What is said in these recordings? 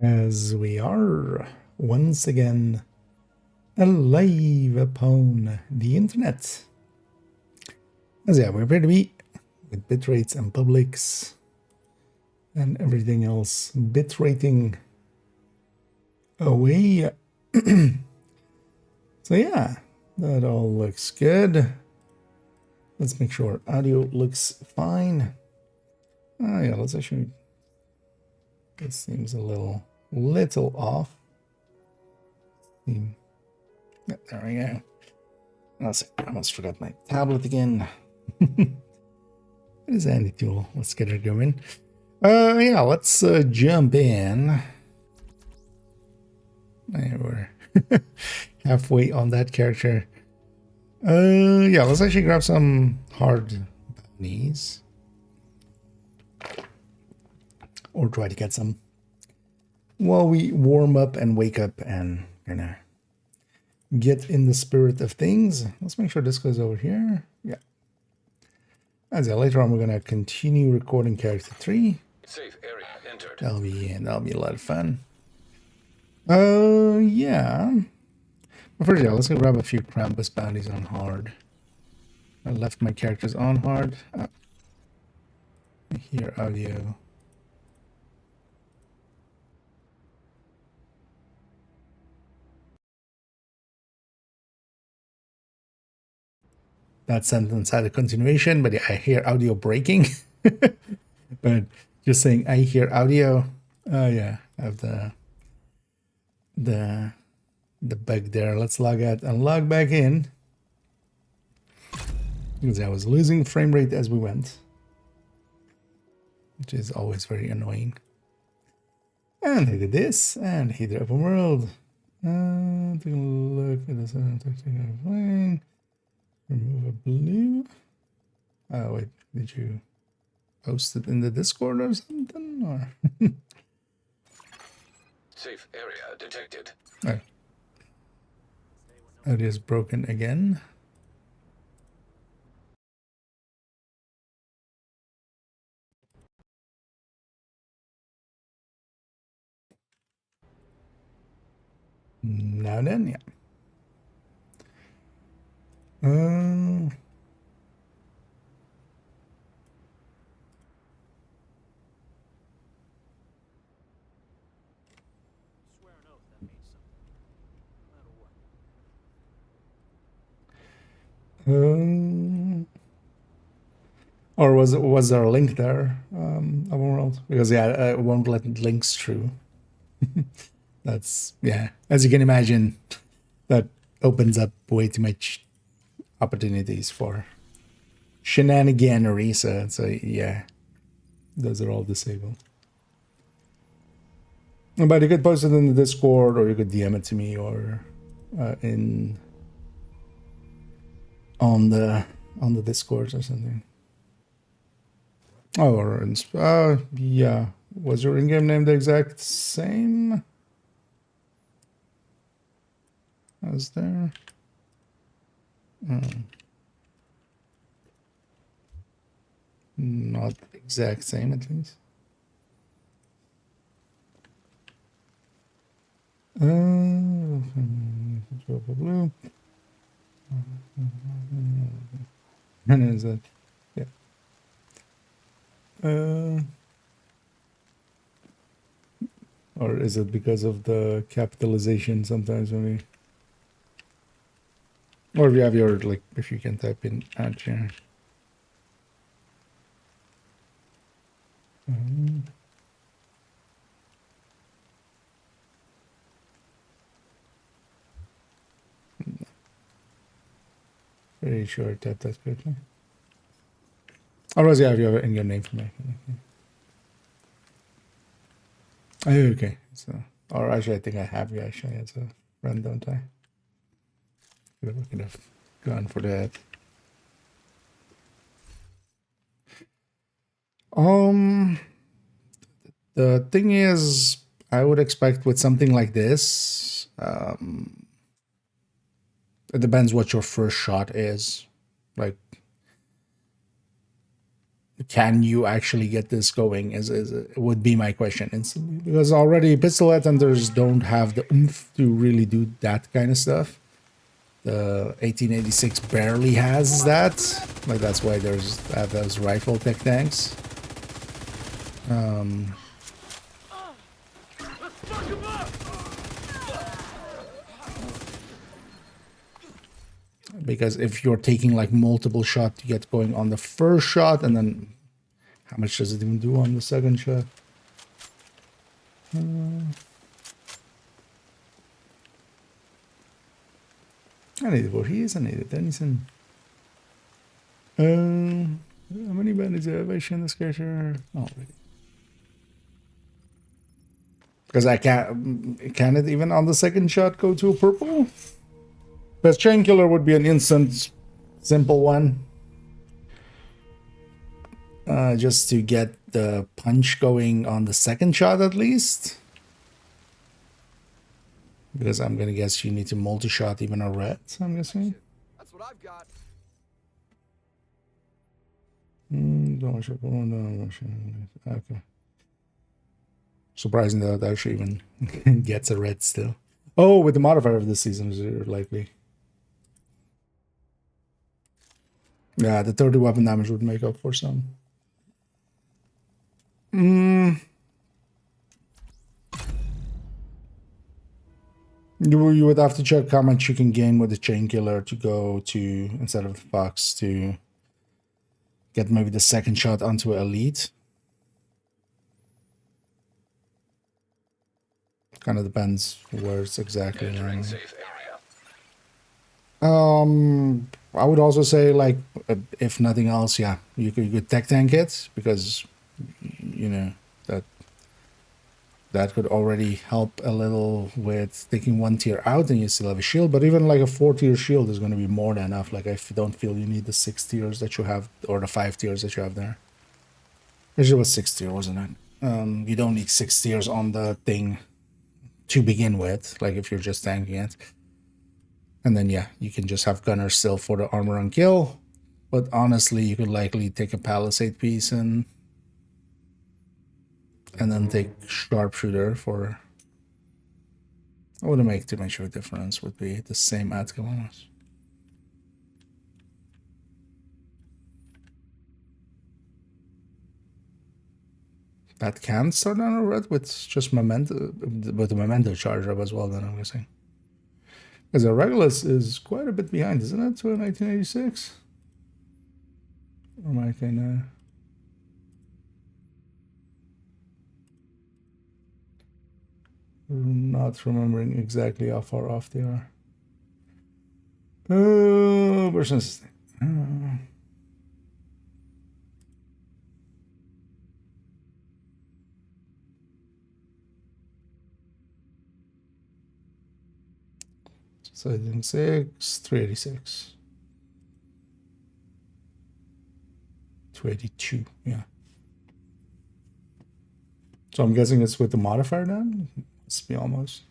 As we are once again alive upon the internet. As yeah, we appear to be with bit rates and publics and everything else bit rating away. So yeah, that all looks good. Let's make sure audio looks fine. Oh yeah, let's actually, this seems a little off. Yeah, there we go. I almost forgot my tablet again. What is Andy tool? Let's get her going. Yeah, let's jump in. We're halfway on that character. Yeah, let's actually grab some hard knees. Or try to get some while we warm up and wake up and, you know, get in the spirit of things. Let's make sure this goes over here. Yeah. As yeah, later on we're gonna continue recording character 3. Safe area entered. That'll be a lot of fun. Yeah. But first, yeah, let's go grab a few Krampus bounties on hard. I left my characters on hard. Hear audio. That sentence had a continuation, but yeah, I hear audio breaking. But just saying I hear audio. Oh yeah, I have the bug there. Let's log out and log back in. Because I was losing frame rate as we went, which is always very annoying. And he did this, and he did open world. Take a look at this. Playing. Remove a blue. Oh wait, did you post it in the Discord or something? Or Safe area detected. oh, it is broken again. Now then, yeah. Or was there a link there? Overworld? Because yeah, it won't let links through. That's, yeah, as you can imagine, that opens up way too much opportunities for shenaniganery. So yeah, those are all disabled. But you could post it in the Discord, or you could DM it to me, or on the Discord or something. Oh, or yeah. Was your in-game name the exact same as there? Not the exact same, at least. Blue. And is that? Yeah. Or is it because of the capitalization sometimes when we, or if you have your, like, if you can type in add here. Pretty sure I typed that correctly. Otherwise, yeah, if you have it in your name for me. Oh, okay. So, or actually, I think I have you actually as a friend, don't I? We could have gone for that. The thing is, I would expect with something like this, it depends what your first shot is. Like, can you actually get this going? Is would be my question instantly, because already pistol attenders don't have the oomph to really do that kind of stuff. The 1886 barely has that. Like that's why there's those rifle tech tanks. Because if you're taking like multiple shots to get going on the first shot, and then how much does it even do on the second shot? I need Voorhees, I need it, Dennison. How many bandits have I shown this character? Oh, really? Because I can't. Can it even on the second shot go to a purple? Because Chain Killer would be an instant, simple one. Just to get the punch going on the second shot at least. Because I'm gonna guess you need to multi-shot even a red, I'm guessing. That's what I've got. Okay. Surprising that it actually even gets a red still. Oh, with the modifier of this season is likely. Yeah, the 30 weapon damage would make up for some. You would have to check how much you can gain with the Chain Killer to go to, instead of the Fox, to get maybe the second shot onto Elite. Kind of depends where it's exactly. Entering safe area. I would also say, like, if nothing else, yeah, you could tech tank it, because you know that could already help a little with taking one tier out, and you still have a shield. But even like a 4-tier shield is going to be more than enough. Like, I don't feel you need the 6 tiers that you have, or the 5 tiers that you have there. It was 6 tier, wasn't it? You don't need 6 tiers on the thing to begin with, like if you're just tanking it. And then yeah, you can just have Gunner still for the armor on kill. But honestly, you could likely take a Palisade piece and then take Sharpshooter for... It wouldn't make too much of a difference, would be the same outcome almost. That can start on a red with just memento, with the memento charge up as well, then I'm guessing. Because the Regulus is quite a bit behind, isn't it, to 1986? Or am I kind of... not remembering exactly how far off they are. Versus... So 6, 386. 282, yeah. So I'm guessing it's with the modifier then? Must be almost.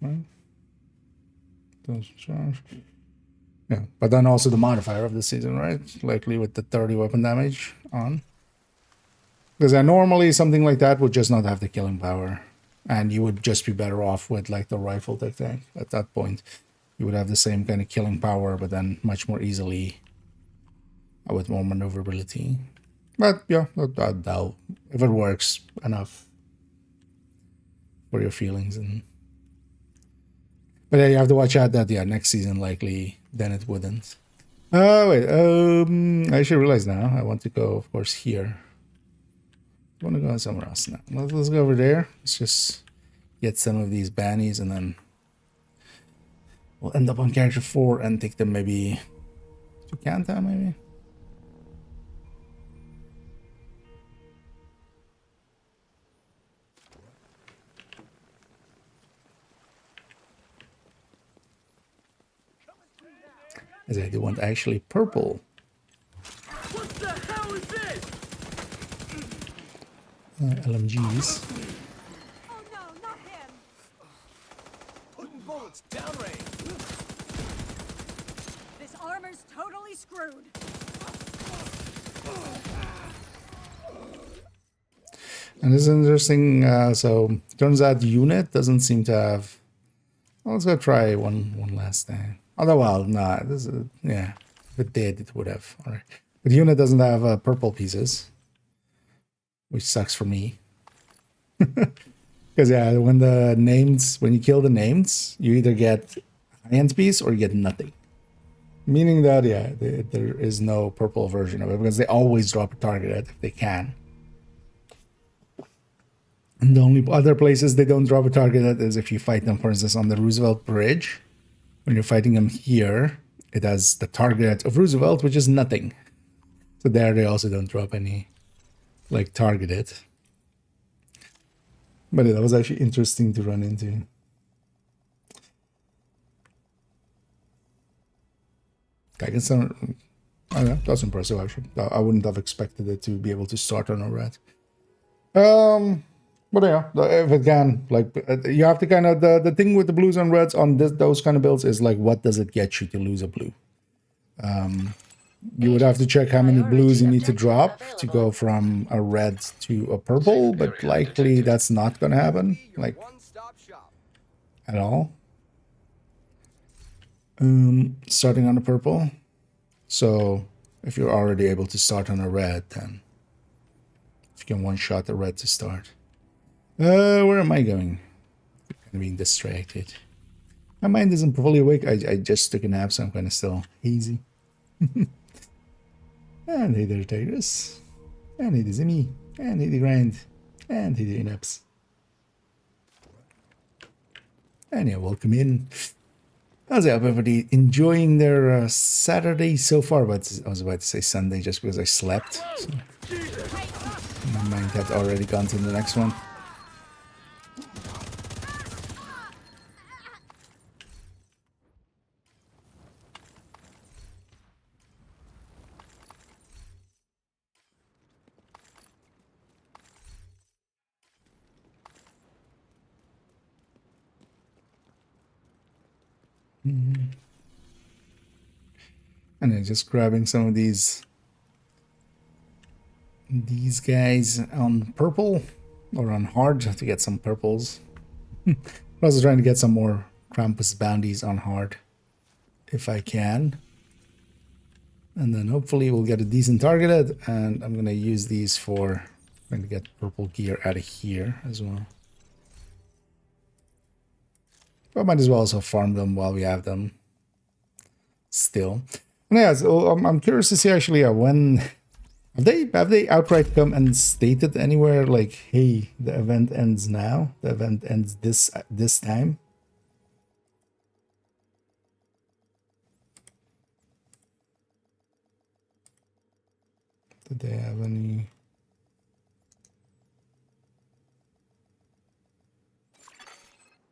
Right? Yeah, but then also the modifier of the season, right? Likely with the 30 weapon damage on. Because normally something like that would just not have the killing power. And you would just be better off with like the rifle tech tank at that point. You would have the same kind of killing power, but then much more easily with more maneuverability. But yeah, that doubt if it works enough for your feelings. And but yeah, you have to watch out that next season likely then it wouldn't. Oh wait, I should realize now. I want to go, of course, here. I want to go somewhere else now. Let's go over there. Let's just get some of these bannies, and then we'll end up on character 4 and take them maybe to Kanta, maybe. As I do want actually purple. What the hell is this? LMGs. Oh no, not him! Putting bullets downrange. This armor's totally screwed. And this is interesting. So turns out unit doesn't seem to have. Well, let's go try one last thing. Although, well, nah, this is yeah. If it did, it would have. All right, but unit doesn't have purple pieces, which sucks for me. Because yeah, when you kill the names, you either get a high-end piece or you get nothing. Meaning that yeah, there is no purple version of it because they always drop a target at if they can. And the only other places they don't drop a target at is if you fight them, for instance, on the Roosevelt Bridge. When you're fighting them here, it has the target of Roosevelt, which is nothing. So there they also don't drop any, like, targeted. But that was actually interesting to run into. I guess I don't know, that's impressive actually. I wouldn't have expected it to be able to start on a red. But yeah, if it can, like, you have to kind of, the thing with the blues and reds on those kind of builds is like, what does it get you to lose a blue? You would have to check how many blues you need to drop to go from a red to a purple, but likely that's not going to happen, like, at all. Starting on a purple. So if you're already able to start on a red, then if you can one-shot the red to start. Where am I going? I'm being distracted. My mind isn't fully awake. I just took a nap, so I'm kind of still hazy. And hey there, Tigress. And hey there, Zimmy. And hey there, Grind. And hey there, Inaps. And yeah, welcome in. How's everybody enjoying their Saturday so far? But I was about to say Sunday just because I slept. So my mind had already gone to the next one. And then just grabbing some of these guys on purple or on hard to get some purples. I'm also trying to get some more Krampus bounties on hard if I can. And then hopefully we'll get a decent targeted, and I'm gonna use these for trying to get purple gear out of here as well. But I might as well also farm them while we have them still. And yeah, so I'm curious to see actually when have they outright come and stated anywhere like, hey, the event ends now, the event ends this time. Did they have any?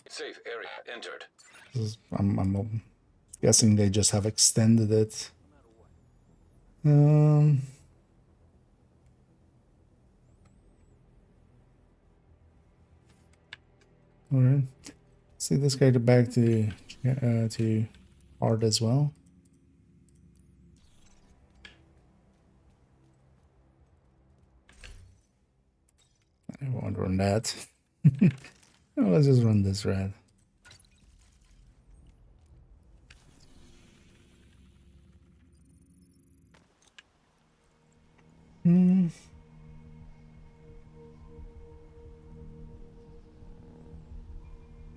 Safe area entered. I'm guessing they just have extended it. All right. See this guy back to hard as well. I won't run that. Oh, let's just run this red.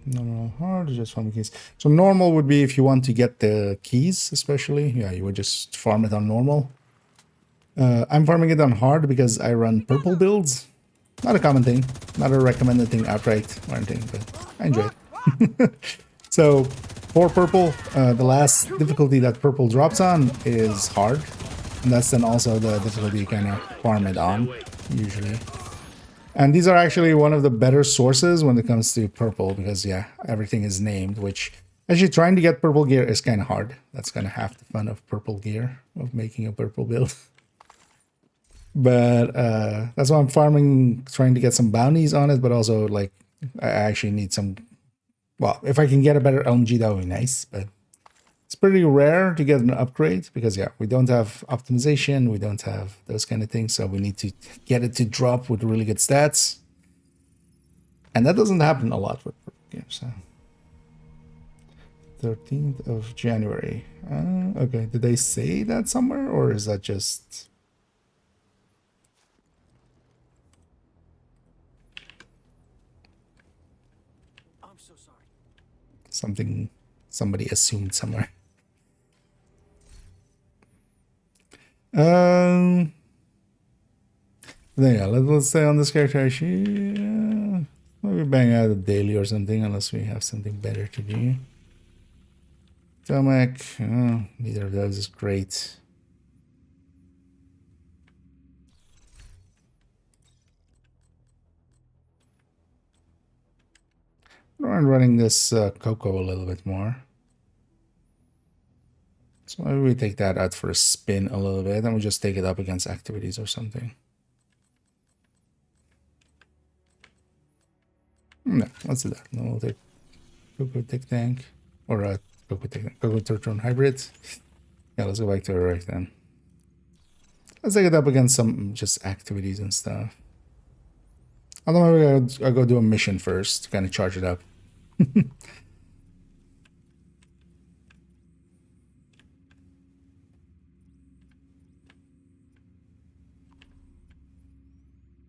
No, hard, just farm the keys. So normal would be if you want to get the keys, especially. Yeah, you would just farm it on normal. I'm farming it on hard because I run purple builds. Not a common thing, not a recommended thing outright or anything, but I enjoy it. So for purple, the last difficulty that purple drops on is hard. And that's then also the difficulty you kind of farm it on, usually. And these are actually one of the better sources when it comes to purple, because yeah, everything is named, which actually trying to get purple gear is kind of hard. That's kind of half the fun of purple gear, of making a purple build. But that's why I'm farming, trying to get some bounties on it, but also like I actually need some, well, if I can get a better LMG, that would be nice, but it's pretty rare to get an upgrade because yeah, we don't have optimization, we don't have those kind of things, so we need to get it to drop with really good stats. And that doesn't happen a lot with games. So. 13th of January. Okay, did they say that somewhere, or is that just... I'm so sorry. something somebody assumed somewhere? Then yeah, let's stay on this character. Maybe bang out a daily or something, unless we have something better to do. Tomac, neither of those is great. I'm running this Coco a little bit more. So maybe we take that out for a spin a little bit, and we just take it up against activities or something. No, let's do that. No, we'll take Coco Tick Tank, or Coco Tick Tank, Coco Turtron Hybrid. Yeah, let's go back to Heroic then. Let's take it up against some just activities and stuff. I don't know, I'll go do a mission first to kind of charge it up.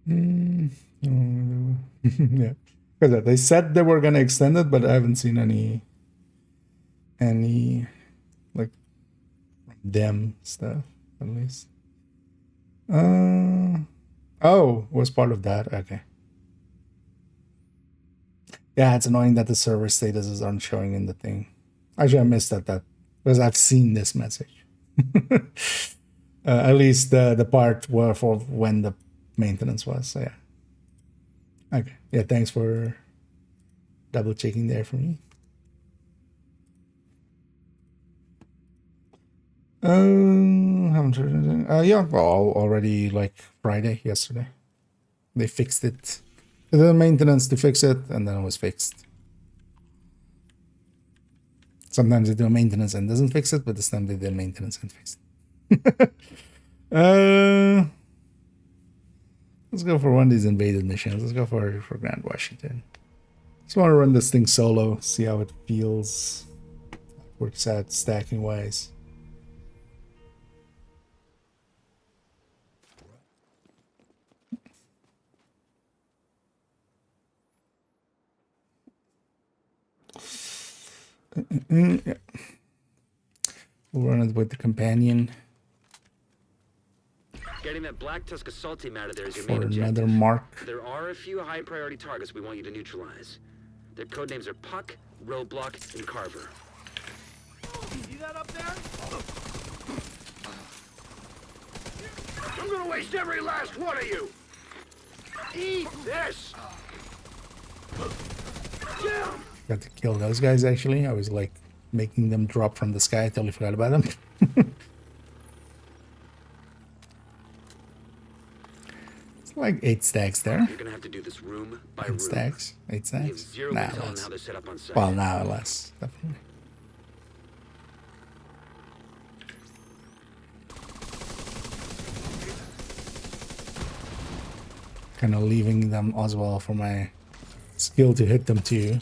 Yeah, because they said they were gonna extend it, but I haven't seen any like dem stuff at least. Oh, was part of that. Okay. Yeah, it's annoying that the server statuses aren't showing in the thing. Actually, I missed that because I've seen this message. At least the part where for when the maintenance was. So yeah. Okay. Yeah, thanks for double checking there for me. Haven't heard anything. Yeah, well, already like Friday, yesterday. They fixed it. They did maintenance to fix it, and then it was fixed. Sometimes they do maintenance and doesn't fix it, but this time they did maintenance and fixed it. Let's go for one of these invaded missions. Let's go for Grand Washington. Just want to run this thing solo, see how it feels. Works out stacking wise. Yeah. We'll run it with the companion. Getting that black tusk assault team out of there is your For main objective. another mark. There are a few high priority targets we want you to neutralize. Their codenames are Puck, Roadblock, and Carver. See that up there? I'm gonna waste every last one of you! Eat this! Jim! Got to kill those guys actually. I was like making them drop from the sky. I totally forgot about them. It's like 8 stacks there. You're gonna have to do this room by 8 room. stacks. 8 You have stacks. zero Nah, intel on less. how they're set up on site. Well, now less, definitely. Kind of leaving them as well for my skill to hit them too.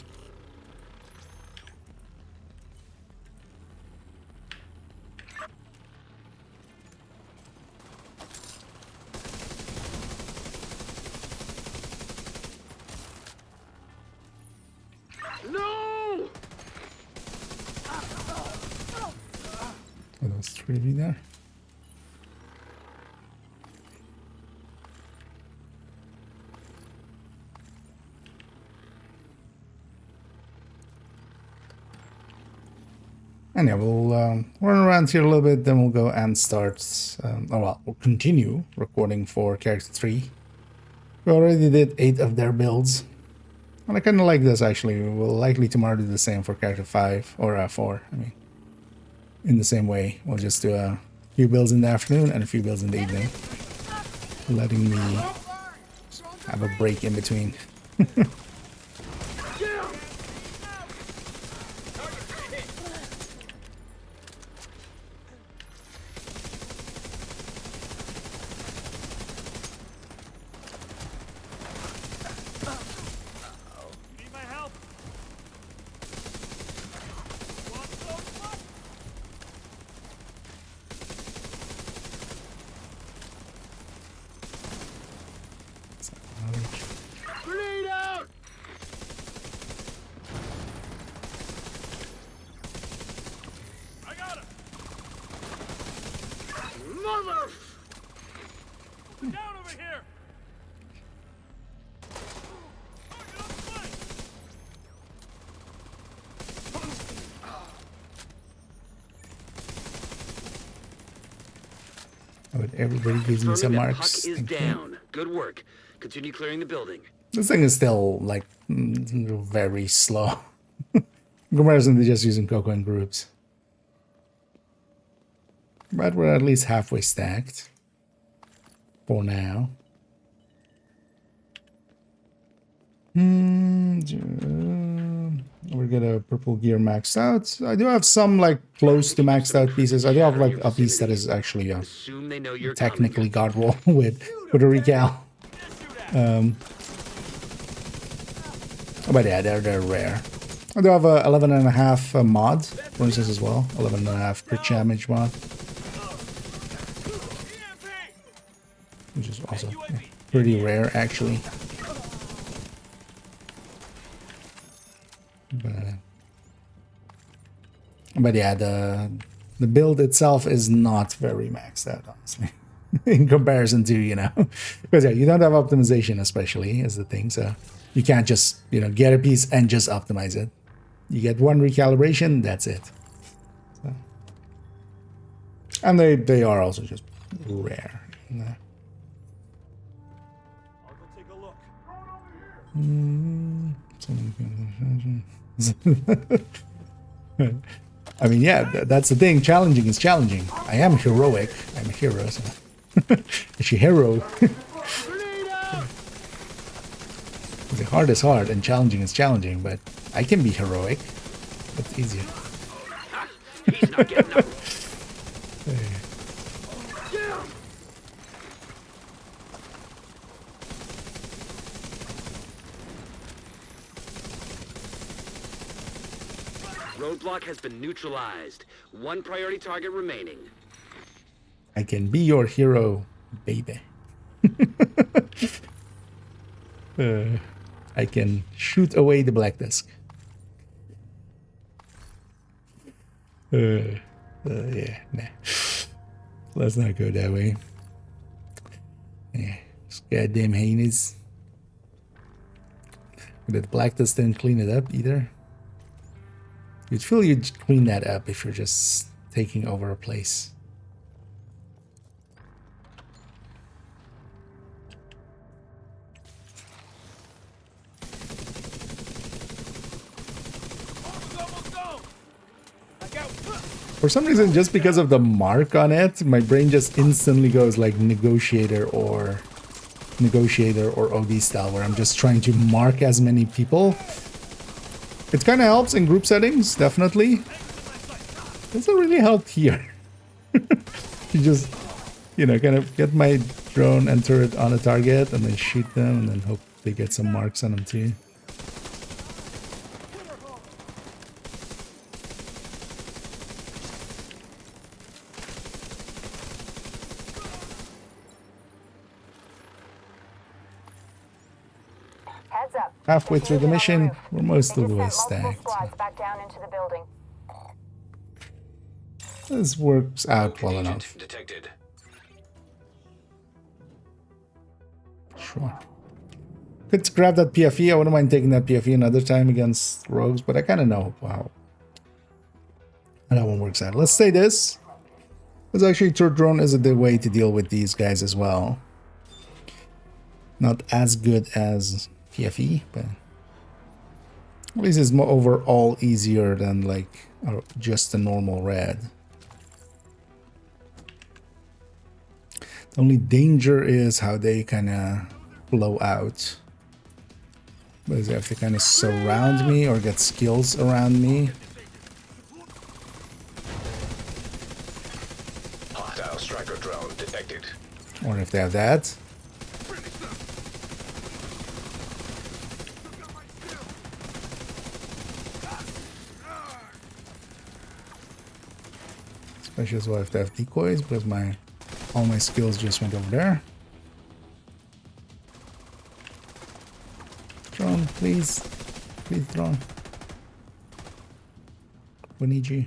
No! Oh, there's 3 of you there. And yeah, we'll run around here a little bit, then we'll go and start, we'll continue recording for Character 3. We already did 8 of their builds. And I kind of like this actually. We'll likely tomorrow do the same for Character 5, or 4, I mean. In the same way, we'll just do a few builds in the afternoon and a few builds in the evening. Letting me have a break in between. But everybody gives me some Confirming that marks. Puck is Thank you. down. Good work. Continue clearing the building. This thing is still like very slow in comparison to just using Coco in groups. But we're at least halfway stacked for now. We get a purple gear maxed out. I do have some like close to maxed out pieces. I do have like a piece that is actually Assume they know you're technically god roll with a recal. But yeah, they're rare. I do have a 11.5 mod, for instance, as well. 11.5 crit damage mod, which is also pretty rare actually. But yeah, the build itself is not very maxed out, honestly, in comparison to, you know, because yeah, you don't have optimization, especially is the thing. So you can't just, you know, get a piece and just optimize it. You get one recalibration, that's it. So. And they are also just rare. I'll go take a look. I mean, yeah, that's the thing. Challenging is challenging. I am heroic. I'm a hero. So. Actually, hero. The hard is hard and challenging is challenging, but I can be heroic. It's easier. He's not getting up. Roadblock has been neutralized. One priority target remaining. I can be your hero, baby. I can shoot away the black disk. Yeah, nah. Let's not go that way. Yeah, these goddamn hyenas. But the black dust didn't clean it up either. You'd feel you'd clean that up if you're just taking over a place. For some reason, just because of the mark on it, my brain just instantly goes like negotiator or OD style, where I'm just trying to mark as many people. It kind of helps in group settings, definitely. Doesn't really help here. You just, you know, kind of get my drone and turret on a target and then shoot them and then hope they get some marks on them too. Heads up. Halfway through the mission, we're most of the way Multiple stacked. squads back down into the building. This works out well enough. Detected. Sure. Let's grab that PFE. I wouldn't mind taking that PFE another time against rogues, but I kind of know how that one works out. Let's say this. Because actually, turret drone is a good way to deal with these guys as well. Not as good as PFE, but at least it's more overall easier than like just a normal red. The only danger is how they kind of blow out. Because they have to kind of surround me or get skills around me. Hostile striker drone detected. Or if they have that. Especially as well if they have decoys, because all my skills just went over there. Drone, please. Please, drone. We need you.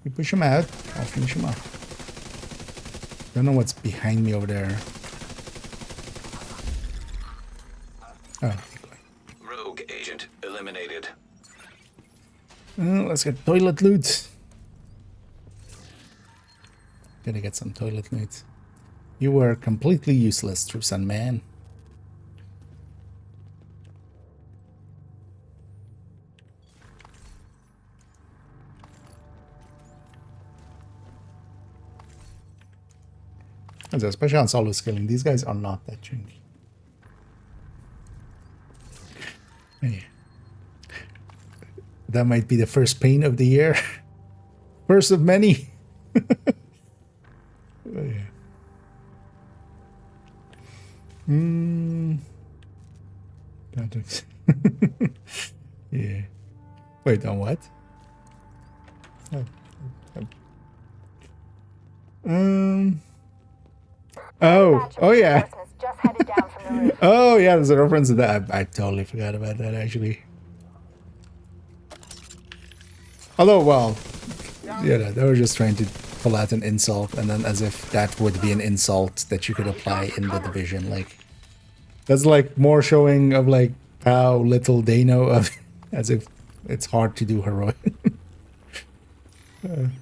You push him out, I'll finish him off. Don't know what's behind me over there. Oh, decoy. Rogue agent eliminated. Let's get toilet loot. Gonna get some toilet mate. You were completely useless, True Sun Man. Especially on solo scaling, these guys are not that chunky. Hey. That might be the first pain of the year. First of many. Oh, yeah. Yeah. Wait, on what? Oh yeah. Just headed down from the roof. Oh yeah, there's a reference to that. I totally forgot about that actually. Although, well, yeah, they were just trying to pull out an insult, and then as if that would be an insult that you could apply in the Division. Like, that's like more showing of like how little they know of, as if it's hard to do heroic. That's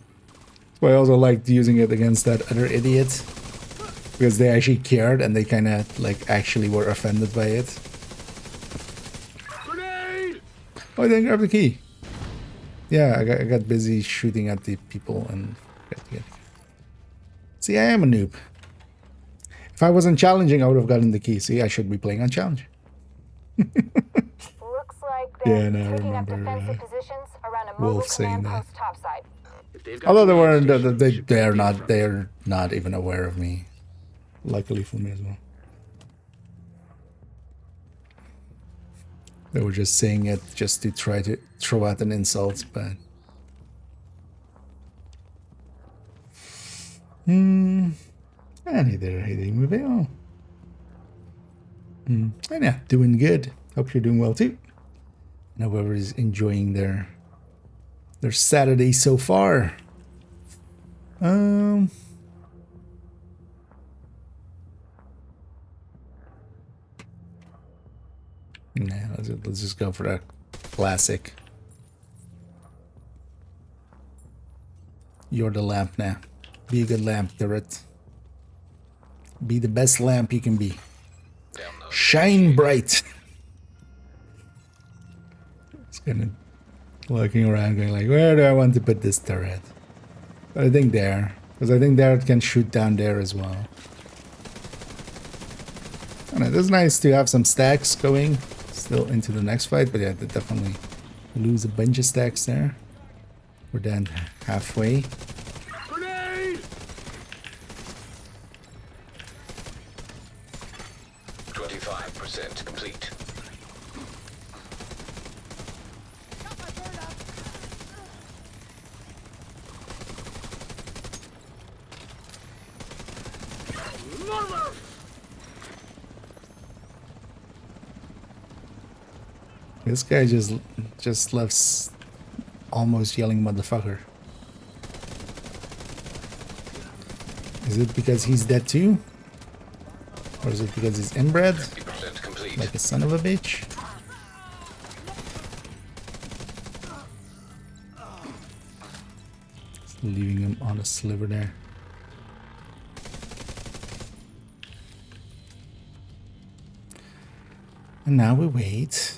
why I also liked using it against that other idiot, because they actually cared and they kind of like actually were offended by it. Grenade! Oh, I didn't grab the key. Yeah, I got busy shooting at the people and got to get. See, I am a noob. If I wasn't challenging, I would have gotten the key. See, I should be playing on challenge. Looks like they're Yeah, no, I taking up remember, defensive positions around a Wolf mobile saying command that. post topside. If they've got Although they command weren't, stations, they should they're be in not, front. they're not even aware of me. Luckily for me as well. They were just saying it just to try to throw out an insult, but. And hey there, moving on. And yeah, doing good. Hope you're doing well too. And whoever is enjoying their Saturday so far. Nah, let's just go for that classic. You're the lamp now. Be a good lamp, turret. Be the best lamp you can be. Shine bright. It's kind of looking around, going like, where do I want to put this turret? But I think there, because I think there it can shoot down there as well. And it is nice to have some stacks going still into the next fight, but yeah, they definitely lose a bunch of stacks there. We're down halfway. Grenade! 25% complete. Mother! This guy just loves almost yelling motherfucker. Is it because he's dead too? Or is it because he's inbred? 50% complete. Like a son of a bitch? Just leaving him on a sliver there. And now we wait.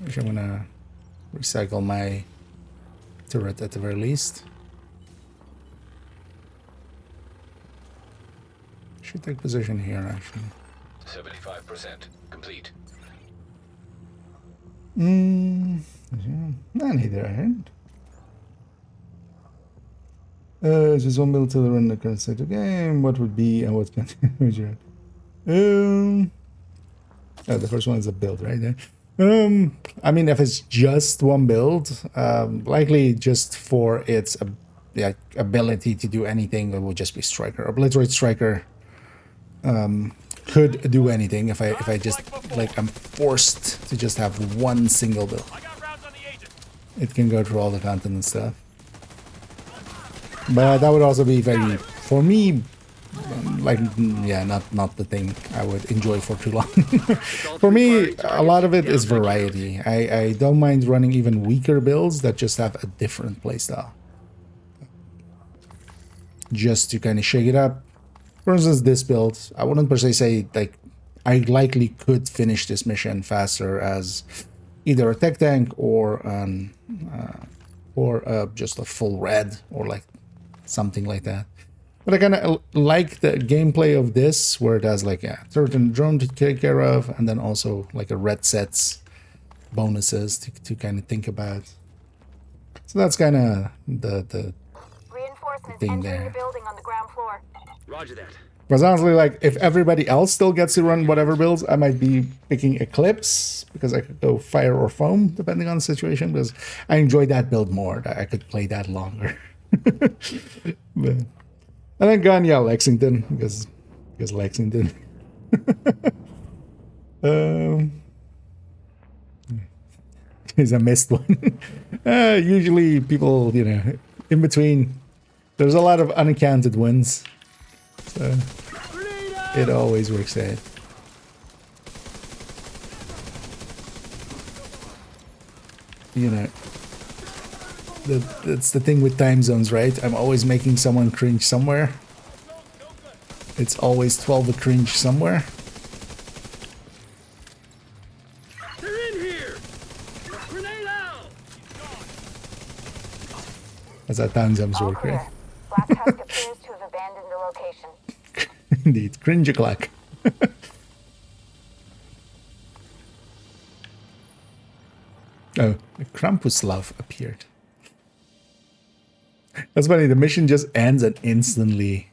Which I'm gonna recycle my turret at the very least. Should take position here actually. 75% complete. Neither end. Just one build till the run the current state of game. What would be and what can the first one is a build right there. I mean, if it's just one build, likely just for its ability to do anything, it would just be Striker. Obliterate Striker could do anything if I just like I'm forced to just have one single build. It can go through all the content and stuff, but that would also be very, for me, like, yeah, not the thing I would enjoy for too long. For me, a lot of it is variety. I don't mind running even weaker builds that just have a different playstyle. just to kind of shake it up. For instance, this build, I wouldn't per se say like I likely could finish this mission faster as either a tech tank or just a full red or like something like that. But I kind of like the gameplay of this, where it has like a certain drone to take care of, and then also like a red sets bonuses to kind of think about. So that's kind of the Reinforcements thing entering there. the building on the ground floor. Roger that. Because honestly, like, if everybody else still gets to run whatever builds, I might be picking Eclipse, because I could go Fire or Foam, depending on the situation, because I enjoy that build more. That I could play that longer. But, and then gun, yeah, Lexington, because Lexington. Is a missed one. Usually people, you know, in between, there's a lot of unaccounted wins. So it always works out. You know, that's the thing with time zones, right? I'm always making someone cringe somewhere. It's always 12 a cringe somewhere. They're in here! Grenade out! That's how time zones All work, clear. right? Black Tusk appears to have abandoned the location. Indeed, cringe o'clock. Oh, Krampuslav appeared. That's funny, the mission just ends and instantly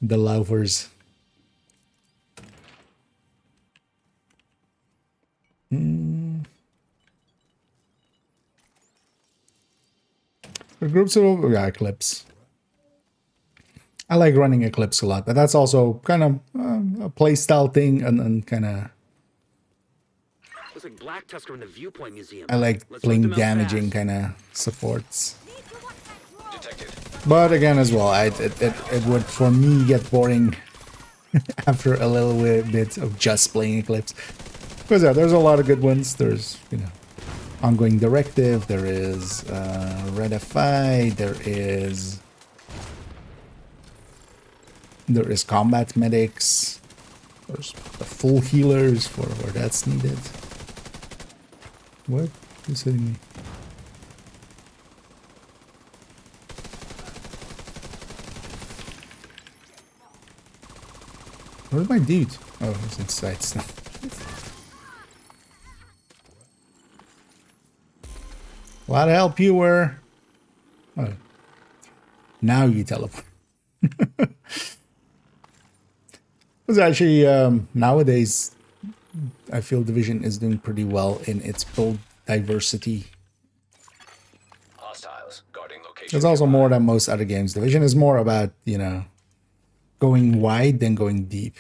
the lovers. The groups of Eclipse. I like running Eclipse a lot, but that's also kind of a playstyle thing and kind of Looks like Black Tusker in the Viewpoint Museum. I like Let's playing look them up damaging fast. kind of supports. Detected. But again, as well, it would for me get boring after a little bit of just playing Eclipse. Because yeah, there's a lot of good ones. There's, you know, Ongoing Directive. There is Red FI. There is Combat Medics. There's the full healers for where that's needed. What? Who's hitting me? Where's my dude? Oh, he's inside still. A lot of help you were. Oh. Now you teleport. Because actually, nowadays, I feel Division is doing pretty well in its build diversity. Hostiles guarding location. It's also more than most other games. Division is more about, you know, going wide than going deep.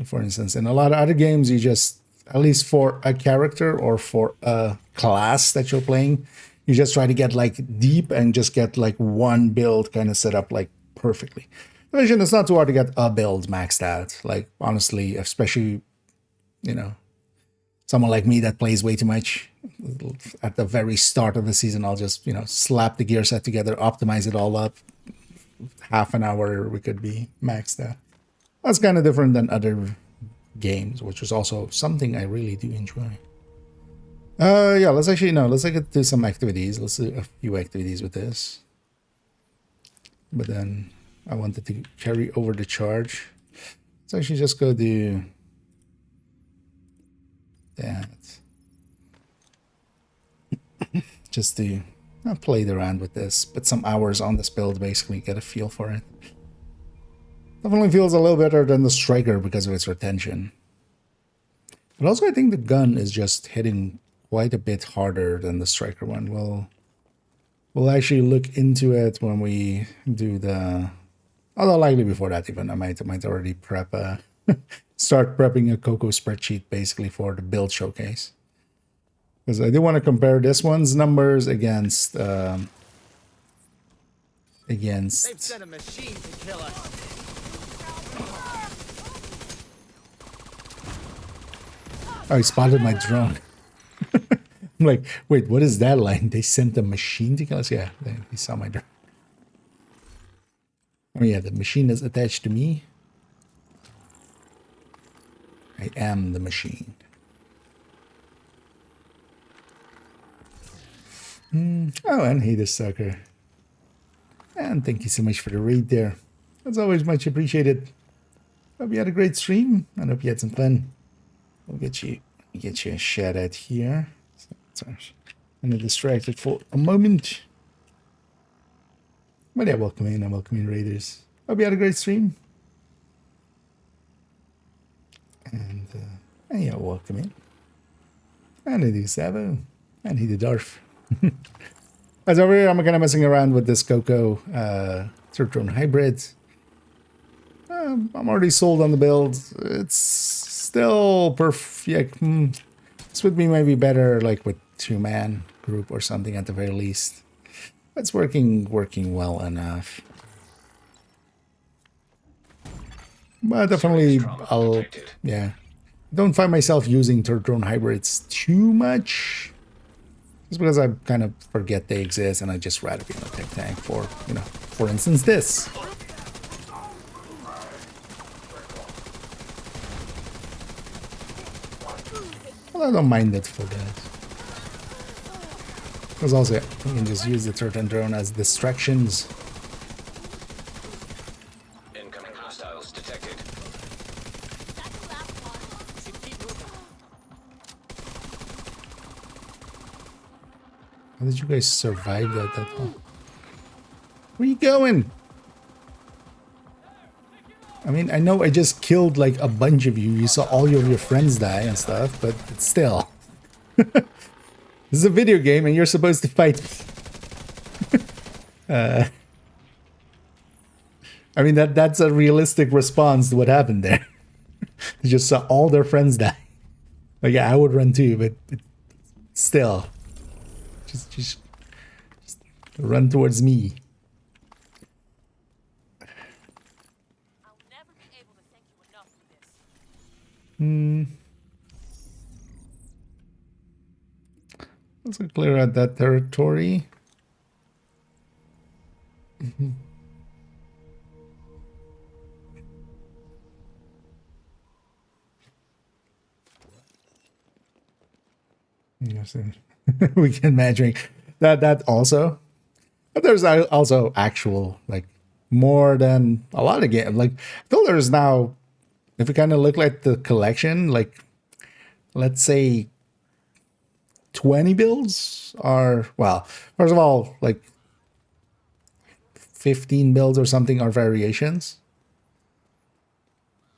For instance, in a lot of other games, you just, at least for a character or for a class that you're playing, you just try to get like deep and just get like one build kind of set up like perfectly. Division, it's not too hard to get a build maxed out. Like, honestly, especially, you know, someone like me that plays way too much. At the very start of the season, I'll just, you know, slap the gear set together, optimize it all up. Half an hour, we could be maxed out. That's kind of different than other games, which is also something I really do enjoy. Yeah, let's do some activities. Let's do a few activities with this. But then I wanted to carry over the charge. Let's actually just go do that. Just to I played around with this, spent some hours on this build, basically get a feel for it. Definitely feels a little better than the Striker because of its retention. But also I think the gun is just hitting quite a bit harder than the Striker one. We'll actually look into it when we do the... Although likely before that even, I might already prep start prepping a Coco spreadsheet basically for the build showcase. Because I do want to compare this one's numbers against They've sent a machine to kill us. Oh, he spotted my drone. I'm like, wait, what is that line? They sent a machine to kill us? Yeah, he saw my drone. Oh yeah, the machine is attached to me. I am the machine. Oh, and hey, this sucker. And thank you so much for the raid there. That's always much appreciated. Hope you had a great stream, and hope you had some fun. We'll get you a shout out here. Sorry, I'm gonna distract it for a moment. But yeah, welcome in raiders. Hope you had a great stream. And yeah, welcome in. And it is Savo. And he the Darf. As over here, I'm kind of messing around with this Coco Turtron hybrid. I'm already sold on the build. It's still perfect. This would be maybe better like with 2-man group or something at the very least. It's working well enough. But definitely yeah. Don't find myself using Turtron hybrids too much. Just because I kind of forget they exist and I just rather be in a tech tank for, you know, for instance this. Well, I don't mind it for that. Because also, you can just use the Turtle drone as distractions. Incoming hostiles detected. How did you guys survive that long? Where are you going? I mean, I know I just killed like a bunch of you. You saw all of your friends die and stuff, but it's still. This is a video game and you're supposed to fight. I mean, that's a realistic response to what happened there. They just saw all their friends die. Like, yeah, I would run too, but still. Just run towards me. I'll never be able to thank you enough for this. Let's clear out that territory. Yes, we can imagine that also. But there's also actual, like, more than a lot of games. Like, I feel there's now, if we kind of look at the collection, like, let's say 20 builds are, well, first of all, like 15 builds or something are variations.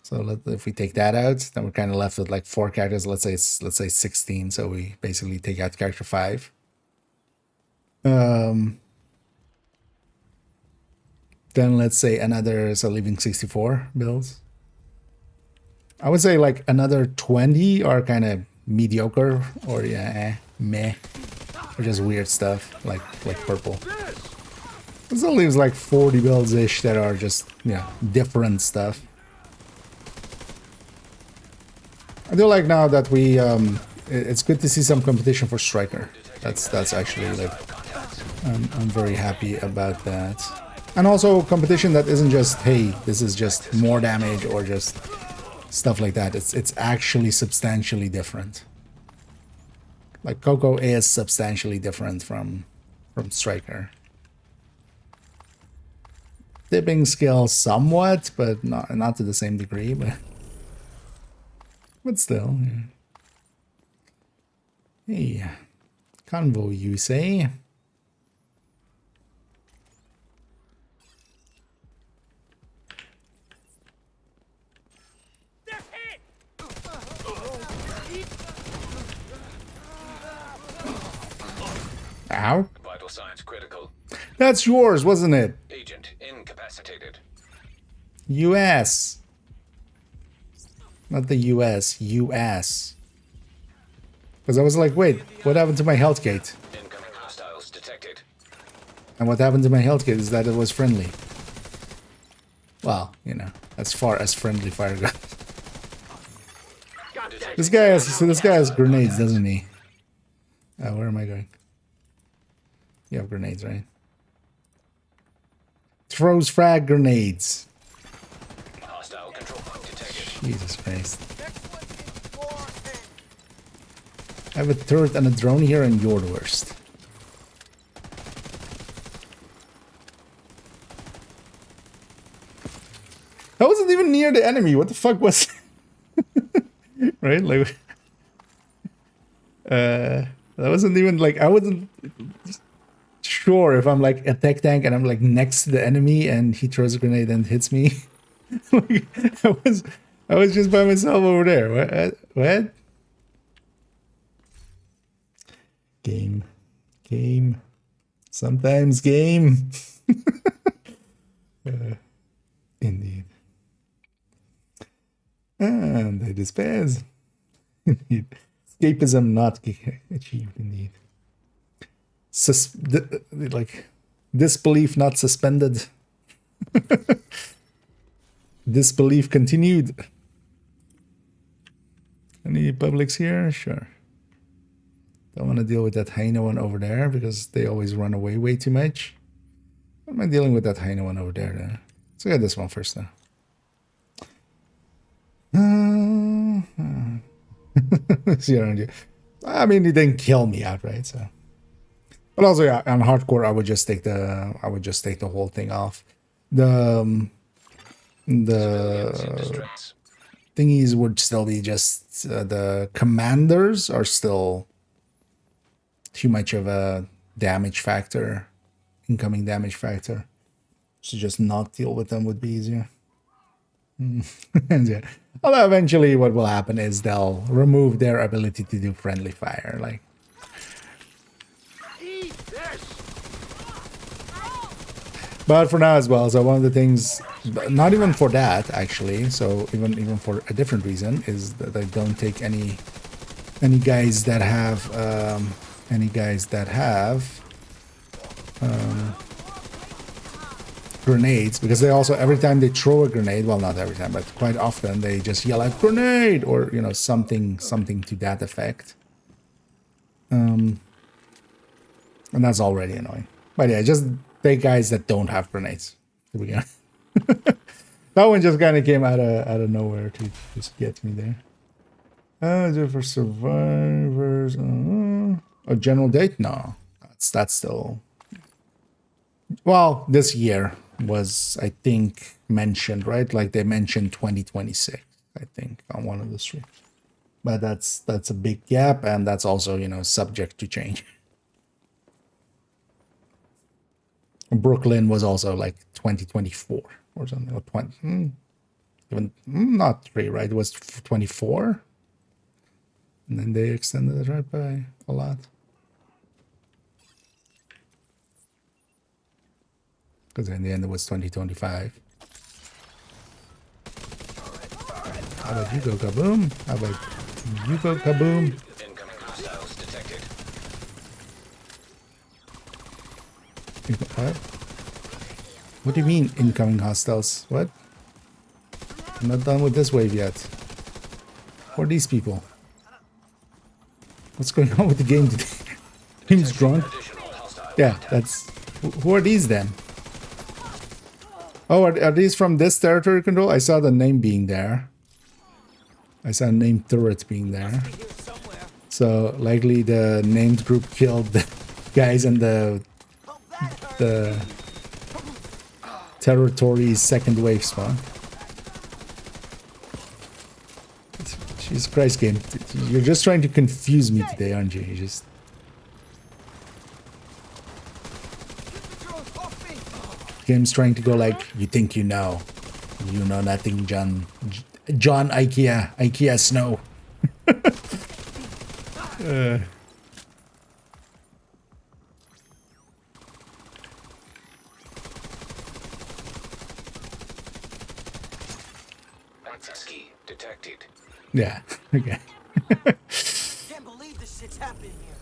So if we take that out, then we're kind of left with like 4 characters. Let's say 16. So we basically take out character 5. Then let's say another, so leaving 64 builds. I would say like another 20 are kind of mediocre or meh, or just weird stuff like purple. It still leaves like 40 builds ish that are just, yeah, different stuff. I do like now that we it's good to see some competition for striker. That's actually like I'm very happy about that. And also competition that isn't just, hey, this is just more damage or just stuff like that. It's actually substantially different. Like Coco is substantially different from striker. Dipping skill somewhat, but not to the same degree, but still. Yeah. Hey, convo you say? Ow. Vital signs critical. That's yours, wasn't it? Agent incapacitated. US. Not the US. US. Because I was like, wait, what happened to my health gate? Incoming hostiles detected. And what happened to my health kit is that it was friendly. Well, you know, as far as friendly fire goes. This guy has grenades, doesn't he? Where am I going? You have grenades, right? throws frag grenades. Hostile control point detected. Jesus Christ. Next one's in 410. I have a turret and a drone here, and you're the worst. I wasn't even near the enemy. What the fuck was... right? Like... that wasn't even like... I wasn't sure if I'm like a tech tank and I'm like next to the enemy and he throws a grenade and hits me. Like, I was just by myself over there. What? Game. Sometimes game. Indeed. And they despairs. Indeed. Escapism not achieved, indeed. Like, disbelief not suspended. Disbelief continued. Any publics here? Sure. Don't want to deal with that hyena one over there because they always run away way too much. What am I dealing with that hyena one over there then? Let's look at this one first now. See around you. I mean, he didn't kill me outright, so. But also, yeah, on hardcore, I would just take the whole thing off. The thingies would still be just the commanders are still too much of a damage factor, incoming damage factor. So just not deal with them would be easier. And yeah. Although eventually what will happen is they'll remove their ability to do friendly fire. Like, Eat this! but for now as well, so one of the things, not even for that actually, so even for a different reason, is that I don't take any guys that have grenades, because they also, every time they throw a grenade, well, not every time, but quite often they just yell out grenade, or you know, something to that effect. And that's already annoying. But yeah, just take guys that don't have grenades to begin. That one just kind of came out of nowhere to just get me there. Is it for survivors? A general date? No, that's still. Well, this year was, I think, mentioned, right? Like they mentioned 2026, I think, on one of the streams. But that's a big gap, and that's also, you know, subject to change. Brooklyn was also like 2024 or something, or 20, even not 3, right? It was 24, and then they extended it right by a lot. Because in the end it was 2025. How about you go kaboom? How about you go kaboom? Incoming hostiles detected. What? What do you mean incoming hostiles? What? I'm not done with this wave yet. Who are these people? What's going on with the game today? Game's drunk? Yeah, that's... Who are these then? Oh, are these from this territory control? I saw the name being there. I saw a named turret being there. So likely the named group killed the guys in the territory's second wave spawn. Jesus Christ, game. You're just trying to confuse me today, aren't you? You just... Game's trying to go like, you think you know. You know nothing, John. John IKEA Snow. Ski detected. Yeah, okay. Can't believe this shit's happening here.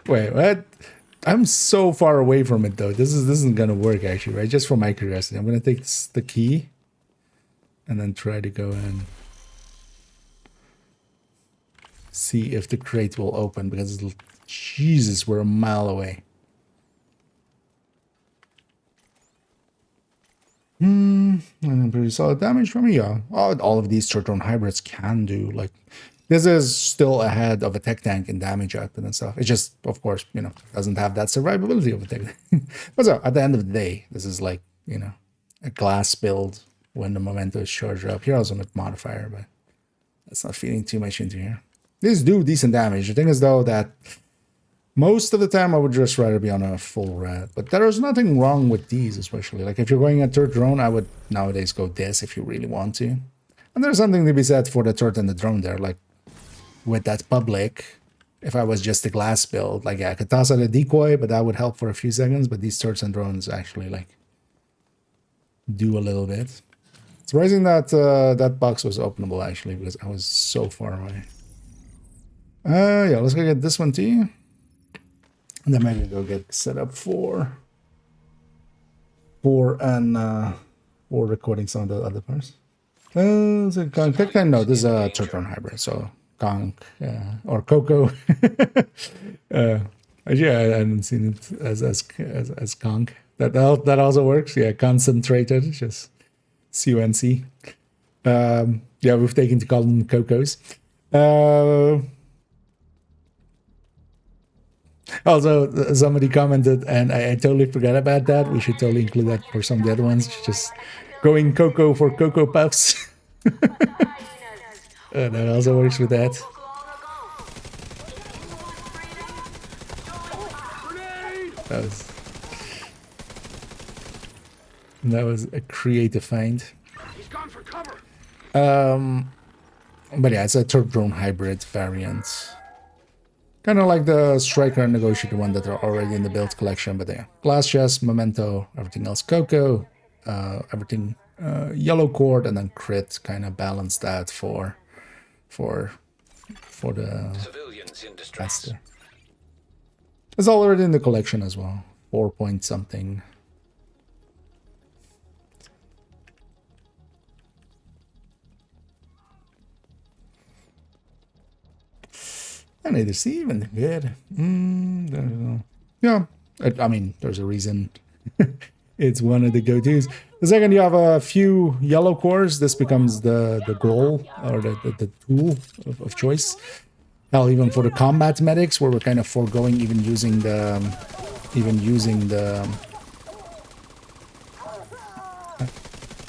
Wait, what? I'm so far away from it though. This isn't gonna work actually, right? Just for my curiosity, I'm gonna take the key and then try to go and see if the crate will open, because Jesus, we're a mile away. And then pretty solid damage from me. Yeah, all of these short-term hybrids can do like. This is still ahead of a tech tank in damage output and stuff. It just, of course, you know, doesn't have that survivability of a tech tank. But so, at the end of the day, this is like, you know, a glass build when the memento is charged up. Here also with modifier, but that's not feeding too much into here. These do decent damage. The thing is, though, that most of the time I would just rather be on a full red. But there is nothing wrong with these, especially. Like, if you're going a third drone, I would nowadays go this if you really want to. And there's something to be said for the turret and the drone there. Like, with that public, if I was just a glass build, like, yeah, I could toss out a decoy, but that would help for a few seconds. But these turrets and drones actually, like, do a little bit. Surprising that that box was openable, actually, because I was so far away. Yeah, let's go get this one too. And then maybe go get set up for recording some of the other parts. So Conk, no, this is a turret hybrid, so Conk or Coco. Actually, I hadn't seen it as Conk. That also works. Yeah, concentrated, just CUNC. Yeah, we've taken to call them Cocos. Also, somebody commented, and I totally forgot about that. We should totally include that for some of the other ones. Just going Coco for Cocoa Puffs. That also works with that. That was a creative find. He's gone for cover. But yeah, it's a turret drone hybrid variant. Kind of like the Striker and Negotiator one that are already in the build collection, but yeah. Glass chest, memento, everything else Coco, everything yellow cord, and then crit kind of balance that for the Civilians in distress. master. It's already in the collection as well. 4 point something. I need to see even good. Yeah, I mean, there's a reason. It's one of the go-tos. The second you have a few yellow cores, this becomes the goal or the tool of choice. Hell, even for the combat medics, where we're kind of foregoing even using the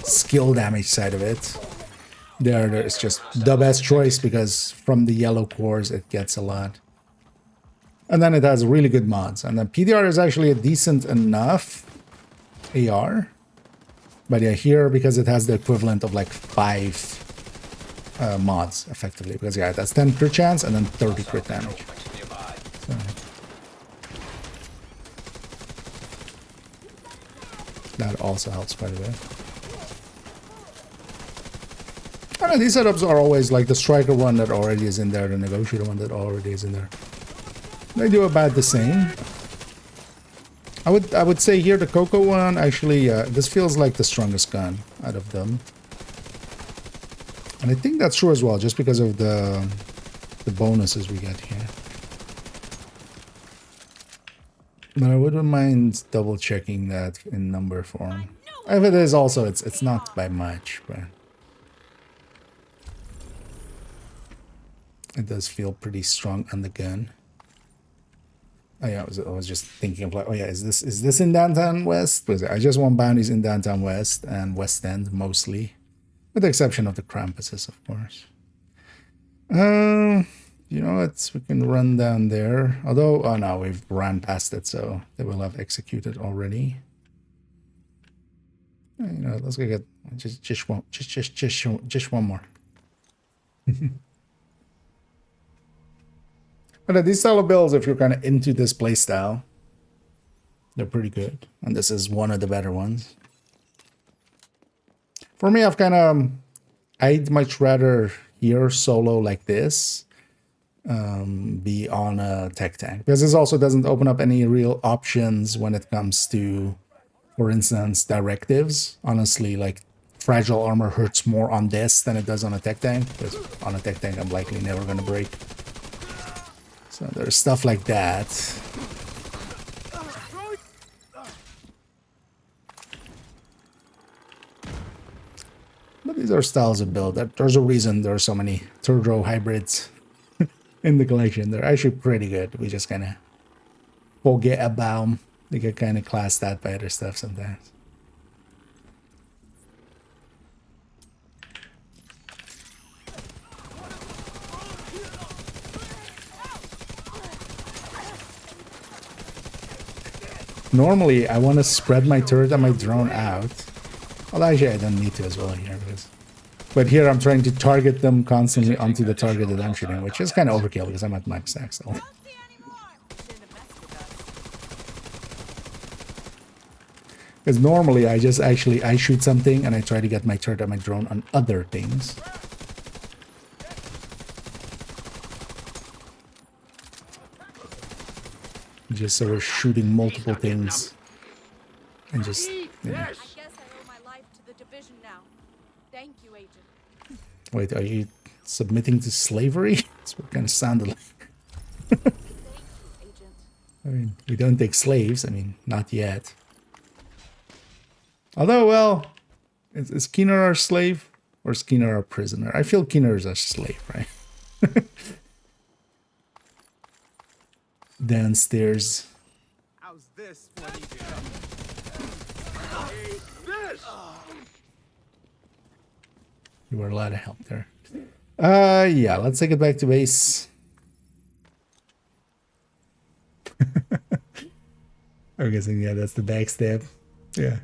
skill damage side of it. There's just the best choice because from the yellow cores it gets a lot. And then it has really good mods. And then PDR is actually a decent enough AR. But yeah, here, because it has the equivalent of like 5 mods, effectively. Because yeah, that's 10 crit chance and then 30 crit damage. So, that also helps quite a bit. I know, these setups are always like the Striker one that already is in there, the Negotiator one that already is in there. They do about the same. I would say here the Coco one, actually, this feels like the strongest gun out of them. And I think that's true as well, just because of the bonuses we get here. But I wouldn't mind double checking that in number form. If it is also, it's not by much, but it does feel pretty strong on the gun. Oh yeah, I was just thinking of like, oh yeah, is this in Downtown West? Because I just want bounties in Downtown West and West End mostly, with the exception of the Krampuses, of course. You know what? We can run down there. Although, oh no, we've ran past it, so they will have executed already. You know, let's go get just one more. But these style of builds, if you're kind of into this playstyle, they're pretty good. And this is one of the better ones. For me, I'd much rather hear solo like this be on a tech tank. Because this also doesn't open up any real options when it comes to, for instance, directives. Honestly, like, fragile armor hurts more on this than it does on a tech tank. Because on a tech tank, I'm likely never going to break. So there's stuff like that. these are styles of build. There's a reason there are so many third row hybrids in the collection. They're actually pretty good. We just kind of forget about them. They get kind of classed out by other stuff sometimes. Normally, I want to spread my turret and my drone out. Well, actually, I don't need to as well here. But here, I'm trying to target them constantly onto the target that I'm shooting, which is kind of overkill because I'm at max stack still. Don't see anymore. Shouldn't have messed with us. Because normally, I shoot something and I try to get my turret and my drone on other things. Just so we're shooting multiple things. And just, you know. Yes. I guess I owe my life to the division now. Thank you, Agent. Wait, are you submitting to slavery? That's what kind of sounded like. Thank you, Agent. I mean, we don't take slaves. I mean, not yet. Although, well, is Keener our slave? Or is Keener our prisoner? I feel Keener is our slave, right? Downstairs. How's this for you? This. You were a lot of help there. Yeah, let's take it back to base. I'm guessing, yeah, that's the backstab. Yeah.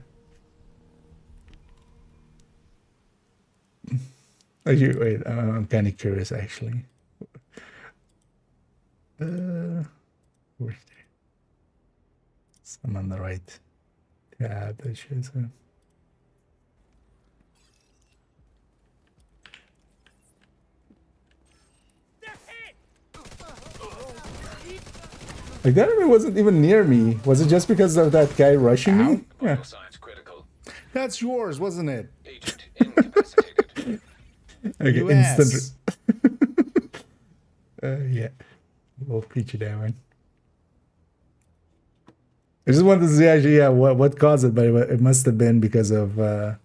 Actually, wait, I'm kind of curious, actually. Where's there? I'm on the right tab. That shows up. Like that enemy wasn't even near me. Was it just because of that guy rushing me? Yeah. Vital signs critical. That's yours, wasn't it? Agent incapacitated. Okay, US. instant. Yeah. We'll feature that one. I just wanted to see actually, yeah, what caused it, but it must have been because of that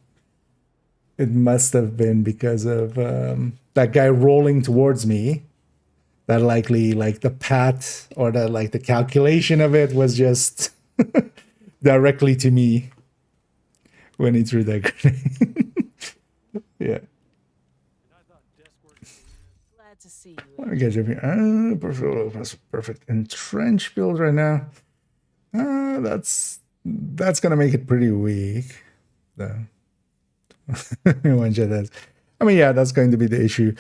guy rolling towards me. That likely, like the path or the calculation of it was just directly to me when he threw that grenade. Yeah. Glad to see you. Let me get you here. Perfect entrench build right now. That's gonna make it pretty weak. Though. One shot has. I mean, yeah, that's going to be the issue.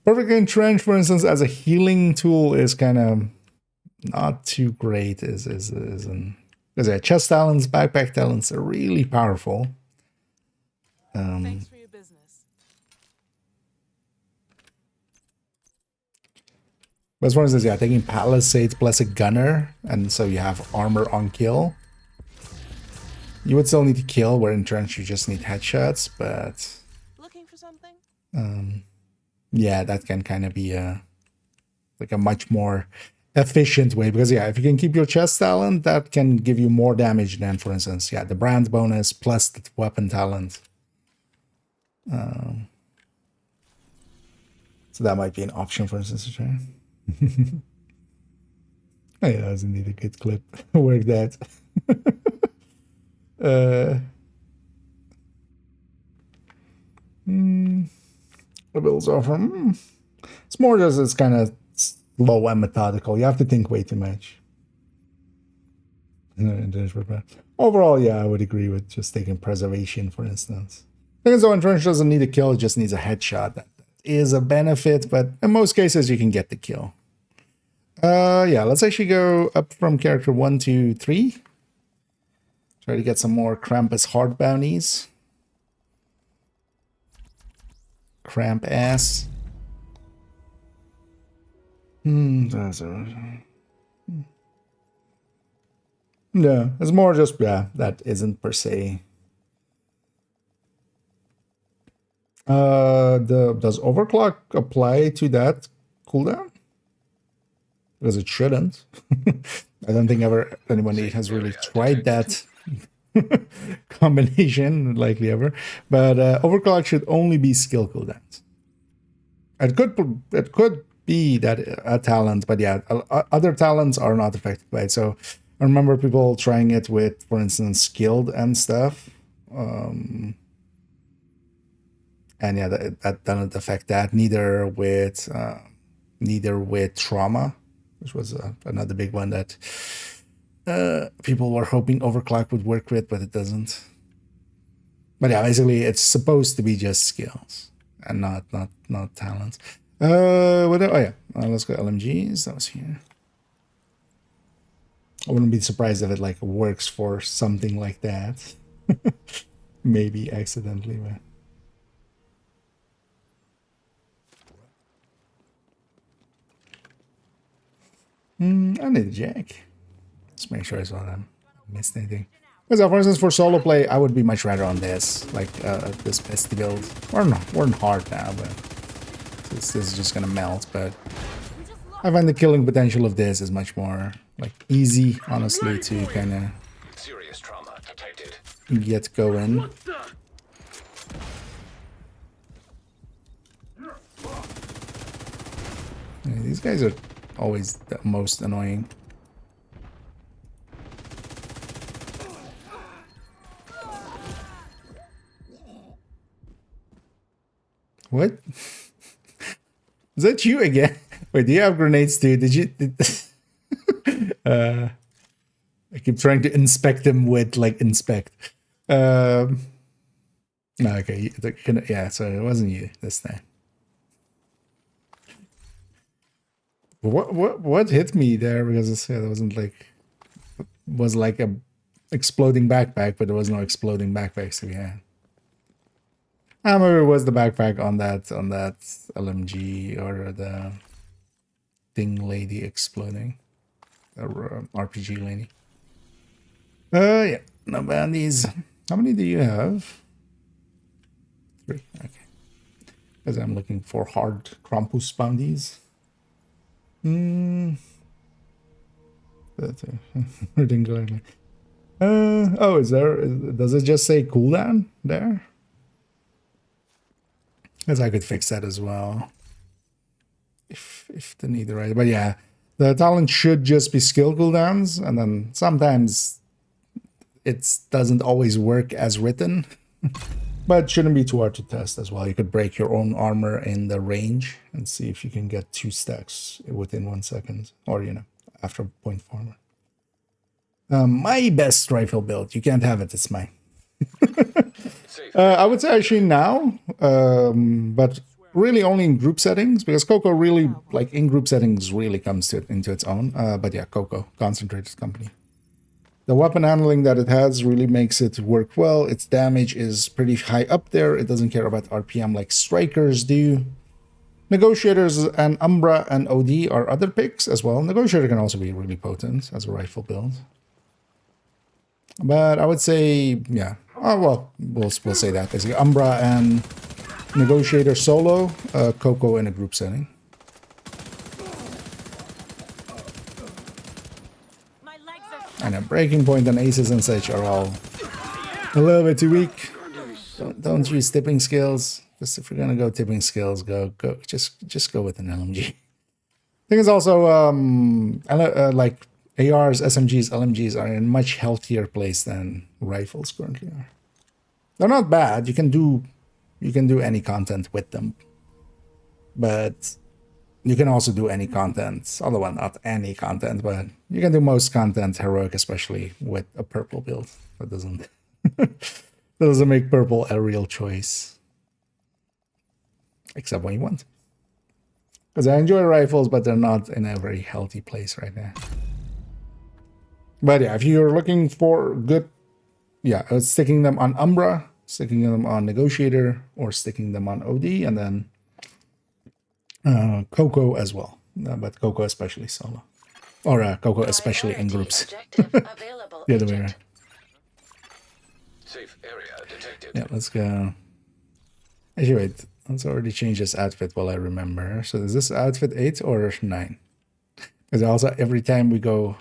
Perfect entrench, for instance, as a healing tool is kind of not too great. Because chest talents, backpack talents are really powerful. Thanks for your business. But for instance, yeah, taking Palisades plus a gunner, and so you have armor on kill. You would still need to kill, where in trench you just need headshots, but Looking for something? yeah, that can kind of be like a much more efficient way, because yeah, if you can keep your chest talent, that can give you more damage than, for instance, yeah, the brand bonus plus the weapon talent. So that might be an option, for instance, to try. Oh, yeah, that was indeed a good clip. Work that. The builds are from. It's more just it's kind of slow and methodical. You have to think way too much. Overall, yeah, I would agree with just taking preservation, for instance. Because though Entrench doesn't need a kill, it just needs a headshot. That is a benefit, but in most cases, you can get the kill. Yeah, let's actually go up from character 1 to 3. Try to get some more Krampus heart bounties. Cramp ass. No, it's more just, yeah, that isn't per se. Does overclock apply to that cooldown? Because it shouldn't. I don't think anybody has really tried that combination, likely ever. But overclock should only be skill cooldowns. It could be that a talent, but yeah, other talents are not affected by it. So I remember people trying it with, for instance, skilled and stuff. And yeah, that doesn't affect that. Neither with trauma, which was another big one that people were hoping overclock would work with, but it doesn't. But yeah, basically it's supposed to be just skills and not talents. Let's go LMGs. That was here. I wouldn't be surprised if it like works for something like that. Maybe accidentally, but I need a jack. Let's make sure I saw them. Missed anything. Because for instance, for solo play, I would be much rather on this, like this pesty build. We're in hard now, but this is just gonna melt. But I find the killing potential of this is much more like easy, honestly, to kind of Serious trauma detected. get going. What the? Yeah, these guys are always the most annoying. What? Is that you again? Wait, do you have grenades too? I keep trying to inspect them with like inspect. No, okay. Yeah, so it wasn't you this time. What hit me there? Because it wasn't like was like a exploding backpack, but there was no exploding backpack, so yeah. I remember it was the backpack on that LMG or the thing lady exploding. Or RPG lady. Yeah. No bandies. How many do you have? 3. Okay. Because I'm looking for hard Krampus bandies. That's everything going. Oh, does it just say cooldown there? Because I could fix that as well. If the need right. But yeah, the talent should just be skill cooldowns, and then sometimes it doesn't always work as written. But it shouldn't be too hard to test as well. You could break your own armor in the range and see if you can get 2 stacks within 1 second. Or, after point farmer. My best rifle build. You can't have it, it's mine. I would say actually now, but really only in group settings, because Coco really, like in group settings, really comes into its own. But yeah, Coco, concentrated company. The weapon handling that it has really makes it work well. Its damage is pretty high up there. It doesn't care about RPM like strikers do. Negotiators and Umbra and OD are other picks as well. Negotiator can also be really potent as a rifle build. But I would say, yeah. Oh, well, we'll say that. Basically, Umbra and Negotiator solo, Coco in a group setting. And a Breaking Point and Aces and such are all a little bit too weak. Don't use tipping skills. Just if you're gonna go tipping skills, go. Just go with an LMG. I think it's also like ARs, SMGs, LMGs are in a much healthier place than rifles currently are. They're not bad. You can do any content with them, but you can also do any content. Although not any content, but you can do most content heroic, especially with a purple build. That doesn't make purple a real choice, except when you want. Because I enjoy rifles, but they're not in a very healthy place right now. But yeah, if you're looking for good, yeah, sticking them on Umbra, sticking them on Negotiator, or sticking them on OD, and then Coco as well. But Coco especially solo. Or Coco especially in groups. The other way around. Safe area detected. Yeah, let's go. Actually, wait. Let's already change this outfit while I remember. So is this outfit 8 or 9? Because also every time we go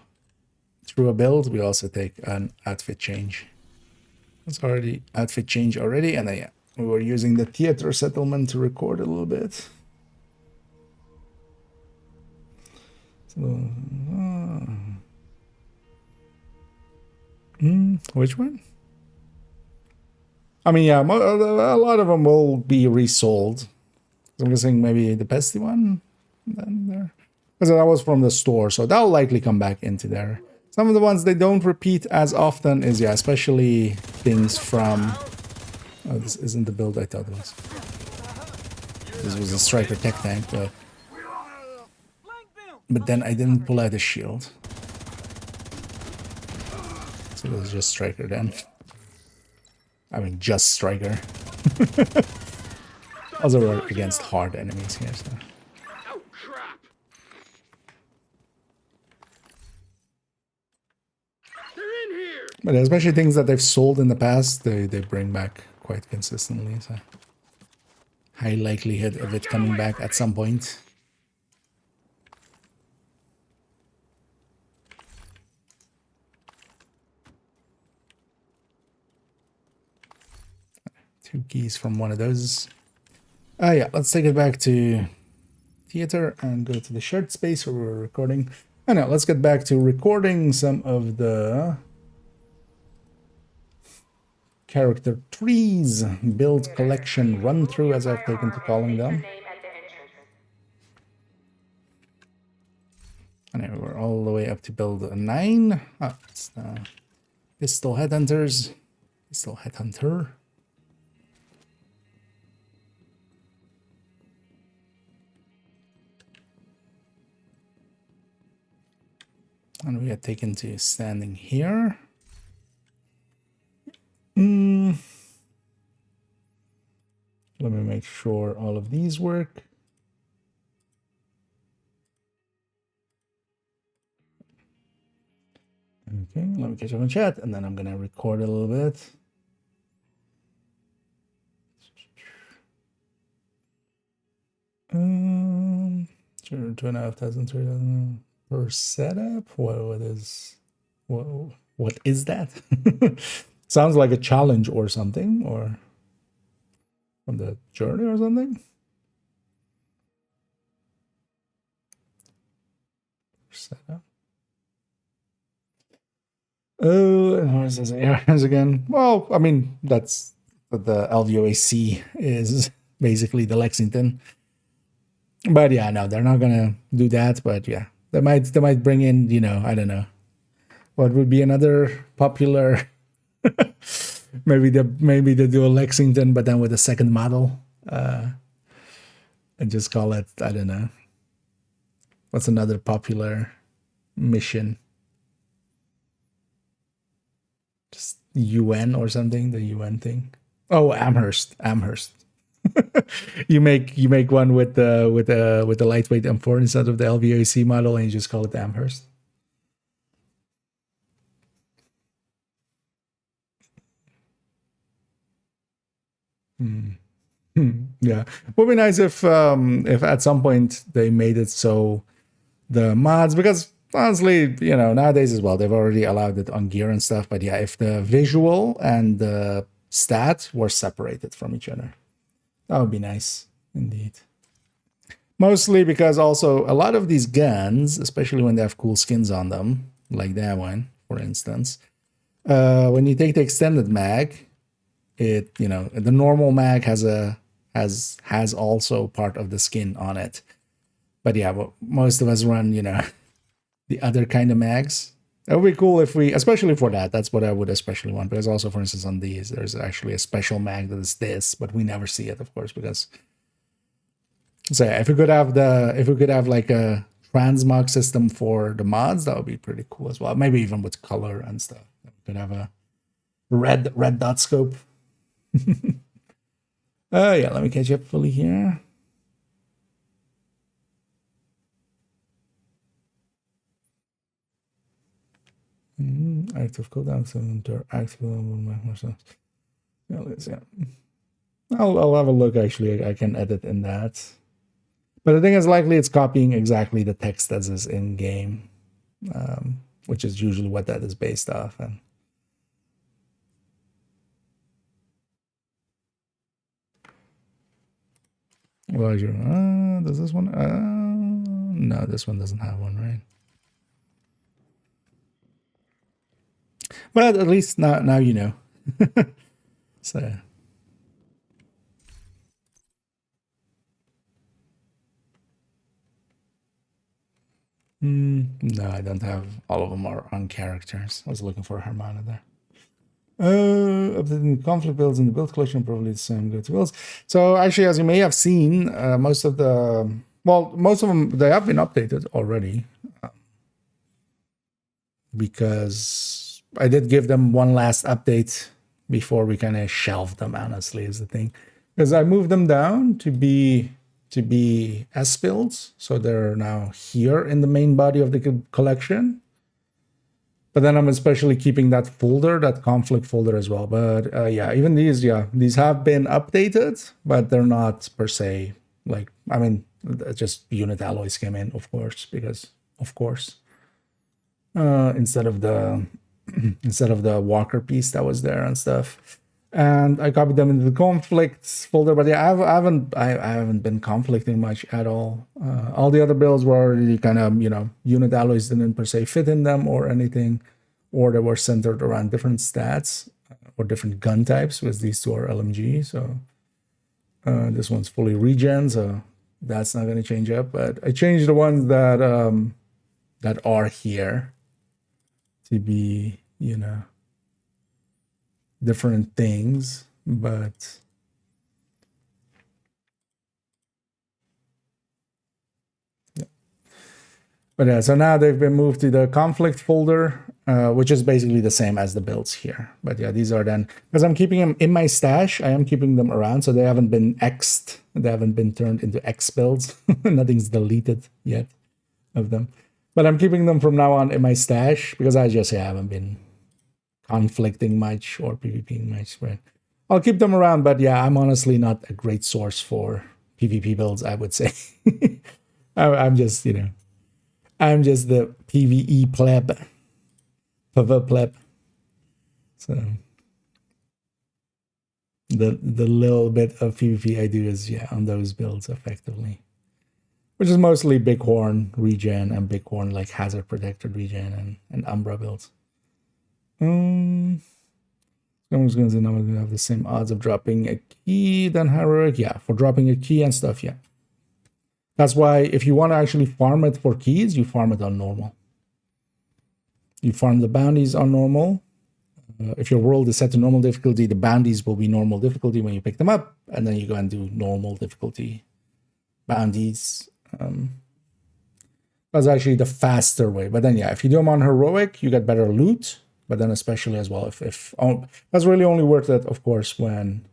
through a build, we also take an outfit change. It's already outfit change already, and then, yeah, we were using the theater settlement to record a little bit. So, which one? I mean, yeah, a lot of them will be resold. I'm guessing maybe the best one then there, because that was from the store, so that'll likely come back into there. Some of the ones they don't repeat as often is, yeah, especially things from. Oh, this isn't the build I thought it was. This was a striker tech tank, but then I didn't pull out a shield, so it was just striker then. I mean, just striker. Also, we're against hard enemies here, so. Oh, crap! They're in here! But especially things that they've sold in the past, they bring back quite consistently, so. High likelihood of it coming back at some point. Two keys from one of those. Yeah, let's take it back to theater and go to the shared space where we're recording. Oh no, let's get back to recording some of the character trees, build collection run through, as I've taken to calling them. And we're all the way up to build a 9. Oh, it's pistol headhunters. Pistol headhunter. And we are taken to standing here. Let me make sure all of these work. Okay, let me catch up on chat, and then I'm gonna record a little bit. Sure, 2,500, 3,000 per setup. What is that? Sounds like a challenge or something, or from the journey or something. Setup. Oh, and what is this areas again? Well, I mean, that's what the LVOAC is, basically the Lexington. But yeah, no, they're not gonna do that. But yeah, they might bring in, you know, I don't know, what would be another popular. maybe they do a Lexington, but then with a second model, and just call it, I don't know. What's another popular mission? Just UN or something, the UN thing. Oh, Amherst. you make one with the lightweight M4 instead of the LVOC model, and you just call it Amherst. Yeah, would be nice if at some point they made it so the mods, because honestly, you know, nowadays as well, they've already allowed it on gear and stuff. But yeah, if the visual and the stat were separated from each other, that would be nice indeed. Mostly because also a lot of these guns, especially when they have cool skins on them, like that one, for instance, when you take the extended mag, it, you know, the normal mag has also part of the skin on it. But yeah, well, most of us run, you know, the other kind of mags. It would be cool if we, especially for that, that's what I would especially want. Because also, for instance, on these, there's actually a special mag that is this, but we never see it, of course, because. So yeah, if we could have like a transmog system for the mods, that would be pretty cool as well. Maybe even with color and stuff. We could have a red dot scope. Yeah, let me catch up fully here. Active cooldown, so active. Yeah, let's see. I'll have a look. Actually, I can edit in that. But the thing is, likely it's copying exactly the text as is in game, which is usually what that is based off. And Does this one? No, this one doesn't have one, right? But at least now you know. So. No, I don't have all of them are on characters. I was looking for Hermana there. Updating conflict builds in the build collection, probably the same go to builds. So actually, as you may have seen, most of them, they have been updated already. Because I did give them one last update before we kind of shelved them, honestly, is the thing. Because I moved them down to be S builds, so they're now here in the main body of the collection. But then I'm especially keeping that folder, that conflict folder as well. But yeah, even these have been updated, but they're not per se like, I mean, just unit alloys came in, of course, because of course, instead of the Walker piece that was there and stuff. And I copied them into the conflicts folder, but yeah, I haven't been conflicting much at all. All the other builds were already kind of, unit alloys didn't per se fit in them or anything, or they were centered around different stats or different gun types, with these two are LMG. So this one's fully regen, so that's not going to change up. But I changed the ones that are here to be, different things, but yeah, so now they've been moved to the conflict folder, which is basically the same as the builds here. But yeah, these are then, because I'm keeping them in my stash, I am keeping them around, so they haven't been X'd, they haven't been turned into X builds. Nothing's deleted yet of them, but I'm keeping them from now on in my stash because I just haven't been conflicting much or PvPing much, right? I'll keep them around, but yeah, I'm honestly not a great source for PvP builds, I would say. I'm just, I'm just the PvE pleb. Pleb. So the little bit of PvP I do is, on those builds effectively. Which is mostly Bighorn regen and Bighorn like hazard protected regen and Umbra builds. I'm just going to say now we're going to have the same odds of dropping a key than Heroic. Yeah, for dropping a key and stuff, yeah. That's why if you want to actually farm it for keys, you farm it on normal. You farm the bounties on normal. If your world is set to normal difficulty, the bounties will be normal difficulty when you pick them up, and then you go and do normal difficulty bounties. That's actually the faster way. But then, yeah, if you do them on Heroic, you get better loot. But then especially as well, if that's really only worth it, of course, when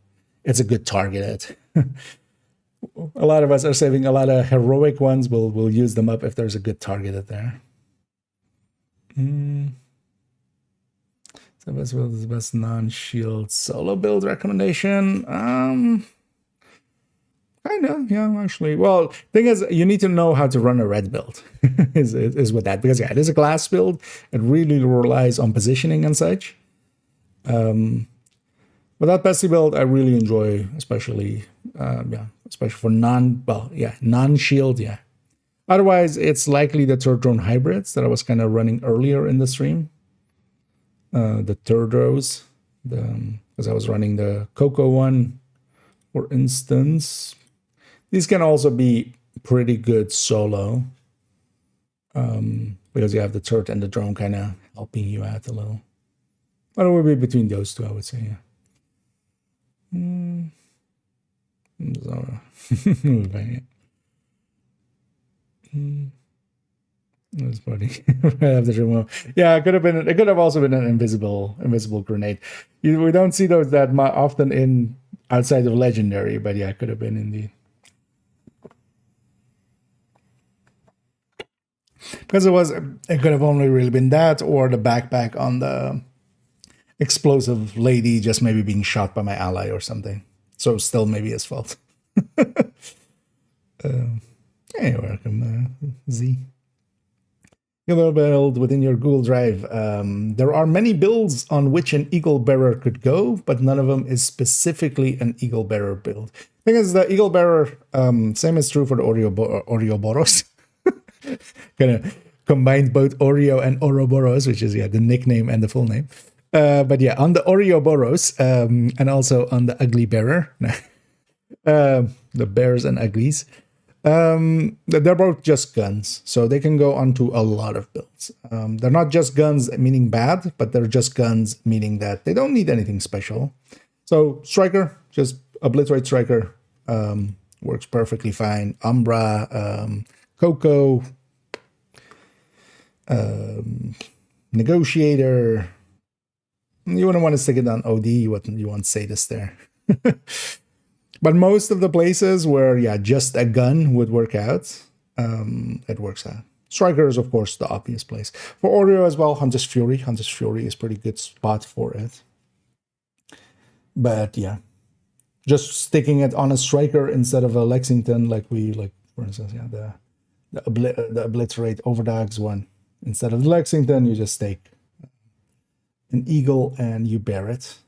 it's a good targeted. A lot of us are saving a lot of Heroic ones. We'll use them up if there's a good targeted there. So that's what is the best non-shield solo build recommendation. Kind of, yeah, actually. Well, thing is, you need to know how to run a red build, is with that. Because, yeah, it is a glass build. It really relies on positioning and such. But that Pesty build, I really enjoy, especially for non-shield, yeah. Otherwise, it's likely the third drone hybrids that I was kind of running earlier in the stream. The third rows, because I was running the Coco one, for instance. These can also be pretty good solo, because you have the turret and the drone kind of helping you out a little. But it would be between those two, I would say, yeah. That's funny. Yeah, it could have also been an invisible grenade. We don't see those that often in outside of legendary, but yeah, it could have been indeed. Because it could have only really been that, or the backpack on the explosive lady just maybe being shot by my ally or something. So still maybe his fault. Hey, welcome, Z. Eagle build within your Google Drive. There are many builds on which an Eagle Bearer could go, but none of them is specifically an Eagle Bearer build. Thing is, the Eagle Bearer, same is true for the Ouroboros. Kind of combined both Oreo and Ouroboros, which is the nickname and the full name. But yeah, on the Ouroboros and also on the Ugly Bearer, the bears and uglies. They're both just guns, so they can go onto a lot of builds. They're not just guns meaning bad, but they're just guns meaning that they don't need anything special. So Striker, just obliterate Striker, works perfectly fine. Umbra, Coco, Negotiator. You wouldn't want to stick it on OD, you want Sadist there. But most of the places where, just a gun would work out, it works out. Striker is, of course, the obvious place. For Oreo as well, Hunter's Fury. Hunter's Fury is a pretty good spot for it. But yeah, just sticking it on a Striker instead of a Lexington, for instance, the Obliterate Overdogs one. Instead of Lexington, you just take an Eagle and you bear it.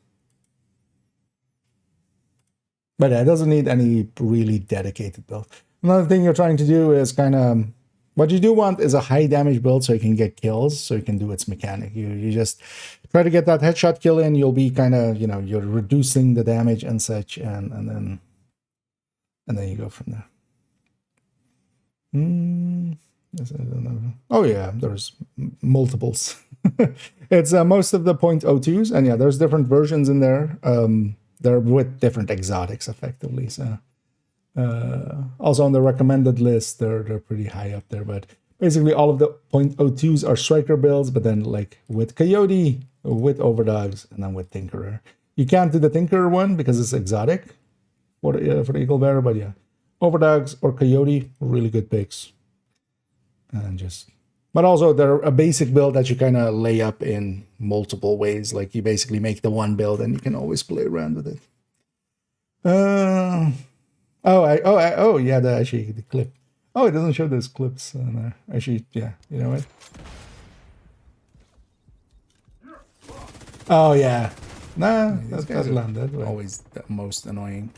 But it doesn't need any really dedicated build. Another thing you're trying to do is kind of... What you do want is a high damage build so you can get kills, so you can do its mechanic. You just try to get that headshot kill in, you'll be kind of, you're reducing the damage and such, and then you go from there. Oh yeah, there's multiples. It's most of the .02s, and there's different versions in there. They're with different exotics, effectively. So, also on the recommended list, they're pretty high up there. But basically, all of the .02s are Striker builds. But then, with Coyote, with Overdogs, and then with Tinkerer. You can't do the Tinkerer one because it's exotic for the Eagle Bearer. But Overdogs or Coyote, really good picks. But also they're a basic build that you kind of lay up in multiple ways. Like you basically make the one build and you can always play around with it. Actually the clip. Oh, it doesn't show those clips on there. Actually, you know what? Oh yeah. Nah, that's landed. Always the most annoying.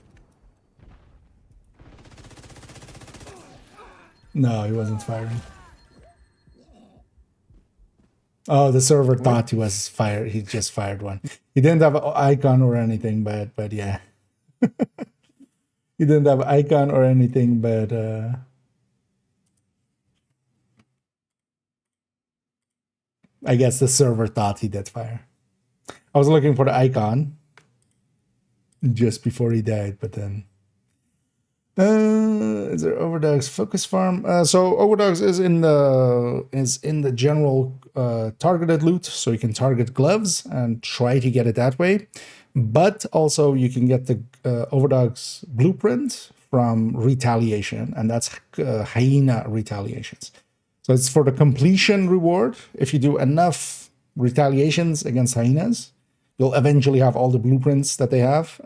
No, he wasn't firing. Oh, the server thought he was fired. He just fired one. He didn't have an icon or anything, but yeah. He didn't have an icon or anything, but I guess the server thought he did fire. I was looking for the icon just before he died, but then is there Overdogs Focus Farm? So Overdogs is in the general targeted loot, so you can target gloves and try to get it that way. But also you can get the Overdogs blueprint from Retaliation, and that's hyena retaliations. So it's for the completion reward. If you do enough retaliations against hyenas, you'll eventually have all the blueprints that they have.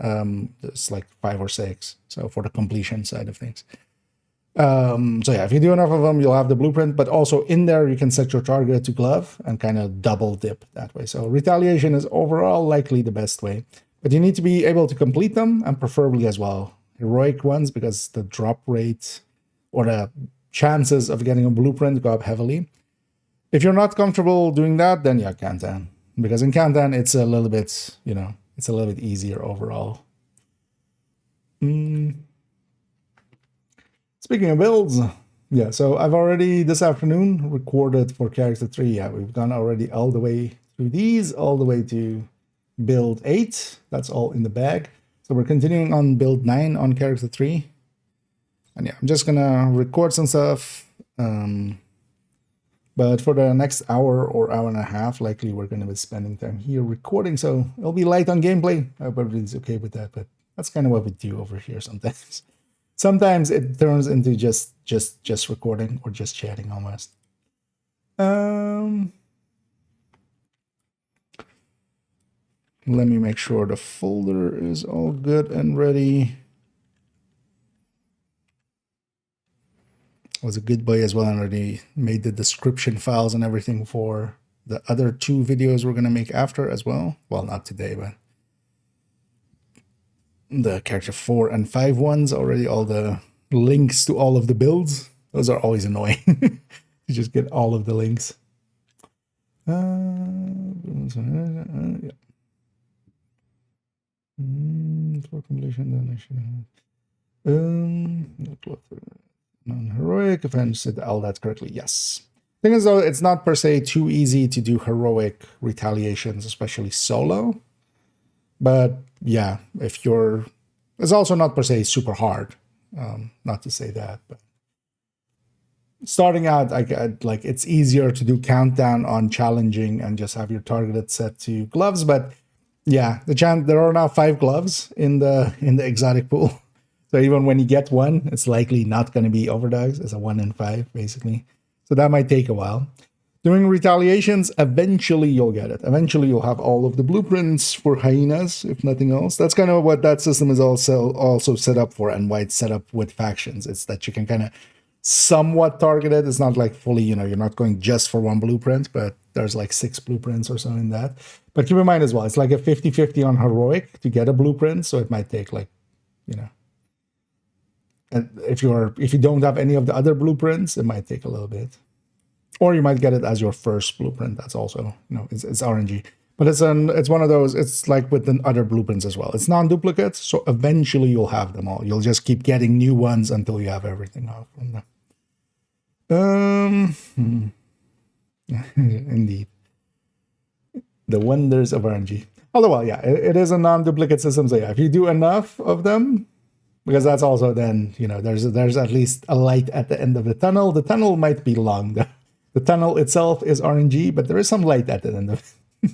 It's like 5 or 6. So for the completion side of things. If you do enough of them, you'll have the blueprint. But also in there, you can set your target to glove and kind of double dip that way. So retaliation is overall likely the best way. But you need to be able to complete them, and preferably as well heroic ones, because the drop rate or the chances of getting a blueprint go up heavily. If you're not comfortable doing that, then Kantan. Because in Kantan, it's a little bit, it's a little bit easier overall. Speaking of builds, so I've already this afternoon recorded for Character 3. Yeah, we've gone already all the way through these, all the way to build 8. That's all in the bag. So we're continuing on build 9 on Character 3. And I'm just gonna record some stuff. But for the next hour or hour and a half, likely we're going to be spending time here recording. So it'll be light on gameplay. I hope everybody's okay with that. But that's kind of what we do over here sometimes. Sometimes it turns into just recording or just chatting almost. Let me make sure the folder is all good and ready. was a good boy as well, and already made the description files and everything for the other 2 videos we're going to make after as well. Well, not today, but the character 4 and 5 ones, already all the links to all of the builds. Those are always annoying. You just get all of the links. Yeah. For completion, then I should have non-heroic. If I understood all that correctly, yes. Thing is, though, it's not per se too easy to do heroic retaliations, especially solo. But yeah, if you're, it's also not per se super hard. Not to say that, but starting out, like it's easier to do countdown on challenging and just have your targeted set to gloves. But yeah, there are now 5 gloves in the exotic pool. So even when you get one, it's likely not going to be overdogs. It's a 1 in 5, basically. So that might take a while. Doing retaliations, eventually you'll get it. Eventually you'll have all of the blueprints for hyenas, if nothing else. That's kind of what that system is also set up for, and why it's set up with factions. It's that you can kind of somewhat target it. It's not like fully, you're not going just for one blueprint, but there's like 6 blueprints or so in that. But keep in mind as well, it's like a 50-50 on heroic to get a blueprint, so it might take like, and if you don't have any of the other blueprints, it might take a little bit. Or you might get it as your first blueprint. That's also, it's RNG. But it's one of those, it's like with the other blueprints as well. It's non-duplicate, so eventually you'll have them all. You'll just keep getting new ones until you have everything off from them. Indeed. The wonders of RNG. Although, well, yeah, it is a non-duplicate system, so yeah, if you do enough of them, because that's also then, there's at least a light at the end of the tunnel. The tunnel might be long. The tunnel itself is RNG, but there is some light at the end of it.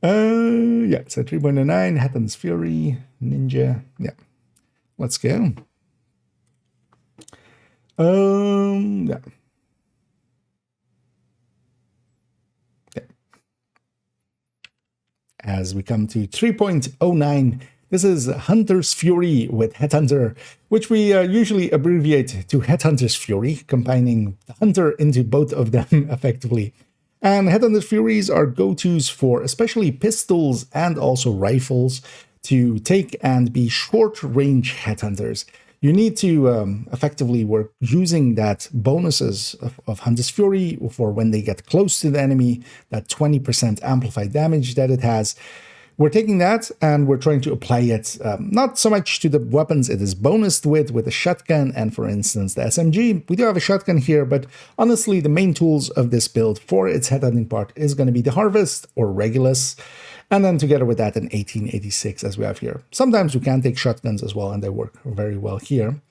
Yeah, so 3.09, Hatan's Fury, Ninja. Yeah, let's go. Yeah. As we come to 3.09, this is Hunter's Fury with Headhunter, which we usually abbreviate to Headhunter's Fury, combining the Hunter into both of them effectively. And Headhunter's Furies are go-tos for especially pistols and also rifles to take and be short-range Headhunters. You need to effectively work using that bonuses of Hunter's Fury for when they get close to the enemy, that 20% amplified damage that it has. We're taking that and we're trying to apply it not so much to the weapons it is bonused with a shotgun and, for instance, the SMG. We do have a shotgun here, but honestly, the main tools of this build for its headhunting part is going to be the Harvest or Regulus, and then together with that an 1886 as we have here. Sometimes we can take shotguns as well, and they work very well here.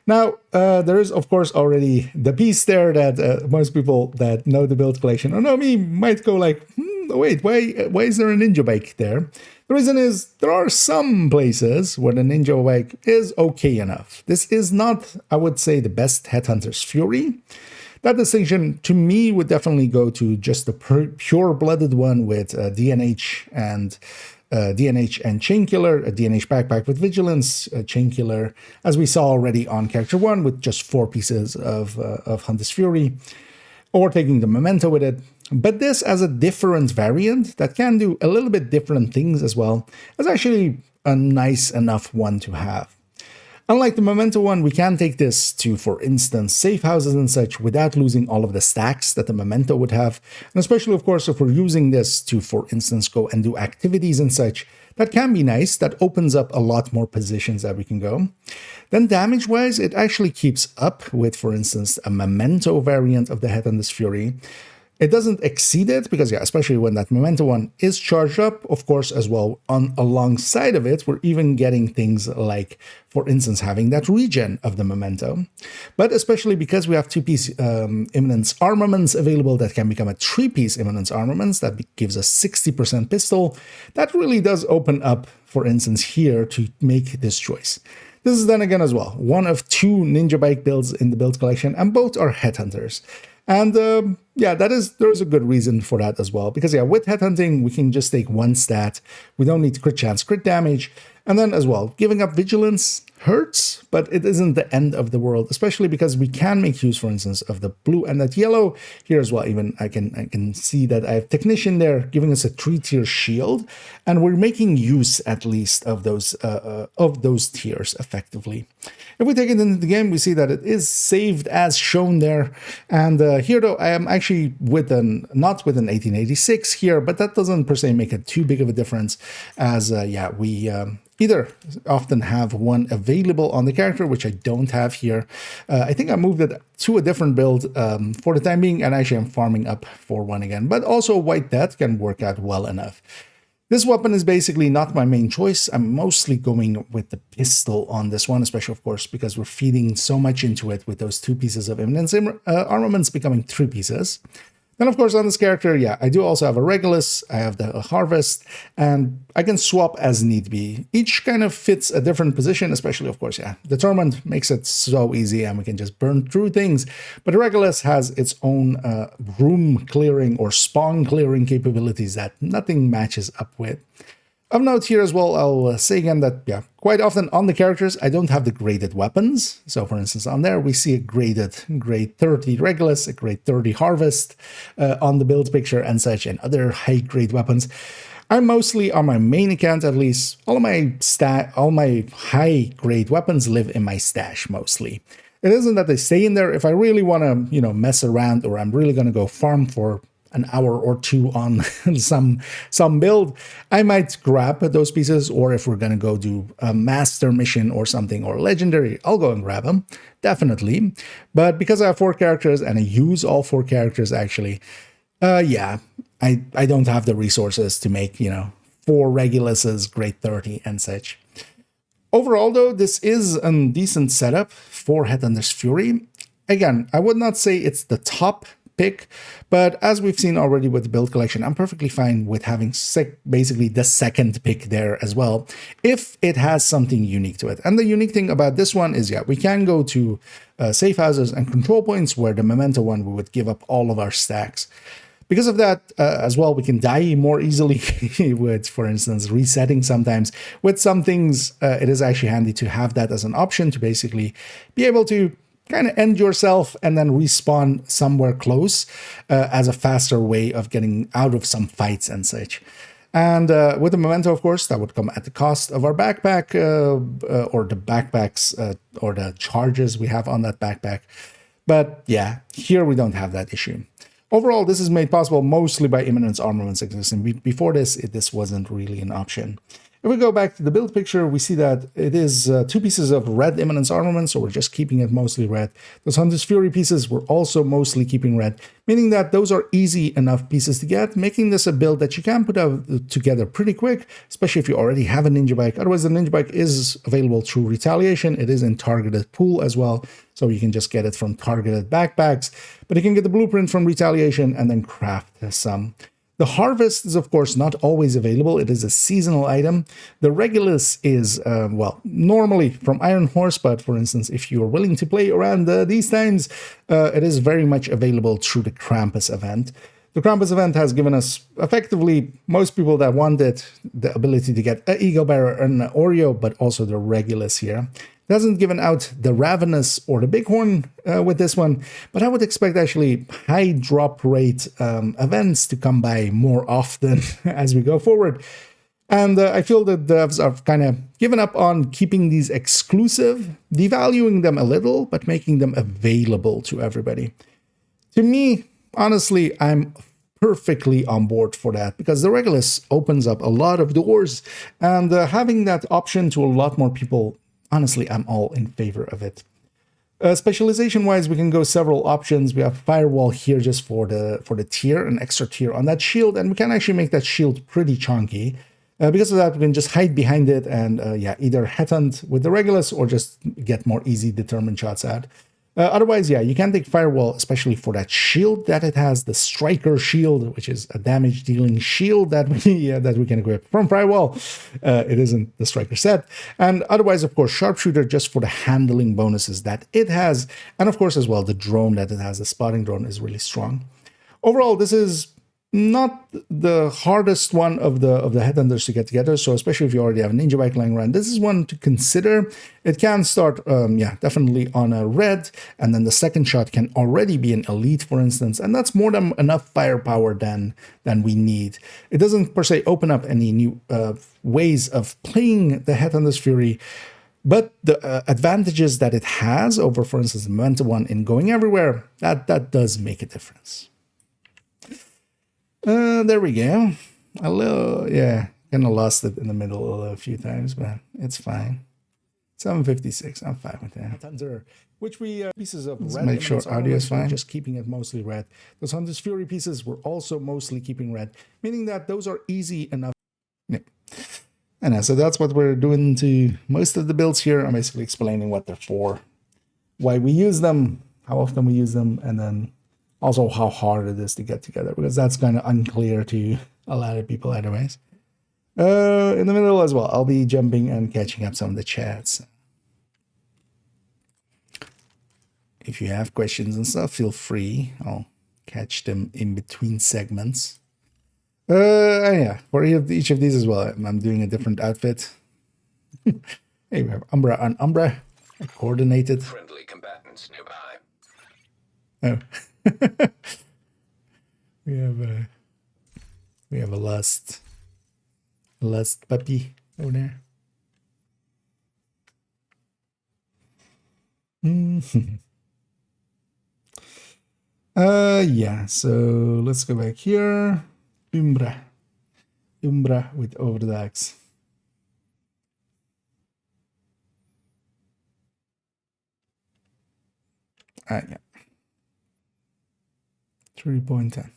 Now, there is, of course, already the piece there that most people that know the build collection or know me might go like, wait, why is there a ninja bike there? The reason is there are some places where the ninja bike is okay enough. This is not, I would say, the best Headhunter's Fury. That distinction, to me, would definitely go to just the pure-blooded one with DNH and Chainkiller, a DNH backpack with Vigilance, a Chainkiller, as we saw already on Character 1 with just 4 pieces of Hunter's Fury, or taking the Memento with it. But this as a different variant that can do a little bit different things as well is actually a nice enough one to have. Unlike the Memento one, we can take this to, for instance, safe houses and such without losing all of the stacks that the Memento would have. And especially, of course, if we're using this to, for instance, go and do activities and such, that can be nice. That opens up a lot more positions that we can go. Then damage-wise, it actually keeps up with, for instance, a Memento variant of the Headhunter's Fury. It doesn't exceed it because, yeah, especially when that Memento one is charged up, of course, as well, alongside of it, we're even getting things like, for instance, having that regen of the Memento. But especially because we have 2-piece Imminence Armaments available that can become a 3-piece Imminence Armaments, that gives us 60% pistol, that really does open up, for instance, here to make this choice. This is then again as well, one of 2 Ninja Bike builds in the build collection, and both are Headhunters. And yeah, there is a good reason for that as well. Because yeah, with Headhunting, we can just take 1 stat. We don't need crit chance, crit damage. And then as well, giving up Vigilance hurts, but it isn't the end of the world, especially because we can make use, for instance, of the blue and that yellow here as well. Even I can see that I have Technician there giving us a 3-tier shield, and we're making use at least of those tiers effectively. If we take it into the game, we see that it is saved as shown there. And here, though, I am actually not with an 1886 here, but that doesn't per se make it too big of a difference, as we either often have one available on the character, which I don't have here. I think I moved it to a different build for the time being, and actually I'm farming up for one again. But also White Death can work out well enough. This weapon is basically not my main choice. I'm mostly going with the pistol on this one, especially, of course, because we're feeding so much into it with those 2 pieces of Imminence armaments becoming 3 pieces. Then, of course, on this character, I do also have a Regulus, I have the Harvest, and I can swap as need be. Each kind of fits a different position, especially, of course, Determined makes it so easy and we can just burn through things. But the Regulus has its own room clearing or spawn clearing capabilities that nothing matches up with. Of note here as well, I'll say again that, quite often on the characters, I don't have the graded weapons. So, for instance, on there, we see a graded grade 30 Regulus, a grade 30 Harvest on the build picture and such, and other high-grade weapons. I'm mostly, on my main account at least, all my high-grade weapons live in my stash mostly. It isn't that they stay in there. If I really want to, mess around, or I'm really going to go farm for an hour or 2 on some build, I might grab those pieces, or if we're going to go do a master mission or something, or legendary, I'll go and grab them, definitely. But because I have 4 characters and I use all 4 characters actually, I don't have the resources to make, 4 Reguluses, grade 30 and such. Overall though, this is a decent setup for Headhunter's Fury. Again, I would not say it's the top pick, but as we've seen already with the build collection, I'm perfectly fine with having basically the second pick there as well, if it has something unique to it. And the unique thing about this one is, we can go to safe houses and control points, where the Memento one, we would give up all of our stacks. Because of that, as well, we can die more easily with, for instance, resetting sometimes. With some things, it is actually handy to have that as an option to basically be able to kind of end yourself and then respawn somewhere close as a faster way of getting out of some fights and such. And with the Memento, of course, that would come at the cost of our backpack or the backpacks or the charges we have on that backpack. But here we don't have that issue. Overall, this is made possible mostly by Imminence armaments existing. Before this wasn't really an option. If we go back to the build picture, we see that it is 2 pieces of red Imminence armament, so we're just keeping it mostly red. Those Hunter's Fury pieces we're also mostly keeping red, meaning that those are easy enough pieces to get, making this a build that you can put together pretty quick, especially if you already have a Ninja Bike. Otherwise, the Ninja Bike is available through Retaliation. It is in targeted pool as well, so you can just get it from targeted backpacks, but you can get the blueprint from Retaliation and then craft some. The Harvest is, of course, not always available. It is a seasonal item. The Regulus is, normally from Iron Horse, but for instance, if you are willing to play around these times, it is very much available through the Krampus event. The Krampus event has given us, effectively, most people that want it, the ability to get an Eagle Bearer and an Oreo, but also the Regulus here. It hasn't given out the Ravenous or the Bighorn with this one, but I would expect actually high drop rate events to come by more often as we go forward. And I feel that devs have kind of given up on keeping these exclusive, devaluing them a little, but making them available to everybody. To me, honestly, I'm perfectly on board for that, because the Regulus opens up a lot of doors, and having that option to a lot more people, honestly, I'm all in favor of it. Specialization-wise, we can go several options. We have Firewall here just for the tier, an extra tier on that shield, and we can actually make that shield pretty chunky. Because of that, we can just hide behind it and either headhunt with the Regulus or just get more easy determined shots out. Otherwise, you can take Firewall, especially for that shield that it has, the Striker Shield, which is a damage-dealing shield that we can equip from Firewall. It isn't the Striker set. And otherwise, of course, Sharpshooter just for the handling bonuses that it has. And of course, as well, the drone that it has, the spotting drone, is really strong. Overall, this is not the hardest one of the headhunters to get together. So especially if you already have a ninja bike lying around, this is one to consider. It can start, yeah, definitely on a red, and then the second shot can already be an elite, for instance, and that's more than enough firepower than we need. It doesn't per se open up any new ways of playing the Headhunter's Fury, but the advantages that it has over, for instance, the Momentum one in going everywhere, that does make a difference. There we go. A little, yeah, kind of lost it in the middle a few times, but it's fine. 756, I'm fine with that. Thunder, which we pieces of red. Make sure audio is fine. Just keeping it mostly red. Those Hunter's Fury pieces were also mostly keeping red, meaning that those are easy enough. Yeah. And so that's what we're doing to most of the builds here. I'm basically explaining what they're for, why we use them, how often we use them, and then also how hard it is to get together, because that's kind of unclear to a lot of people anyways. In the middle as well, I'll be jumping and catching up some of the chats. If you have questions and stuff, feel free. I'll catch them in between segments. And yeah, for each of these as well, I'm doing a different outfit. Hey, we have Umbra on Umbra, coordinated. Friendly combatants nearby. Oh. we have a lust puppy over there. Yeah, so let's go back here. Umbra with overdags. Yeah. 3.10.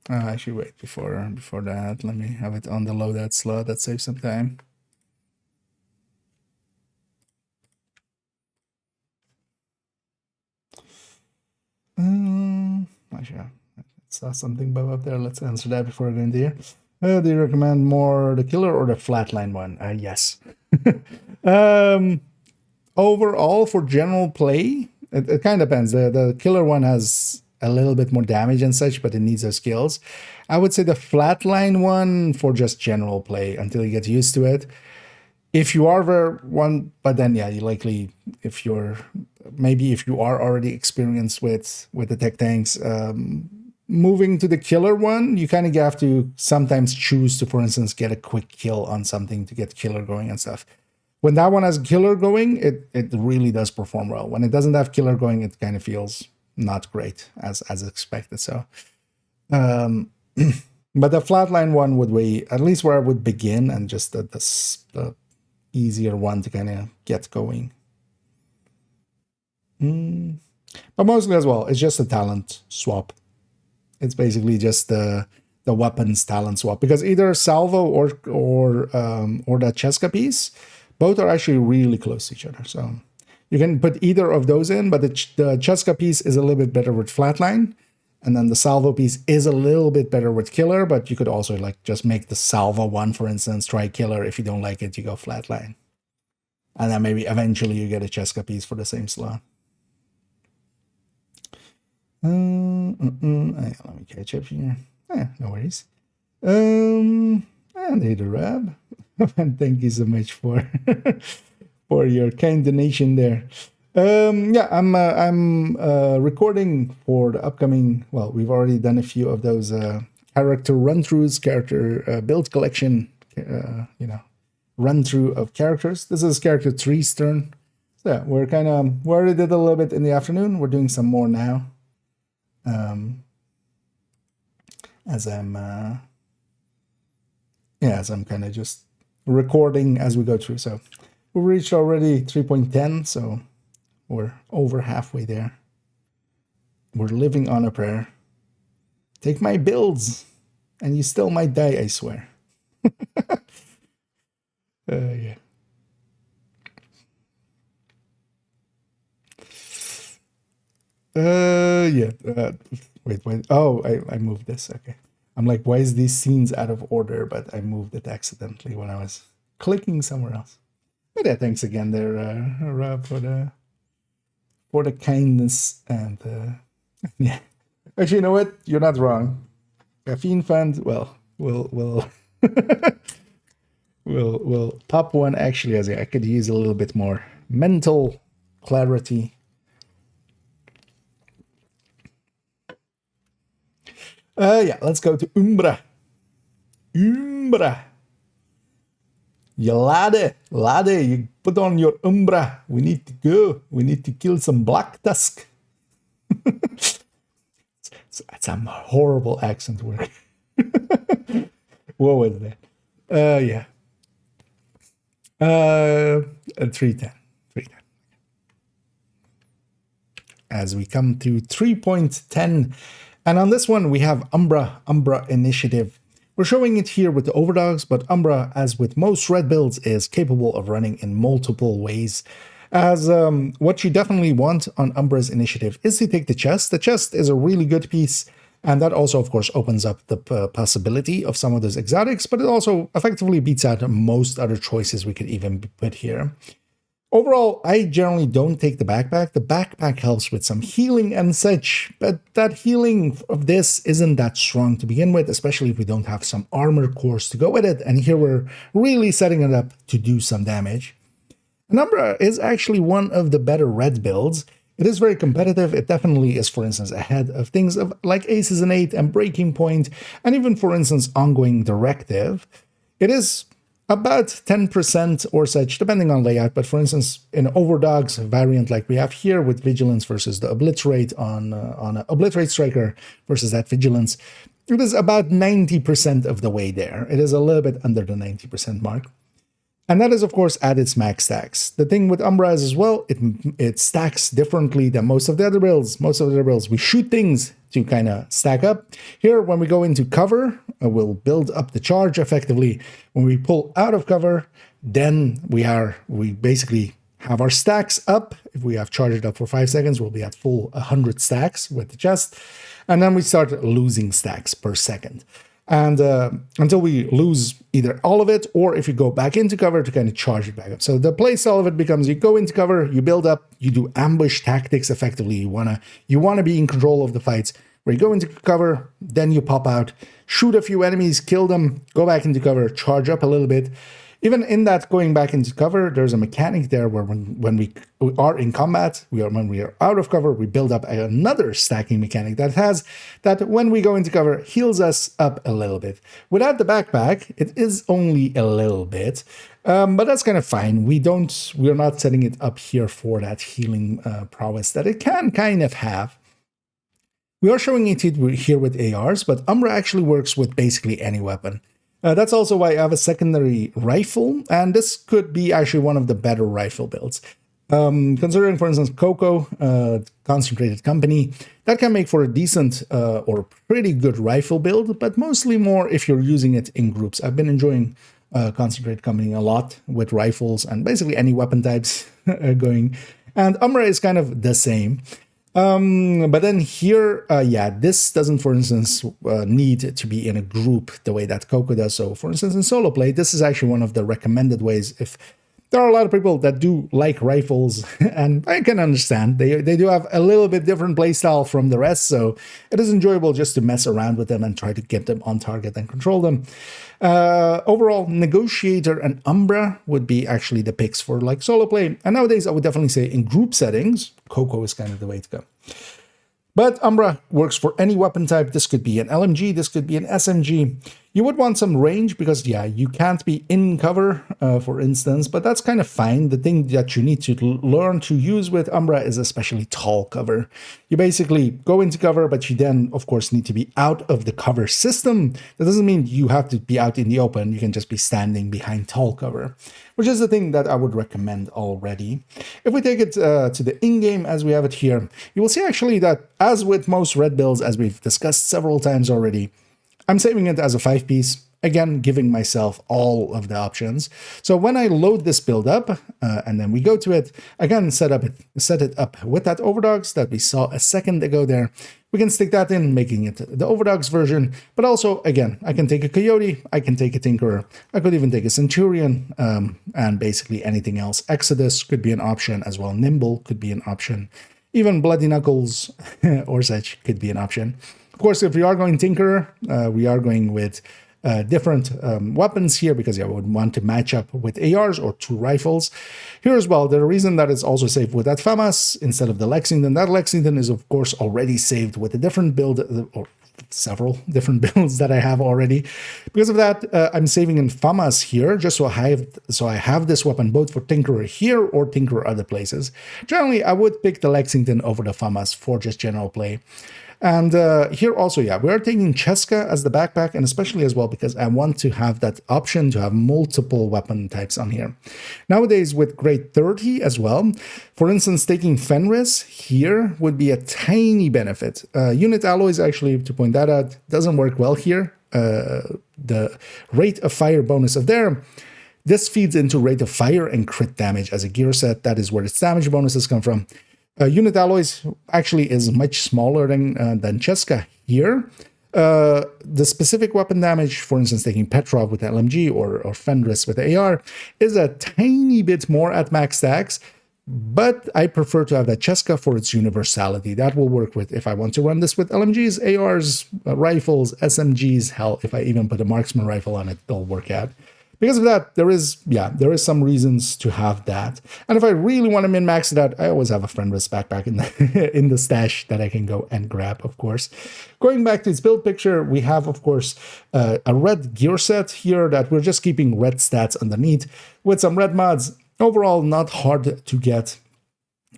Actually, wait, before that, let me have it on the loadout slot. That saves some time. Actually, I saw something above up there. Let's answer that before I go into here. Do you recommend more the killer or the flatline one? Yes. Overall, for general play, it kind of depends. The killer one has a little bit more damage and such, but it needs those skills. I would say the flatline one for just general play until you get used to it. If you are but then yeah, you likely, if you are already experienced with the tech tanks, moving to the killer one, you kind of have to sometimes choose to, for instance, get a quick kill on something to get killer going and stuff. When that one has killer going, it really does perform well. When it doesn't have killer going, it kind of feels not great as expected. So, but the flatline one would be at least where I would begin, and just the easier one to kind of get going. But mostly as well, it's just a talent swap. It's basically just the weapons talent swap, because either salvo or that Cheska piece, both are actually really close to each other. So you can put either of those in, but the Cheska piece is a little bit better with flatline, and then the salvo piece is a little bit better with killer, but you could also like just make the salvo one, for instance, try killer. If you don't like it, you go flatline. And then maybe eventually you get a Cheska piece for the same slot. Let me catch up here. No worries. And hey, the Rab. Thank you so much for for your kind donation there. Yeah, I'm recording for the upcoming. Well, we've already done a few of those character run-throughs, character build collection. Run through of characters. This is character 3's turn. So yeah, we already did a little bit in the afternoon. We're doing some more now. As I'm kind of just recording as we go through. So we reached already 3.10, so we're over halfway there. We're living on a prayer. Take my builds, and you still might die, I swear. Yeah. Yeah. Wait. Oh, I moved this. Okay. I'm like, why is these scenes out of order? But I moved it accidentally when I was clicking somewhere else. But yeah, thanks again there, Rob, for the kindness, and yeah, Actually, you know what? You're not wrong. Caffeine fund, well, will will pop one actually as I could use a little bit more mental clarity. Yeah, let's go to Umbra. Umbra. You lade, you put on your Umbra. We need to go. We need to kill some Black Tusk. That's a horrible accent word. What was that? Yeah. 310. 310. As we come to 3.10. And on this one, we have Umbra Initiative. We're showing it here with the overdogs, but Umbra, as with most red builds, is capable of running in multiple ways. As what you definitely want on Umbra's Initiative is to take the chest. The chest is a really good piece, and that also, of course, opens up the possibility of some of those exotics, but it also effectively beats out most other choices we could even put here. Overall, I generally don't take the backpack. The backpack helps with some healing and such, but that healing of this isn't that strong to begin with, especially if we don't have some armor cores to go with it, and here we're really setting it up to do some damage. Umbra is actually one of the better red builds. It is very competitive. It definitely is, for instance, ahead of things like Aces and 8 and Breaking Point, and even, for instance, Ongoing Directive. It is about 10% or such, depending on layout, but for instance, in Overdogs variant like we have here with Vigilance versus the Obliterate on an Obliterate Striker versus that Vigilance, it is about 90% of the way there. It is a little bit under the 90% mark. And that is, of course, at its max stacks. The thing with Umbra is as well, it stacks differently than most of the other builds. Most of the other builds, we shoot things to kind of stack up. Here, when we go into cover, we'll build up the charge effectively. When we pull out of cover, then we basically have our stacks up. If we have charged up for 5 seconds, we'll be at full 100 stacks with the chest. And then we start losing stacks per second. And until we lose either all of it, or if you go back into cover to kind of charge it back up. So the play style of it becomes you go into cover, you build up, you do ambush tactics effectively. You wanna be in control of the fights, where you go into cover, then you pop out, shoot a few enemies, kill them, go back into cover, charge up a little bit. Even in that going back into cover, there's a mechanic there where when we are in combat, when we are out of cover, we build up another stacking mechanic that when we go into cover, heals us up a little bit. Without the backpack, it is only a little bit, but that's kind of fine. We're not setting it up here for that healing prowess that it can kind of have. We are showing it here with ARs, but Umbra actually works with basically any weapon. That's also why I have a secondary rifle, and this could be actually one of the better rifle builds. Considering, for instance, Coco, Concentrated Company, that can make for a decent or pretty good rifle build, but mostly more if you're using it in groups. I've been enjoying Concentrated Company a lot with rifles and basically any weapon types going, and Umbra is kind of the same. But then here, this doesn't, for instance, need to be in a group the way that Coco does. So, for instance, in solo play, this is actually one of the recommended ways. If there are a lot of people that do like rifles, and I can understand, they do have a little bit different playstyle from the rest, so it is enjoyable just to mess around with them and try to get them on target and control them. Overall, Negotiator and Umbra would be actually the picks for like solo play. And nowadays, I would definitely say in group settings, Coco is kind of the way to go. But Umbra works for any weapon type. This could be an LMG, this could be an SMG. You would want some range because, yeah, you can't be in cover, for instance, but that's kind of fine. The thing that you need to learn to use with Umbra is especially tall cover. You basically go into cover, but you then, of course, need to be out of the cover system. That doesn't mean you have to be out in the open. You can just be standing behind tall cover, which is the thing that I would recommend already. If we take it to the in-game as we have it here, you will see actually that, as with most red builds, as we've discussed several times already, I'm saving it as a 5-piece, again, giving myself all of the options. So when I load this build up, and then we go to it, again, set it up with that Overdogs that we saw a second ago there. We can stick that in, making it the Overdogs version. But also, again, I can take a Coyote, I can take a Tinkerer, I could even take a Centurion, and basically anything else. Exodus could be an option as well. Nimble could be an option. Even Bloody Knuckles or such could be an option. Of course, if we are going Tinkerer, we are going with different weapons here because I would want to match up with ARs or 2 rifles. Here as well, the reason that it's also saved with that FAMAS instead of the Lexington, that Lexington is of course already saved with a different build, or several different builds that I have already. Because of that, I'm saving in FAMAS here, just so I have this weapon both for Tinkerer here or Tinkerer other places. Generally, I would pick the Lexington over the FAMAS for just general play. And here also, yeah, we are taking Cheska as the backpack, and especially as well because I want to have that option to have multiple weapon types on here. Nowadays, with grade 30 as well, for instance, taking Fenris here would be a tiny benefit. Unit alloys, actually, to point that out, doesn't work well here. The rate of fire bonus of there, this feeds into rate of fire and crit damage as a gear set. That is where its damage bonuses come from. Unit alloys actually is much smaller than Cheska here. The specific weapon damage, for instance, taking Petrov with LMG or Fenris with AR, is a tiny bit more at max stacks, but I prefer to have that Cheska for its universality. That will work with if I want to run this with LMGs, ARs, rifles, SMGs, hell, if I even put a marksman rifle on it, it'll work out. Because of that, there is some reasons to have that. And if I really want to min-max that, I always have a Fenris backpack in the, in the stash that I can go and grab, of course. Going back to its build picture, we have, of course, a red gear set here that we're just keeping red stats underneath with some red mods. Overall, not hard to get.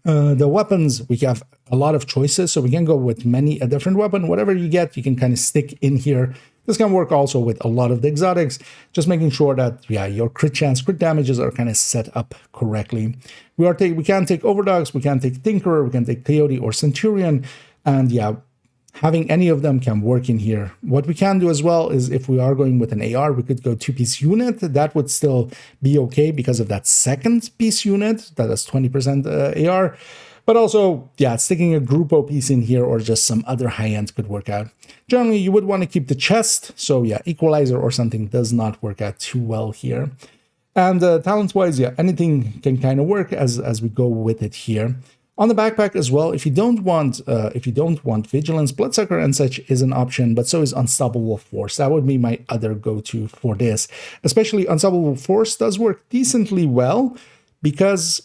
The weapons, we have a lot of choices, so we can go with a different weapon. Whatever you get, you can kind of stick in here. This can work also with a lot of the exotics, just making sure that, yeah, your crit damages are kind of set up correctly. We can take Overdogs, we can take Tinkerer, we can take Coyote or Centurion, and yeah, having any of them can work in here. What we can do as well is if we are going with an AR, we could go 2-piece unit. That would still be okay because of that second piece unit that is 20% AR. But also, yeah, sticking a Grupo piece in here or just some other high-end could work out. Generally, you would want to keep the chest. So yeah, Equalizer or something does not work out too well here. And talent-wise, yeah, anything can kind of work as we go with it here. On the backpack as well, if you don't want Vigilance, Bloodsucker and such is an option, but so is Unstoppable Force. That would be my other go-to for this. Especially Unstoppable Force does work decently well, because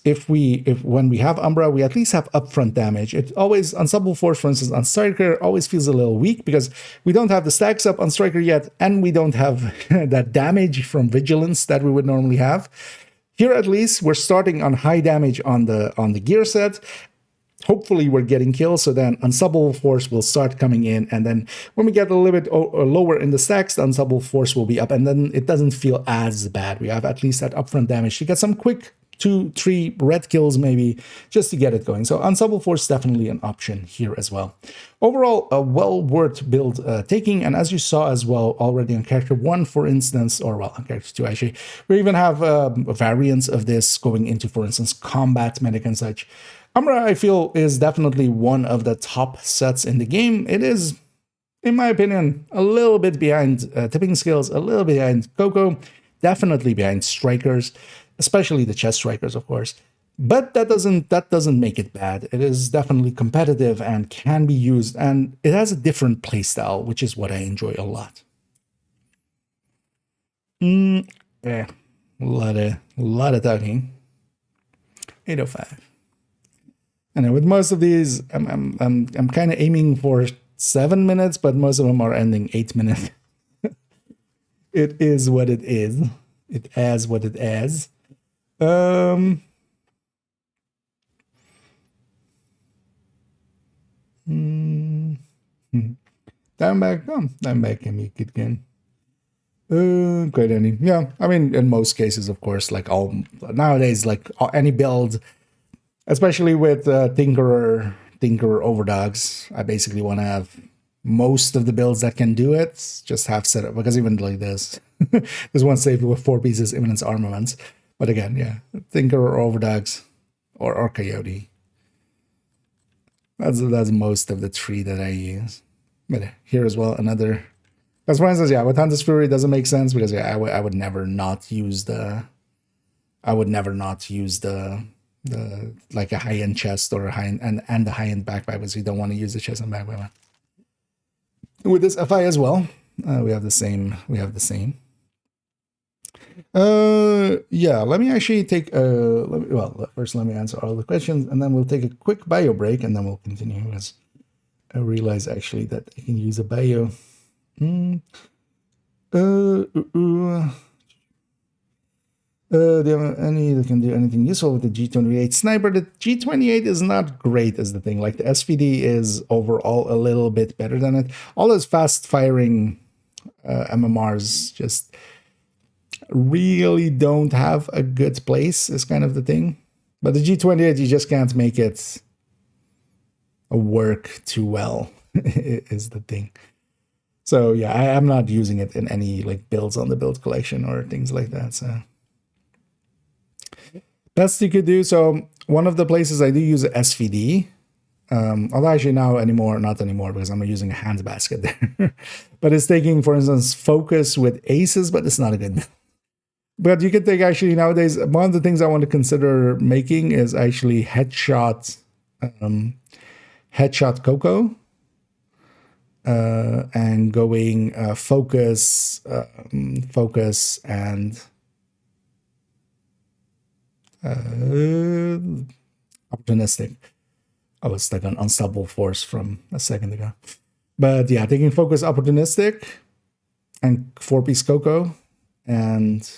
when we have Umbra, we at least have upfront damage. It always, Unstoppable Force, for instance, on Striker always feels a little weak because we don't have the stacks up on Striker yet, and we don't have that damage from Vigilance that we would normally have. Here, at least, we're starting on high damage on the gear set. Hopefully, we're getting kills, so then Unstoppable Force will start coming in, and then when we get a little bit lower in the stacks, the Unstoppable Force will be up, and then it doesn't feel as bad. We have at least that upfront damage to get some quick 2-3 red kills maybe, just to get it going. So Unstoppable Force is definitely an option here as well. Overall, a well worth build taking, and as you saw as well already on Character 1, for instance, or well, on Character 2 actually, we even have variants of this going into, for instance, Combat Medic and such. Umbra, I feel, is definitely one of the top sets in the game. It is, in my opinion, a little bit behind Tipping Skills, a little bit behind Coco, definitely behind Strikers, especially the chest strikers, of course. But that doesn't make it bad. It is definitely competitive and can be used, and it has a different playstyle, which is what I enjoy a lot. Yeah, a lot of talking. 805. And then with most of these, I'm kind of aiming for 7 minutes, but most of them are ending 8 minutes. It is what it is. It is what it is. Diamondback, Diamondback can be good again. Quite any. Yeah, I mean, in most cases, of course, like nowadays, like any build, especially with Tinkerer Overdogs, I basically want to have most of the builds that can do it, just have set up, because even like this, this one saved with 4 pieces, Imminence Armaments. But again, yeah, Tinkerer Overdogs or Coyote. That's most of the 3 that I use. But here as well, another. Because for instance, yeah, with Hunter's Fury it doesn't make sense because yeah, I would never not use the like a high-end chest or a high-end and the high-end backpack, because you don't want to use the chest and backpack one. With this FI as well, we have the same. Yeah, let me actually take first let me answer all the questions, and then we'll take a quick bio break, and then we'll continue, because I realize actually that I can use a bio. Do you have any that can do anything useful with the G28 sniper? The G28 is not great as the thing. Like, the SVD is overall a little bit better than it. All those fast firing MMRs just really don't have a good place, is kind of the thing. But the G28, you just can't make it work too well, is the thing. So yeah, I'm not using it in any like builds on the build collection or things like that. So best you could do. So one of the places I do use SVD, although actually not anymore, because I'm using a hand basket there. But it's taking, for instance, focus with aces, but it's not a good. But you can take, actually nowadays, one of the things I want to consider making is actually headshot Coco, and going focus and opportunistic. I was stuck on unstoppable force from a second ago. But yeah, taking focus, opportunistic, and 4-piece Coco, and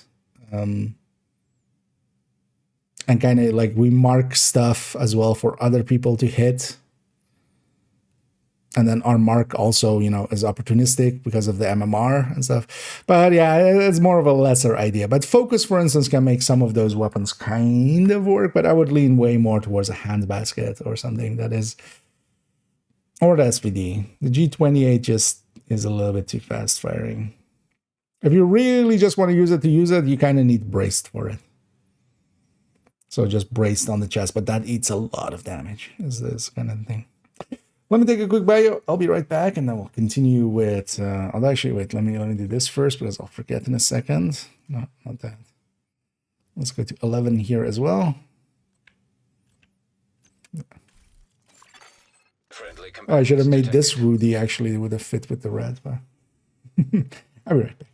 kind of like we mark stuff as well for other people to hit. And then our mark also, is opportunistic because of the MMR and stuff. But yeah, it's more of a lesser idea. But focus, for instance, can make some of those weapons kind of work. But I would lean way more towards a hand basket or something that is, or the SVD. The G28 just is a little bit too fast firing. If you really just want to use it, you kind of need braced for it. So just braced on the chest, but that eats a lot of damage, is this kind of thing. Let me take a quick bio. I'll be right back, and then we'll continue with. I'll actually wait. Let me do this first, because I'll forget in a second. No, not that. Let's go to 11 here as well. Oh, I should have made this Rudy. Actually, it would have fit with the red. But I'll be right back.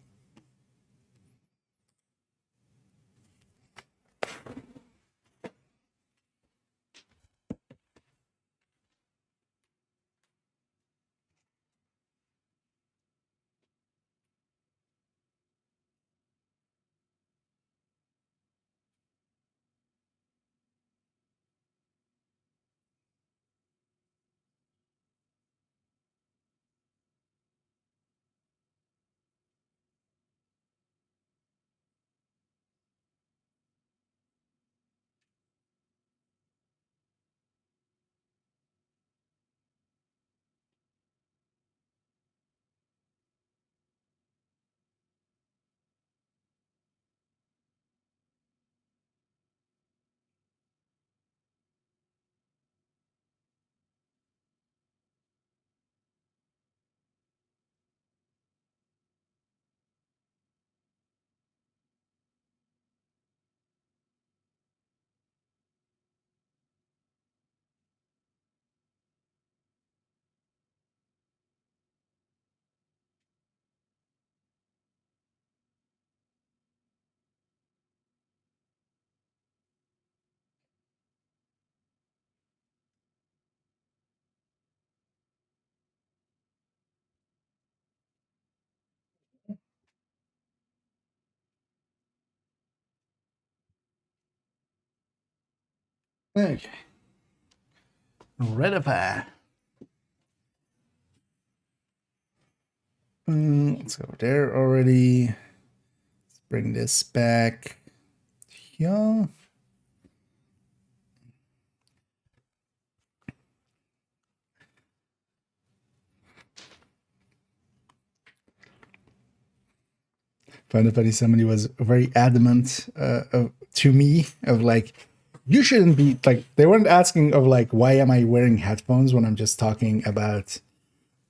Okay. Redify. Let's go there already. Let's bring this back here. Final Fantasy somebody was very adamant to me of like, you shouldn't be like, they weren't asking of like, why am I wearing headphones when I'm just talking about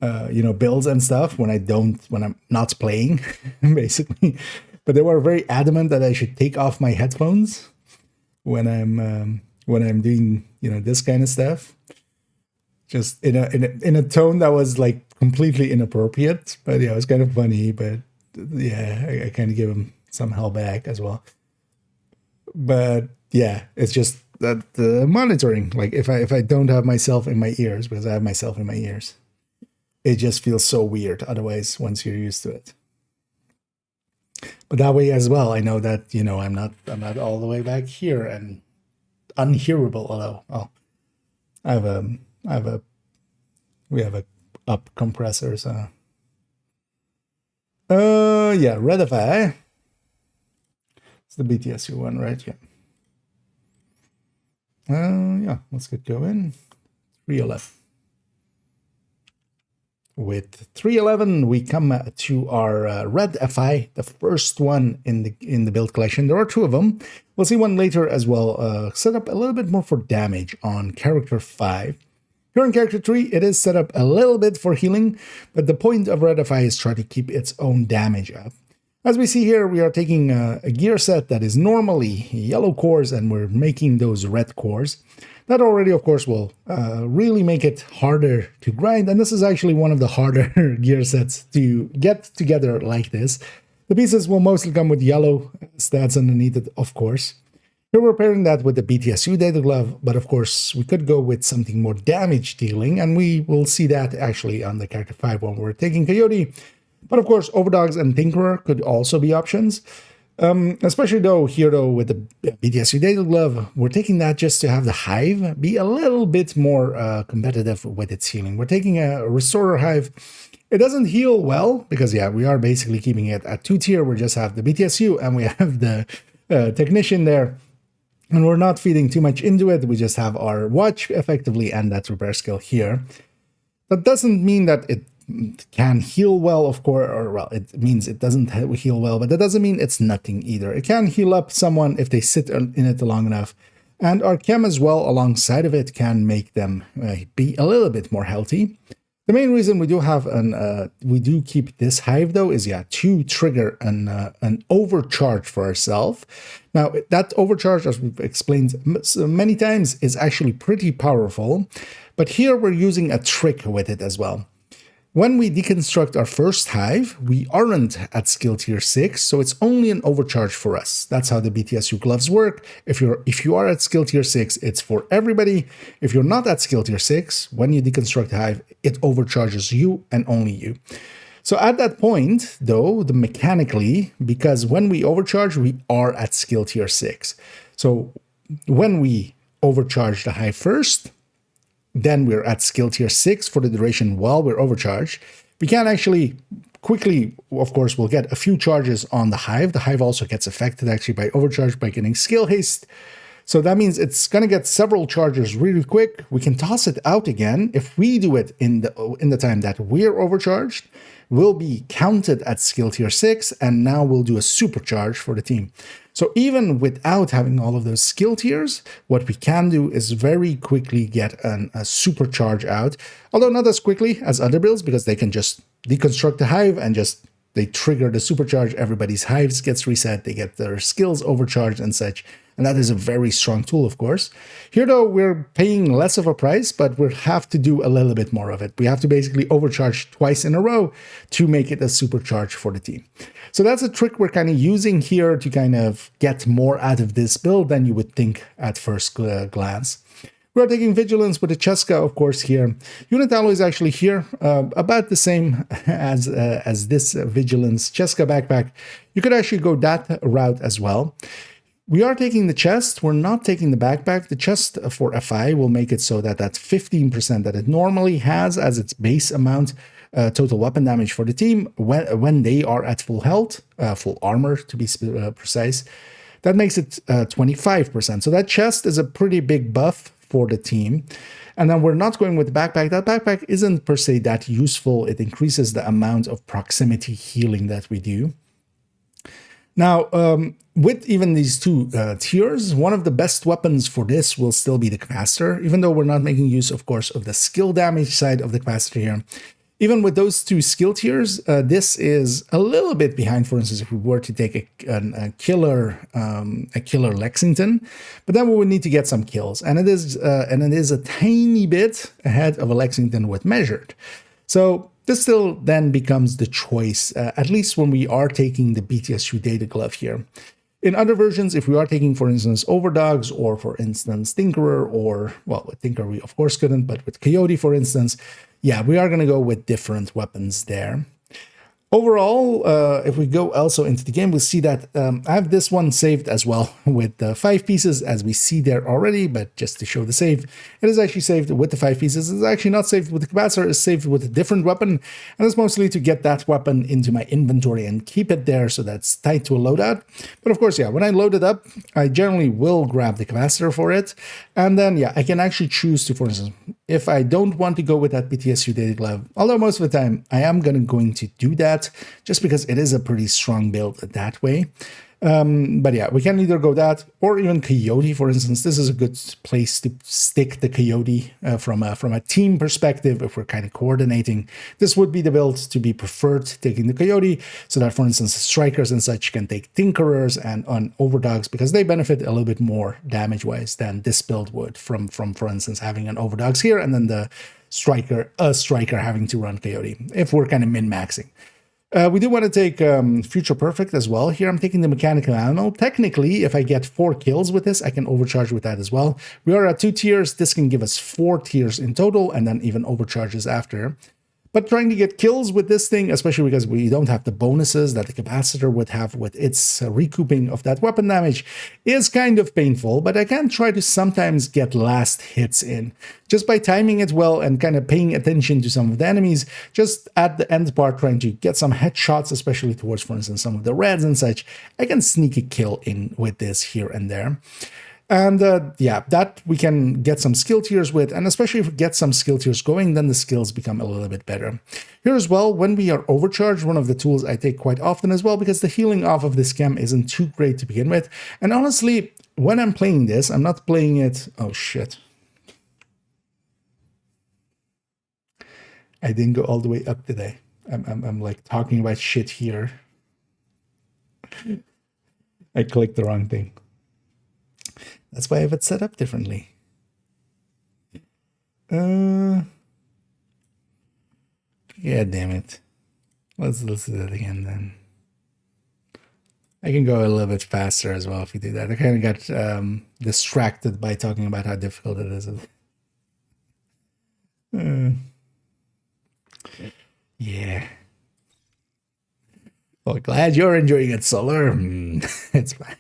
builds and stuff when I'm not playing, basically. But they were very adamant that I should take off my headphones when I'm when I'm doing, you know, this kind of stuff. Just in a tone that was like completely inappropriate, but yeah, it was kind of funny. But yeah, I kind of give him some hell back as well. But yeah, it's just that the monitoring, like if I don't have myself in my ears, because I have myself in my ears, it just feels so weird otherwise once you're used to it. But that way as well, I know that, you know, I'm not all the way back here and unhearable. Although we have a up compressor, so yeah, Redify. It's the BTSU one, right? Yeah. Yeah, let's get going. 311. With 311, we come to our red FI, the first one in the build collection. There are two of them. We'll see one later as well. Set up a little bit more for damage on character 5. Here on character 3, it is set up a little bit for healing, but the point of red FI is try to keep its own damage up. As we see here, we are taking a gear set that is normally yellow cores, and we're making those red cores. That already, of course, will really make it harder to grind, and this is actually one of the harder gear sets to get together like this. The pieces will mostly come with yellow stats underneath it, of course. Here we're pairing that with the BTSU Data Glove, but of course we could go with something more damage dealing, and we will see that actually on the character 5 when we're taking Coyote. But of course, Overdogs and Tinkerer could also be options. Especially though here though with the BTSU Data Glove, we're taking that just to have the Hive be a little bit more competitive with its healing. We're taking a Restorer Hive. It doesn't heal well because yeah, we are basically keeping it at 2 tier. We just have the BTSU and we have the Technician there. And we're not feeding too much into it. We just have our Watch effectively and that repair skill here. That doesn't mean that it can heal well, of course, or well, it means it doesn't heal well, but that doesn't mean it's nothing either. It can heal up someone if they sit in it long enough. And our chem as well alongside of it can make them be a little bit more healthy. The main reason we do have we do keep this Hive though is yeah to trigger an overcharge for ourselves. Now that overcharge, as we've explained many times, is actually pretty powerful, but here we're using a trick with it as well. When we deconstruct our first Hive, we aren't at skill tier 6, so it's only an overcharge for us. That's how the BTSU gloves work. If you are at skill tier 6, it's for everybody. If you're not at skill tier 6, when you deconstruct Hive, it overcharges you and only you. So at that point, though, mechanically, because when we overcharge, we are at skill tier 6. So when we overcharge the Hive first, then we're at skill tier 6 for the duration while we're overcharged. We can actually quickly, of course, we'll get a few charges on the Hive. The Hive also gets affected actually by overcharge by getting skill haste. So that means it's going to get several charges really quick. We can toss it out again. If we do it in the time that we're overcharged, we'll be counted at skill tier 6, and now we'll do a supercharge for the team. So even without having all of those skill tiers, what we can do is very quickly get a supercharge out, although not as quickly as other builds, because they can just deconstruct the Hive and they trigger the supercharge, everybody's Hives gets reset, they get their skills overcharged and such, and that is a very strong tool, of course. Here though, we're paying less of a price, but we'll have to do a little bit more of it. We have to basically overcharge twice in a row to make it a supercharge for the team. So that's a trick we're kind of using here to kind of get more out of this build than you would think at first glance. We are taking Vigilance with the Cheska, of course, here. Unit alloy is actually here, about the same as this Vigilance Cheska backpack. You could actually go that route as well. We are taking the chest, we're not taking the backpack. The chest for FI will make it so that 15% that it normally has as its base amount total weapon damage for the team when they are at full health, full armor to be precise, that makes it 25%. So that chest is a pretty big buff for the team. And then we're not going with the backpack. That backpack isn't per se that useful. It increases the amount of proximity healing that we do. Now, with even these two tiers, one of the best weapons for this will still be the capacitor, even though we're not making use, of course, of the skill damage side of the capacitor here. even with those two skill tiers, this is a little bit behind. For instance, if we were to take a killer Lexington, but then we would need to get some kills, and it is a tiny bit ahead of a Lexington with measured. So this still then becomes the choice, at least when we are taking the BTSU data glove here. In other versions, if we are taking, for instance, Overdogs, or for instance, Tinkerer, or, well, with Tinkerer we of course couldn't, but with Coyote, for instance, yeah, we are going to go with different weapons there. Overall, if we go also into the game, we'll see that I have this one saved as well with the 5 pieces, as we see there already, but just to show the save, it is actually saved with the 5 pieces. It's actually not saved with the capacitor, it's saved with a different weapon, and it's mostly to get that weapon into my inventory and keep it there so that's tied to a loadout. But of course, yeah, when I load it up, I generally will grab the capacitor for it, and then, yeah, I can actually choose to, for instance, if I don't want to go with that BTSU data glove, although most of the time I am going to do that, just because it is a pretty strong build that way. But yeah, we can either go that or even Coyote, for instance. This is a good place to stick the Coyote from a team perspective. If we're kind of coordinating, this would be the build to be preferred, taking the Coyote, so that, for instance, strikers and such can take Tinkerers and on Overdogs, because they benefit a little bit more damage-wise than this build would from for instance, having an Overdogs here and then the striker having to run Coyote, if we're kind of min-maxing. We do want to take Future Perfect as well. Here I'm taking the Mechanical Ammo. Technically, if I get 4 kills with this, I can overcharge with that as well. We are at 2 tiers. This can give us 4 tiers in total, and then even overcharges after. But trying to get kills with this thing, especially because we don't have the bonuses that the capacitor would have with its recouping of that weapon damage, is kind of painful, but I can try to sometimes get last hits in. Just by timing it well and kind of paying attention to some of the enemies, just at the end part trying to get some headshots, especially towards, for instance, some of the reds and such, I can sneak a kill in with this here and there. And yeah, that we can get some skill tiers with, and especially if we get some skill tiers going, then the skills become a little bit better. Here as well, when we are overcharged, one of the tools I take quite often as well, because the healing off of this chem isn't too great to begin with. And honestly, when I'm playing this, I'm not playing it... Oh, shit. I didn't go all the way up today. I'm like talking about shit here. I clicked the wrong thing. That's why I have it set up differently. Yeah, damn it. Let's do that again then. I can go a little bit faster as well if we do that. I kind of got distracted by talking about how difficult it is. Yeah. Well, glad you're enjoying it, Solar. It's fine.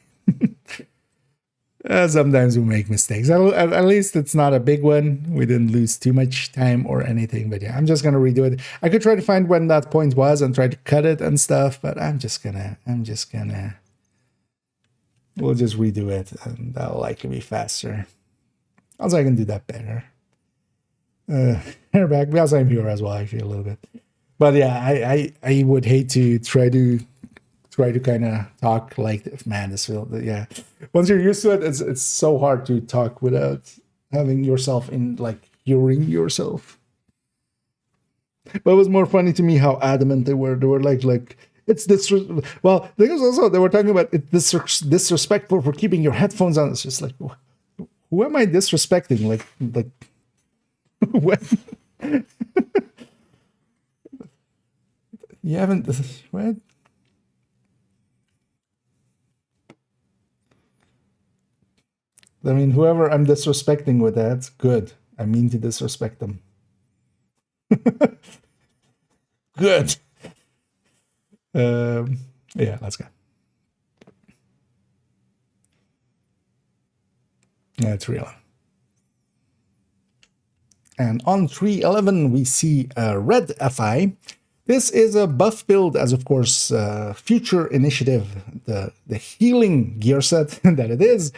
Sometimes we make mistakes. At least it's not a big one. We didn't lose too much time or anything. But yeah, I'm just gonna redo it. I could try to find when that point was and try to cut it and stuff. But we'll just redo it, and that'll likely be faster. Also, I can do that better. Hair back, because I'm here as well. I feel a little bit. But yeah, I would hate to try to kind of talk like, man, this feels, yeah. Once you're used to it, it's so hard to talk without having yourself in, like, hearing yourself. But it was more funny to me how adamant they were. They were like it's this. Well, there was also, they were talking about it disrespectful for keeping your headphones on. It's just like, who am I disrespecting? Like what? You haven't, what? I mean, whoever I'm disrespecting with that's good. I mean to disrespect them. Good. Yeah, let's go. Yeah, it's real. And on 311, we see a red FI. This is a buff build, as of course, Future Initiative, the healing gear set that it is.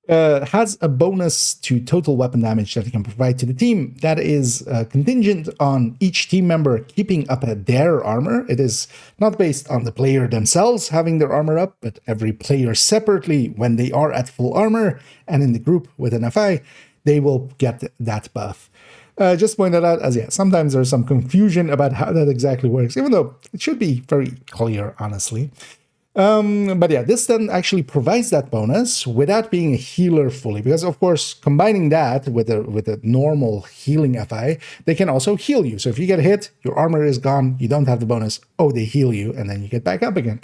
Has a bonus to total weapon damage that it can provide to the team. That is contingent on each team member keeping up their armor. It is not based on the player themselves having their armor up, but every player separately, when they are at full armor and in the group with an FI, they will get that buff. Just point that out as, yeah, sometimes there's some confusion about how that exactly works, even though it should be very clear, honestly. But yeah, this then actually provides that bonus without being a healer fully, because of course, combining that with a normal healing FI, they can also heal you. So if you get hit, your armor is gone, you don't have the bonus, oh, they heal you, and then you get back up again.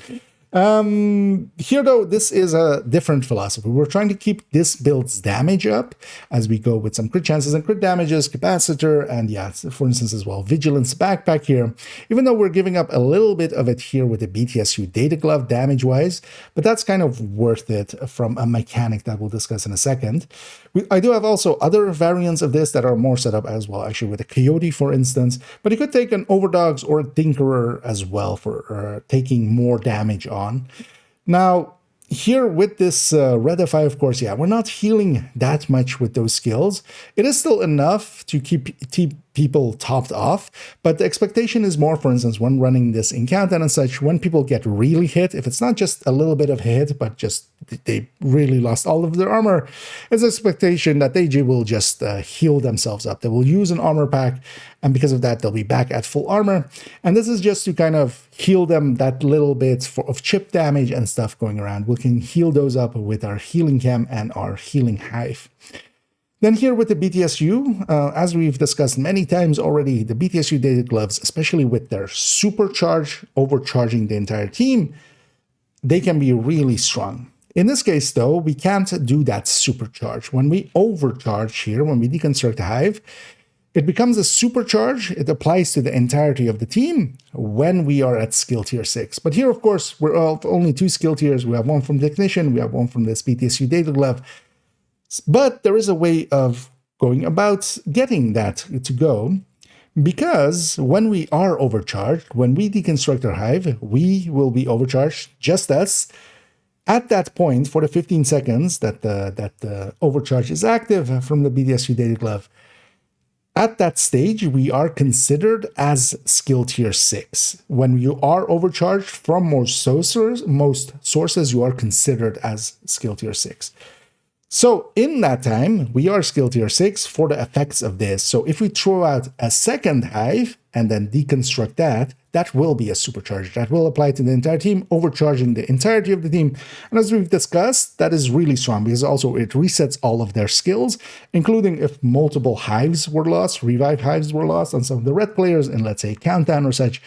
Here though, this is a different philosophy. We're trying to keep this build's damage up as we go with some crit chances and crit damages, capacitor, and yeah, for instance as well, vigilance backpack here, even though we're giving up a little bit of it here with the BTSU data glove damage wise, but that's kind of worth it from a mechanic that we'll discuss in a second. I do have also other variants of this that are more set up as well, actually with a Coyote, for instance, but you could take an Overdogs or a Tinkerer as well for taking more damage on. Now, here with this Red FI, of course, yeah, we're not healing that much with those skills. It is still enough to keep people topped off, but the expectation is more, for instance, when running this in Countdown and such, when people get really hit, if it's not just a little bit of hit, but just they really lost all of their armor, it's expectation that they will just heal themselves up. They will use an armor pack, and because of that, they'll be back at full armor. And this is just to kind of heal them that little bit of chip damage and stuff going around. We can heal those up with our healing chem and our healing hive. Then here with the BTSU, as we've discussed many times already, the BTSU data gloves, especially with their supercharge, overcharging the entire team, they can be really strong. In this case, though, we can't do that supercharge. When we overcharge here, when we deconstruct the hive, it becomes a supercharge. It applies to the entirety of the team when we are at skill tier 6. But here, of course, we're only 2 skill tiers. We have one from Technician, we have one from this BTSU data glove. But there is a way of going about getting that to go, because when we are overcharged, when we deconstruct our hive, we will be overcharged just as at that point for the 15 seconds that the overcharge is active from the BTSU data glove. At that stage, we are considered as skill tier 6. When you are overcharged from most sources, you are considered as skill tier 6. So in that time, we are skill tier 6 for the effects of this. So if we throw out a second hive and then deconstruct that, that will be a supercharge. That will apply to the entire team, overcharging the entirety of the team. And as we've discussed, that is really strong because also it resets all of their skills, including if multiple hives were lost, revive hives were lost on some of the red players in, let's say, Countdown or such.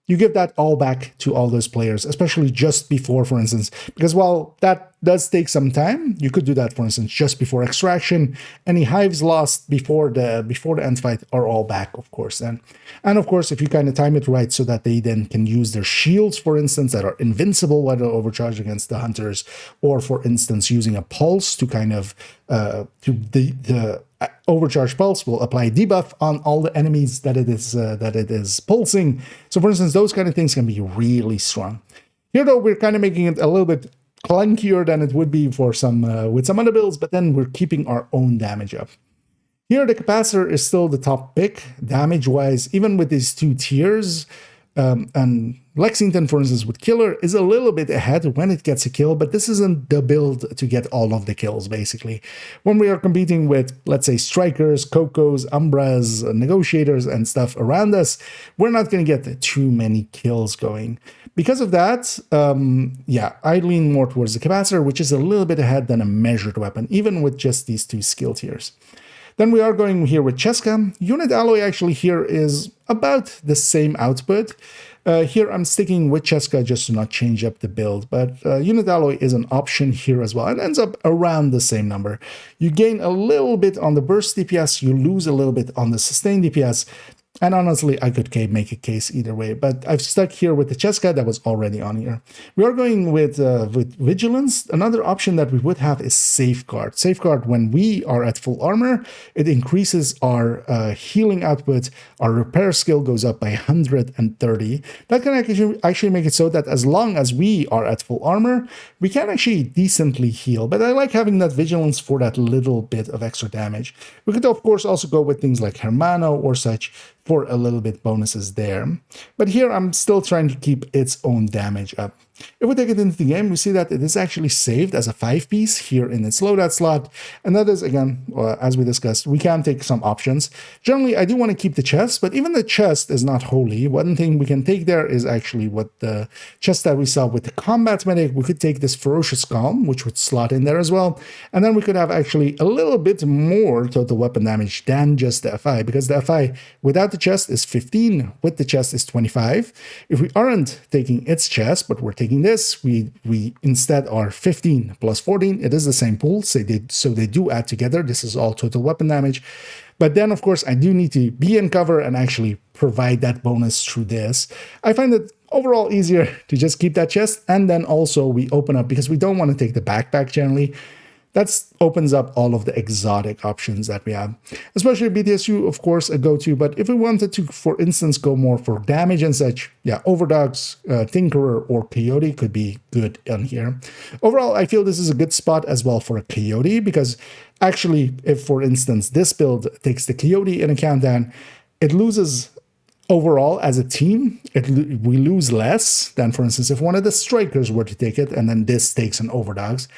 You give that all back to all those players, especially just before, for instance, because while that does take some time, you could do that, for instance, just before extraction. Any hives lost before the end fight are all back, of course. And of course, if you kind of time it right so that they then can use their shields, for instance, that are invincible while they're overcharged against the hunters, or for instance, using a pulse to kind of the overcharge pulse will apply debuff on all the enemies that it is pulsing. So for instance, those kind of things can be really strong. Here though, we're kind of making it a little bit clunkier than it would be for some with some other builds, but then we're keeping our own damage up. Here the capacitor is still the top pick damage wise, even with these 2 tiers. And Lexington, for instance, with Killer is a little bit ahead when it gets a kill, but this isn't the build to get all of the kills, basically. When we are competing with, let's say, Strikers, Cocos, Umbras, Negotiators, and stuff around us, we're not going to get too many kills going. Because of that, yeah, I lean more towards the capacitor, which is a little bit ahead than a measured weapon, even with just these 2 skill tiers. Then we are going here with Cheska. Unit Alloy actually here is about the same output. Here I'm sticking with Cheska just to not change up the build, but Unit Alloy is an option here as well. It ends up around the same number. You gain a little bit on the burst DPS, you lose a little bit on the sustain DPS, and honestly, I could make a case either way, but I've stuck here with the Cheska that was already on here. We are going with Vigilance. Another option that we would have is Safeguard. Safeguard, when we are at full armor, it increases our healing output. Our repair skill goes up by 130. That can actually make it so that as long as we are at full armor, we can actually decently heal. But I like having that Vigilance for that little bit of extra damage. We could, of course, also go with things like Hermano or such for a little bit bonuses there. But here I'm still trying to keep its own damage up. If we take it into the game, we see that it is actually saved as a 5-piece here in its loadout slot. And that is, again, as we discussed, we can take some options. Generally, I do want to keep the chest, but even the chest is not holy. One thing we can take there is actually what the chest that we saw with the combat medic. We could take this ferocious calm, which would slot in there as well. And then we could have actually a little bit more total weapon damage than just the FI, because the FI without the chest is 15, with the chest is 25. If we aren't taking its chest, but we're taking this, we instead are 15 plus 14. It is the same pool, so they do add together. This is all total weapon damage. But then, of course, I do need to be in cover and actually provide that bonus through this. I find it overall easier to just keep that chest, and then also we open up, because we don't want to take the backpack generally. That opens up all of the exotic options that we have. Especially BTSU, of course, a go-to, but if we wanted to, for instance, go more for damage and such, yeah, Overdogs, Tinkerer, or Coyote could be good on here. Overall, I feel this is a good spot as well for a Coyote, because actually, if, for instance, this build takes the Coyote in a countdown, it loses overall as a team. We lose less than, for instance, if one of the Strikers were to take it, and then this takes an Overdogs.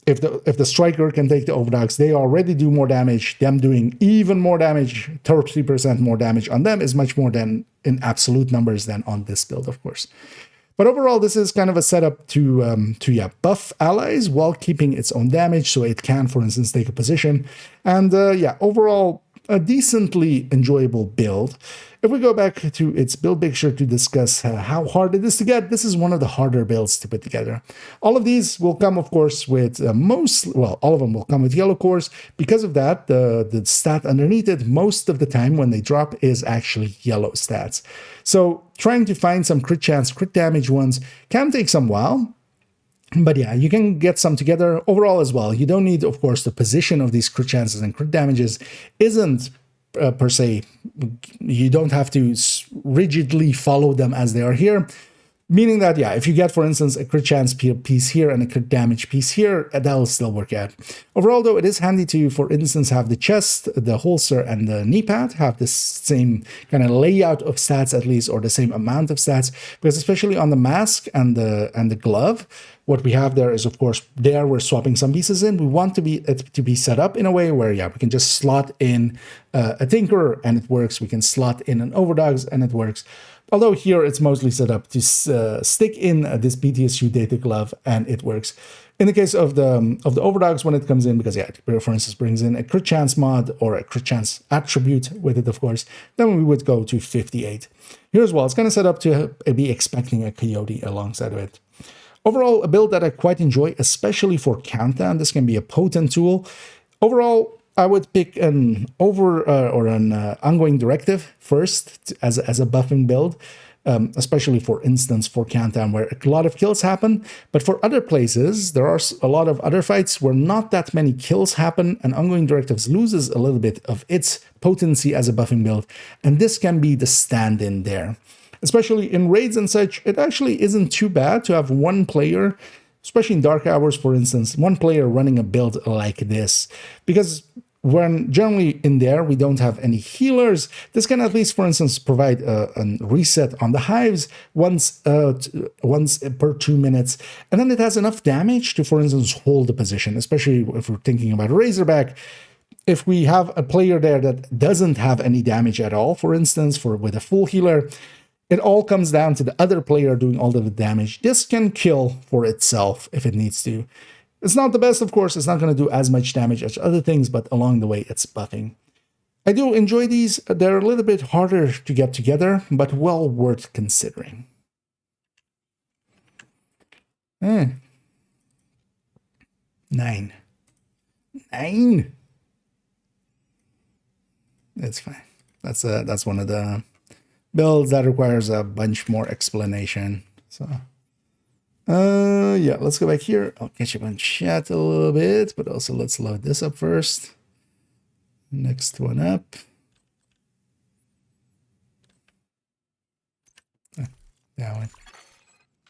If the Striker can take the Overdogs, they already do more damage. Them doing even more damage, 30% more damage on them is much more than in absolute numbers than on this build, of course. But overall, this is kind of a setup to buff allies while keeping its own damage, so it can, for instance, take a position. And yeah, overall, a decently enjoyable build. If we go back to its build picture to discuss how hard it is to get, this is one of the harder builds to put together. All of these will come, of course, with all of them will come with yellow cores. Because of that, the stat underneath it, most of the time when they drop, is actually yellow stats. So trying to find some crit chance, crit damage ones can take some while. But yeah, you can get some together overall as well. You don't need, of course, the position of these crit chances and crit damages isn't per se. You don't have to rigidly follow them as they are here. Meaning that, yeah, if you get, for instance, a crit chance piece here and a crit damage piece here, that'll still work out. Overall, though, it is handy to, for instance, have the chest, the holster, and the knee pad have the same kind of layout of stats, at least, or the same amount of stats, because especially on the mask and the glove, what we have there is, of course, there we're swapping some pieces in. We want it to be set up in a way where, yeah, we can just slot in a Tinkerer and it works. We can slot in an Overdogs and it works. Although here it's mostly set up to stick in this BTSU data glove and it works. In the case of the Overdogs, when it comes in, because yeah, it, for instance, brings in a crit chance mod or a crit chance attribute with it, of course, then we would go to 58. Here as well, it's kind of set up to be expecting a Coyote alongside of it. Overall, a build that I quite enjoy, especially for countdown. This can be a potent tool. Overall, I would pick an ongoing directive first as a buffing build, especially, for instance, for countdown, where a lot of kills happen. But for other places, there are a lot of other fights where not that many kills happen, and ongoing directives loses a little bit of its potency as a buffing build. And this can be the stand-in there. Especially in raids and such, it actually isn't too bad to have one player, especially in dark hours, for instance, one player running a build like this. Because when generally in there, we don't have any healers, this can at least, for instance, provide a reset on the hives once per 2 minutes. And then it has enough damage to, for instance, hold the position, especially if we're thinking about Razorback. If we have a player there that doesn't have any damage at all, for instance, with a full healer, it all comes down to the other player doing all of the damage. This can kill for itself if it needs to. It's not the best, of course. It's not going to do as much damage as other things, but along the way, it's buffing. I do enjoy these. They're a little bit harder to get together, but well worth considering. 9. 9. That's fine. That's one of the builds that requires a bunch more explanation. So, yeah, let's go back here. I'll catch up on chat a little bit, but also let's load this up first. Next one up. That one.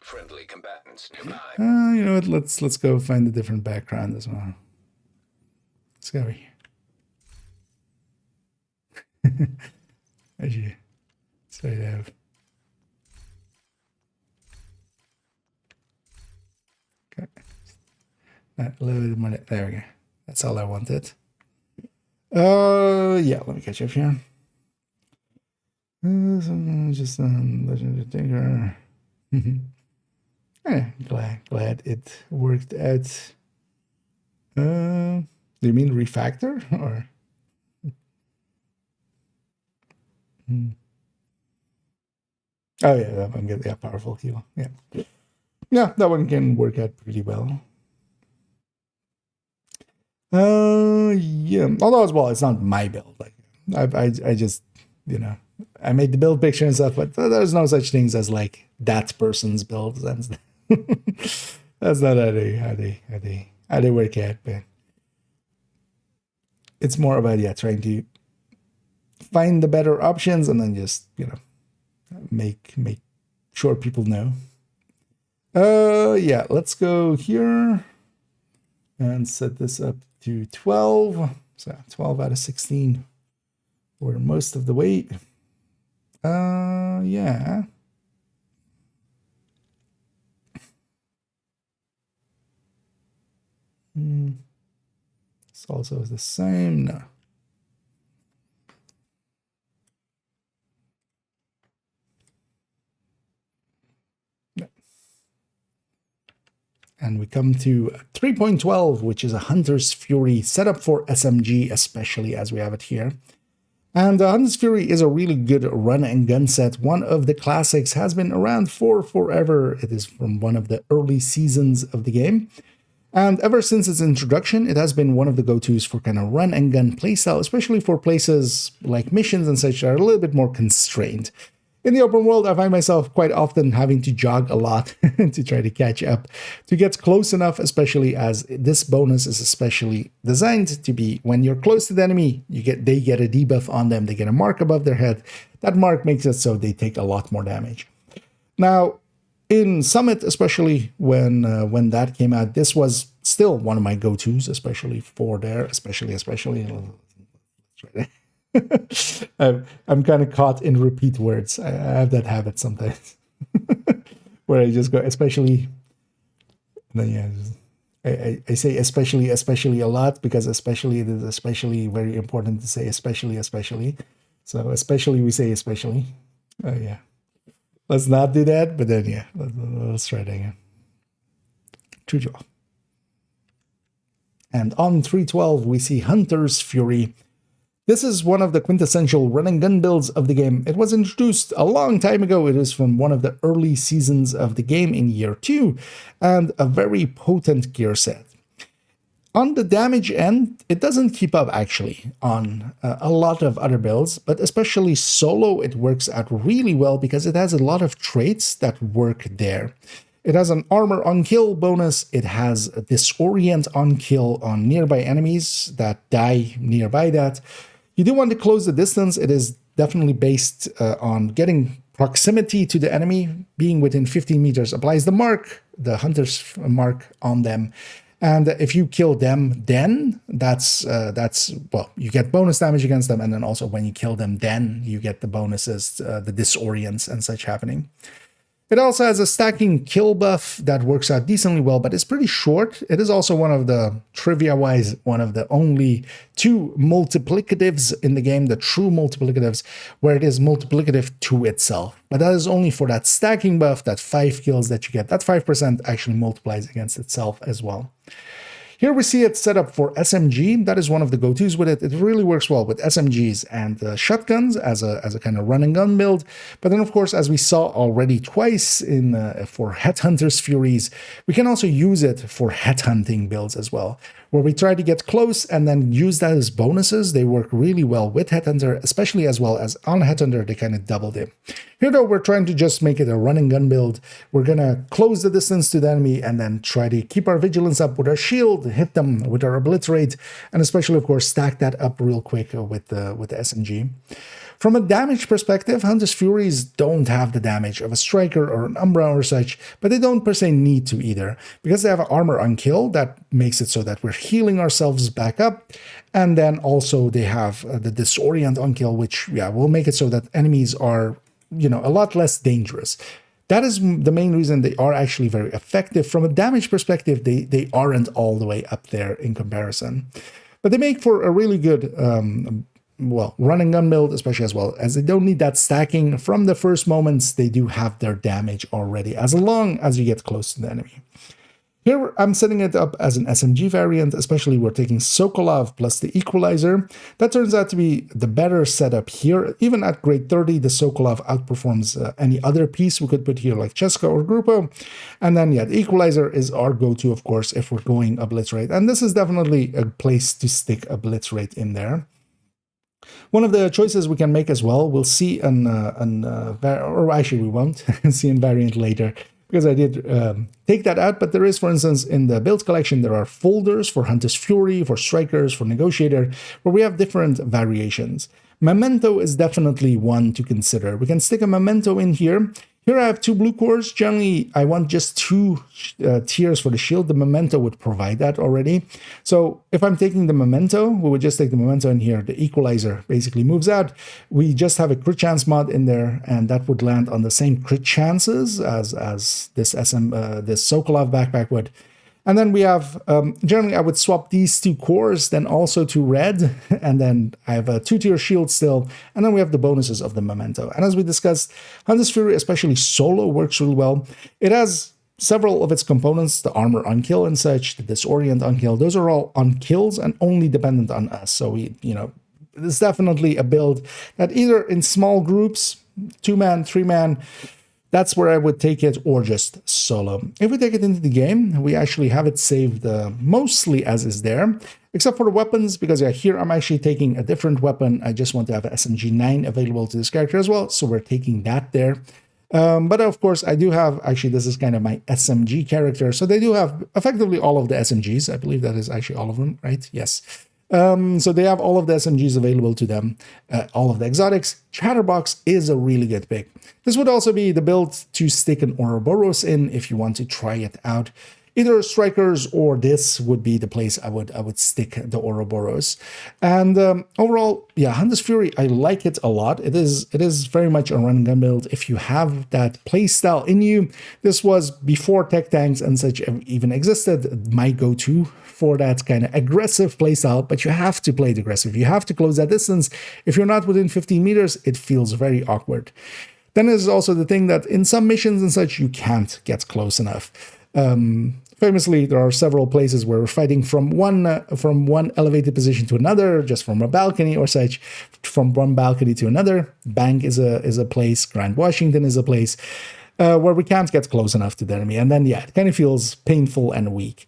Friendly combatants nearby. You know what? Let's go find a different background as well. Let's go over here. As you say, have. A little bit more. There we go. That's all I wanted. Yeah, let me catch up here. Just legendary tinker. Glad it worked out. Do you mean refactor or? Oh yeah, that one get powerful heal. Yeah, that one can work out pretty well. Yeah. Although as well, it's not my build. Like I just I made the build picture and stuff, but there's no such things as like that person's build. That's not how they work out. But it's more about trying to find the better options and then just make sure people know. Yeah, let's go here and set this up to 12. So 12 out of 16 for most of the weight. Yeah. This also is the same. No. And we come to 3.12, which is a Hunter's Fury set up for SMG, especially as we have it here. And Hunter's Fury is a really good run and gun set. One of the classics, has been around for forever. It is from one of the early seasons of the game. And ever since its introduction, it has been one of the go-tos for kind of run and gun playstyle, especially for places like missions and such that are a little bit more constrained. In the open world, I find myself quite often having to jog a lot to try to catch up, to get close enough, especially as this bonus is especially designed to be when you're close to the enemy, they get a debuff on them, they get a mark above their head. That mark makes it so they take a lot more damage. Now, in Summit, especially when that came out, this was still one of my go-tos, especially for there, especially. Let's try that. I'm kind of caught in repeat words. I have that habit sometimes where I just go, especially. And then I say especially a lot because especially it is especially very important to say especially. So especially we say especially. Yeah. Let's not do that, but then yeah, let's try it again. True jaw. And on 312 we see Hunter's Fury. This is one of the quintessential run and gun builds of the game. It was introduced a long time ago. It is from one of the early seasons of the game in year 2, and a very potent gear set. On the damage end, it doesn't keep up actually on a lot of other builds, but especially solo, it works out really well because it has a lot of traits that work there. It has an armor on kill bonus. It has a disorient on kill on nearby enemies that die nearby that. You do want to close the distance. It is definitely based on getting proximity to the enemy. Being within 15 meters applies the mark, the hunter's mark on them. And if you kill them, then that's well, you get bonus damage against them. And then also when you kill them, then you get the bonuses, the disorients and such happening. It also has a stacking kill buff that works out decently well, but it's pretty short. It is also one of the, trivia-wise, one of the only 2 multiplicatives in the game, the true multiplicatives, where it is multiplicative to itself. But that is only for that stacking buff, that 5 kills that you get. That 5% actually multiplies against itself as well. Here we see it set up for SMG. That is one of the go-tos with it. It really works well with SMGs and shotguns as a kind of run and gun build. But then, of course, as we saw already twice for Headhunter's Furies, we can also use it for headhunting builds as well, where we try to get close and then use that as bonuses. They work really well with Headhunter, especially as well as on Headhunter, they kind of doubled it. Here, though, we're trying to just make it a run and gun build. We're going to close the distance to the enemy and then try to keep our vigilance up with our shield, hit them with our obliterate, and especially, of course, stack that up real quick with the SMG. From a damage perspective, Hunter's Furies don't have the damage of a Striker or an Umbra or such, but they don't per se need to either, because they have armor on kill that makes it so that we're healing ourselves back up, and then also they have the Disorient on kill, which will make it so that enemies are, a lot less dangerous. that is the main reason they are actually very effective. From a damage perspective, they aren't all the way up there in comparison. But they make for a really good, well, running gun build, especially as well, as they don't need that stacking. From the first moments, they do have their damage already, as long as you get close to the enemy. Here, I'm setting it up as an SMG variant, especially we're taking Sokolov plus the Equalizer. That turns out to be the better setup here. Even at grade 30, the Sokolov outperforms any other piece we could put here, like Cheska or Grupo. And then, yeah, the Equalizer is our go-to, of course, if we're going a blitz rate. And this is definitely a place to stick a blitz rate in there. One of the choices we can make as well, we'll see or actually we won't see in variant later, because I did take that out, but there is, for instance, in the build collection, there are folders for Hunter's Fury, for Strikers, for Negotiator, where we have different variations. Memento is definitely one to consider. We can stick a Memento in here. Here I have 2 blue cores. Generally, I want just 2 tiers for the shield. The Memento would provide that already. So if I'm taking the Memento, we would just take the Memento in here. The Equalizer basically moves out. We just have a crit chance mod in there, and that would land on the same crit chances as this this Sokolov backpack would. And then we have, generally I would swap these 2 cores, then also to red, and then I have a 2-tier shield still, and then we have the bonuses of the Memento. And as we discussed, Hunter's Fury, especially solo, works really well. It has several of its components, the armor on kill and such, the disorient on kill. Those are all on kills and only dependent on us. So we, it's definitely a build that either in small groups, 2-man, 3-man, that's where I would take it, or just solo. If we take it into the game, we actually have it saved mostly as is there, except for the weapons, because yeah, here I'm actually taking a different weapon. I just want to have an SMG9 available to this character as well, so we're taking that there. But of course, I do have, actually, this is kind of my SMG character, so they do have effectively all of the SMGs. I believe that is actually all of them, right? Yes. So they have all of the SMGs available to them, all of the exotics. Chatterbox is a really good pick. This would also be the build to stick an Ouroboros in if you want to try it out. Either Strikers or this would be the place I would stick the Ouroboros. And overall, yeah, Hunter's Fury, I like it a lot. It is very much a run and gun build. If you have that playstyle in you, this was before tech tanks and such even existed, my go-to for that kind of aggressive playstyle, but you have to play it aggressive. You have to close that distance. If you're not within 15 meters, it feels very awkward. Then there's also the thing that in some missions and such, you can't get close enough. Famously, there are several places where we're fighting from one elevated position to another, just from a balcony or such, from one balcony to another. Bank is a place, Grand Washington is a place where we can't get close enough to the enemy. And then, yeah, it kind of feels painful and weak.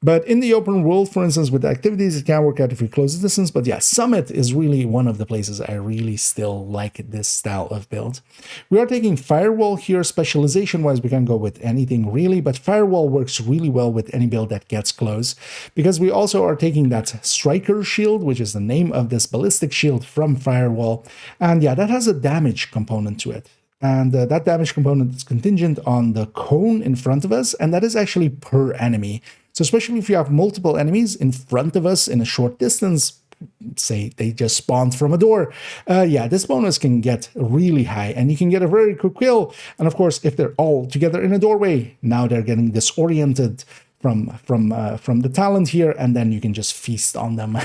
But in the open world, for instance, with activities, it can work out if we close the distance. But yeah, Summit is really one of the places I really still like this style of build. We are taking Firewall here. Specialization-wise, we can go with anything really, but Firewall works really well with any build that gets close, because we also are taking that Striker shield, which is the name of this ballistic shield from Firewall. And yeah, that has a damage component to it. And that damage component is contingent on the cone in front of us, and that is actually per enemy. So especially if you have multiple enemies in front of us in a short distance, say they just spawned from a door, yeah, this bonus can get really high, and you can get a very quick kill. And of course, if they're all together in a doorway, now they're getting disoriented from the talent here, and then you can just feast on them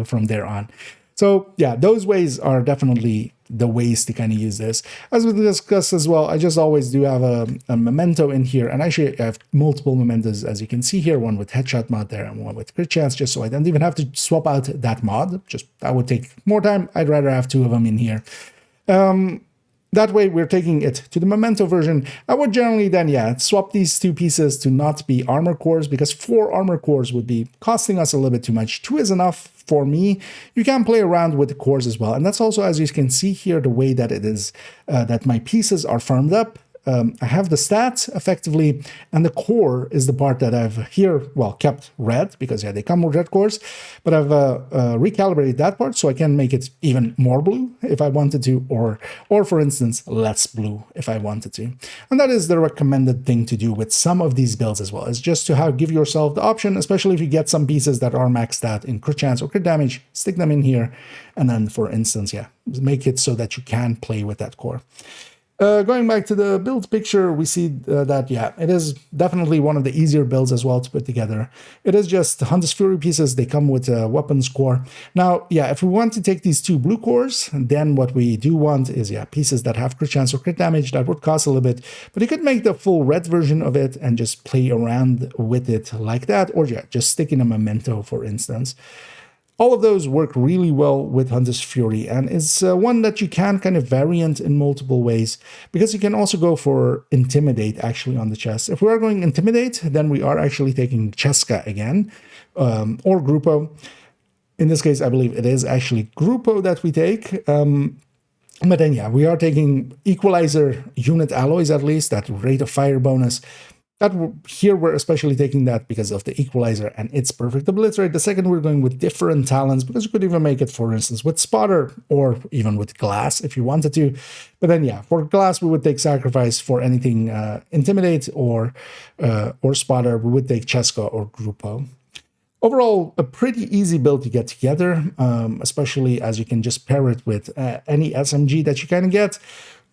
from there on. So yeah, those ways are definitely the ways to kind of use this. As we discussed as well, I just always do have a memento in here, and actually I have multiple mementos, as you can see here, one with headshot mod there and one with crit chance, just so I don't even have to swap out that mod. Just that would take more time. I'd rather have 2 of them in here. That way we're taking it to the memento version. I would generally then, yeah, swap these 2 pieces to not be armor cores, because 4 armor cores would be costing us a little bit too much. 2 is enough for me. You can play around with the cores as well. And that's also, as you can see here, the way that it is, that my pieces are farmed up. I have the stats effectively, and the core is the part that I've here, well, kept red, because yeah, they come with red cores, but I've recalibrated that part so I can make it even more blue if I wanted to, or for instance, less blue if I wanted to. And that is the recommended thing to do with some of these builds as well, is just to give yourself the option, especially if you get some pieces that are maxed out in crit chance or crit damage, stick them in here, and then, for instance, yeah, make it so that you can play with that core. Going back to the build picture, we see that, yeah, it is definitely one of the easier builds as well to put together. It is just Hunter's Fury pieces. They come with a weapons core. Now, yeah, if we want to take these two blue cores, then what we do want is, yeah, pieces that have crit chance or crit damage. That would cost a little bit, but you could make the full red version of it and just play around with it like that, or yeah, just stick in a memento, for instance. All of those work really well with Hunter's Fury, and it's one that you can kind of variant in multiple ways, because you can also go for Intimidate actually on the chest. If we are going Intimidate, then we are actually taking Cheska again, or Grupo. In this case, I believe it is actually Grupo that we take. But then, yeah, we are taking Equalizer unit alloys, at least, that rate of fire bonus. That here we're especially taking that because of the Equalizer and its perfect obliterate. The second, we're going with different talents, because you could even make it, for instance, with Spotter or even with Glass if you wanted to. But then, yeah, for Glass, we would take Sacrifice. For anything Intimidate or Spotter, we would take Cheska or Grupo. Overall, a pretty easy build to get together, especially as you can just pair it with any SMG that you kind of get.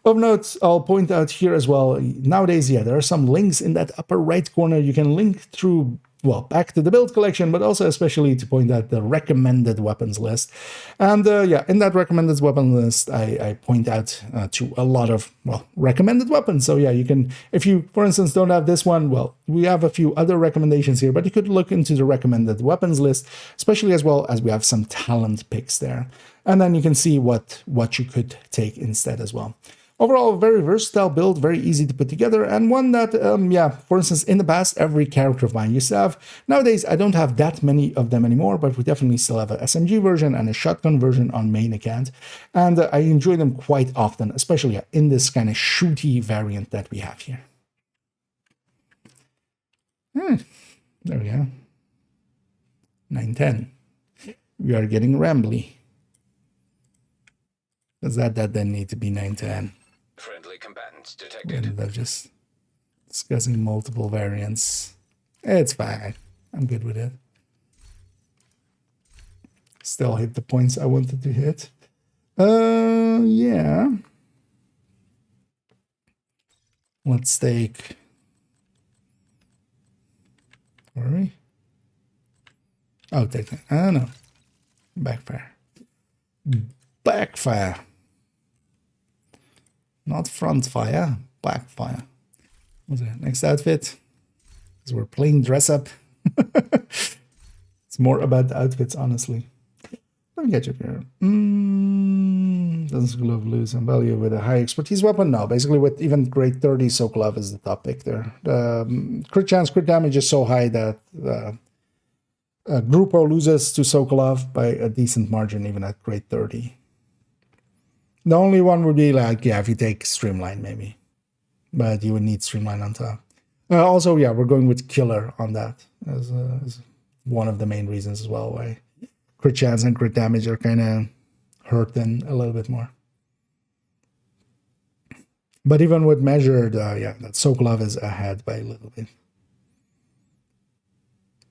Of note, I'll point out here as well, nowadays, yeah, there are some links in that upper right corner. You can link through, well, back to the build collection, but also especially to point out the recommended weapons list. And yeah, in that recommended weapon list, I point out to a lot of, well, recommended weapons. So yeah, you can, if you, for instance, don't have this one, well, we have a few other recommendations here, but you could look into the recommended weapons list, especially as well as we have some talent picks there. And then you can see what you could take instead as well. Overall, very versatile build, very easy to put together, and one that, yeah, for instance, in the past, every character of mine used to have. Nowadays, I don't have that many of them anymore, but we definitely still have a SMG version and a shotgun version on main account, and I enjoy them quite often, especially in this kind of shooty variant that we have here. There we go. 910. We are getting rambly. Does that then need to be 910? Friendly combatants We detected. ended up just discussing multiple variants. It's fine. I'm good with it. Still hit the points I wanted to hit. Yeah. Let's take... Where are we? Oh, take that. I don't know. Backfire. Backfire. Not front fire, backfire. What's that? Next outfit? Because we're playing dress up. It's more about the outfits, honestly. Let me get you here. Doesn't glove lose some value with a high expertise weapon? No, basically with even grade 30, Sokolov is the top pick there. The crit chance, crit damage is so high that Grupo loses to Sokolov by a decent margin, even at grade 30. The only one would be like, yeah, if you take Streamline, maybe. But you would need Streamline on top. Also, yeah, we're going with Killer on that as one of the main reasons as well why crit chance and crit damage are kind of hurting a little bit more. But even with measured, yeah, that Sokolov is ahead by a little bit.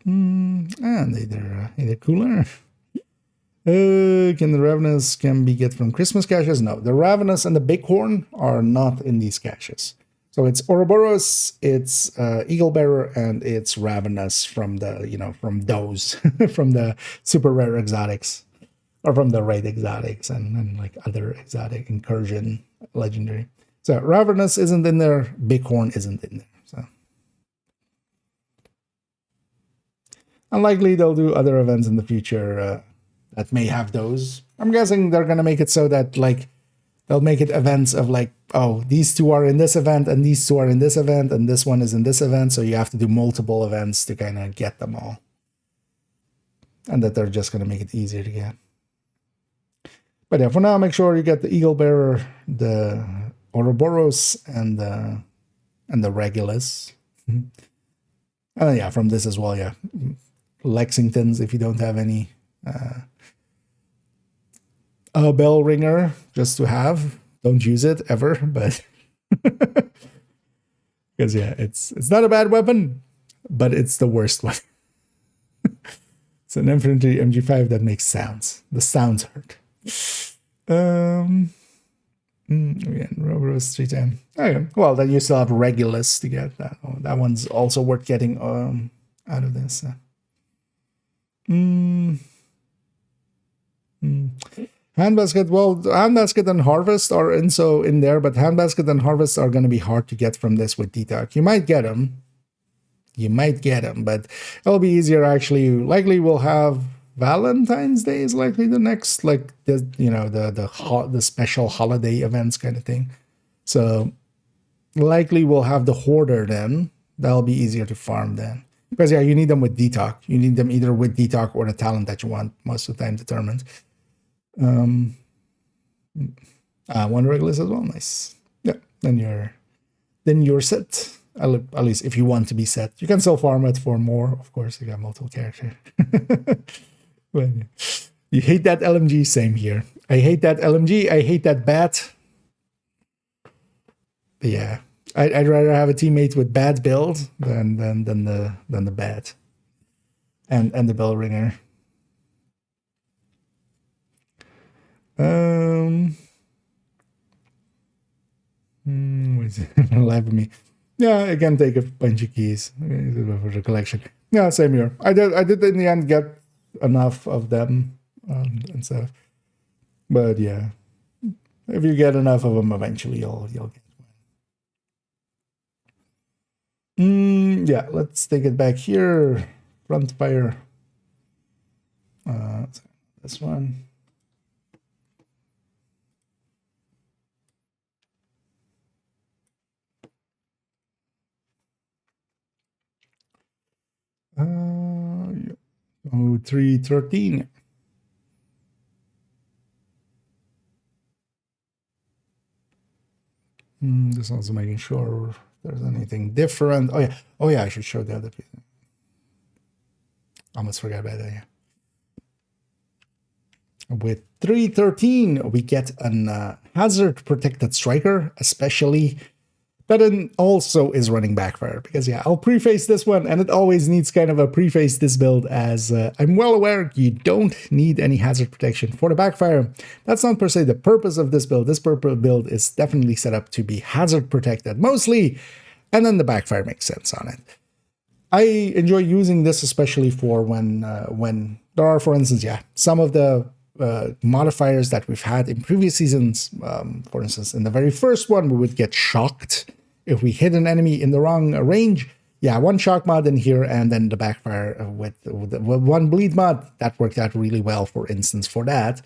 And either cooler. Can the Ravenous be get from Christmas caches? No, the Ravenous and the Bighorn are not in these caches. So it's Ouroboros, it's Eagle Bearer, and it's Ravenous from the, from those, from the super rare exotics, or from the raid exotics and like other exotic incursion legendary. So Ravenous isn't in there, Bighorn isn't in there. So unlikely they'll do other events in the future that may have those. I'm guessing they're going to make it so that, like, they'll make it events of like, oh, these two are in this event, and these two are in this event, and this one is in this event, so you have to do multiple events to kind of get them all. And that they're just going to make it easier to get. But yeah, for now, make sure you get the Eagle Bearer, the Ouroboros, and the Regulus. And then, yeah, from this as well, yeah. Lexingtons, if you don't have any. A bell ringer just to have. Don't use it ever, but because yeah, it's not a bad weapon, but it's the worst one. It's an infantry MG5 that makes sounds. The sounds hurt. Again, Roboros 310. Okay, well, then you still have Regulus to get that. Oh, that one's also worth getting out of this. Handbasket, well, Handbasket and Harvest are in there, but Handbasket and Harvest are going to be hard to get from this with DTOC. You might get them. You might get them, but it'll be easier actually. Likely we'll have Valentine's Day is likely the next, like, the, you know, the special holiday events kind of thing. So likely we'll have the Hoarder then. That'll be easier to farm then. Because, yeah, you need them with DTOC. You need them either with DTOC or the talent that you want, most of the time determined. One Regulus as well. Nice. Yeah, then you're set. At least if you want to be set. You can still farm it for more, of course. You got multiple characters. But you hate that LMG, same here. I hate that LMG. I hate that bat. But yeah, I'd rather have a teammate with bad build than the bat and the bell ringer. What's it? Laugh at me. Yeah, I can take a bunch of keys for the collection. Yeah, same here. I did in the end get enough of them and stuff. But yeah, if you get enough of them, eventually you'll get one. Yeah, let's take it back here. Front fire. This one. Yeah. 0313. Just also making sure there's anything different. Oh yeah, I should show the other piece. Almost forgot about that. Yeah. With 313, we get an hazard protected striker, especially. That also is running backfire, because yeah, I'll preface this one, and it always needs kind of a preface this build as I'm well aware you don't need any hazard protection for the backfire. That's not per se the purpose of this build. This build is definitely set up to be hazard protected mostly, and then the backfire makes sense on it. I enjoy using this especially for when there are, for instance, yeah, some of the modifiers that we've had in previous seasons. For instance, in the very first one, we would get shocked if we hit an enemy in the wrong range. Yeah, one shock mod in here, and then the backfire with one bleed mod. That worked out really well, for instance, for that.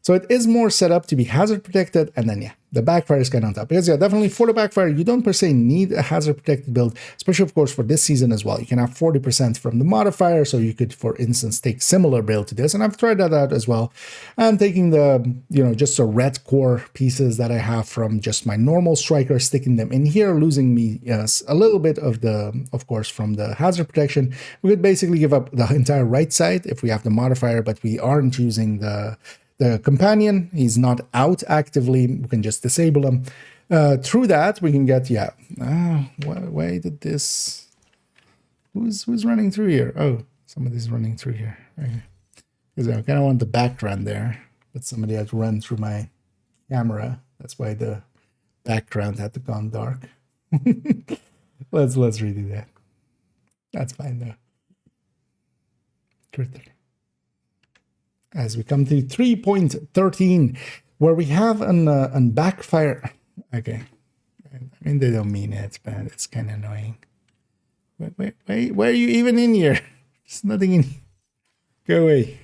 So it is more set up to be hazard protected, and then yeah, the backfire is kind of on top. Because yeah, definitely for the backfire, you don't per se need a hazard protected build, especially of course for this season as well. You can have 40% from the modifier, so you could, for instance, take similar build to this, and I've tried that out as well. I'm taking the, you know, just the red core pieces that I have from just my normal striker, sticking them in here, losing me a little bit of the, of course, from the hazard protection. We could basically give up the entire right side if we have the modifier, but we aren't using the companion. He's not out actively. We can just disable him. Through that, we can get, yeah. Why did this? Who's running through here? Oh, somebody's running through here. Okay. Because I kind of want the background there, but somebody had run through my camera. That's why the background had to gone dark. Let's redo that. That's fine though. As we come to 3.13, where we have an backfire. Okay, I mean they don't mean it, but it's kind of annoying. Wait, why are you even in here? There's nothing in. Go away.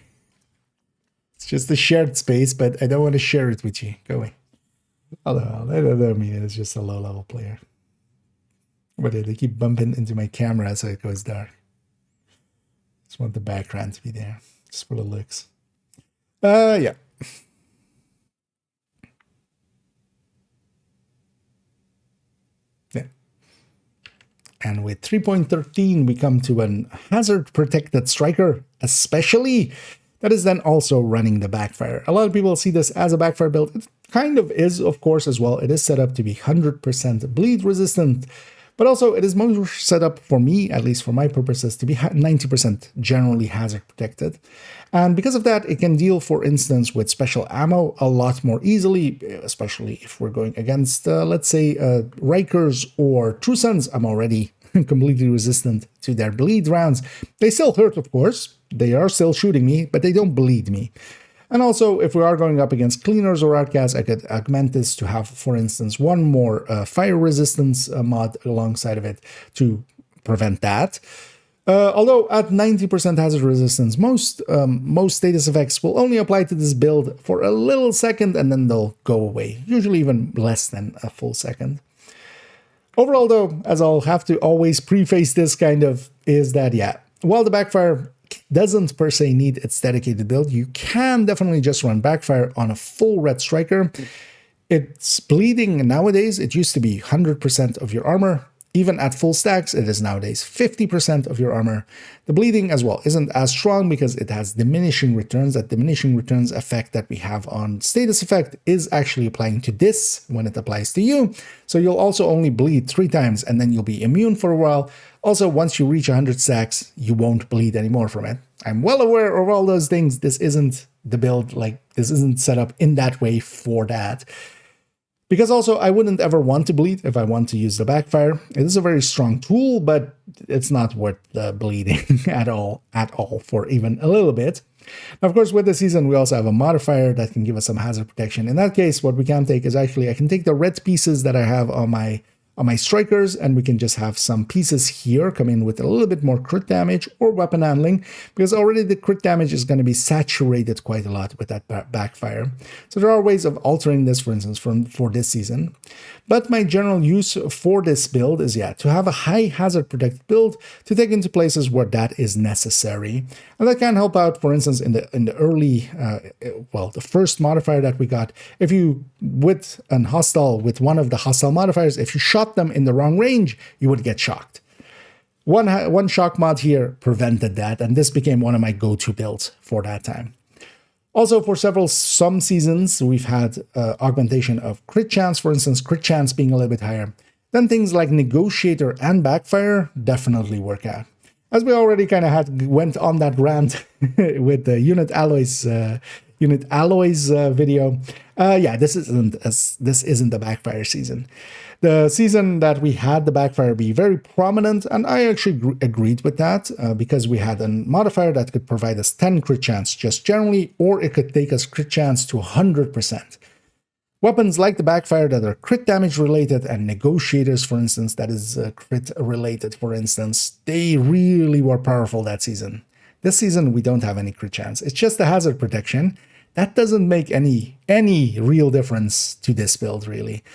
It's just a shared space, but I don't want to share it with you. Go away. Although I don't mean it. It's just a low-level player. But they keep bumping into my camera so it goes dark. Just want the background to be there, just for the looks. Yeah. Yeah. And with 3.13, we come to an hazard protected striker, especially that is then also running the backfire. A lot of people see this as a backfire build. It kind of is, of course, as well. It is set up to be 100% bleed resistant. But also, it is more set up for me, at least for my purposes, to be 90% generally hazard protected. And because of that, it can deal, for instance, with special ammo a lot more easily, especially if we're going against, let's say, Rikers or True Sons. I'm already completely resistant to their bleed rounds. They still hurt, of course. They are still shooting me, but they don't bleed me. And also, if we are going up against cleaners or outcasts, I could augment this to have, for instance, one more fire resistance mod alongside of it to prevent that. Although at 90% hazard resistance, most status effects will only apply to this build for a little second and then they'll go away, usually even less than a full second. Overall, though, as I'll have to always preface this kind of, is that, yeah, while the backfire doesn't per se need its dedicated build, you can definitely just run backfire on a full red striker. It's bleeding nowadays. It used to be 100% of your armor. Even at full stacks, it is nowadays 50% of your armor. The bleeding as well isn't as strong because it has diminishing returns. That diminishing returns effect that we have on status effect is actually applying to this when it applies to you. So you'll also only bleed 3 times and then you'll be immune for a while. Also, once you reach 100 stacks, you won't bleed anymore from it. I'm well aware of all those things. This isn't the build, like, this isn't set up in that way for that. Because also, I wouldn't ever want to bleed if I want to use the backfire. It is a very strong tool, but it's not worth the bleeding at all for even a little bit. Now, of course, with the season, we also have a modifier that can give us some hazard protection. In that case, what we can take is actually, I can take the red pieces that I have on my strikers, and we can just have some pieces here come in with a little bit more crit damage or weapon handling, because already the crit damage is going to be saturated quite a lot with that backfire. So there are ways of altering this, for instance, for this season. But my general use for this build is, yeah, to have a high hazard protected build to take into places where that is necessary. And that can help out, for instance, in the early, the first modifier that we got. If you, with one of the hostile modifiers, if you shot them in the wrong range, you would get shocked. One shock mod here prevented that, and this became one of my go-to builds for that time. Also, for some seasons, we've had augmentation of crit chance, for instance, crit chance being a little bit higher. Then things like Negotiator and Backfire definitely work out. As we already kind of went on that rant with the Unit Alloys video, yeah, this isn't the Backfire season. The season that we had the backfire be very prominent, and I actually agreed with that because we had a modifier that could provide us 10 crit chance just generally, or it could take us crit chance to 100%. Weapons like the backfire that are crit damage related and negotiators, for instance, that is crit related, for instance, they really were powerful that season. This season, we don't have any crit chance. It's just the hazard protection. That doesn't make any real difference to this build, really.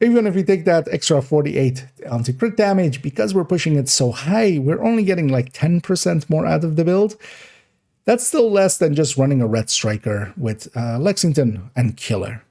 Even if we take that extra 48 onto crit damage, because we're pushing it so high, we're only getting like 10% more out of the build. That's still less than just running a red striker with Lexington and Killer.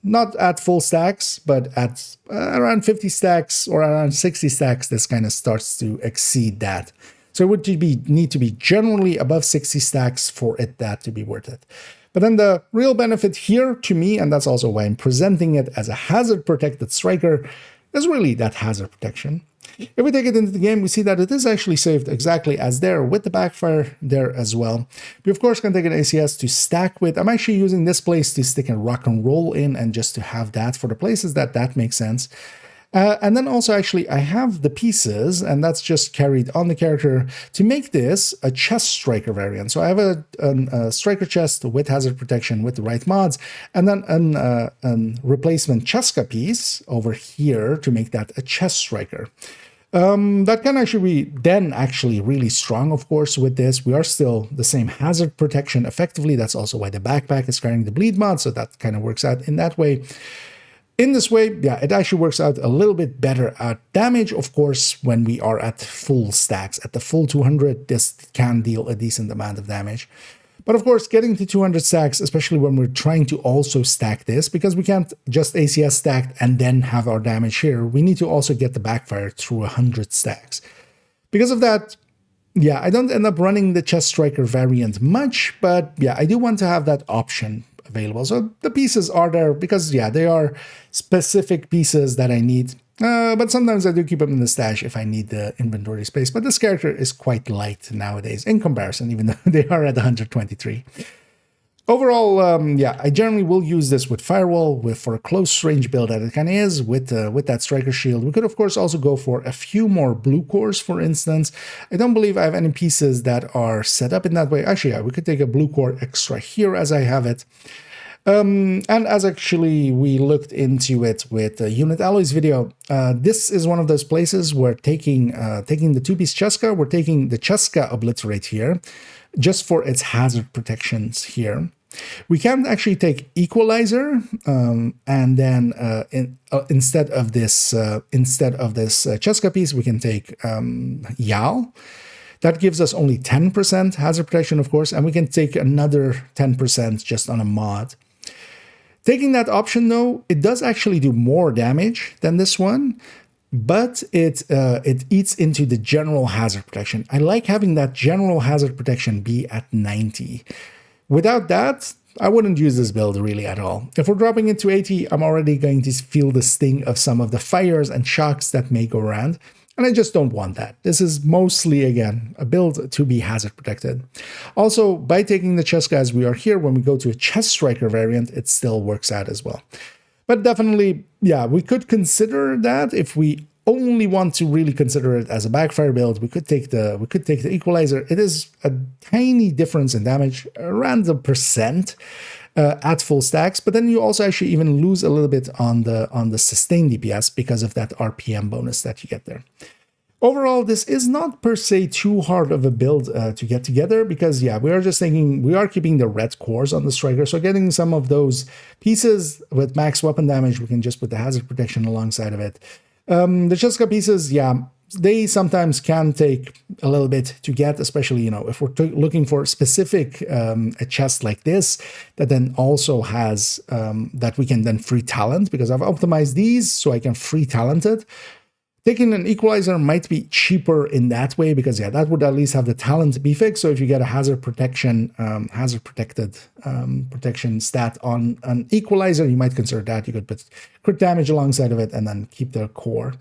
Not at full stacks, but at around 50 stacks or around 60 stacks, this kind of starts to exceed that. So it would need to be generally above 60 stacks for that to be worth it. But then the real benefit here to me, and that's also why I'm presenting it as a hazard protected striker, is really that hazard protection. If we take it into the game, we see that it is actually saved exactly as there with the backfire there as well. We of course can take an ACS to stack with. I'm actually using this place to stick a rock and roll in and just to have that for the places that makes sense. And then also actually I have the pieces, and that's just carried on the character to make this a chest striker variant. So I have a striker chest with hazard protection with the right mods, and then a replacement Cheska piece over here to make that a chest striker. That can actually be then actually really strong, of course, with this. We are still the same hazard protection effectively. That's also why the backpack is carrying the bleed mod, so that kind of works out in that way. In this way, yeah, it actually works out a little bit better at damage. Of course, when we are at full stacks, at the full 200, this can deal a decent amount of damage. But of course, getting to 200 stacks, especially when we're trying to also stack this, because we can't just ACS stacked and then have our damage here, we need to also get the backfire through 100 stacks. Because of that, yeah, I don't end up running the chest striker variant much, but yeah, I do want to have that option available. So the pieces are there because, yeah, they are specific pieces that I need. But sometimes I do keep them in the stash if I need the inventory space. But this character is quite light nowadays in comparison, even though they are at 123. Overall, yeah, I generally will use this with Firewall for a close range build that it kind of is with that Striker Shield. We could, of course, also go for a few more blue cores, for instance. I don't believe I have any pieces that are set up in that way. Actually, yeah, we could take a blue core extra here as I have it. And as actually we looked into it with the Unit Alloys video, this is one of those places where taking the two-piece Cheska, we're taking the Cheska Obliterate here, just for its hazard protections here. We can actually take Equalizer, and then instead of this Cheska piece, we can take Yal. That gives us only 10% hazard protection, of course, and we can take another 10% just on a mod. Taking that option, though, it does actually do more damage than this one, but it eats into the general hazard protection. I like having that general hazard protection be at 90. Without that, I wouldn't use this build really at all. If we're dropping it to 80, I'm already going to feel the sting of some of the fires and shocks that may go around, and I just don't want that. This is mostly, again, a build to be hazard protected. Also, by taking the Cheska as we are here, when we go to a Chest Striker variant, it still works out as well. But definitely, yeah, we could consider that if we only want to really consider it as a backfire build. We could take the Equalizer. It is a tiny difference in damage, around the percent at full stacks, but then you also actually even lose a little bit on the sustained DPS because of that RPM bonus that you get there. Overall, this is not per se too hard of a build to get together because, yeah, we are just thinking we are keeping the red cores on the Striker, so getting some of those pieces with max weapon damage, we can just put the hazard protection alongside of it. The Cheska pieces, yeah, they sometimes can take a little bit to get, especially, you know, if we're looking for specific a chest like this that then also has that we can then free talent, because I've optimized these so I can free talent it. Taking an Equalizer might be cheaper in that way because, yeah, that would at least have the talent be fixed. So if you get a hazard protection, protection stat on an Equalizer, you might consider that. You could put crit damage alongside of it and then keep the core.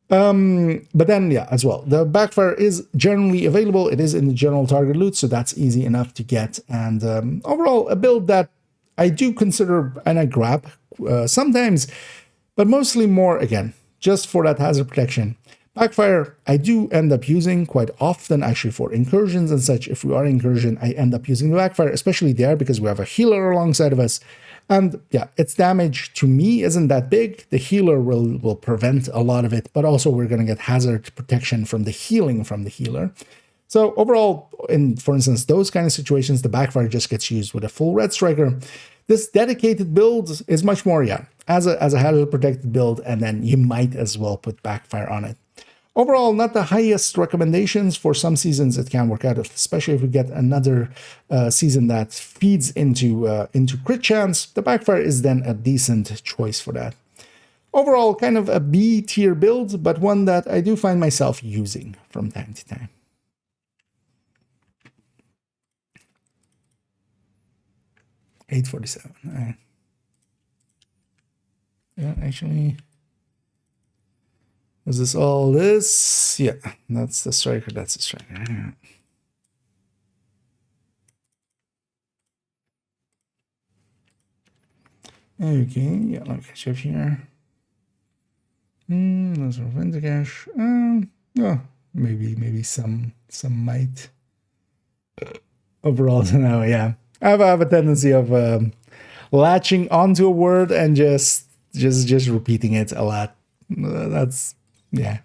But then, yeah, as well, the backfire is generally available. It is in the general target loot, so that's easy enough to get. And overall, a build that I do consider and I grab sometimes, but mostly more, again, just for that hazard protection. Backfire, I do end up using quite often, actually, for incursions and such. If we are incursion, I end up using the backfire, especially there because we have a healer alongside of us. And yeah, its damage to me isn't that big. The healer will prevent a lot of it, but also we're going to get hazard protection from the healing from the healer. So overall, in, for instance, those kind of situations, the backfire just gets used with a full red striker. This dedicated build is much more, yeah, as a hazard protected build, and then you might as well put backfire on it. Overall, not the highest recommendations. For some seasons it can work out, especially if we get another season that feeds into crit chance. The backfire is then a decent choice for that. Overall, kind of a B tier build, but one that I do find myself using from time to time. $847. All right. Yeah, actually, is this all this? Yeah, that's the striker. That's the striker. Yeah. Okay, yeah, let me catch up here. Those are Vindicash. Oh, maybe some might. Overall, no, yeah. I have a tendency of latching onto a word and just repeating it a lot. That's, yeah.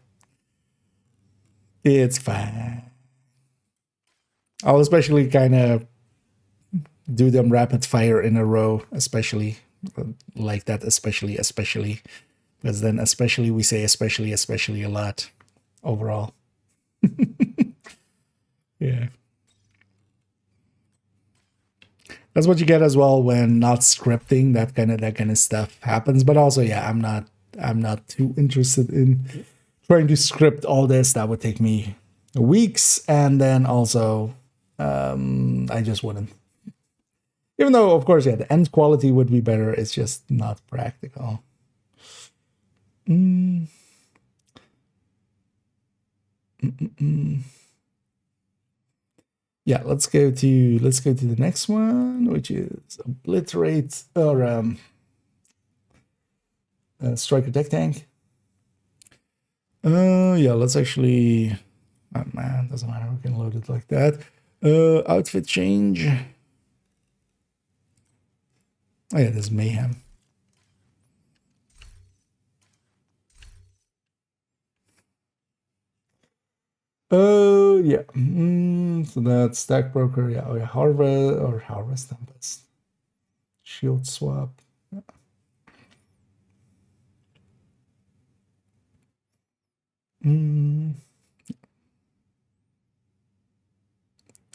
It's fine. I'll especially kind of do them rapid fire in a row, especially like that, especially, because then especially we say especially a lot overall. Yeah. That's what you get as well when not scripting. That kind of stuff happens. But also, yeah, I'm not too interested in trying to script all this. That would take me weeks, and then also I just wouldn't. Even though, of course, yeah, the end quality would be better. It's just not practical. Yeah, let's go to the next one, which is obliterate or striker tech tank. Yeah, let's actually. Oh man, doesn't matter. We can load it like that. Outfit change. Oh yeah, there's mayhem. Oh yeah. So that's stack broker. Yeah, oh yeah, harvest tempest. Shield swap. Yeah.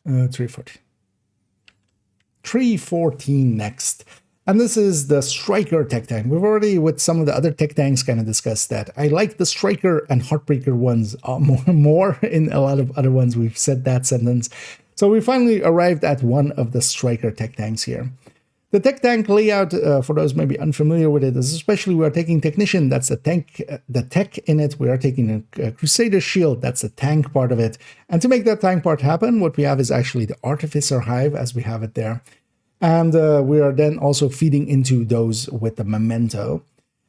340. 314 next. And this is the Striker tech tank. We've already, with some of the other tech tanks, kind of discussed that. I like the Striker and Heartbreaker ones more in a lot of other ones. We've said that sentence. So we finally arrived at one of the Striker tech tanks here. The tech tank layout, for those maybe unfamiliar with it, is especially we are taking Technician, that's the tank, the tech in it. We are taking a Crusader Shield, that's the tank part of it. And to make that tank part happen, what we have is actually the Artificer Hive, as we have it there. And we are then also feeding into those with the Memento.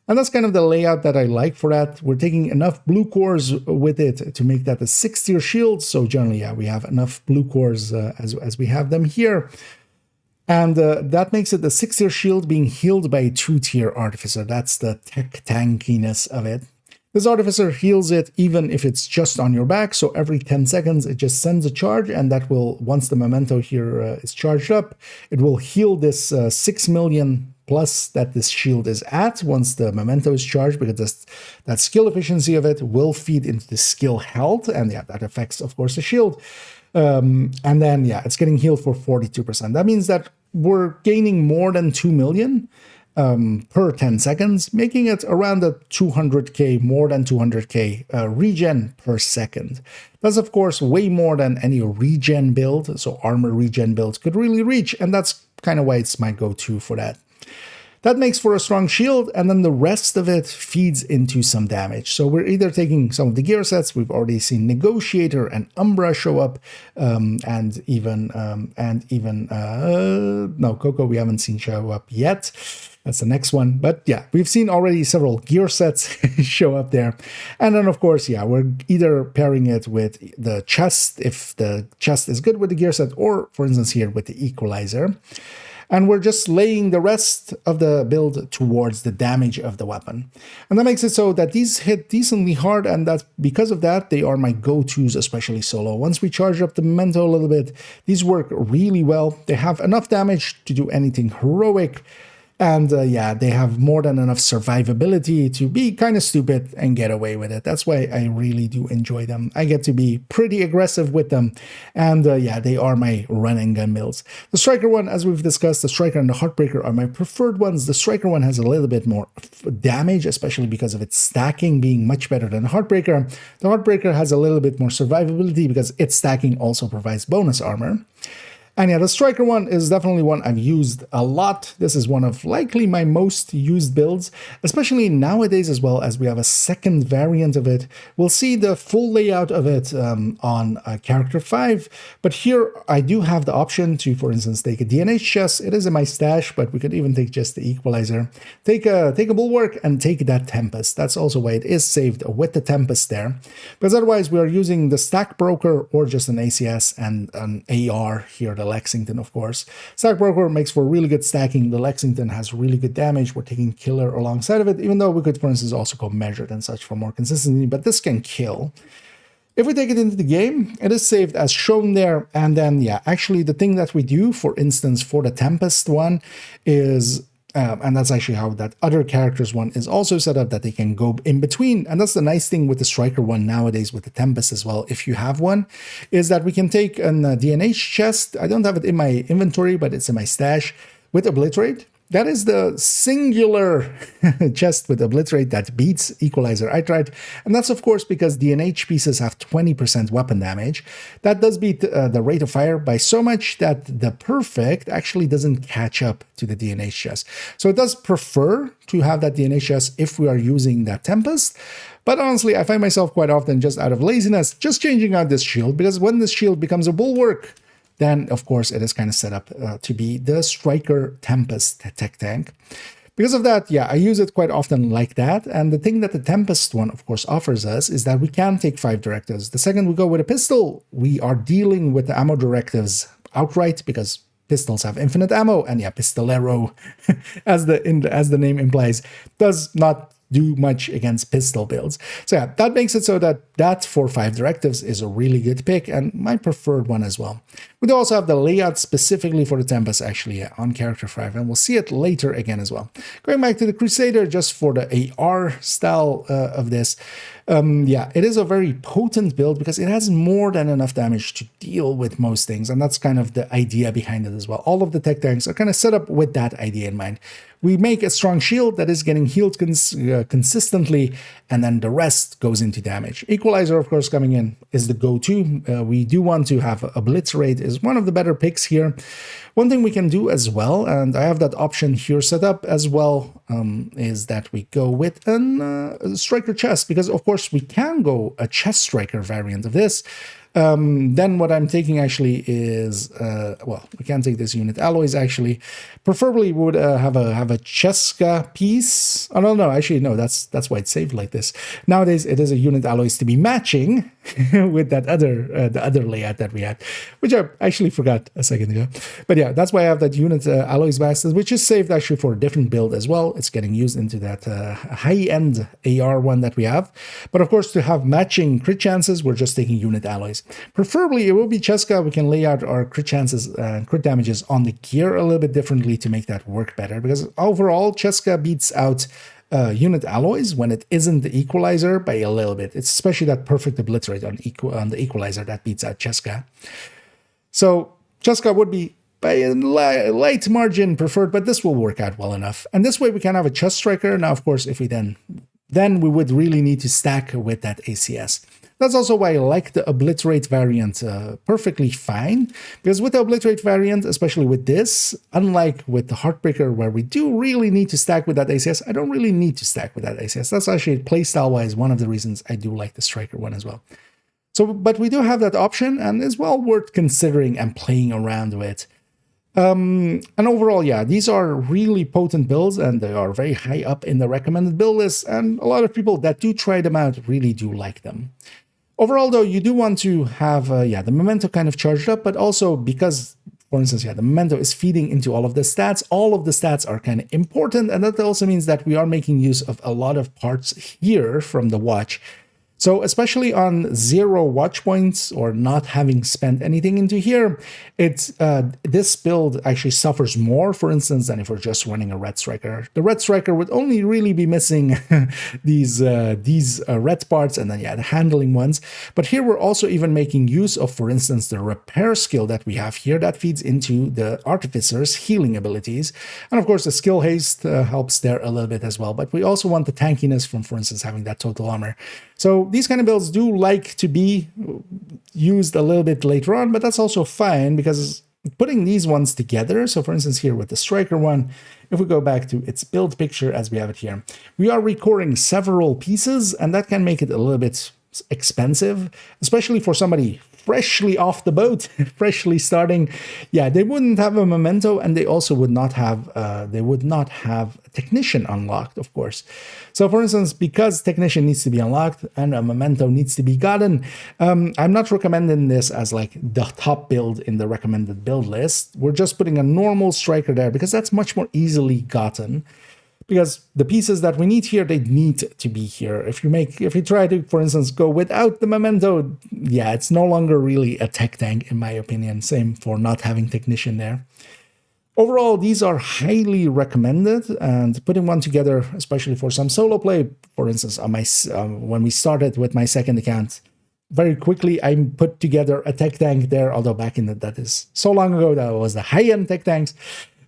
And that's kind of the layout that I like for that. We're taking enough blue cores with it to make that a 6-tier shield. So generally, yeah, we have enough blue cores as we have them here. And that makes it the 6-tier shield being healed by a 2-tier Artificer. That's the tech tankiness of it. This Artificer heals it even if it's just on your back, so every 10 seconds it just sends a charge, and that will, once the Memento here is charged up, it will heal this 6 million plus that this shield is at once the Memento is charged, because that skill efficiency of it will feed into the skill health, and yeah, that affects, of course, the shield. And then, yeah, it's getting healed for 42%. That means that we're gaining more than 2 million per 10 seconds, making it around the 200k, more than 200k regen per second. That's, of course, way more than any regen build, so armor regen builds could really reach, and that's kind of why it's my go-to for that. That makes for a strong shield, and then the rest of it feeds into some damage. So we're either taking some of the gear sets. We've already seen Negotiator and Umbra show up, and even Coco we haven't seen show up yet. That's the next one. But yeah, we've seen already several gear sets show up there. And then, of course, yeah, we're either pairing it with the chest, if the chest is good with the gear set, or, for instance, here with the Equalizer. And we're just laying the rest of the build towards the damage of the weapon. And that makes it so that these hit decently hard, and that's because of that, they are my go-tos, especially solo. Once we charge up the Memento a little bit, these work really well. They have enough damage to do anything heroic. And yeah, they have more than enough survivability to be kind of stupid and get away with it. That's why I really do enjoy them. I get to be pretty aggressive with them. And yeah, they are my run and gun builds. The Striker one, as we've discussed, the Striker and the Heartbreaker are my preferred ones. The Striker one has a little bit more damage, especially because of its stacking being much better than the Heartbreaker. The Heartbreaker has a little bit more survivability because its stacking also provides bonus armor. And yeah, the Striker one is definitely one I've used a lot. This is one of likely my most used builds, especially nowadays as well, as we have a second variant of it. We'll see the full layout of it on Character 5, but here I do have the option to, for instance, take a DNH chest. It is in my stash, but we could even take just the Equalizer. Take a Bulwark and take that Tempest. That's also why it is saved with the Tempest there. Because otherwise we are using the Stack Broker or just an ACS and an AR here, the Lexington, of course. Stack Broker makes for really good stacking. The Lexington has really good damage. We're taking Killer alongside of it, even though we could, for instance, also go Measured and such for more consistency, but this can kill. If we take it into the game, it is saved as shown there. And then, yeah, actually the thing that we do, for instance, for the Tempest one is, and that's actually how that other characters one is also set up, that they can go in between. And that's the nice thing with the Striker one nowadays with the Tempest as well, if you have one, is that we can take an DNH chest. I don't have it in my inventory, but it's in my stash with Obliterate. that is the singular chest with Obliterate that beats Equalizer Outright. And that's, of course, because DNH pieces have 20% weapon damage. That does beat the rate of fire by so much that the Perfect actually doesn't catch up to the DNH chest. So it does prefer to have that DNH chest if we are using that Tempest. But honestly, I find myself quite often just out of laziness, just changing out this shield, because when this shield becomes a bulwark, then of course it is kind of set up to be the Striker Tempest tech tank. Because of that, yeah, I use it quite often like that. And the thing that the Tempest one, of course, offers us is that we can take 5 directives. The second we go with a pistol, we are dealing with the ammo directives outright because pistols have infinite ammo, and yeah, pistolero, as the name implies, does not do much against pistol builds. So yeah, that makes it so that for 5 directives is a really good pick and my preferred one as well. We do also have the layout specifically for the Tempest actually on character 5, and we'll see it later again as well. Going back to the Crusader just for the AR style of this, yeah, it is a very potent build because it has more than enough damage to deal with most things, and that's kind of the idea behind it as well. All of the tech tanks are kind of set up with that idea in mind. We make a strong shield that is getting healed consistently, and then the rest goes into damage. Equalizer, of course, coming in is the go-to. We do want to have Obliterate is one of the better picks here. One thing we can do as well, and I have that option here set up as well, is that we go with a Striker chest, because of course we can go a chest Striker variant of this. Then what I'm taking actually is, well, we can take this unit alloys actually. Preferably would have a Cheska piece. Oh no, actually no, that's why it's saved like this. Nowadays it is a unit alloys to be matching with that the other layout that we had, which I actually forgot a second ago. But yeah, that's why I have that unit alloys bastard, which is saved actually for a different build as well. It's getting used into that high-end AR one that we have. But of course, to have matching crit chances, we're just taking unit alloys. Preferably, it will be Cheska. We can lay out our crit chances and crit damages on the gear a little bit differently to make that work better. Because overall, Cheska beats out unit alloys when it isn't the Equalizer by a little bit. It's especially that Perfect Obliterate on the Equalizer that beats out Cheska. So Cheska would be by a light margin preferred, but this will work out well enough. And this way we can have a chest Striker. Now, of course, if we then we would really need to stack with that ACS. That's also why I like the Obliterate variant perfectly fine, because with the Obliterate variant, especially with this, unlike with the Heartbreaker where we do really need to stack with that ACS, I don't really need to stack with that ACS. That's actually playstyle-wise one of the reasons I do like the Striker one as well. So, but we do have that option, and it's well worth considering and playing around with. And overall, yeah, these are really potent builds, and they are very high up in the recommended build list, and a lot of people that do try them out really do like them. Overall, though, you do want to have, the Memento kind of charged up, but also because, for instance, the Memento is feeding into all of the stats are kind of important, and that also means that we are making use of a lot of parts here from the watch. So especially on 0 watch points or not having spent anything into here, it's this build actually suffers more, for instance, than if we're just running a Red Striker. The Red Striker would only really be missing these red parts and then, the handling ones. But here we're also even making use of, for instance, the repair skill that we have here that feeds into the Artificer's healing abilities. And of course, the skill haste helps there a little bit as well. But we also want the tankiness from, for instance, having that total armor. So these kind of builds do like to be used a little bit later on, but that's also fine because putting these ones together, so for instance here with the Striker one, if we go back to its build picture as we have it here, we are recoring several pieces, and that can make it a little bit expensive, especially for somebody freshly off the boat, freshly starting. Yeah, they wouldn't have a Memento, and they also would not have Technician unlocked, of course. So for instance, because Technician needs to be unlocked and a Memento needs to be gotten, I'm not recommending this as like the top build in the recommended build list. We're just putting a normal Striker there because that's much more easily gotten. Because the pieces that we need here, they need to be here. If you try to, for instance, go without the Memento, yeah, it's no longer really a tech tank, in my opinion. Same for not having Technician there. Overall, these are highly recommended, and putting one together, especially for some solo play, for instance, on my when we started with my second account, very quickly I put together a tech tank there, although back in that is so long ago, that was the high-end tech tanks.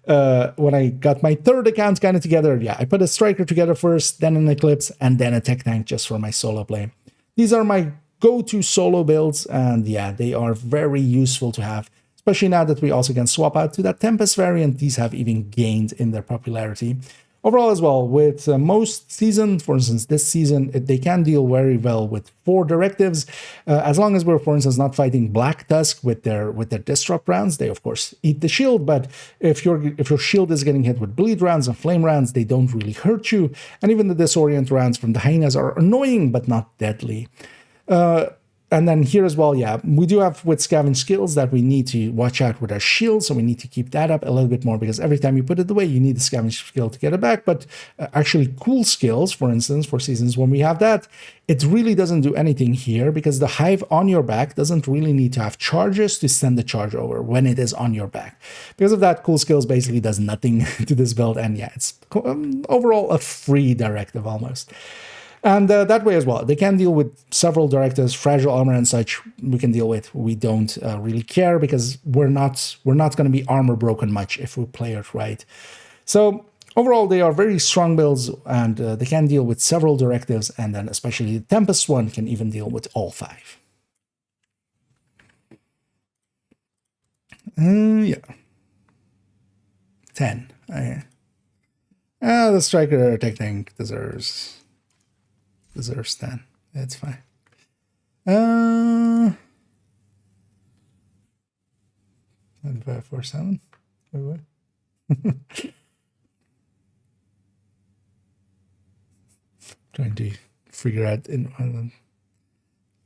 when I got my third account kind of together, yeah, I put a striker together first, then an Eclipse, and then a tech tank just for my solo play. These are my go-to solo builds, and yeah, they are very useful to have, especially now that we also can swap out to that Tempest variant. These have even gained in their popularity. Overall as well, with most seasons, for instance, this season, they can deal very well with 4 directives. As long as we're, for instance, not fighting Black Tusk with their disrupt rounds, they of course eat the shield. But if your shield is getting hit with bleed rounds and flame rounds, they don't really hurt you. And even the disorient rounds from the hyenas are annoying but not deadly. And then here as well, yeah, we do have with scavenge skills that we need to watch out with our shield, so we need to keep that up a little bit more, because every time you put it away, you need the scavenge skill to get it back. But actually cool skills, for instance, for seasons when we have that, it really doesn't do anything here, because the hive on your back doesn't really need to have charges to send the charge over when it is on your back. Because of that, cool skills basically does nothing to this build, and yeah, it's overall a free directive almost. And that way as well, they can deal with several directives, fragile armor and such. We can deal with. We don't really care, because we're not going to be armor broken much if we play it right. So overall, they are very strong builds, and they can deal with several directives. And then especially the Tempest one can even deal with all 5. Yeah, 10. The striker tech tank deserves 10. That's fine. 547. Wait, what? Trying to figure out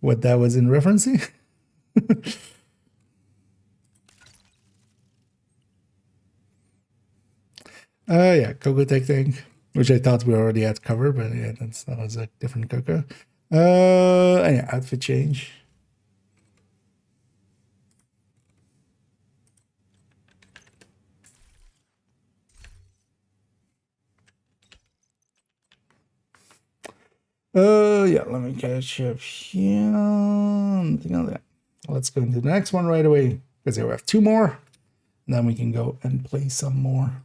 what that was in referencing. Yeah, Coco Tech Tank, which I thought we already had covered, but yeah, that was a different Coco. Yeah, outfit change. Yeah, let me catch up here. Nothing on that. Let's go into the next one right away, because we have 2 more. And then we can go and play some more.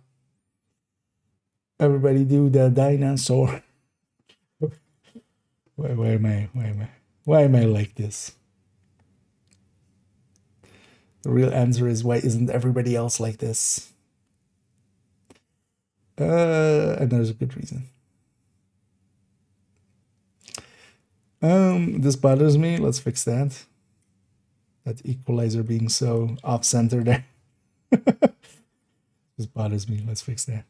Everybody do the dinosaur. Why am I like this? The real answer is, why isn't everybody else like this? And there's a good reason. This bothers me. Let's fix that. That equalizer being so off-center there. This bothers me. Let's fix that.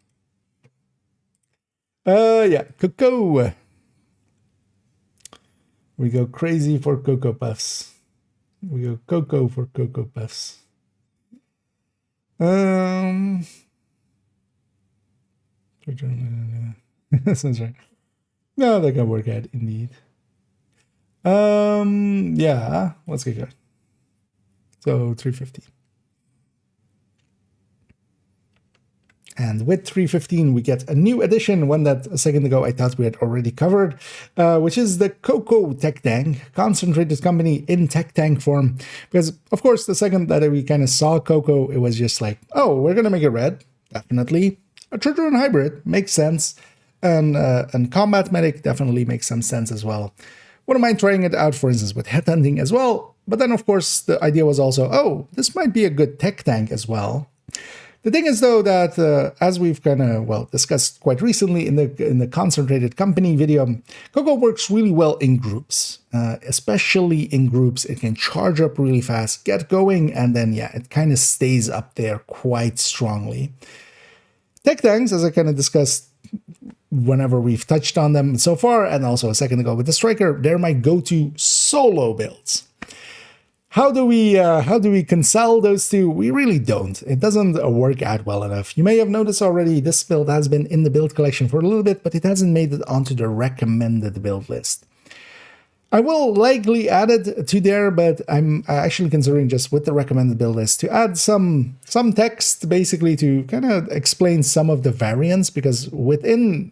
Yeah, Coco. We go crazy for Cocoa Puffs. We go Coco for Cocoa Puffs. Sounds right. No, that can work out indeed. Yeah, let's get going. So 350. And with 315, we get a new addition, one that a second ago I thought we had already covered, which is the Coco Tech Tank, concentrated company in Tech Tank form. Because, of course, the second that we kind of saw Coco, it was just like, oh, we're going to make it red. Definitely. A Treasure and Hybrid makes sense. And Combat Medic definitely makes some sense as well. Wouldn't mind trying it out, for instance, with Headhunting as well. But then, of course, the idea was also, oh, this might be a good Tech Tank as well. The thing is, though, that as we've kind of, discussed quite recently in the concentrated company video, Coco works really well in groups, especially in groups. It can charge up really fast, get going, and then, yeah, it kind of stays up there quite strongly. Tech tanks, as I kind of discussed whenever we've touched on them so far, and also a second ago with the Striker, they're my go-to solo builds. How do we reconcile those two? We really don't. It doesn't work out well enough. You may have noticed already this build has been in the build collection for a little bit, but it hasn't made it onto the recommended build list. I will likely add it to there, but I'm actually considering just with the recommended build list to add some text basically to kind of explain some of the variants, because within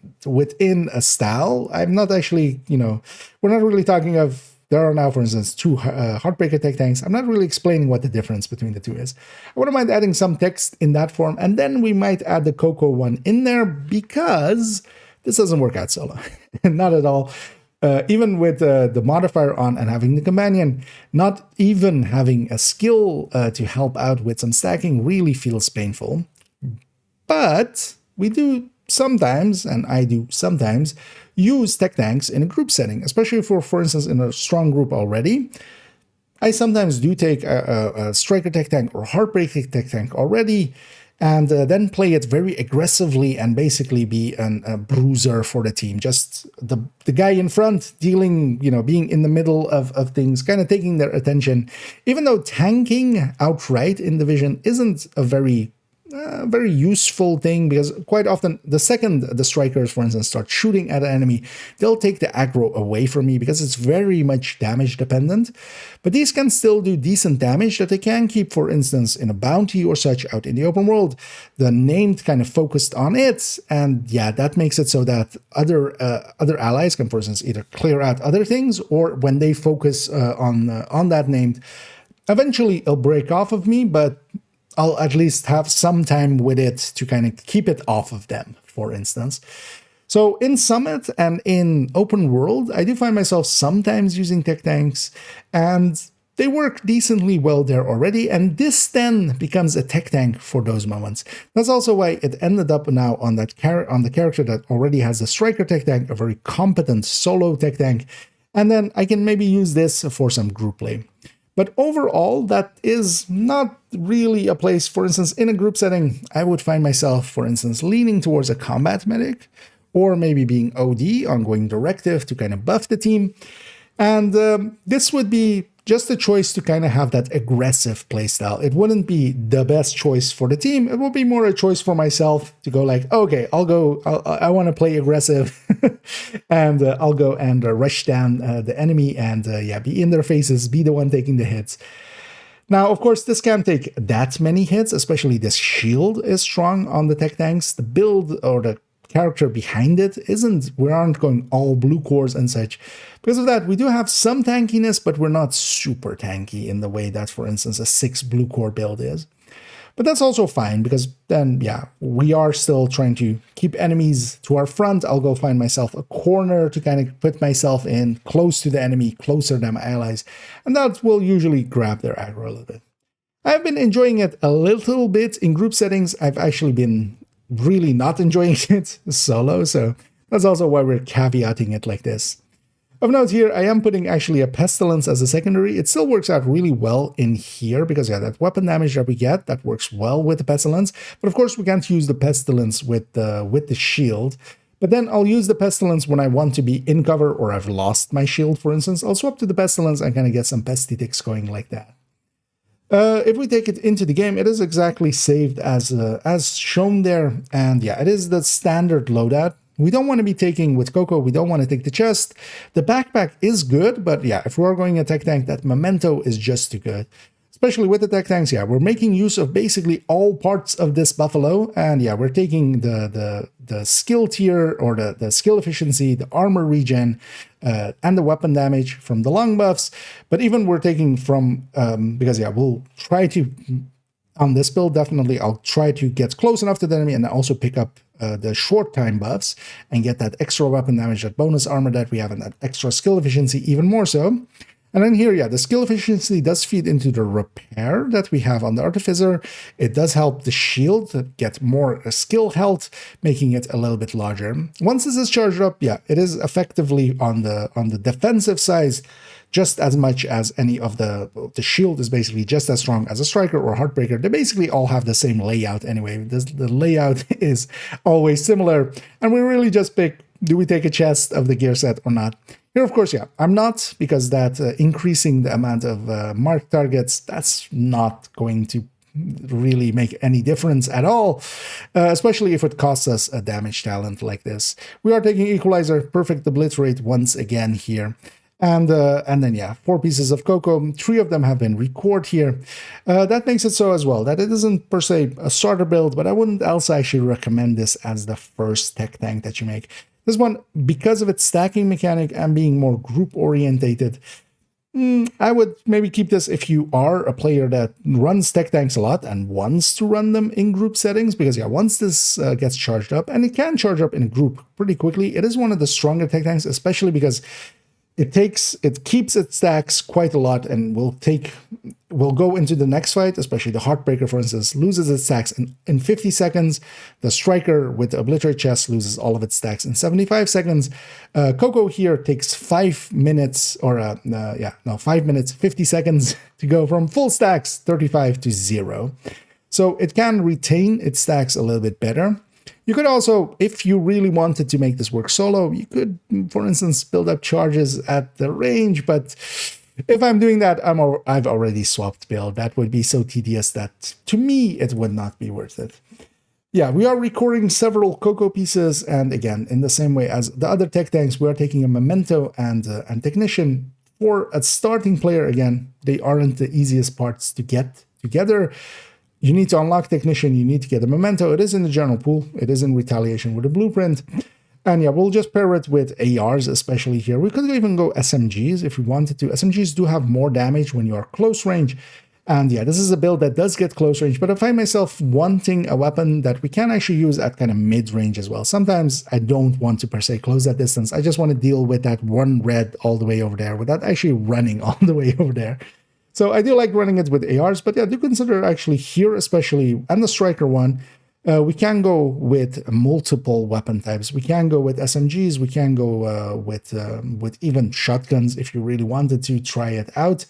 a style, I'm not actually, we're not really talking of there are now, for instance, 2 Heartbreaker tech tanks. I'm not really explaining what the difference between the two is. I wouldn't mind adding some text in that form, and then we might add the Coco one in there, because this doesn't work out solo. Not at all. Even with the modifier on and having the companion, not even having a skill to help out with some stacking really feels painful. But we do sometimes, and I do sometimes, use tech tanks in a group setting, especially for instance, in a strong group already. I sometimes do take a Striker tech tank or Heartbreaker tech tank already, and then play it very aggressively and basically be a bruiser for the team. Just the guy in front dealing, being in the middle of things, kind of taking their attention. Even though tanking outright in Division isn't a very useful thing, because quite often the second the strikers, for instance, start shooting at an enemy, they'll take the aggro away from me because it's very much damage dependent. But these can still do decent damage that they can keep, for instance, in a bounty or such out in the open world. The named kind of focused on it, and yeah, that makes it so that other allies can, for instance, either clear out other things, or when they focus on that named, eventually it'll break off of me, but I'll at least have some time with it to kind of keep it off of them, for instance. So in Summit and in Open World, I do find myself sometimes using tech tanks, and they work decently well there already, and this then becomes a tech tank for those moments. That's also why it ended up now on the character that already has a Striker tech tank, a very competent solo tech tank, and then I can maybe use this for some group play. But overall, that is not really a place. For instance, in a group setting, I would find myself, for instance, leaning towards a combat medic, or maybe being OD, ongoing directive, to kind of buff the team. And this would be just a choice to kind of have that aggressive playstyle. It wouldn't be the best choice for the team. It would be more a choice for myself to go like, okay, I want to play aggressive, and I'll go and rush down the enemy and be in their faces, be the one taking the hits. Now, of course, this can't take that many hits, especially this shield is strong on the tech tanks. The build or the character behind it we aren't going all blue cores and such. Because of that, we do have some tankiness, but we're not super tanky in the way that, for instance, a 6 blue core build is. But that's also fine, because then, yeah, we are still trying to keep enemies to our front. I'll go find myself a corner to kind of put myself in close to the enemy, closer than my allies, and that will usually grab their aggro a little bit. I've been enjoying it a little bit in group settings. I've actually been really not enjoying it solo, so that's also why we're caveating it like this. Of note here, I am putting actually a Pestilence as a secondary. It still works out really well in here, because yeah, that weapon damage that we get, that works well with the Pestilence. But of course, we can't use the Pestilence with the shield. But then I'll use the Pestilence when I want to be in cover, or I've lost my shield, for instance. I'll swap to the Pestilence and kind of get some pesty ticks going like that. If we take it into the game, it is exactly saved as shown there, and yeah, it is the standard loadout. We don't want to be taking with Coco, we don't want to take the chest. The backpack is good, but yeah, if we're going a tech tank, that memento is just too good. Especially with the tech tanks, yeah, we're making use of basically all parts of this buffalo, and yeah, we're taking the skill tier, or the skill efficiency, the armor regen, and the weapon damage from the long buffs. But even we're taking from, because yeah, we'll try to, on this build, definitely I'll try to get close enough to the enemy and also pick up the short time buffs and get that extra weapon damage, that bonus armor that we have, and that extra skill efficiency even more so. And then here, yeah, the skill efficiency does feed into the repair that we have on the Artificer. It does help the shield to get more skill health, making it a little bit larger. Once this is charged up, yeah, it is effectively on the defensive side just as much as any of the shield is basically just as strong as a Striker or Heartbreaker. They basically all have the same layout anyway. The layout is always similar, and we really just pick, do we take a chest of the gear set or not? Here, of course, yeah, I'm not, because that increasing the amount of marked targets, that's not going to really make any difference at all, especially if it costs us a damage talent like this. We are taking Equalizer, perfect obliterate once again here. And then, yeah, 4 pieces of Coco, 3 of them have been record here. That makes it so as well that it isn't per se a starter build, but I wouldn't also actually recommend this as the first tech tank that you make. This one, because of its stacking mechanic and being more group orientated, I would maybe keep this if you are a player that runs tech tanks a lot and wants to run them in group settings, because yeah, once this gets charged up, and it can charge up in a group pretty quickly, it is one of the stronger tech tanks, especially because it keeps its stacks quite a lot, and will go into the next fight, especially the Heartbreaker, for instance, loses its stacks in 50 seconds. The Striker with the Obliterate Chest loses all of its stacks in 75 seconds. Coco here takes 5 minutes, 5 minutes, 50 seconds to go from full stacks, 35 to 0. So it can retain its stacks a little bit better. You could also, if you really wanted to make this work solo, you could, for instance, build up charges at the range, but if I'm doing that, I've already swapped build. That would be so tedious that, to me, it would not be worth it. Yeah, we are recording several Coco pieces, and again, in the same way as the other tech tanks, we are taking a Memento and Technician. For a starting player, again, they aren't the easiest parts to get together. You need to unlock Technician, you need to get a Memento. It is in the general pool, it is in Retaliation with a Blueprint. And yeah, we'll just pair it with ARs, especially here. We could even go SMGs if we wanted to. SMGs do have more damage when you are close range. And yeah, this is a build that does get close range, but I find myself wanting a weapon that we can actually use at kind of mid-range as well. Sometimes I don't want to per se close that distance. I just want to deal with that one red all the way over there without actually running all the way over there. So I do like running it with ARs, but yeah, do consider actually here especially, and the Striker one, we can go with multiple weapon types. We can go with SMGs, we can go with even shotguns if you really wanted to try it out.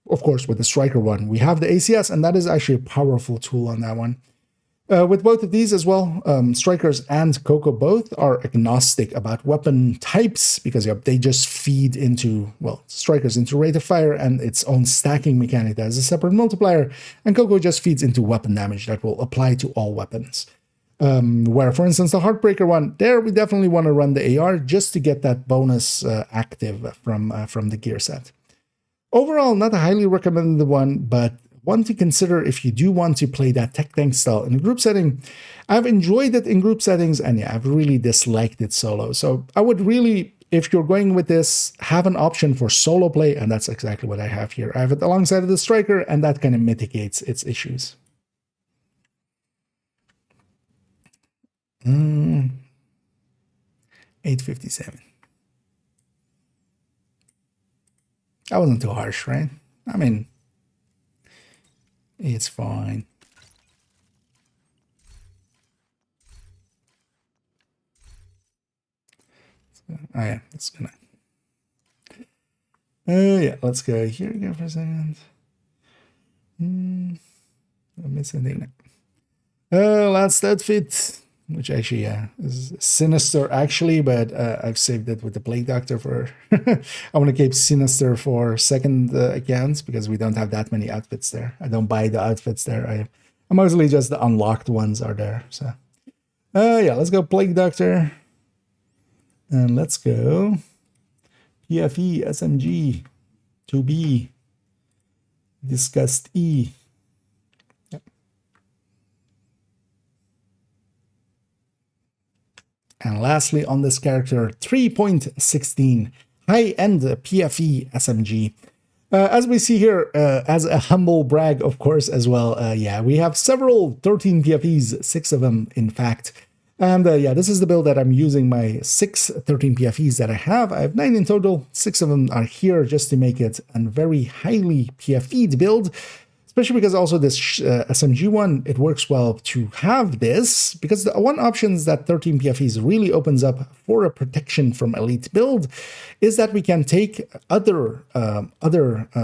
Of course, with the Striker one, we have the ACS, and that is actually a powerful tool on that one. With both of these as well, Strikers and Coco both are agnostic about weapon types, because they just feed into, well, Strikers into rate of fire and its own stacking mechanic that is a separate multiplier, and Coco just feeds into weapon damage that will apply to all weapons. Where, for instance, the Heartbreaker one, there we definitely want to run the AR just to get that bonus active from the gear set. Overall, not a highly recommended one, but one to consider if you do want to play that tech tank style in a group setting. I've enjoyed it in group settings, and yeah, I've really disliked it solo. So I would really, if you're going with this, have an option for solo play, and that's exactly what I have here. I have it alongside of the Striker, and that kind of mitigates its issues. 857. That wasn't too harsh, right? I mean, it's fine. So, oh yeah, it's gonna. Yeah, let's go here again for a second. I miss anything. Last outfit, which actually is Sinister actually, but I've saved it with the Plague Doctor for. I want to keep Sinister for second accounts because we don't have that many outfits there. I don't buy the outfits there. I'm mostly just the unlocked ones are there. So yeah, let's go Plague Doctor, and let's go PFE SMG 2B Disgust E. And lastly, on this character, 3.16 high-end PFE SMG. As we see here, as a humble brag, of course, as well, yeah, we have several 13 PFEs, 6 of them, in fact. And yeah, this is the build that I'm using, my 6 13 PFEs that I have. I have 9 in total, 6 of them are here just to make it a very highly PFE'd build. Especially because also this SMG one, it works well to have this, because the one options that 13 PFEs really opens up for a protection from elite build is that we can take other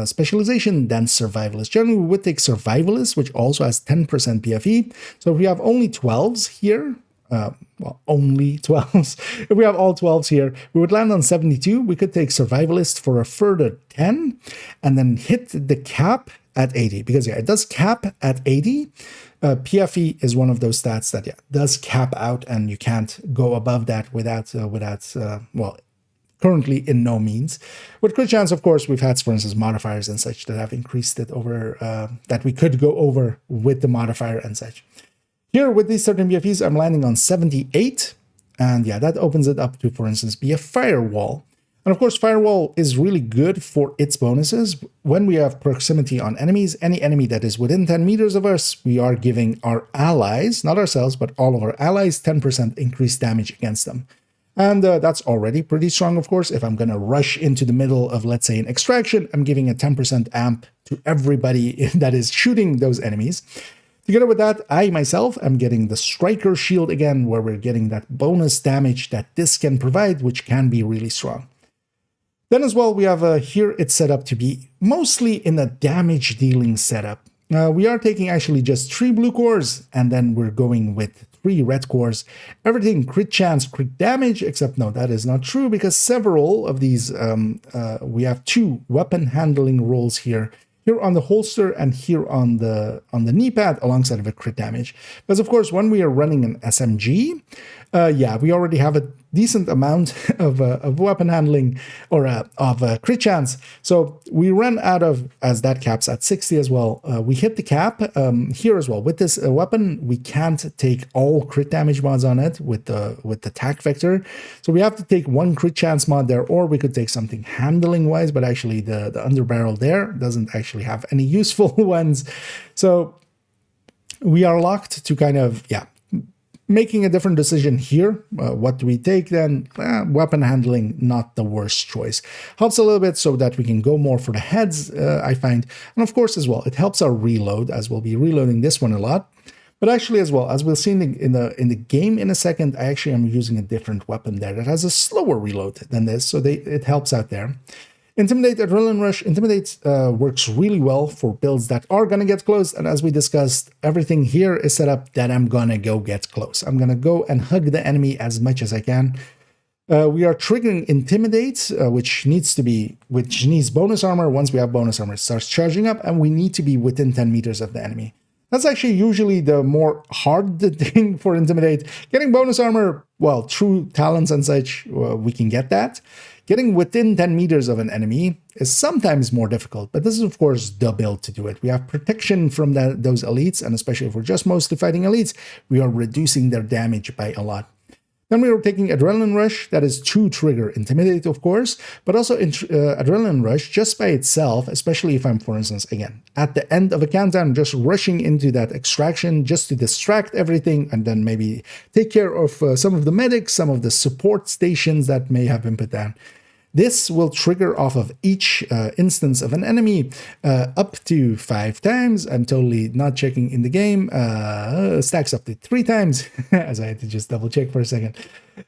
specialization than survivalist. Generally, we would take survivalist, which also has 10% PFE. So if we have only 12s here, well, only 12s. If we have all 12s here, we would land on 72. We could take survivalist for a further 10 and then hit the cap at 80, because yeah, it does cap at 80. PFE is one of those stats that yeah does cap out, and you can't go above that without well, currently in no means. With crit chance, of course, we've had, for instance, modifiers and such that have increased it over, that we could go over with the modifier and such. Here with these certain PFEs, I'm landing on 78, and yeah, that opens it up to, for instance, be a firewall. And of course, Firewall is really good for its bonuses. When we have proximity on enemies, any enemy that is within 10 meters of us, we are giving our allies, not ourselves, but all of our allies, 10% increased damage against them. And that's already pretty strong, of course. If I'm going to rush into the middle of, let's say, an extraction, I'm giving a 10% amp to everybody that is shooting those enemies. Together with that, I myself am getting the Striker Shield again, where we're getting that bonus damage that this can provide, which can be really strong. Then as well, we have here it's set up to be mostly in a damage dealing setup. We are taking actually just 3 blue cores, and then we're going with 3 red cores. Everything crit chance, crit damage, except no, that is not true, because several of these, we have 2 weapon handling rolls here on the holster and here on the knee pad alongside of a crit damage. Because of course, when we are running an SMG, yeah, we already have a decent amount of weapon handling or of crit chance. So we run out of, as that caps at 60 as well. We hit the cap here as well. With this weapon, we can't take all crit damage mods on it with the tac vector. So we have to take 1 crit chance mod there, or we could take something handling wise, but actually the underbarrel there doesn't actually have any useful ones. So we are locked to kind of, yeah, making a different decision here. What do we take then? Weapon handling, not the worst choice. Helps a little bit so that we can go more for the heads, I find. And of course, as well, it helps our reload, as we'll be reloading this one a lot. But actually, as well, as we'll see in the game in a second, I actually am using a different weapon there that has a slower reload than this, so it helps out there. Intimidate, Adrenaline Rush. Intimidate works really well for builds that are going to get close. And as we discussed, everything here is set up that I'm going to go get close. I'm going to go and hug the enemy as much as I can. We are triggering Intimidate, which needs bonus armor. Once we have bonus armor, it starts charging up, and we need to be within 10 meters of the enemy. That's actually usually the more hard thing for Intimidate. Getting bonus armor, well, through talents and such, we can get that. Getting within 10 meters of an enemy is sometimes more difficult, but this is, of course, the build to do it. We have protection from those elites, and especially if we're just mostly fighting elites, we are reducing their damage by a lot. Then we are taking Adrenaline Rush, that is to trigger Intimidate, of course, but also Adrenaline Rush just by itself, especially if I'm, for instance, again, at the end of a countdown, just rushing into that extraction just to distract everything and then maybe take care of some of the medics, some of the support stations that may have been put down. This will trigger off of each instance of an enemy up to 5 times. I'm totally not checking in the game. Stacks up to 3 times, as I had to just double check for a second.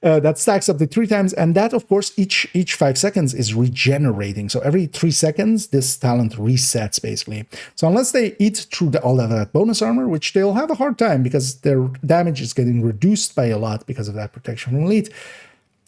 That stacks up to 3 times, and that, of course, each 5 seconds is regenerating. So every 3 seconds, this talent resets, basically. So unless they eat through all of that bonus armor, which they'll have a hard time because their damage is getting reduced by a lot because of that protection from elite,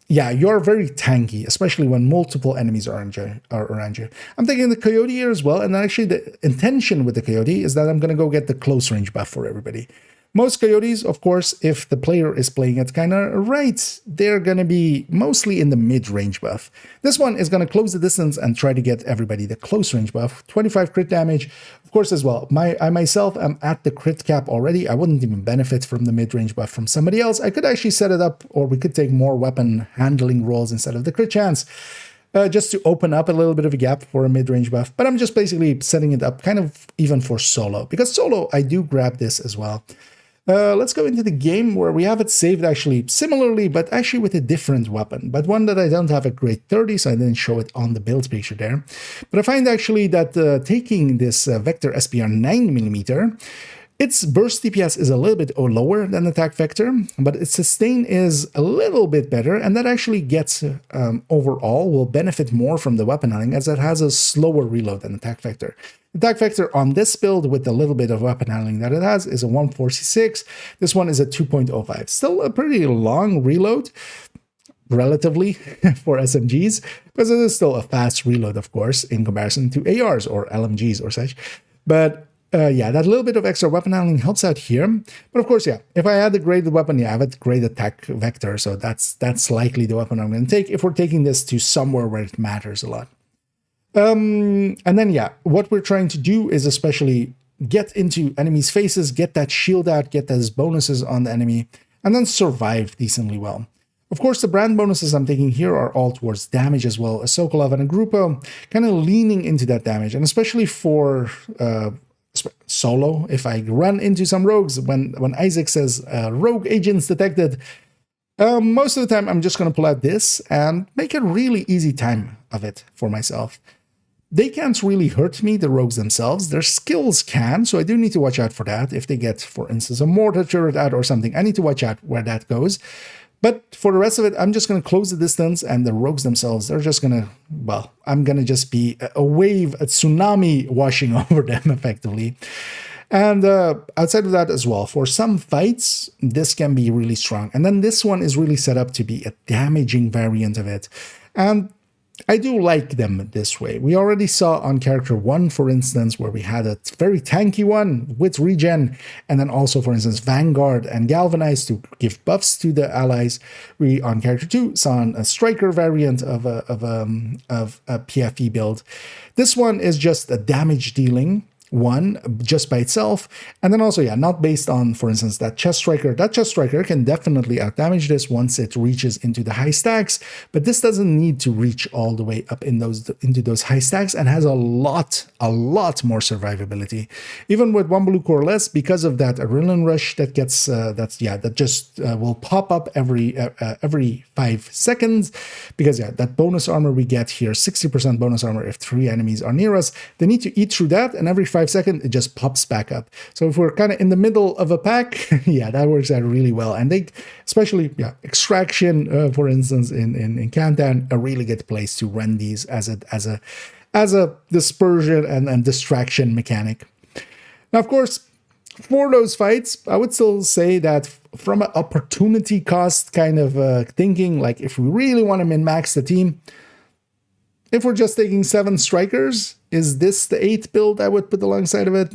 yeah, you're very tanky, especially when multiple enemies are around you. I'm taking the Coyote here as well, and actually the intention with the Coyote is that I'm going to go get the close range buff for everybody. Most Coyotes, of course, if the player is playing it kind of right, they're going to be mostly in the mid-range buff. This one is going to close the distance and try to get everybody the close range buff. 25 crit damage, of course, as well. I myself am at the crit cap already. I wouldn't even benefit from the mid-range buff from somebody else. I could actually set it up, or we could take more weapon handling rolls instead of the crit chance. Just to open up a little bit of a gap for a mid-range buff. But I'm just basically setting it up kind of even for solo. Because solo, I do grab this as well. Let's go into the game where we have it saved actually similarly, but actually with a different weapon. But one that I don't have at grade 30, so I didn't show it on the build picture there. But I find actually that taking this Vector SPR 9mm, its burst DPS is a little bit lower than the attack vector, but its sustain is a little bit better, and that actually gets, overall, will benefit more from the weapon handling as it has a slower reload than attack vector. Attack vector on this build with the little bit of weapon handling that it has is a 146. This one is a 2.05. Still a pretty long reload, relatively, for SMGs, because it is still a fast reload, of course, in comparison to ARs or LMGs or such. But yeah, that little bit of extra weapon handling helps out here. But of course, yeah, if I had the graded weapon, yeah, I have a great attack vector, so that's likely the weapon I'm going to take if we're taking this to somewhere where it matters a lot. And then, yeah, what we're trying to do is especially get into enemies' faces, get that shield out, get those bonuses on the enemy, and then survive decently well. Of course, the brand bonuses I'm taking here are all towards damage as well. A Sokolov and a Grupo kind of leaning into that damage, and especially for solo, if I run into some rogues, when Isaac says rogue agents detected, most of the time I'm just going to pull out this and make a really easy time of it for myself. They can't really hurt me, the rogues themselves. Their skills can, so I do need to watch out for that. If they get, for instance, a mortar turret out or something, I need to watch out where that goes. But for the rest of it, I'm just going to close the distance, and the rogues themselves, they're just going to, well, I'm going to just be a wave, a tsunami washing over them effectively. And outside of that as well, for some fights, this can be really strong. And then this one is really set up to be a damaging variant of it. And I do like them this way. We already saw on character 1, for instance, where we had a very tanky one with regen, and then also, for instance, Vanguard and Galvanize to give buffs to the allies. We, on character 2, saw a striker variant of a PFE build. This one is just a damage dealing one just by itself, and then also, yeah, not based on, for instance, that chest striker. That chest striker can definitely outdamage this once it reaches into the high stacks, but this doesn't need to reach all the way up in into those high stacks, and has a lot more survivability, even with one blue core less, because of that adrenaline rush that gets that just will pop up every 5 seconds, because that bonus armor we get here, 60% bonus armor if 3 enemies are near us. They need to eat through that, and every 5 seconds it just pops back up. So if we're kind of in the middle of a pack, yeah, that works out really well. And they, especially extraction, for instance, in Countdown, a really good place to run these as a dispersion and distraction mechanic. Now, of course, for those fights, I would still say that from an opportunity cost kind of thinking, like if we really want to min-max the team, if we're just taking 7 strikers, is this the 8th build I would put alongside of it?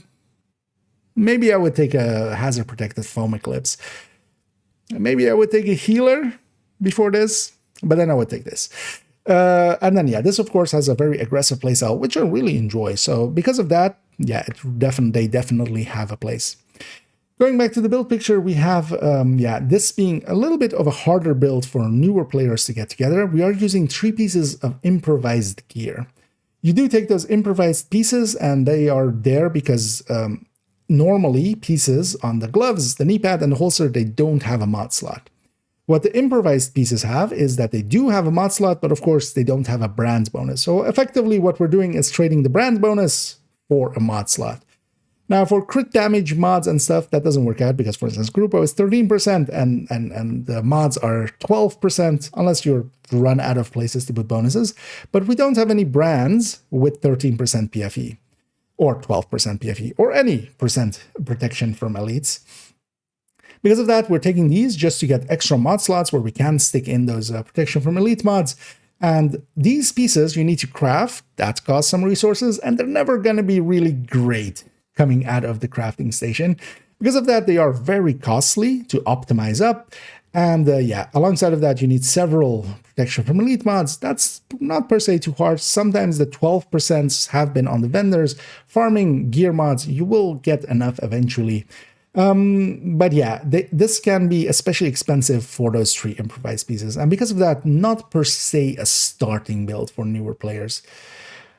Maybe I would take a Hazard Protected Foam Eclipse. Maybe I would take a healer before this, but then I would take this. And then, this of course has a very aggressive playstyle, which I really enjoy. So because of that, they definitely have a place. Going back to the build picture, we have, this being a little bit of a harder build for newer players to get together. We are using 3 pieces of improvised gear. You do take those improvised pieces, and they are there because normally pieces on the gloves, the knee pad, and the holster, they don't have a mod slot. What the improvised pieces have is that they do have a mod slot, but of course they don't have a brand bonus. So effectively what we're doing is trading the brand bonus for a mod slot. Now, for crit damage mods and stuff, that doesn't work out because, for instance, Grupo is 13% and the mods are 12%, unless you're run out of places to put bonuses. But we don't have any brands with 13% PFE or 12% PFE or any percent protection from elites. Because of that, we're taking these just to get extra mod slots where we can stick in those protection from elite mods. And these pieces you need to craft. That costs some resources, and they're never going to be really great coming out of the crafting station. Because of that, they are very costly to optimize up. And alongside of that, you need several protection from elite mods. That's not per se too hard. Sometimes the 12% have been on the vendors. Farming gear mods, you will get enough eventually. This can be especially expensive for those 3 improvised pieces. And because of that, not per se a starting build for newer players.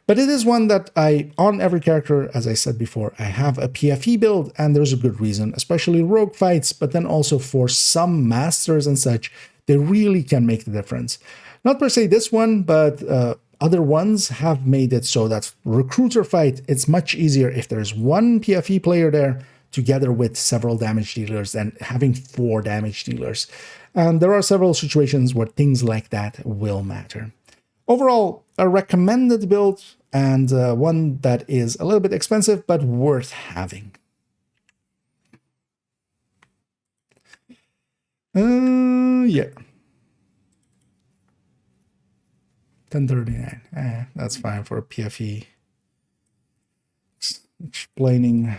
But it is one that on every character, as I said before, I have a PFE build, and there's a good reason, especially rogue fights, but then also for some masters and such, they really can make the difference. Not per se this one, but other ones have made it so that recruiter fight, it's much easier if there's one PFE player there together with several damage dealers than having 4 damage dealers. And there are several situations where things like that will matter. Overall, a recommended build, and one that is a little bit expensive, but worth having. 1039. That's fine for a PFE. Explain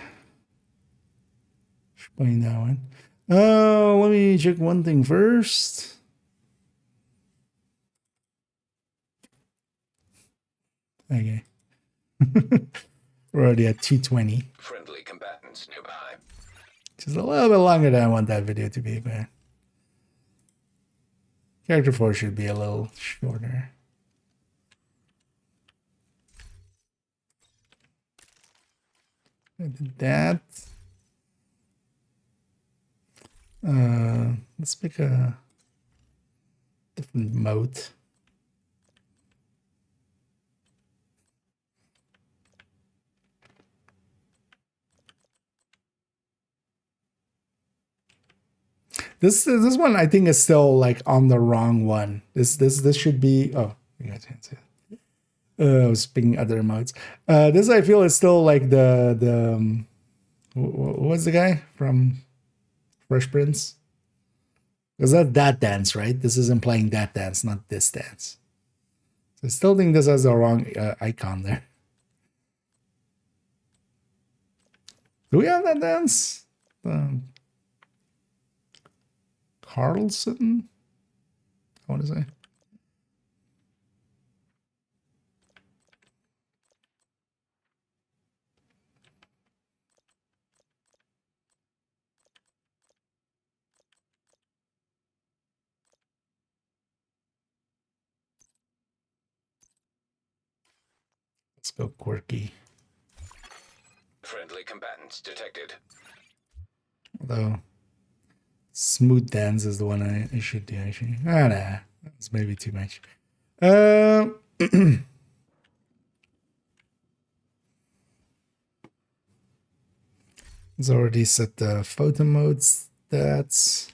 that one. Let me check one thing first. Okay. We're already at 220. Friendly combatants nearby. Just a little bit longer than I want that video to be, but Character 4 should be a little shorter. I did that. Let's pick a different mode. This one I think is still like on the wrong one. This should be. Oh, you guys can't see it. I was picking other modes. This I feel is still like the what's the guy from Fresh Prince? Because that dance, right? This is implying that dance, not this dance. So I still think this has the wrong icon there. Do we have that dance? Carlson? I want to say. Let's go quirky. Friendly combatants detected. Although smooth dance is the one I should do actually. Ah, nah, that's maybe too much. It's already set the photo mode stats.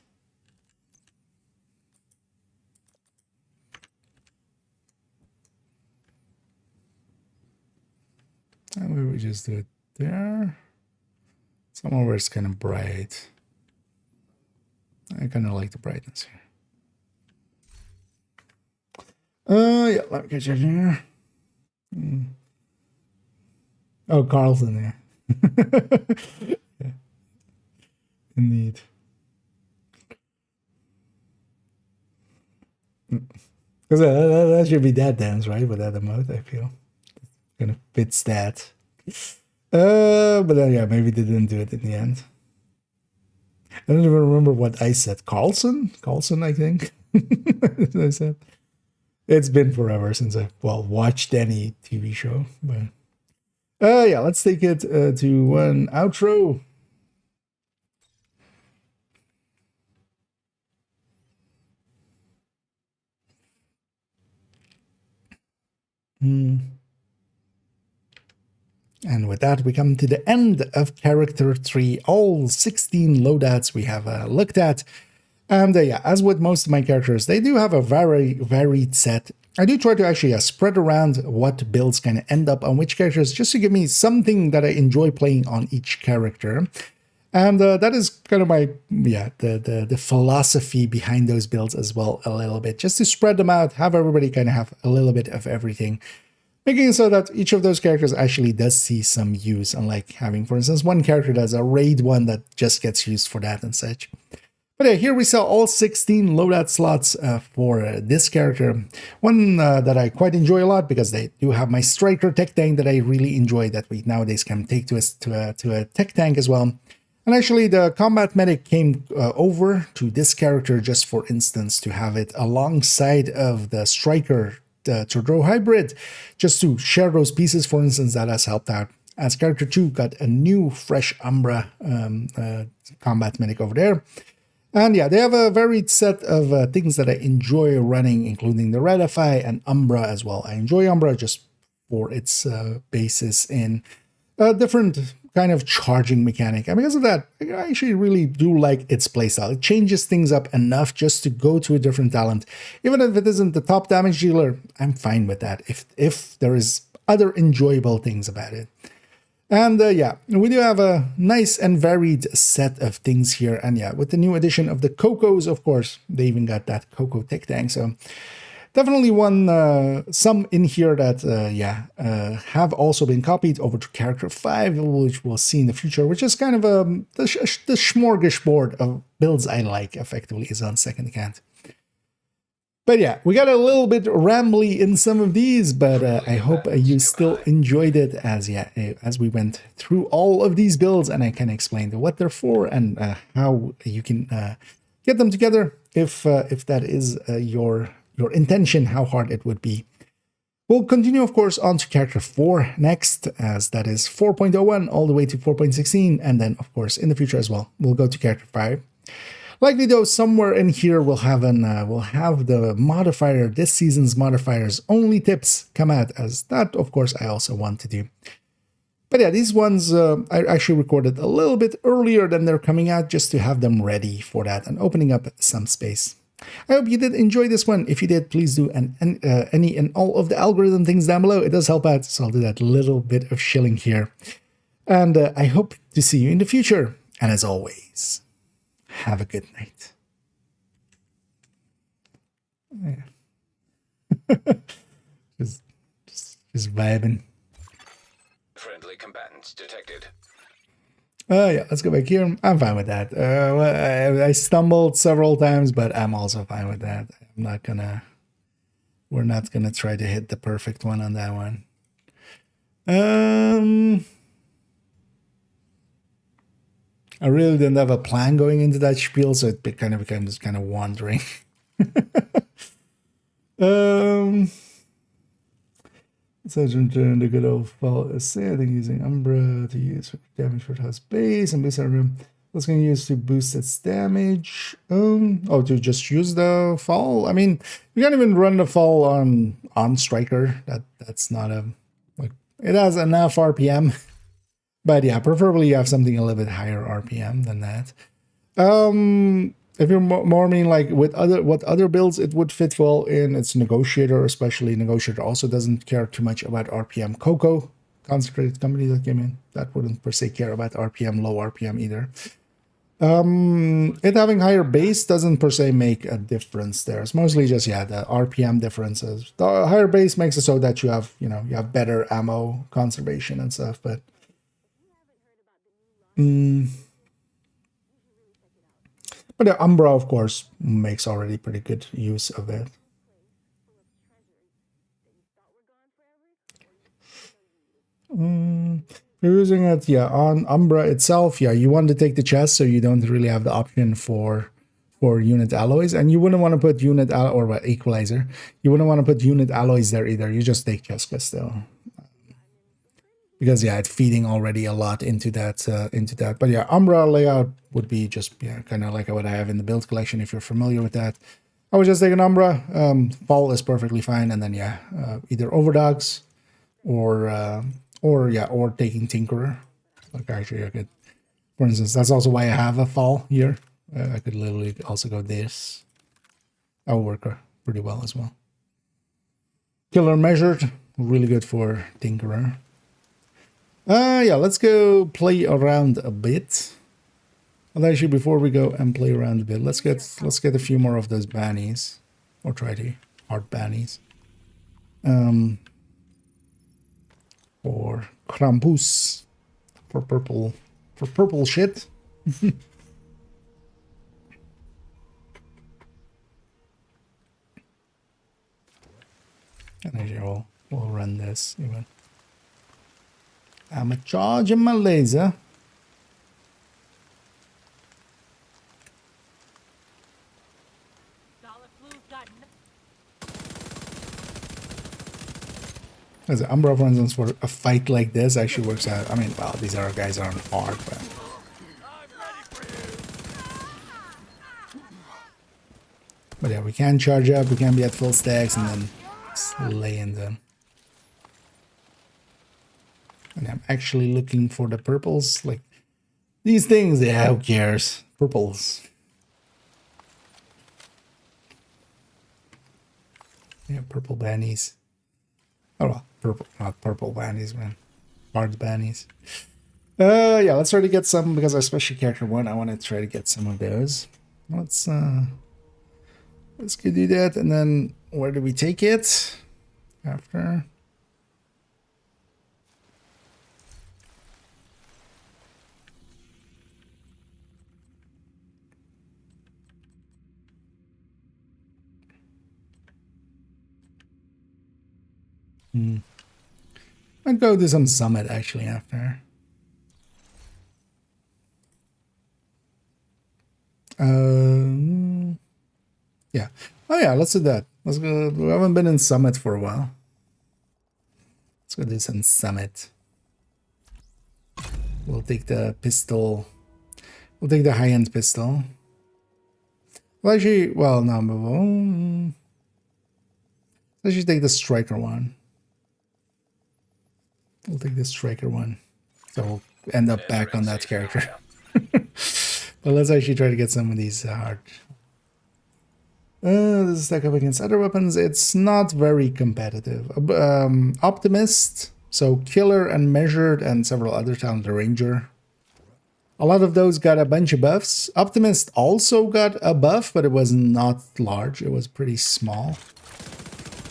And maybe we just do it there. Somewhere where it's kind of bright. I kind of like the brightness here. Yeah, let me get you here. Oh, Carlson there. Yeah. Indeed. Because that should be that dance, right? Without the mode, I feel. Kind of fits that. But then, yeah, maybe they didn't do it in the end. I don't even remember what I said. Carlson, I think. I said. It's been forever since I watched any TV show. But yeah, let's take it to one outro. And with that, we come to the end of Character 3. All 16 loadouts we have looked at. And yeah, as with most of my characters, they do have a very varied set. I do try to actually spread around what builds kind of end up on which characters, just to give me something that I enjoy playing on each character. And that is kind of my, the philosophy behind those builds as well a little bit. Just to spread them out, have everybody kind of have a little bit of everything. Making it so that each of those characters actually does see some use, unlike having, for instance, one character that's a raid one that just gets used for that and such. But yeah, here we saw all 16 loadout slots for this character. One that I quite enjoy a lot because they do have my striker tech tank that I really enjoy that we nowadays can take to a tech tank as well. And actually the combat medic came over to this character just for instance to have it alongside of the striker Turdro hybrid, just to share those pieces, for instance. That has helped out. As character 2 got a new fresh Umbra combat medic over there. And yeah, they have a varied set of things that I enjoy running, including the Ratify and Umbra as well. I enjoy Umbra just for its basis in different kind of charging mechanic. And because of that, I actually really do like its playstyle. It changes things up enough just to go to a different talent. Even if it isn't the top damage dealer, I'm fine with that if there is other enjoyable things about it. And yeah, we do have a nice and varied set of things here. And yeah, with the new addition of the Cocos, of course, they even got that Coco Tech Tank. So definitely some in here that, have also been copied over to Character 5, which we'll see in the future, which is kind of the smorgasbord of builds I like, effectively, is on second account. But yeah, we got a little bit rambly in some of these, but I hope you still enjoyed it as we went through all of these builds and I can explain what they're for and how you can get them together. if that is your intention, how hard it would be. We'll continue, of course, on to character 4 next, as that is 4.01 all the way to 4.16, and then, of course, in the future as well, we'll go to character 5. Likely, though, somewhere in here we'll have the modifier, this season's modifiers only tips come out, as that, of course, I also want to do. But yeah, these ones I actually recorded a little bit earlier than they're coming out, just to have them ready for that and opening up some space. I hope you did enjoy this one. If you did, please do any and all of the algorithm things down below. It does help out, so I'll do that little bit of shilling here. And I hope to see you in the future. And as always, have a good night. Yeah. just vibing. Friendly combatants detected. Yeah, let's go back here. I'm fine with that. I stumbled several times, but I'm also fine with that. We're not gonna try to hit the perfect one on that one. I really didn't have a plan going into that spiel, so it kind of became just kind of wandering. Sergeant the good old fall essay, I think using Umbra to use for damage for house base and boost our room. What's going to use to boost its damage? Oh, to just use the fall. I mean, you can't even run the fall on Striker. That's not a like. It has enough RPM, but yeah, preferably you have something a little bit higher RPM than that. If you're more mean like with other builds, it would fit well in its Negotiator, especially Negotiator also doesn't care too much about RPM. Coco, Consecrated Company that came in, that wouldn't per se care about RPM, low RPM either. It having higher base doesn't per se make a difference there. It's mostly just, yeah, the RPM differences. The higher base makes it so that you have better ammo conservation and stuff, but but the Umbra, of course, makes already pretty good use of it. You're using it, yeah, on Umbra itself, yeah, you want to take the chest, so you don't really have the option for unit alloys, and you wouldn't want to put unit or equalizer. You wouldn't want to put unit alloys there either. You just take Cheska still. Because yeah, it's feeding already a lot into that. But yeah, Umbra layout would be just kind of like what I have in the build collection. If you're familiar with that, I would just take an Umbra. Fall is perfectly fine, and then yeah, either Overdogs or taking Tinkerer. Like actually, I could, for instance, that's also why I have a Fall here. I could literally also go this. That will work pretty well as well. Killer Measured, really good for Tinkerer. Yeah, let's go play around a bit. Well, actually, before we go and play around a bit, let's get a few more of those bannies, or try to hard bannies. For Krampus, for purple shit. And actually, we'll run this even. I'm charging my laser. As an Umbra, for instance, for a fight like this actually works out. I mean, well, these other guys aren't hard, but yeah, we can charge up, we can be at full stacks, and then slay in them. And I'm actually looking for the purples, like these things. Yeah, who cares? Purples. Yeah, purple bannies. Oh well, purple, not purple bannies, man. Hard bannies. Yeah, let's try to get some, because especially character 1, I want to try to get some of those. Let's go do that, and then where do we take it after? I'd go do some summit actually after. Yeah. Oh yeah, let's do that. Let's go. We haven't been in Summit for a while. Let's go do some Summit. We'll take the pistol. We'll take the high-end pistol. Well, actually, well, no, let's just take the striker one. We'll take the striker one. So we'll end up back on that character. But let's actually try to get some of these hard. This is stack up against other weapons. It's not very competitive. Optimist, so Killer and Measured and several other talented Ranger. A lot of those got a bunch of buffs. Optimist also got a buff, but it was not large. It was pretty small.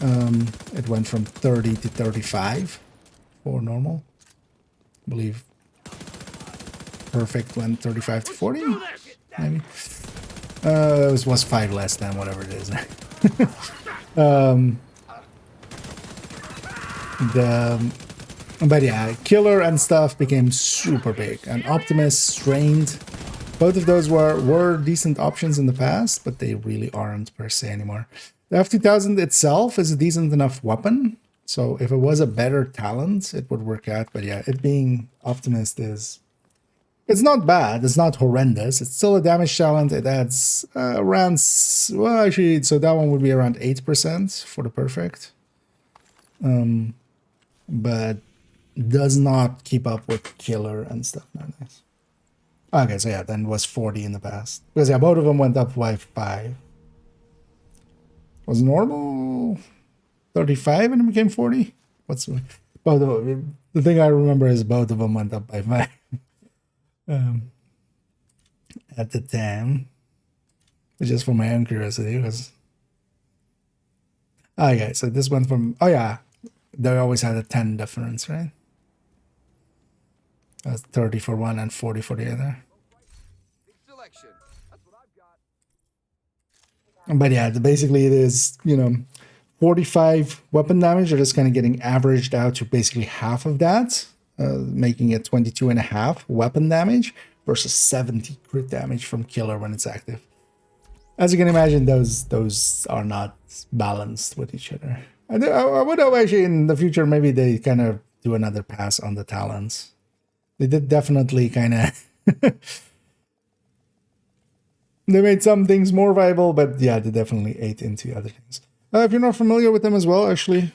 It went from 30 to 35 for normal. I believe Perfect went 35 to 40, maybe. It was 5 less than whatever it is. But yeah, Killer and stuff became super big, and Optimus, Strained, both of those were decent options in the past, but they really aren't per se anymore. The F2000 itself is a decent enough weapon, so if it was a better talent, it would work out. But yeah, it being Optimist is... It's not bad, it's not horrendous, it's still a damage talent. It adds around... Well, actually, so that one would be around 8% for the Perfect. But does not keep up with Killer and stuff nowadays. Okay, so yeah, then it was 40 in the past. Because yeah, both of them went up by 5. Was normal 35 and it became 40? What's both of them? The thing I remember is both of them went up by 5 at the time. Just for my own curiosity, because okay, so this went from they always had a 10 difference, right? That's 30 for one and 40 for the other. Selection. That's what I've got. But yeah, basically it is, 45 weapon damage. They're just kind of getting averaged out to basically half of that, making it 22.5 weapon damage versus 70 crit damage from Killer when it's active. As you can imagine, those are not balanced with each other. I would hope actually in the future maybe they kind of do another pass on the talents. They did definitely kind of... They made some things more viable, but yeah, they definitely ate into other things. If you're not familiar with them as well, actually,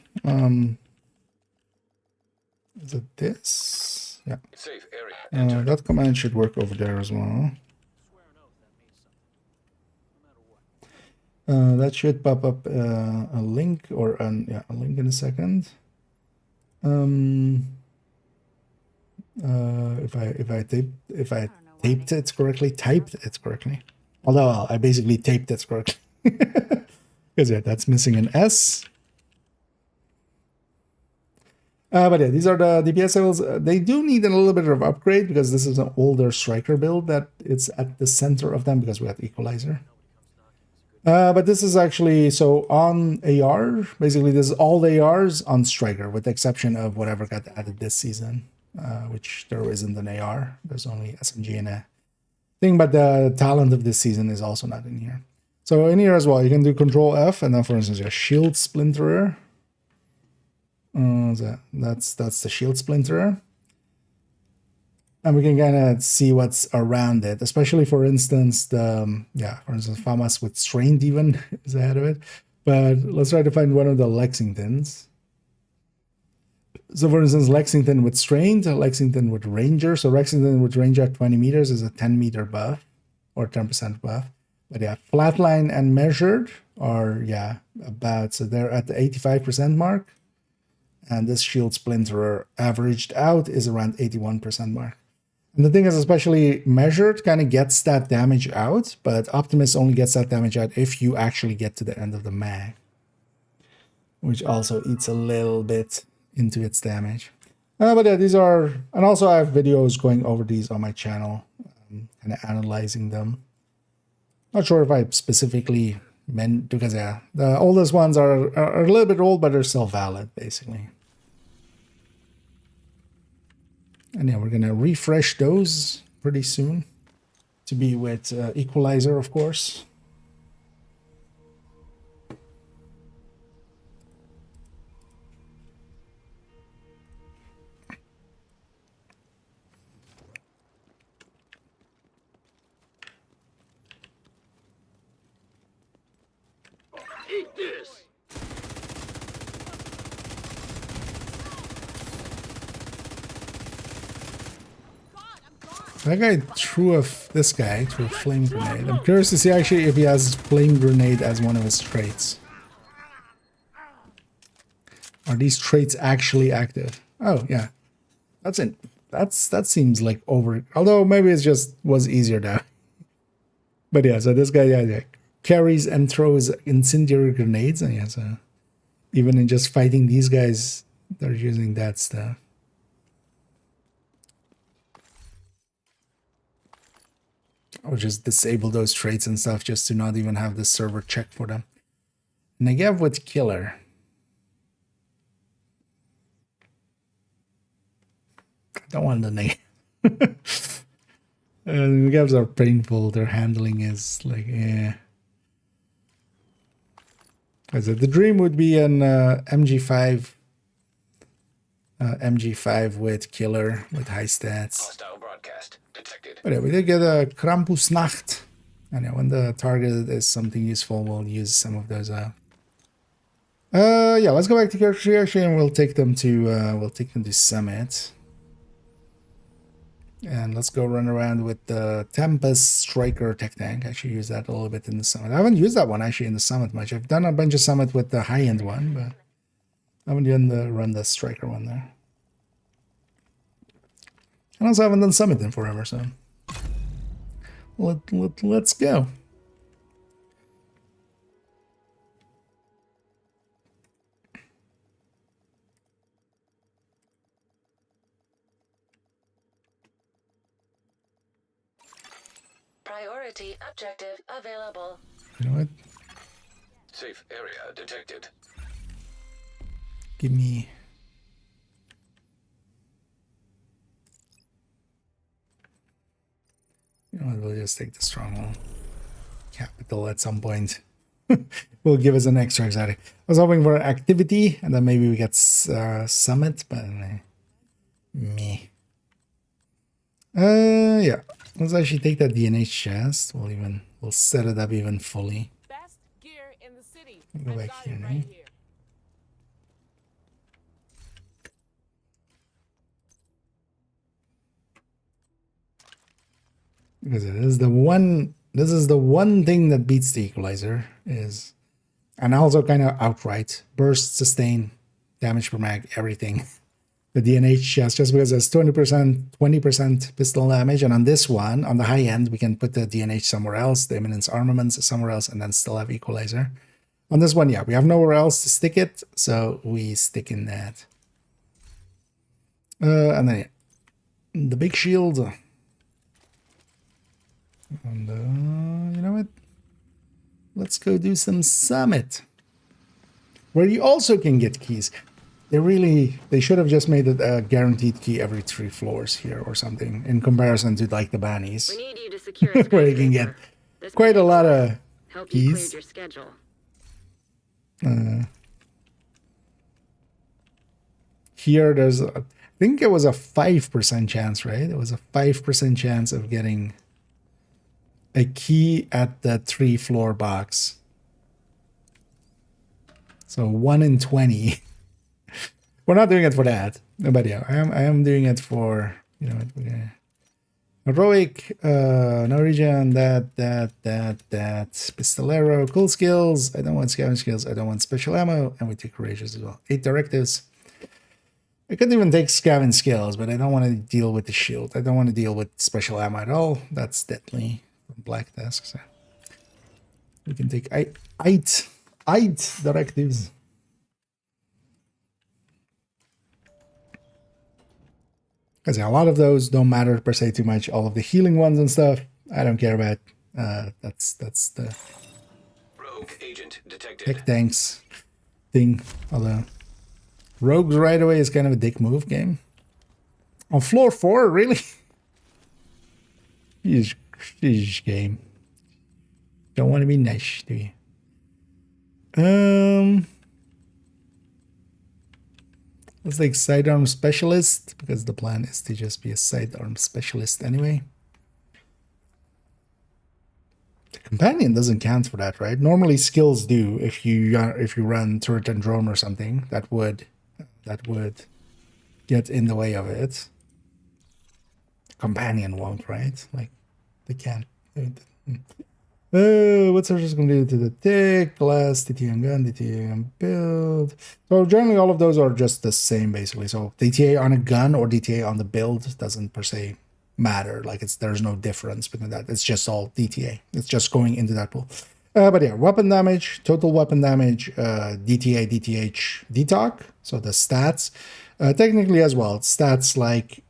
is it this? Yeah. Safe area. That command should work over there as well. That should pop up a link or a link in a second. If I typed it correctly. Although I basically taped it correctly. Because yeah, that's missing an S. But yeah, these are the DPS levels. They do need a little bit of upgrade because this is an older striker build that it's at the center of them because we have equalizer. But this is actually, so on AR, basically this is all the ARs on striker with the exception of whatever got added this season, which there isn't an AR. There's only SMG and a thing, but the talent of this season is also not in here. So in here as well, you can do Control F, and then for instance, your Shield Splinterer. That's the Shield Splinterer. And we can kind of see what's around it, especially for instance, FAMAS with Strained even is ahead of it. But let's try to find one of the Lexingtons. So for instance, Lexington with Strained, Lexington with Ranger. So Lexington with Ranger at 20 meters is a 10 meter buff or 10% buff. But yeah, Flatline and Measured are, so they're at the 85% mark. And this Shield Splinterer averaged out is around 81% mark. And the thing is, especially Measured kind of gets that damage out, but Optimus only gets that damage out if you actually get to the end of the mag, which also eats a little bit into its damage. But yeah, these are, and also I have videos going over these on my channel, kind of analyzing them. Not sure if I specifically meant, because yeah, the oldest ones are a little bit old, but they're still valid, basically. And yeah, we're going to refresh those pretty soon to be with Equalizer, of course. Eat this! That guy threw this guy threw a flame grenade. I'm curious to see actually if he has flame grenade as one of his traits. Are these traits actually active? Oh yeah, that's it. That seems like over. Although maybe it just was easier now. But yeah, so this guy yeah, carries and throws incendiary grenades, and yeah, so even in just fighting these guys, they're using that stuff. Or just disable those traits and stuff just to not even have the server check for them. Negev with killer. I don't want the Negev. Negevs are painful. Their handling is like, yeah. I said the dream would be an MG5. MG5 with killer with high stats. Hostile broadcast detected. But yeah, we did get a Krampusnacht. And yeah, when the target is something useful, we'll use some of those out. Yeah, let's go back to character creation and we'll take them to Summit. And let's go run around with the Tempest Striker Tech Tank. I should use that a little bit in the Summit. I haven't used that one actually in the Summit much. I've done a bunch of Summit with the high-end one, but I haven't run the Striker one there. And also haven't done Summit in forever, so let's go. Priority objective available. You know what? Safe area detected. Give me... You know what, we'll just take the stronghold. Capital at some point. Will give us an extra exotic. I was hoping for activity, and then maybe we get summit, but me. Yeah. Let's actually take that DNH chest. We'll set it up even fully. Best gear in the city. Go I back got here, it eh? right here. Because it is the one. This is the one thing that beats the equalizer is, and also kind of outright burst, sustain, damage per mag, everything. The DNH chest, just because it's 20% pistol damage, and on this one, on the high end, we can put the DNH somewhere else, the Eminence Armaments somewhere else, and then still have equalizer. On this one, yeah, we have nowhere else to stick it, so we stick in that. And then yeah, the big shield. And you know what? Let's go do some Summit, where you also can get keys. They should have just made it a guaranteed key every 3 floors here or something, in comparison to like the bannies, We need you to secure a where you can get skyscraper. This quite may a lot of help you clear keys. your schedule. Here, there's, I think it was a 5% chance, right? It was a 5% chance of getting a key at the 3-floor box. So 1 in 20. We're not doing it for that, but yeah, I am doing it for, you know, heroic, Norwegian, that, pistolero, cool skills. I don't want scavenge skills. I don't want special ammo, and we take courageous as well. 8 directives. I could even take scavenge skills, but I don't want to deal with the shield. I don't want to deal with special ammo at all. That's deadly from Black Desk. So we can take 8 directives. Because yeah, a lot of those don't matter per se too much. All of the healing ones and stuff, I don't care about. That's the Rogue agent detected. tech tanks thing. Although rogues right away is kind of a dick move game. On floor 4, really? Sheesh game. Don't want to be nice, do you? Let's take sidearm specialist, because the plan is to just be a sidearm specialist anyway. companion doesn't count for that, right? Normally skills do. If you run turret and drone or something, that would get in the way of it. Companion won't, right? Like they can't. What's our just going to do to the tick, glass, DTA gun, DTA build? So generally all of those are just the same basically. So DTA on a gun or DTA on the build doesn't per se matter. Like there's no difference between that. It's just all DTA. It's just going into that pool. But yeah, weapon damage, total weapon damage, DTA, DTH, DTOC. So the stats. Technically as well, it's stats like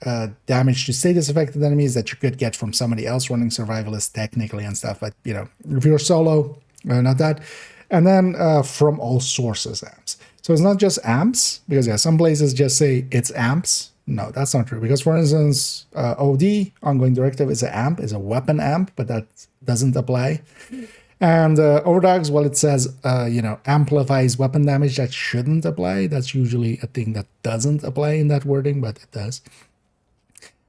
damage to status affected enemies that you could get from somebody else running survivalist technically and stuff, but you know, if you're solo, not that. And then from all sources amps. So it's not just amps, because yeah, some places just say it's amps. No, that's not true, because for instance, OD, ongoing directive, is an amp, is a weapon amp, but that doesn't apply. And overdogs, well, it says, amplifies weapon damage. That shouldn't apply. That's usually a thing that doesn't apply in that wording, but it does.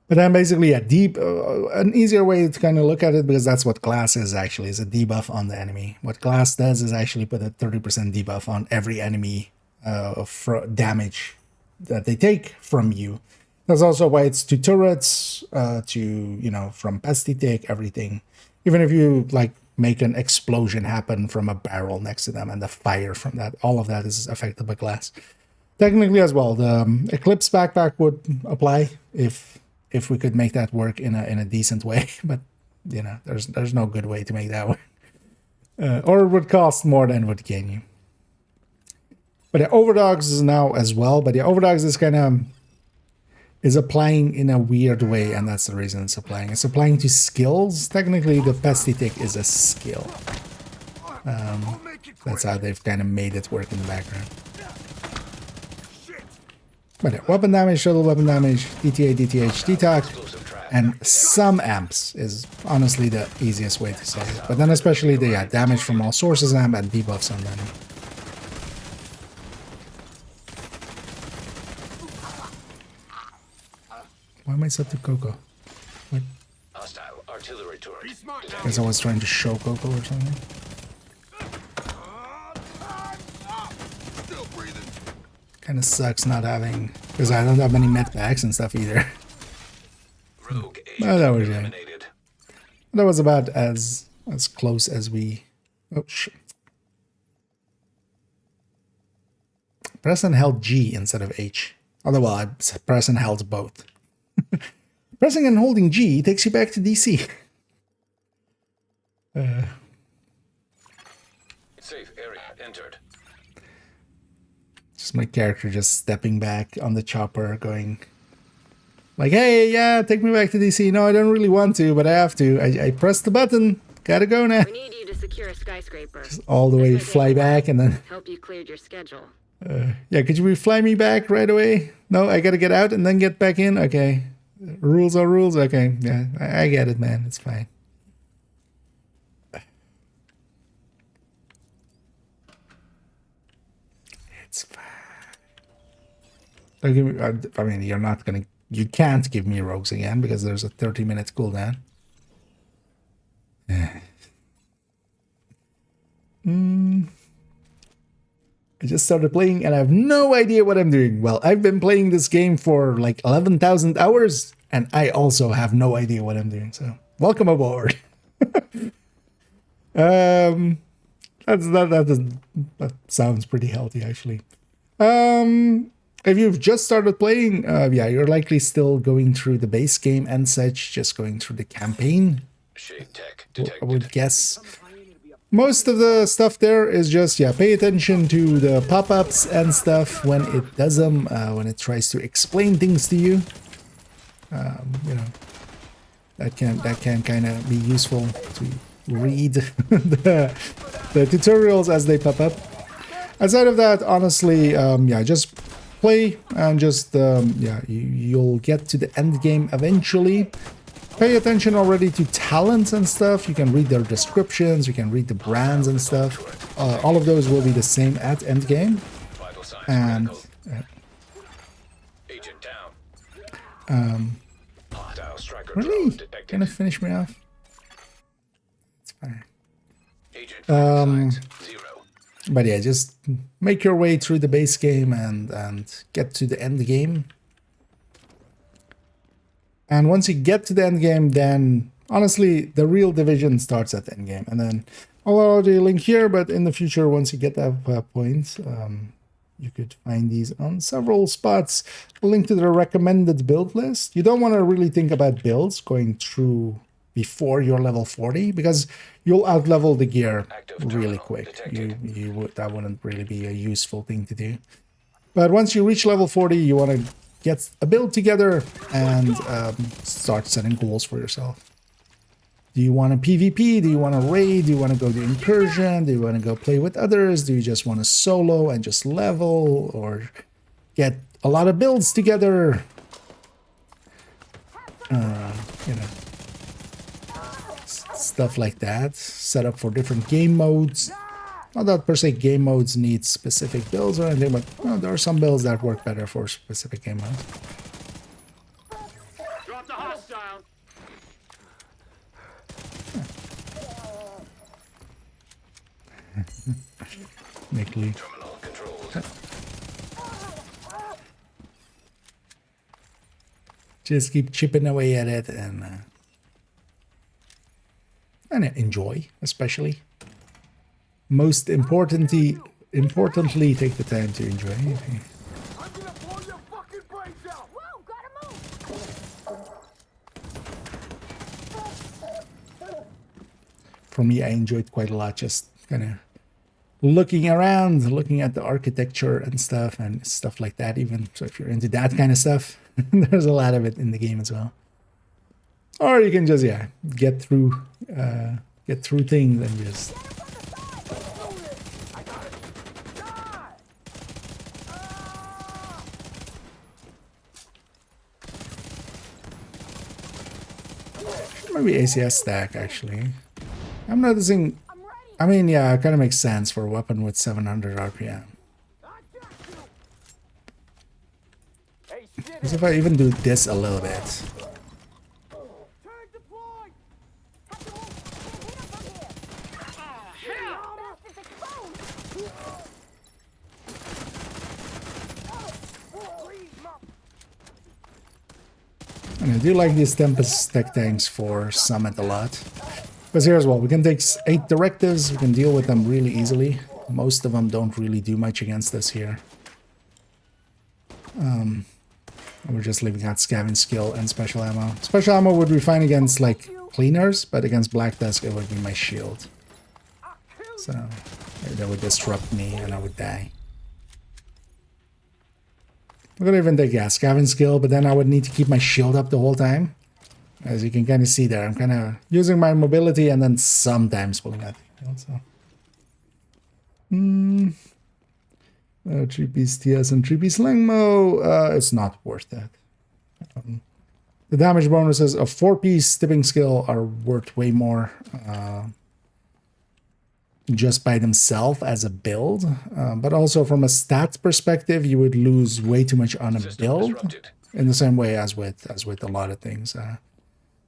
But then basically, an easier way to kind of look at it, because that's what glass is actually, is a debuff on the enemy. What glass does is actually put a 30% debuff on every enemy for damage that they take from you. That's also why it's to turrets, from pesty tick, everything. Even if you, make an explosion happen from a barrel next to them and the fire from that, all of that is affected by glass. Technically as well, the Eclipse backpack would apply if we could make that work in a decent way, but there's no good way to make that work. Or it would cost more than it would gain you. But the overdogs is now as well, but the overdogs is applying in a weird way, and that's the reason it's applying. It's applying to skills. Technically, the pesty tick is a skill. That's how they've kind of made it work in the background. But yeah, weapon damage, total weapon damage, DTA, DTH, DTOC, and some amps is honestly the easiest way to say it. But then especially the damage from all sources amp and debuffs on them. Why am I set to Coco? What? Hostile artillery turret. I guess I was trying to show Coco or something. Kind of sucks not having, because I don't have many med packs and stuff either. Rogue Oh, that was eliminated. That was about as close as we. Oh shit! Press and held G instead of H. Otherwise, I press and held both. Pressing and holding G takes you back to DC. Safe area entered. Just my character just stepping back on the chopper going like, hey, yeah, take me back to DC. No, I don't really want to, but I have to. I pressed the button. Gotta go now. We need you to secure a skyscraper. Just all the way fly back and then... Hope you cleared your schedule. Yeah, could you fly me back right away? No, I gotta get out and then get back in? Okay. Rules are rules? Okay, yeah, I get it, man. It's fine. It's fine. Don't give me, I mean, you're not gonna... You can't give me rogues again because there's a 30-minute cooldown. I just started playing and I have no idea what I'm doing. Well, I've been playing this game for like 11,000 hours and I also have no idea what I'm doing. So welcome aboard. That sounds pretty healthy actually. If you've just started playing, yeah, you're likely still going through the base game and such, just going through the campaign. Shade tech I detected. would guess. Most of the stuff there is just, yeah, pay attention to the pop-ups and stuff when it does them, when it tries to explain things to you. You know, that can kind of be useful to read the tutorials as they pop up. Aside of that, honestly, yeah, just play and just, yeah, you'll get to the end game eventually. Pay attention already to talents and stuff. You can read their descriptions, you can read the brands and stuff. All of those will be the same at endgame. Vital signs And critical. Agent down. Hostile striker drone really detected. gonna finish me off. It's fine. Sides 0. But yeah, just make your way through the base game and get to the end game. And once you get to the end game, then honestly, the real division starts at the end game. And then I'll already link here, but in the future, once you get that point, you could find these on several spots. A link to the recommended build list. You don't want to really think about builds going through before you're level 40 because you'll outlevel the gear really quick. That wouldn't really be a useful thing to do. But once you reach level 40, you want to get a build together and start setting goals for yourself. Do you want a PvP? Do you want to raid? Do you want to go to incursion? Do you want to go play with others? Do you just want to solo and just level or get a lot of builds together? You know, stuff like that. Set up for different game modes. Not that per se game modes need specific builds or anything, but there are some builds that work better for specific game modes. Drop the hostile. Nickly. Terminal controlled. Just keep chipping away at it and enjoy, especially. Most importantly, take the time to enjoy. I'm gonna blow your fucking brains out. Whoa, gotta move! For me, I enjoyed quite a lot just kind of looking around, looking at the architecture and stuff like that even. So if you're into that kind of stuff, there's a lot of it in the game as well. Or you can just, yeah, get through things and just... Maybe ACS stack, actually. I'm noticing... I mean, yeah, it kind of makes sense for a weapon with 700 RPM. Because if I even do this a little bit... And I do like these Tempest tech tanks for Summit a lot. Because here as well, we can take 8 directives, we can deal with them really easily. Most of them don't really do much against us here. We're just leaving out Scavenge Skill and Special Ammo. Special Ammo would be fine against, like, cleaners, but against Black Tusk it would be my shield. So, that would disrupt me and I would die. I'm gonna even take, yeah, Scavenge Skill, but then I would need to keep my shield up the whole time. As you can kind of see there, I'm kind of using my mobility and then sometimes pulling out the shield, so. 3-piece TS and 3-piece Langmo, it's not worth it. The damage bonuses of 4-piece Tipping Skill are worth way more just by themselves as a build, but also from a stats perspective, you would lose way too much on a build. In the same way as with a lot of things.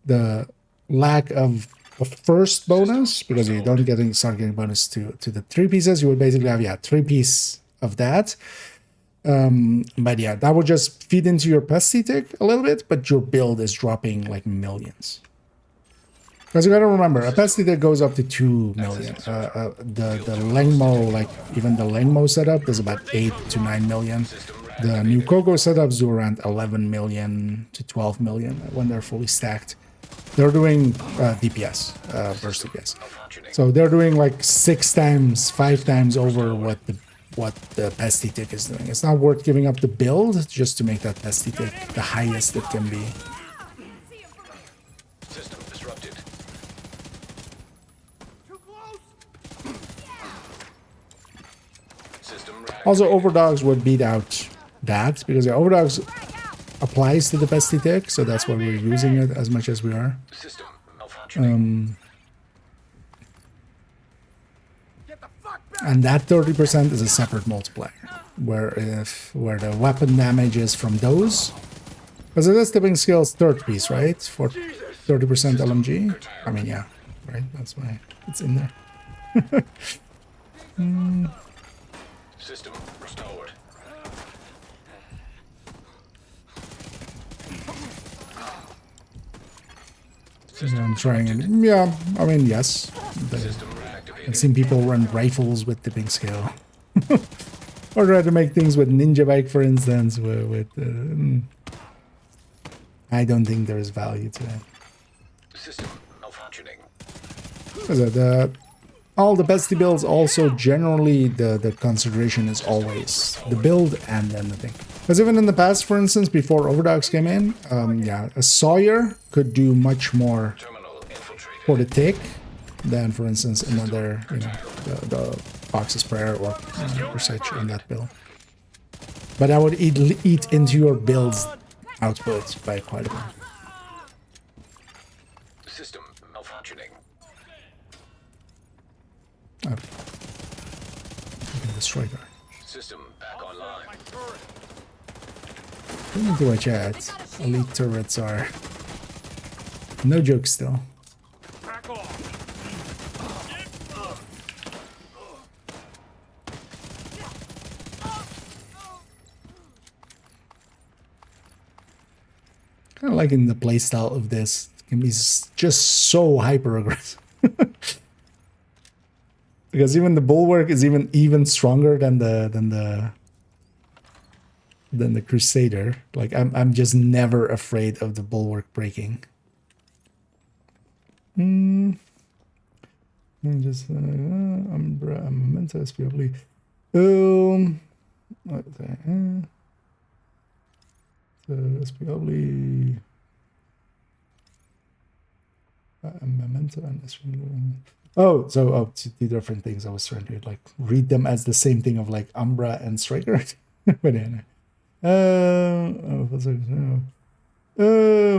The lack of a first bonus, because you don't start getting bonus to the 3 pieces, you would basically have, yeah, 3 piece of that. But yeah, that would just feed into your pesty tick a little bit, but your build is dropping like millions. Because you gotta remember, a pesty tick goes up to 2 million. The Langmo, like even the Langmo setup is about 8 to 9 million. The new Coco setups do around 11 million to 12 million when they're fully stacked. They're doing DPS, burst DPS. So they're doing like 6 times, 5 times over what the pesty tick is doing. It's not worth giving up the build just to make that pesty tick the highest it can be. System disrupted. Also, Overdogs would beat out that, because the Overdogs applies to the pesty tick, so that's why we're using it as much as we are. System malfunctioning. And that 30% is a separate multiplier, where the weapon damage is from those. Because it is Tipping Skill's 3rd piece, right? For 30% LMG. I mean, yeah, right? That's why it's in there. System restored. I'm trying it. Yeah, I mean, yes. But System reactivated. I've seen people run rifles with tipping scale. Or try to make things with ninja bike, for instance. I don't think there's value to it. System malfunctioning. Because all the bestie builds also generally the consideration is always the build and then the thing. Because even in the past, for instance, before Overdogs came in, yeah, a Sawyer could do much more Terminal infiltrated. for the tick than, for instance, another, you know, the Fox's Prayer or such in that build. But I would eat into your build's output by quite a bit. System malfunctioning. Oh. You can destroy that. System back online. We need to watch out. Elite turrets are no joke still. Kind of liking the playstyle of this. It can be just so hyper aggressive. Because even the bulwark is even stronger than the Crusader. Like I'm just never afraid of the bulwark breaking. Just Umbra, Memento, SPW. Okay. So SPW. Memento and SPW. Oh, so two different things. I was trying to like read them as the same thing of like Umbra and Striker. But anyway.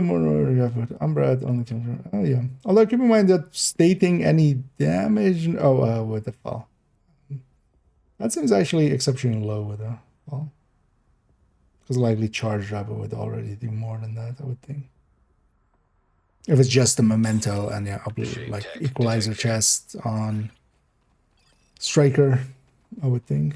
More effort. Umbra at only temperature. Oh yeah. Although keep in mind that stating any damage. Oh, with the fall. That seems actually exceptionally low with the fall. Because likely charge driver would already do more than that, I would think. If it's just a memento and yeah, like equalizer chest on Striker, I would think.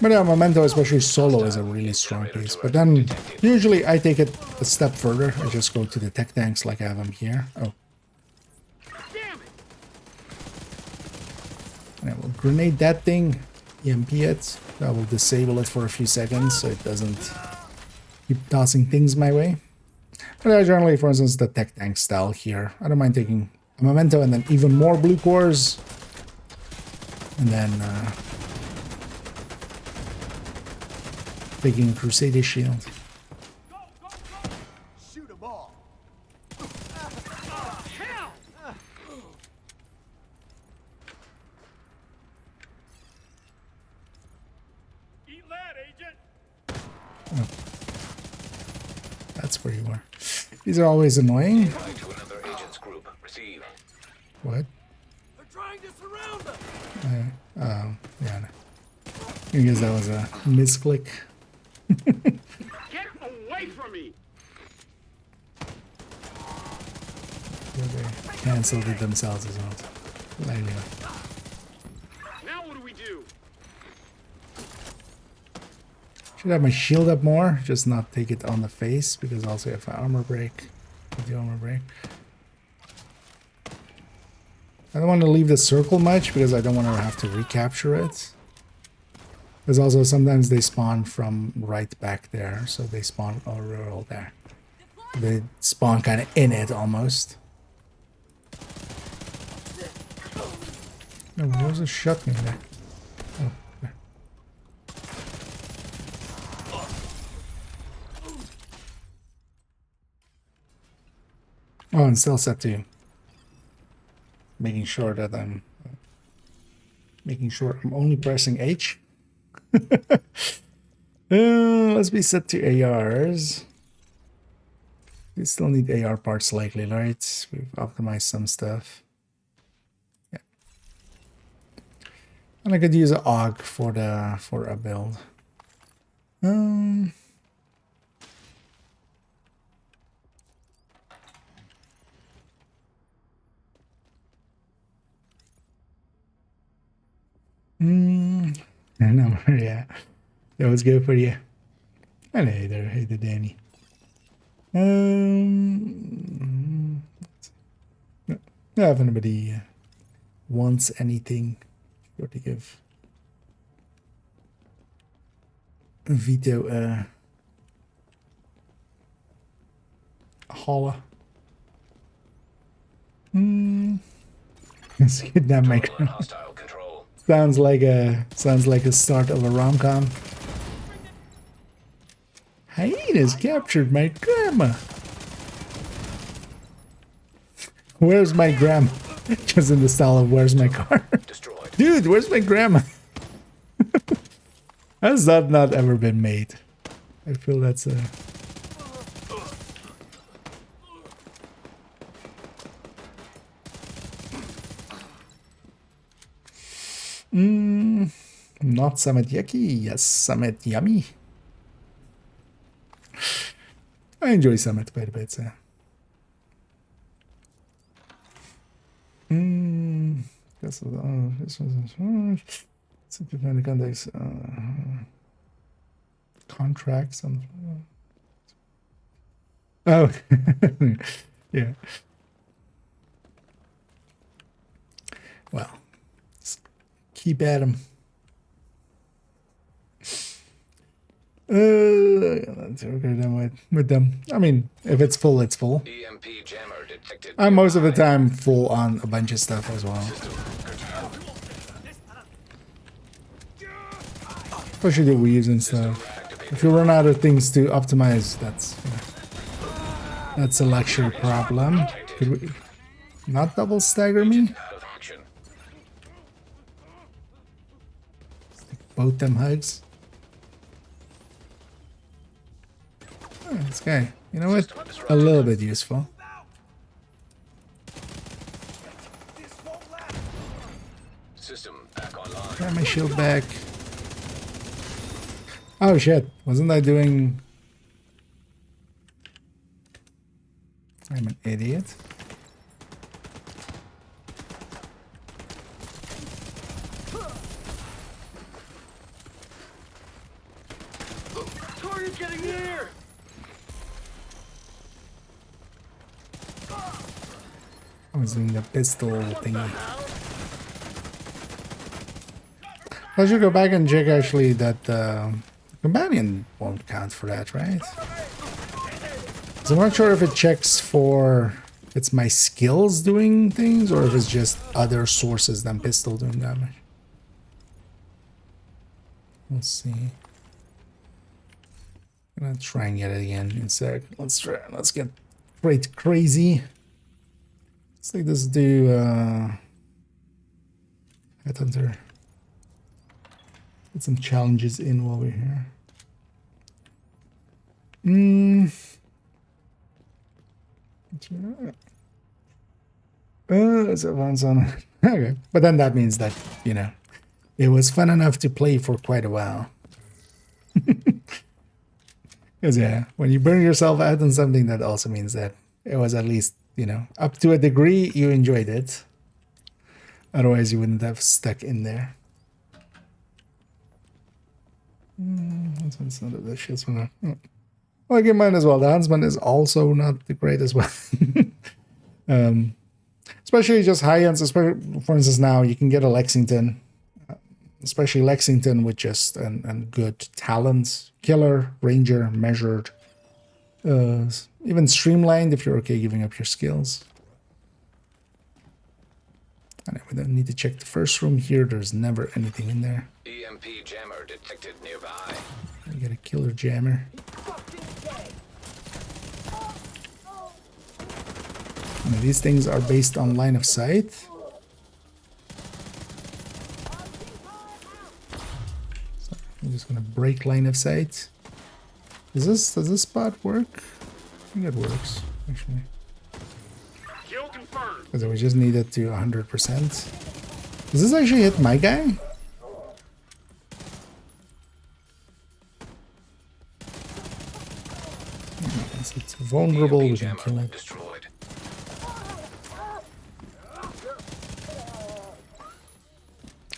But yeah, memento, especially solo, is a really strong piece. But then usually I take it a step further. I just go to the tech tanks like I have them here. Oh. And I will grenade that thing. EMP it. I will disable it for a few seconds so it doesn't keep tossing things my way. But I generally, for instance, the tech tank style here. I don't mind taking a memento and then even more blue cores. And then taking a Crusader shield. Shoot 'em all. Oh. That's where you are. These are always annoying. To another agent's group. Receive. What? They're trying to surround us. Yeah. No. I guess that was a misclick. Get away from me! Yeah, they canceled it themselves as well. Anyway. Now what do we do? Should have my shield up more, just not take it on the face, because also if I armor break, with the armor break. I don't want to leave the circle much, because I don't want to have to recapture it. Because also sometimes they spawn from right back there, so they spawn all there. They spawn kind of in it almost. Oh, there was a shotgun there. Oh, there. Oh, and still set to making sure that I'm only pressing H. Let's be set to ARs. We still need AR parts likely, right? We've optimized some stuff. Yeah. And I could use an AUG for a build. I know, yeah. That was good for you. And hey there, hey there, Danny. No, if anybody wants anything, sure to give Vito a holla. Let's get that mic. Total and hostile control. Sounds like a start of a rom-com. Hyenas captured my grandma. Where's my grandma? Just in the style of where's my car? Destroyed. Dude, where's my grandma? Has that not ever been made? I feel that's a... Not Summit Yucky. Yes, Summit Yummy. I enjoy Summit quite a bit, so... This was simplifying the context. Contracts on. Oh, yeah. Well, just keep at them. Let's go done with them. I mean, if it's full, it's full. EMP jammer detected. I'm most of the time full on a bunch of stuff as well. Especially the weaves and stuff. If you run out of things to optimize, that's a luxury problem. Could we not double stagger me? Out of action. Both them hugs. Oh, this guy, you know what? A little bit useful. System back online. Got my shield back. Oh shit, wasn't I doing... I'm an idiot. Target's getting near! I was doing the pistol thingy. I should go back and check actually that companion won't count for that, right? So I'm not sure if it checks for it's my skills doing things or if it's just other sources than pistol doing damage. Let's see. I'm gonna try and get it again in a sec. Let's try. Let's get great crazy. Let's take this do Headhunter. Get some challenges in while we're here. Let's advance on. Okay, but then that means that, you know, it was fun enough to play for quite a while. Because yeah, when you burn yourself out on something, that also means that it was at least, you know, up to a degree you enjoyed it. Otherwise you wouldn't have stuck in there. That's not the shit's one. Well, I get mine as well. The Huntsman is also not the great as well. Especially just high ends. Especially, for instance, now you can get a Lexington, especially Lexington with just and good talents, killer, ranger, measured, even streamlined if you're okay giving up your skills. And we don't need to check the first room here. There's never anything in there. EMP jammer detected nearby. I get a killer jammer. And these things are based on line of sight. So I'm just gonna break line of sight. Does this spot work? I think it works, actually. Kill confirmed. Because we just need it to 100%. Does this actually hit my guy? Yes, it's vulnerable, we can kill it. Destroyed.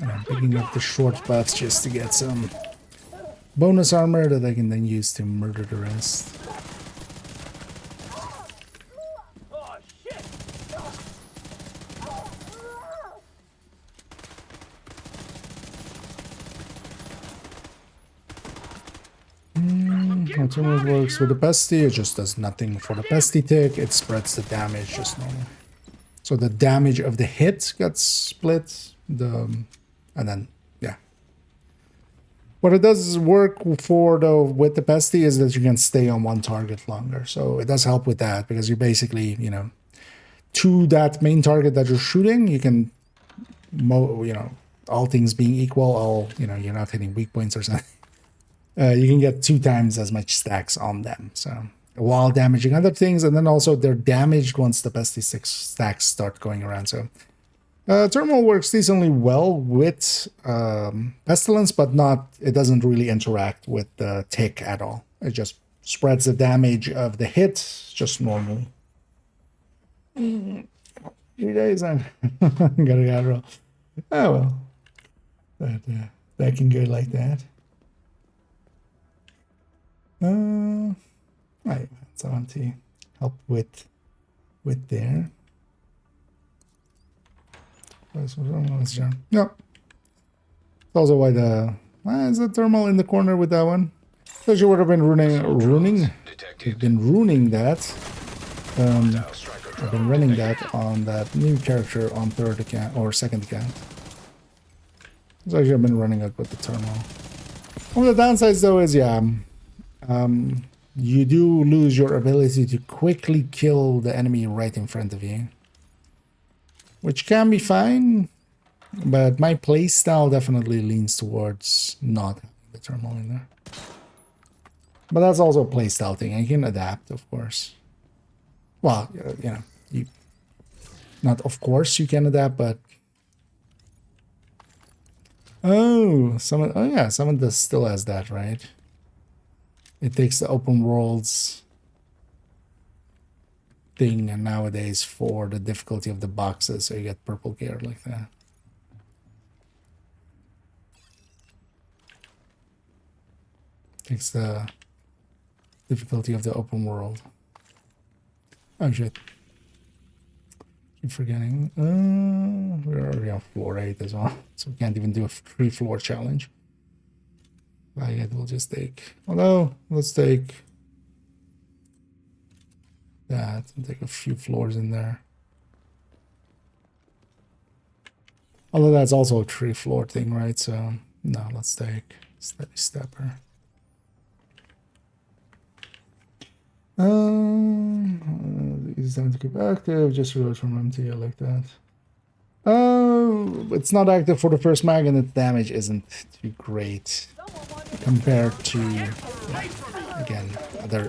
And I'm picking up the short butts just to get some bonus armor that I can then use to murder the rest. Oh, shit! How Terminal works with the pesty, it just does nothing for the pesty tick, it spreads the damage just normal. So the damage of the hit gets split, and then, yeah. What it does work for, though, with the pesty is that you can stay on one target longer. So it does help with that, because you basically, you know, to that main target that you're shooting, you can, you know, all things being equal, all, you know, you're not hitting weak points or something. You can get 2 times as much stacks on them, so while damaging other things, and then also they're damaged once the pesty stacks start going around. So Terminal works decently well with Pestilence, but it doesn't really interact with the tick at all. It just spreads the damage of the hit just normally. 3 days, I'm gotta roll. Oh well, that can go like that. Right, so I want to help with there. What's wrong with John? No. That's also why is the thermal in the corner with that one? Because you would have been ruining that. I've been running that on that new character on 3rd account or 2nd account. So I've been running it with the thermal. One of the downsides though is, yeah, you do lose your ability to quickly kill the enemy right in front of you, which can be fine, but my playstyle definitely leans towards not having the thermal in there. But that's also a playstyle thing. You can adapt, of course. Well, you know, not of course you can adapt, but someone does still has that, right? It takes the open worlds thing and nowadays for the difficulty of the boxes, so you get purple gear like that. Takes the difficulty of the open world. Oh shit. Keep forgetting. We're already on floor 8 as well, so we can't even do a 3-floor challenge. We'll just take, although let's take that and take a few floors in there. Although that's also a 3-floor thing, right? So no, let's take Steady Stepper. It's time to keep active. Just reload from empty. I like that. It's not active for the first mag, and its damage isn't too great compared to, again,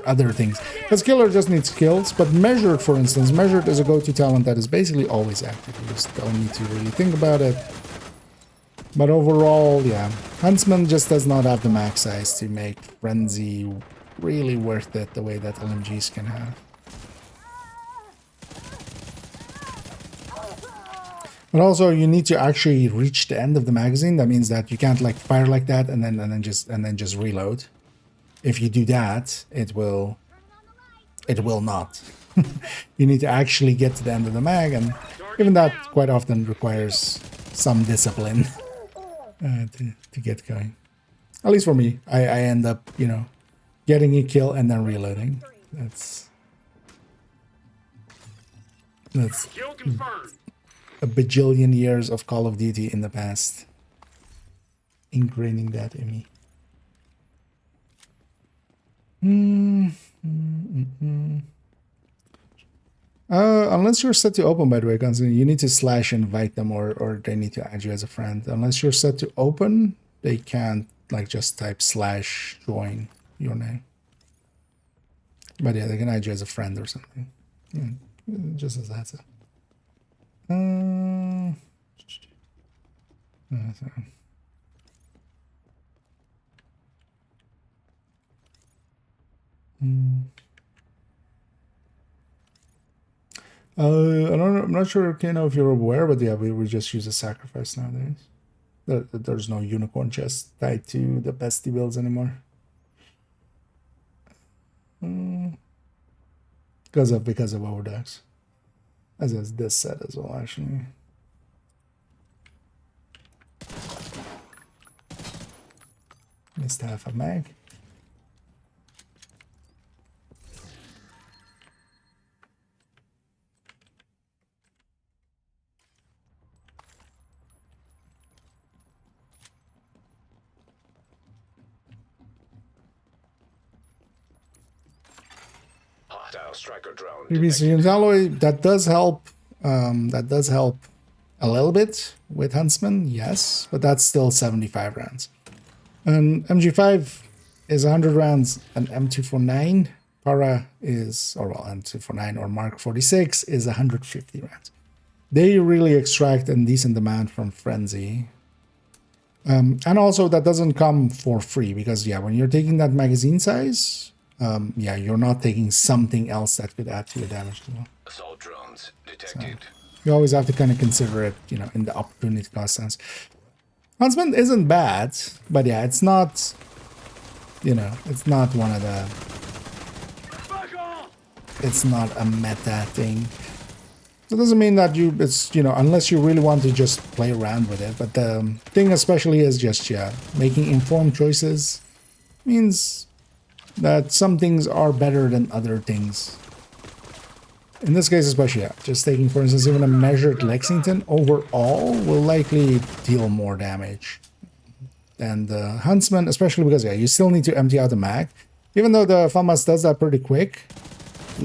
other things. Because Killer just needs skills, but Measured, for instance, Measured is a go-to talent that is basically always active. You just don't need to really think about it. But overall, yeah, Huntsman just does not have the max size to make Frenzy really worth it the way that LMGs can have. But also, you need to actually reach the end of the magazine. That means that you can't like fire like that and then just reload. If you do that, it will not. You need to actually get to the end of the mag, and even that quite often requires some discipline to get going. At least for me, I end up, you know, getting a kill and then reloading. That's Kill confirmed. a bajillion years of Call of Duty in the past, ingraining that in me. Unless you're set to open, by the way, Guns, you need to / invite them, or they need to add you as a friend. Unless you're set to open, they can't like just type / join your name. But yeah, they can add you as a friend or something. Yeah, just as that's it. Sorry. I don't know, I'm not sure, Kano, if you're aware, but yeah, we just use a sacrifice nowadays. There's no unicorn chest tied to the bestie builds anymore. Because of Overdogs. As is this set as well, actually. Missed half a mag. Hostile striker drone. PBC alloy, that does help. That does help a little bit with Huntsman, yes, but that's still 75 rounds. And MG5 is 100 rounds, and M249 Para is, or well, M249 or Mark 46 is 150 rounds. They really extract a decent amount from Frenzy. And also that doesn't come for free because, yeah, when you're taking that magazine size, yeah, you're not taking something else that could add to your damage as well. Assault drones detected. So you always have to kind of consider it, you know, in the opportunity cost sense. Huntsman isn't bad, but yeah, it's not, you know, it's not one of the, it's not a meta thing. So it doesn't mean that it's, you know, unless you really want to just play around with it. But the thing especially is just, yeah, making informed choices means that some things are better than other things. In this case especially, yeah, just taking, for instance, even a measured Lexington overall will likely deal more damage. And the Huntsman, especially because, yeah, you still need to empty out the mag. Even though the FAMAS does that pretty quick,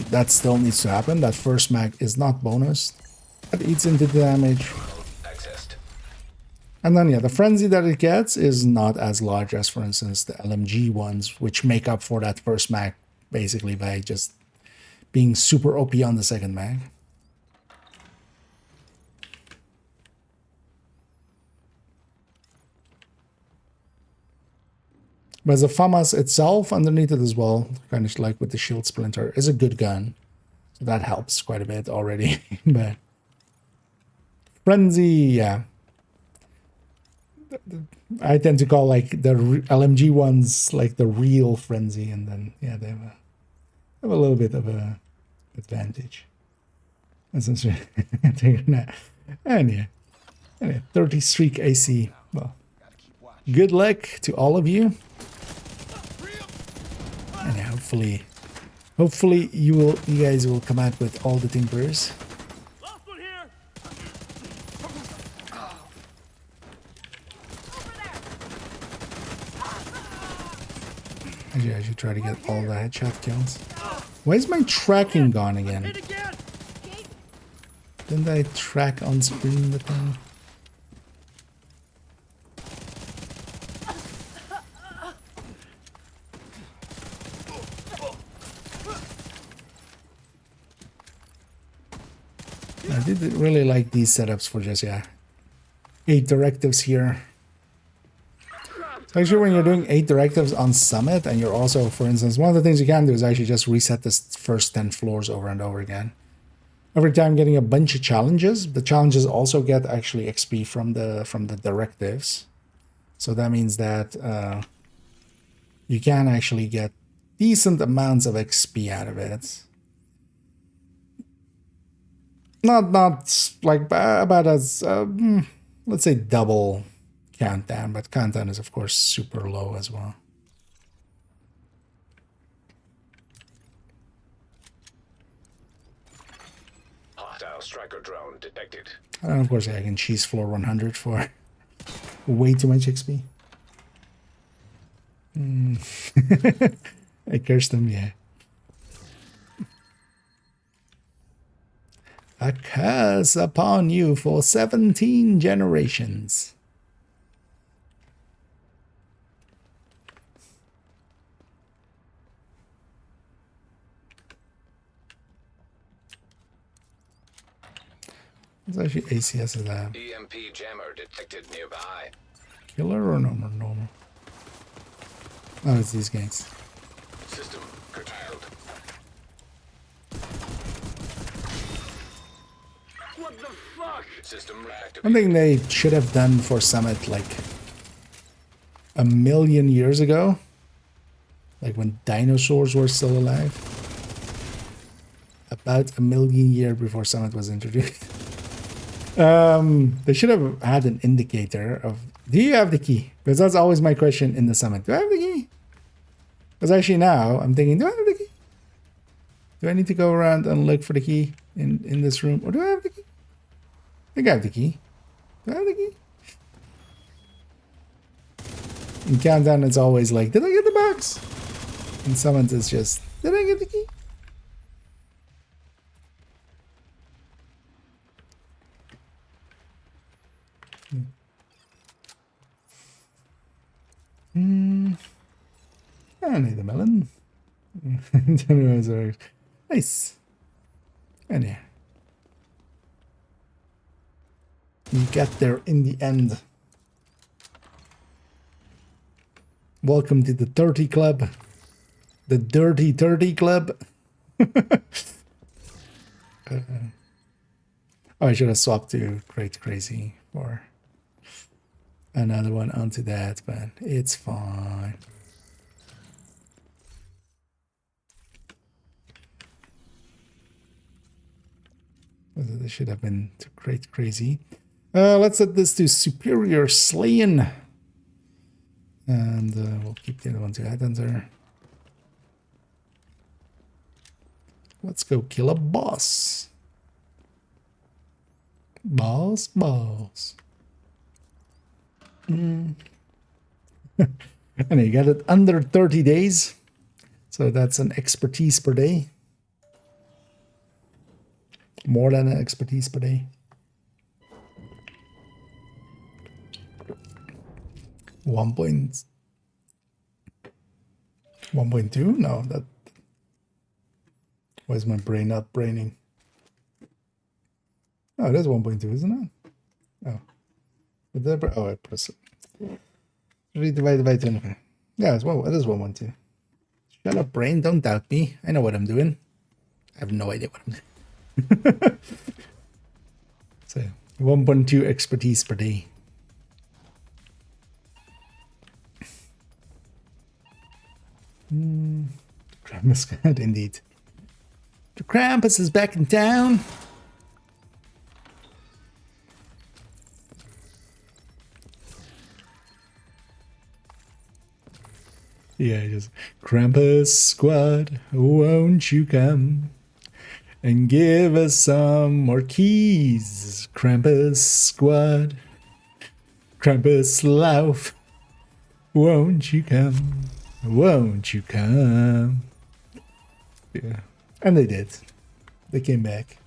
that still needs to happen. That first mag is not bonus. That eats into the damage. And then, yeah, the frenzy that it gets is not as large as, for instance, the LMG ones, which make up for that first mag, basically, by just being super OP on the second mag. But the FAMAS itself, underneath it as well, kind of like with the Shield Splinter, is a good gun. So that helps quite a bit already. But Frenzy, yeah. I tend to call like the LMG ones like the real Frenzy, and then, yeah, they have a little bit of a advantage. Essentially. And yeah. 30 streak AC. Well, good luck to all of you. And yeah, hopefully you guys will come out with all the timbers. Actually, I should try to get all the headshot kills. Why is my tracking gone again? Didn't I track on screen the thing? I did really like these setups for just, yeah, 8 directives here. So actually, when you're doing 8 directives on Summit, and you're also, for instance, one of the things you can do is actually just reset the first 10 floors over and over again. Every time getting a bunch of challenges, the challenges also get actually XP from the directives. So that means that you can actually get decent amounts of XP out of it. Not like about as let's say double countdown, but countdown is of course super low as well. Hostile striker drone detected. And of course, yeah, I can cheese floor 100 for way too much XP. I cursed them, yeah. A curse upon you for 17 generations. It's actually ACS is that. EMP jammer detected nearby. Killer or normal? Oh, it's these guys. System curtailed. What the fuck? fuck? System reactivated. One thing they should have done for Summit like a million years ago, like when dinosaurs were still alive, about a million years before Summit was introduced. They should have had an indicator of, do you have the key? Because that's always my question in the Summit. Do I have the key? Because actually now I'm thinking, do I have the key? Do I need to go around and look for the key in this room? Or do I have the key? I think I have the key. Do I have the key? In Countdown, it's always like, did I get the box? And Summit is just, did I get the key? I need a melon. Nice. And yeah. You get there in the end. Welcome to the 30 Club. The Dirty 30 Club. Oh, I should have swapped to Great Crazy for another one onto that, but it's fine. This should have been to Great Crazy. Let's set this to Superior Slaying. And we'll keep the other one to Headhunter. Let's go kill a boss. Boss. And you got it under 30 days. So that's an expertise per day. More than an expertise per day. 1.2? No, that. Why is my brain not braining? Oh, it is 1.2, isn't it? Oh. Oh, I press it. 3 divided by 25. Yeah, it is 1.2. Shut up, brain. Don't doubt me. I know what I'm doing. I have no idea what I'm doing. So, 1.2 expertise per day. Krampus, indeed. The Krampus is back in town. Yeah, just Krampus squad, won't you come and give us some more keys? Krampus squad, Krampus Lauf, won't you come? Won't you come? Yeah, and they did. They came back.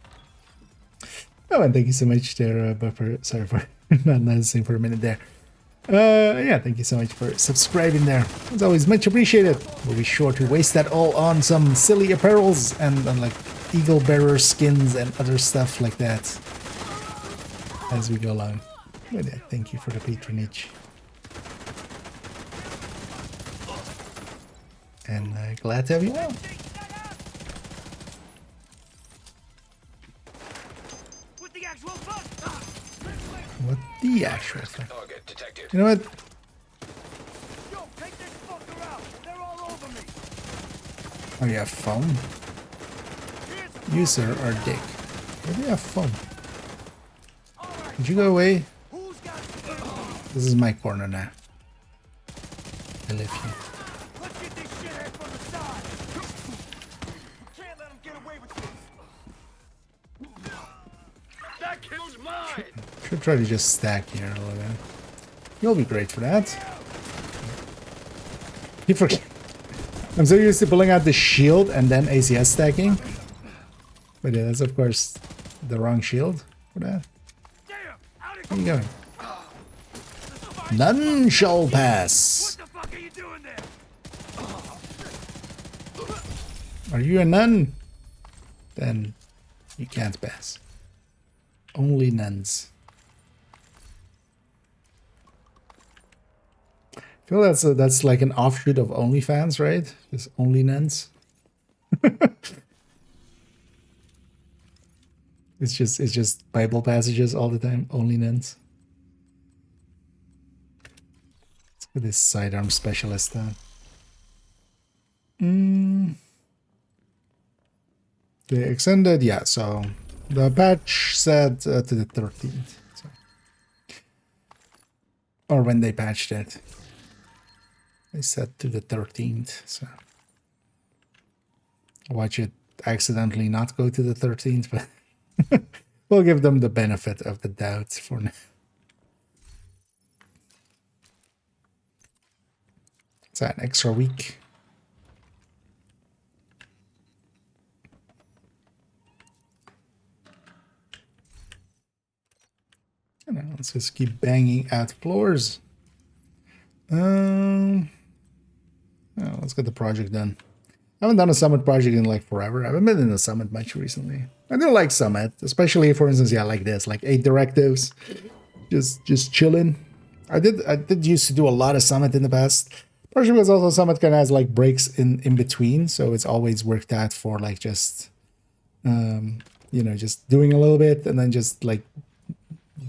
Oh, and thank you so much there, Buffer. Sorry for not noticing for a minute there. Yeah, thank you so much for subscribing there. It's always much appreciated. We'll be sure to waste that all on some silly apparels and on like eagle bearer skins and other stuff like that as we go along. But yeah, thank you for the patronage. And glad to have you on. What the actual fuck? Target detected. You know what? Yo, take this fucker out. They're all over me. Oh, you have phone? You, sir, are dick. Where do you have phone? Did you go away? This is my corner now. I live here. Let's get this shithead from the side. Can't let him get away with this. That kill's mine. Should try to just stack here a little bit. You'll be great for that. You forget. I'm so used to pulling out the shield and then ACS stacking. But yeah, that's of course the wrong shield for that. Where are you going? None shall pass. What the fuck are you doing there? Are you a nun? Then you can't pass. Only nuns. I feel that's like an offshoot of OnlyFans, right? Just only nuns. It's just Bible passages all the time. Only nuns. Let's get this sidearm specialist then. They extended, yeah. So the patch said to the 13th. So. Or when they patched it, they said to the 13th. So watch it accidentally not go to the 13th, but we'll give them the benefit of the doubt for now. It's an extra week. Let's just keep banging out floors. Let's get the project done. I haven't done a summit project in like forever. I haven't been in a summit much recently. I do like summit, especially for instance, yeah, like this, like 8 directives, just chilling. I did used to do a lot of summit in the past. Partially because also summit kind of has like breaks in between, so it's always worked out for like just just doing a little bit and then just like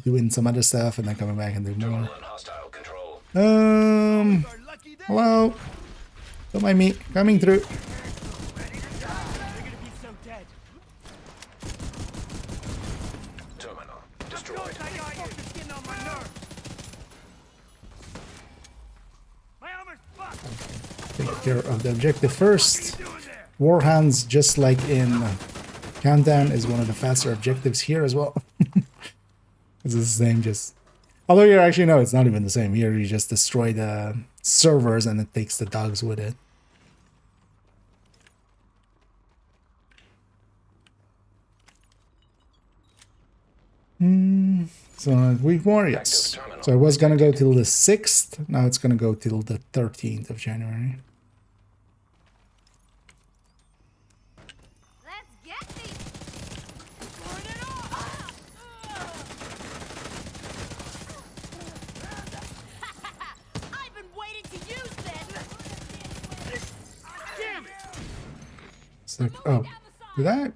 doing some other stuff and then coming back and doing more. Hello. Don't mind me. Coming through. Terminal destroyed. Take care of the objective first. Warhands, just like in Countdown, is one of the faster objectives here as well. It's the same, just... Although here, actually, no, it's not even the same. Here, you just destroy the servers and it takes the dogs with it. So, week more, yes. So it was gonna go till the 6th. Now it's gonna go till the 13th of January. It's like, oh, did I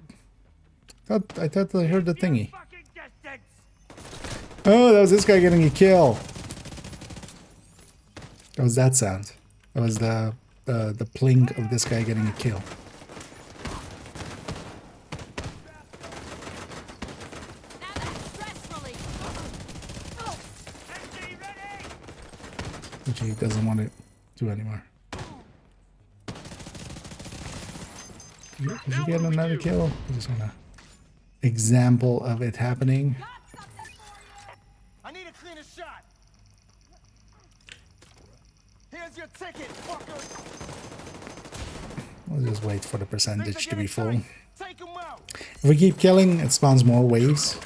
thought I heard the thingy. Oh, that was this guy getting a kill. That was that sound. That was the plink of this guy getting a kill. Which he doesn't want to do anymore. Did you get another kill? I just want an example of it happening. I need a cleaner shot. Here's your ticket, fucker. We'll just wait for the percentage to be full. Take him out. If we keep killing, it spawns more waves.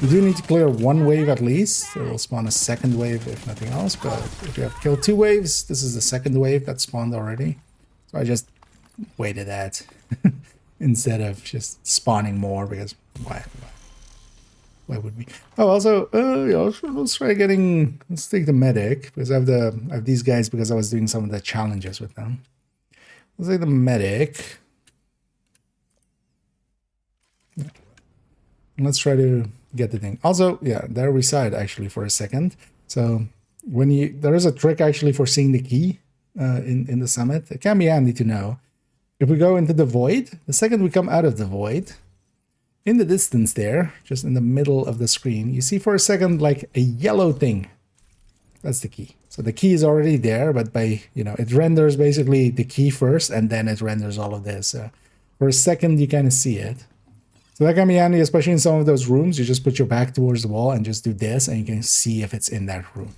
You do need to clear one wave at least. It will spawn a second wave if nothing else. But if you have killed 2 waves, this is the second wave that spawned already. So I just waited that instead of just spawning more, because why would we? Oh, also, yeah, let's try getting. Let's take the medic because I have these guys because I was doing some of the challenges with them. Let's take the medic. And let's try to get the thing. Also, yeah, there we saw it actually for a second. So when there is a trick actually for seeing the key in the summit. It can be handy to know. If we go into the void, the second we come out of the void, in the distance there, just in the middle of the screen, you see for a second like a yellow thing. That's the key. So the key is already there, but it renders basically the key first and then it renders all of this. For a second, you kind of see it. So that can be handy, especially in some of those rooms. You just put your back towards the wall and just do this and you can see if it's in that room.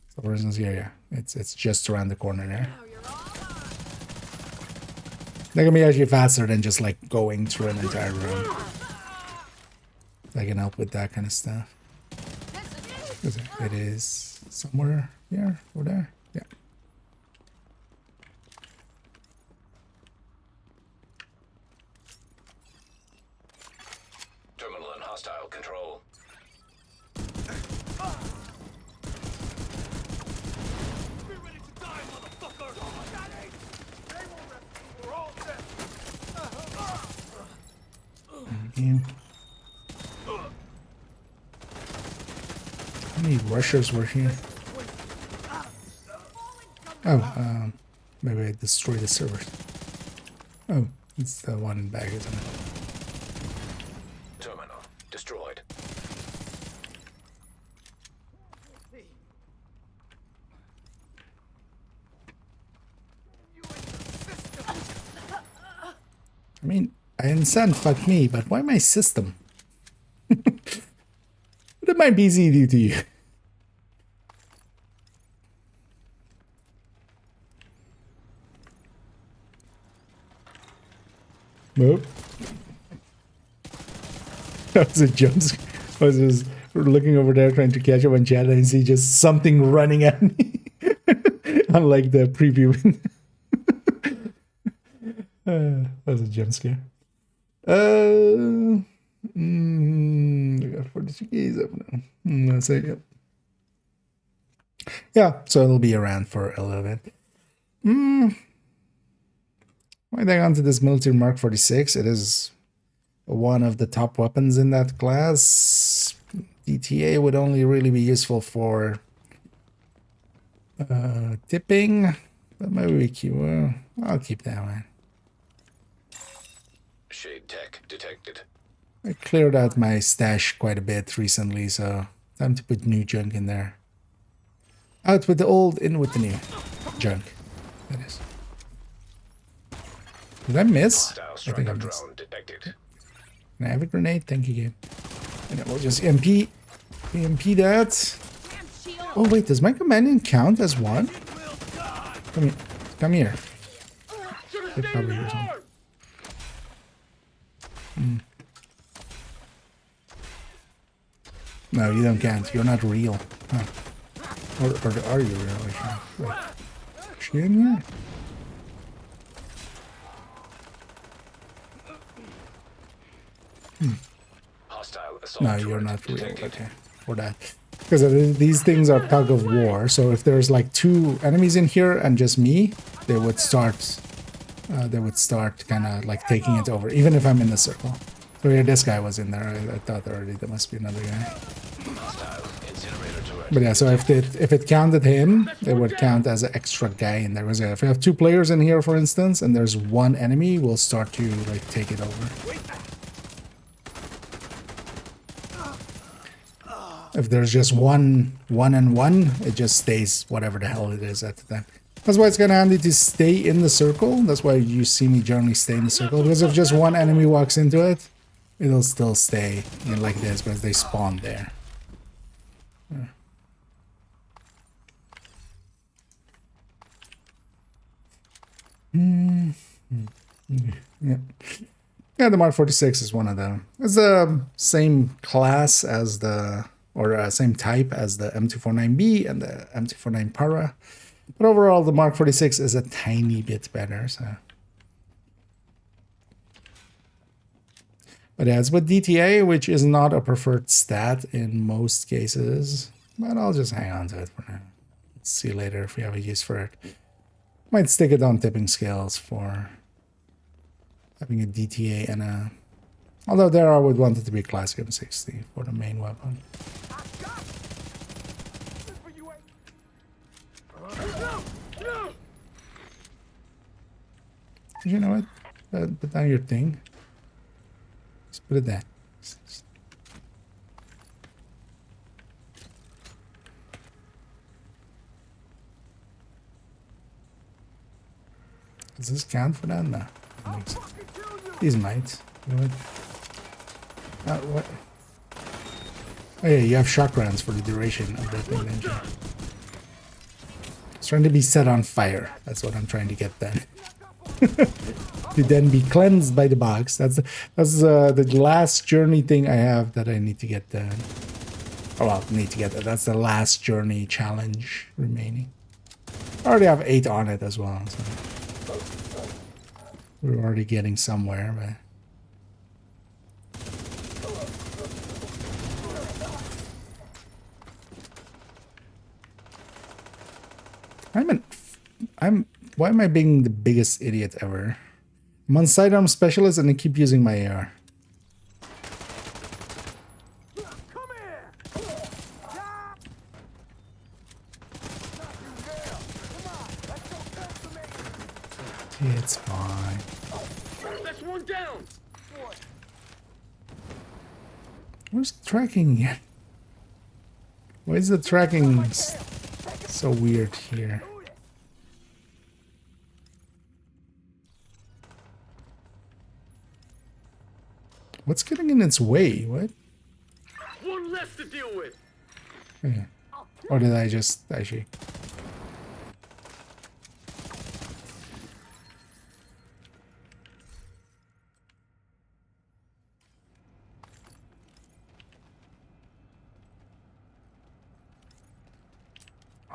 So for instance here, yeah, it's just around the corner there. That can be actually faster than just like going through an entire room. That can help with that kind of stuff. It is somewhere here or there. Yeah. Terminal in hostile control. Be ready to die, motherfucker. They won't rest. We're all set. Thank you. How many rushers were here? Oh, maybe I destroyed the servers. Oh, it's the one back, isn't it? Terminal destroyed. I mean, I understand, fuck me, but why my system? That might be easy to you. Nope. That was a jump scare. I was just looking over there trying to catch up on chat and see just something running at me. Unlike the preview. That was a jump scare. I got 42 keys up now. Let's say, yep. Yeah, so it'll be around for a little bit. Why they onto this military Mark 46? It is one of the top weapons in that class. DTA would only really be useful for tipping, but maybe we keep. Well, I'll keep that one. Shade tech detected. I cleared out my stash quite a bit recently, so time to put new junk in there. Out with the old, in with the new junk. That is. Did I miss? I think I missed. Drone detected. Can I have a grenade? Thank you, game. And then we'll just EMP that. Oh wait, does my companion count as one? Come here. Come here. Get cover here or something. No, you don't count. You're not real. Huh. Or are you real? Wait. Is she in here? Hostile assault No, you're turret not real. detected. Okay, for that. Because these things are tug of war. So if there's like two enemies in here and just me, they would start. Kind of like taking it over, even if I'm in the circle. So yeah, this guy was in there. I thought already there must be another guy. Hostile incinerator turret. But yeah, so if it counted him, it would count as an extra guy in there. Because if you have two players in here, for instance, and there's one enemy, we'll start to like take it over. If there's just one and one, it just stays whatever the hell it is at the time. That's why it's kind of handy to stay in the circle. That's why you see me generally stay in the circle. Because if just one enemy walks into it, it'll still stay like this, because they spawn there. Yeah. Yeah, the Mark 46 is one of them. It's the same class as same type as the M249B and the M249 Para. But overall, the Mark 46 is a tiny bit better. So. But yeah, it's with DTA, which is not a preferred stat in most cases. But I'll just hang on to it for now. Let's see later if we have a use for it. Might stick it on tipping scales for having a DTA and a... Although there I would want it to be classic M60 for the main weapon. You know what? Put down your thing. Just put it there. Does this count for that? No. These might. You know what? What? Oh yeah, you have shock rounds for the duration of that thing, don't you? It's trying to be set on fire. That's what I'm trying to get done. To then be cleansed by the box. That's the last journey thing I have that I need to get done. Oh well, need to get that. That's the last journey challenge remaining. I already have 8 on it as well. So we're already getting somewhere, but. Why am I being the biggest idiot ever? I'm on sidearm specialist and I keep using my AR. It's fine. That's one down. Where's the tracking here? Why is the tracking so weird here? What's getting in its way? What? One less to deal with. Yeah. Or did I just actually?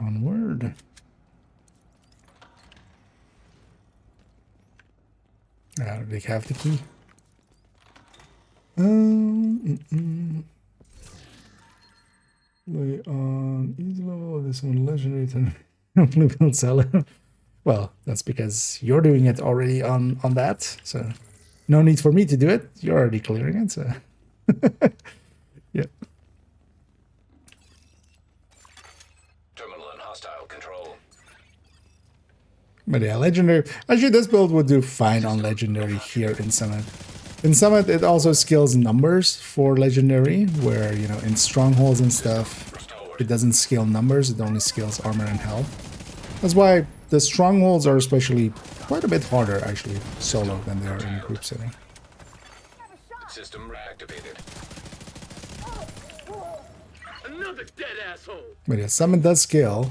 Onward. I don't really have the key. Play on easy level. This one legendary to will sell it. Well, that's because you're doing it already on that, so no need for me to do it. You're already clearing it, so yeah. Terminal and hostile control. But yeah, legendary. Actually, this build would do fine on legendary here in Summit. In Summit, it also scales numbers for legendary, where, you know, in strongholds and stuff, it doesn't scale numbers, it only scales armor and health. That's why the strongholds are especially quite a bit harder, actually, solo than they are in group setting. System reactivated. Another dead asshole. But yeah, Summit does scale.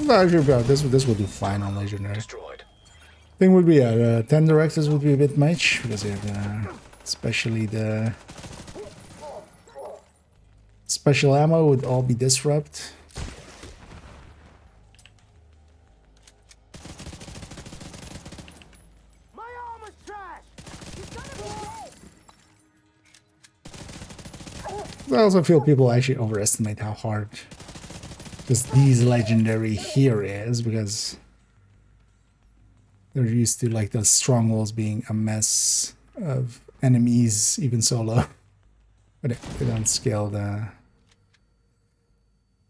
Actually, this will do fine on legendary. Destroyed. Thing would be 10 directors would be a bit much because they have especially the special ammo would all be disrupt. My armor's trash. I also feel people actually overestimate how hard just these legendary here is, because they're used to like the strongholds being a mess of enemies, even solo. But they don't scale the...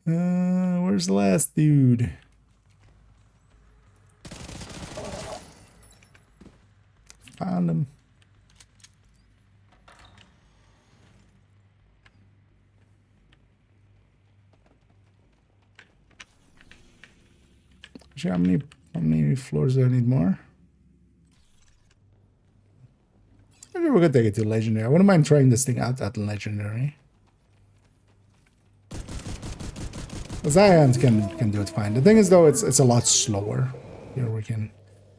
where's the last dude? Found him. Actually, how many floors do I need more? Maybe we're gonna take it to legendary. I wouldn't mind trying this thing out at legendary. Zions can do it fine. The thing is though, it's a lot slower. Here we can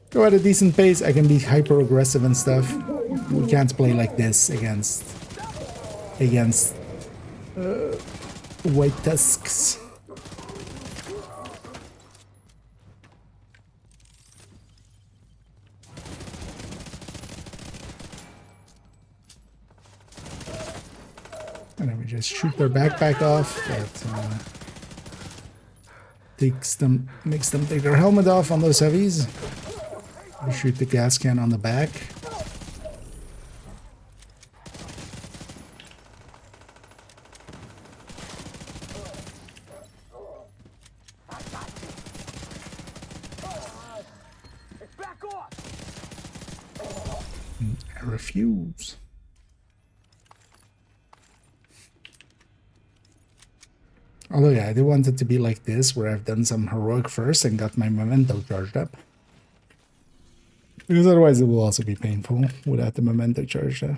go at a decent pace. I can be hyper aggressive and stuff. We can't play like this against white tusks. And then we just shoot their backpack off. That makes them take their helmet off on those heavies. We shoot the gas can on the back. Back off. I refuse. Although, yeah, I do want it to be like this, where I've done some heroic first and got my memento charged up. Because otherwise it will also be painful without the memento charged up.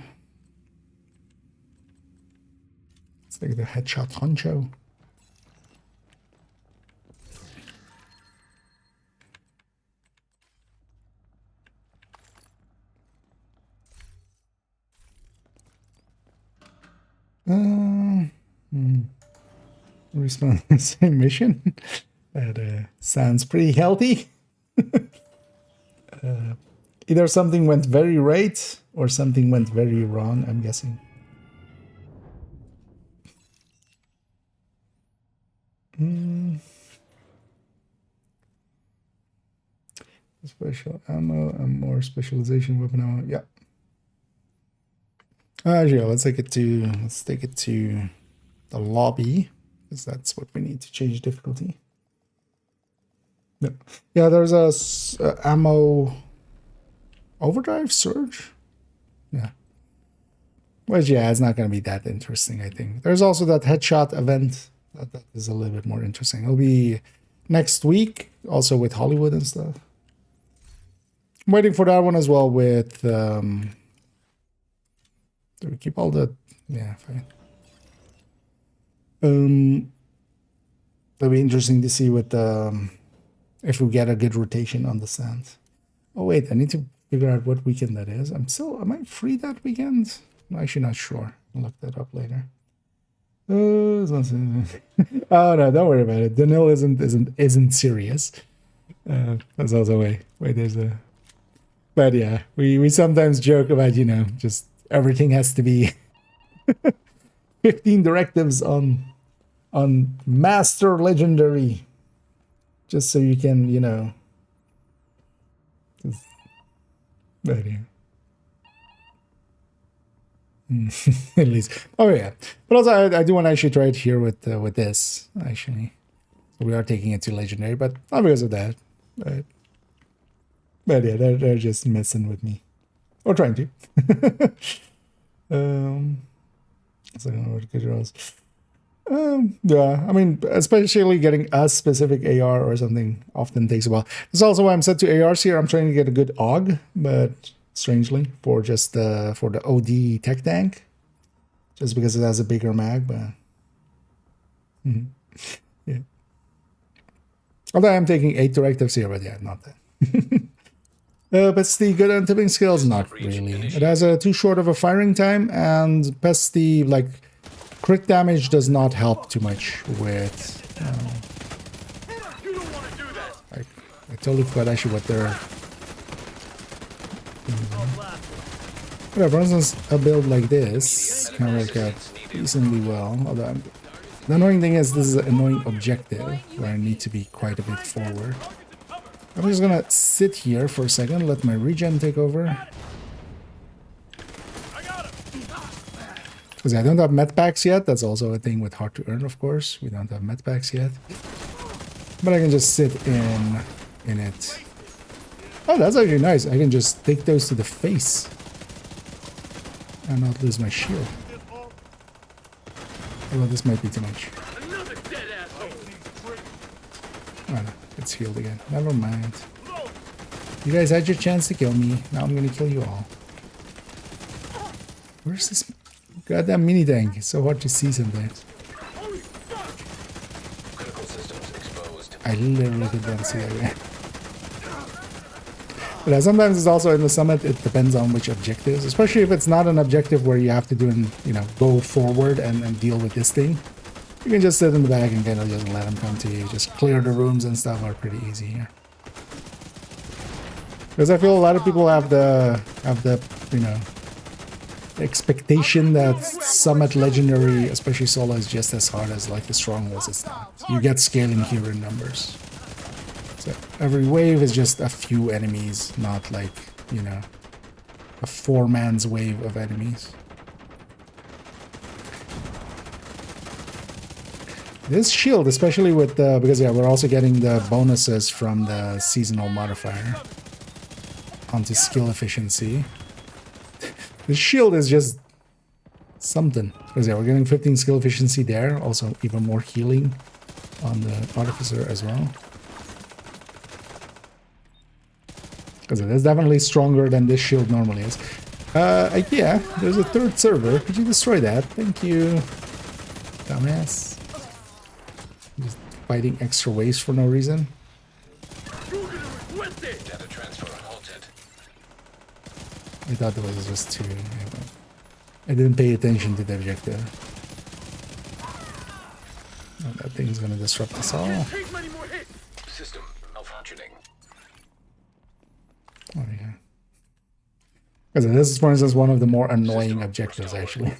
It's like the headshot honcho. Respawn the same mission. That sounds pretty healthy. Either something went very right or something went very wrong, I'm guessing. Special ammo and more specialization weapon ammo. Yeah. Yeah, let's take it to the lobby, because that's what we need to change difficulty. No. Yeah, there's a ammo Overdrive Surge? Yeah. Which, yeah, it's not going to be that interesting, I think. There's also that headshot event. That is a little bit more interesting. It'll be next week, also with Hollywood and stuff. I'm waiting for that one as well with... do we keep all the... Yeah, fine. It'll be interesting to see what if we get a good rotation on the sands. Oh, wait, I need to figure out what weekend that is. Am I free that weekend? I'm actually not sure. I'll look that up later. Oh no, don't worry about it. Danil isn't serious. That's also wait. There's a. But yeah, we sometimes joke about just everything has to be 15 directives on Master Legendary, just so you can But yeah. At least. Oh yeah. But also I do want to actually try it here with this, actually. We are taking it to Legendary, but not because of that. But yeah, they're just messing with me. Or trying to. So I don't know what good rolls. Yeah, I mean, especially getting a specific AR or something often takes a while. That's also why I'm set to ARs here. I'm trying to get a good AUG, but strangely, for just for the OD tech tank, just because it has a bigger mag. But yeah, although I'm taking 8 directives here, but yeah, not that. Pesty good on tipping skills, not really. It has a too short of a firing time, and Pesty crit damage does not help too much with. I totally forgot actually what they're. Whatever, for instance, a build like this can work out reasonably well. Although the annoying thing is, this is an annoying objective where I need to be quite a bit forward. I'm just gonna sit here for a second, let my regen take over. Because I don't have med packs yet. That's also a thing with hard to earn, of course. We don't have med packs yet. But I can just sit in it. Oh, that's actually nice. I can just take those to the face and not lose my shield. Although this might be too much. Oh no, it's healed again. Never mind. You guys had your chance to kill me. Now I'm gonna kill you all. Where's this goddamn mini tank? It's so hard to see sometimes. I literally did not see that guy. But sometimes it's also in the summit, it depends on which objectives, especially if it's not an objective where you have to do go forward and deal with this thing. You can just sit in the back and kind of just let them come to you. Just clear the rooms and stuff are pretty easy here. Because I feel a lot of people have the expectation that Summit Legendary, especially solo, is just as hard as like the Strongholds. It's not. You get scaling here in numbers. So every wave is just a few enemies, not like, a 4-man's wave of enemies. This shield, especially with because yeah, we're also getting the bonuses from the seasonal modifier onto skill efficiency. The shield is just something. Because yeah, we're getting 15 skill efficiency there. Also even more healing on the Artificer as well. Because it is definitely stronger than this shield normally is. Yeah, there's a 3rd server. Could you destroy that? Thank you, dumbass. Just fighting extra waves for no reason. Data transfer halted. I thought it was just too... I didn't pay attention to the objective. Oh, that thing's gonna disrupt us all. System malfunctioning. Oh yeah. Because this is, for instance, one of the more annoying objectives, actually.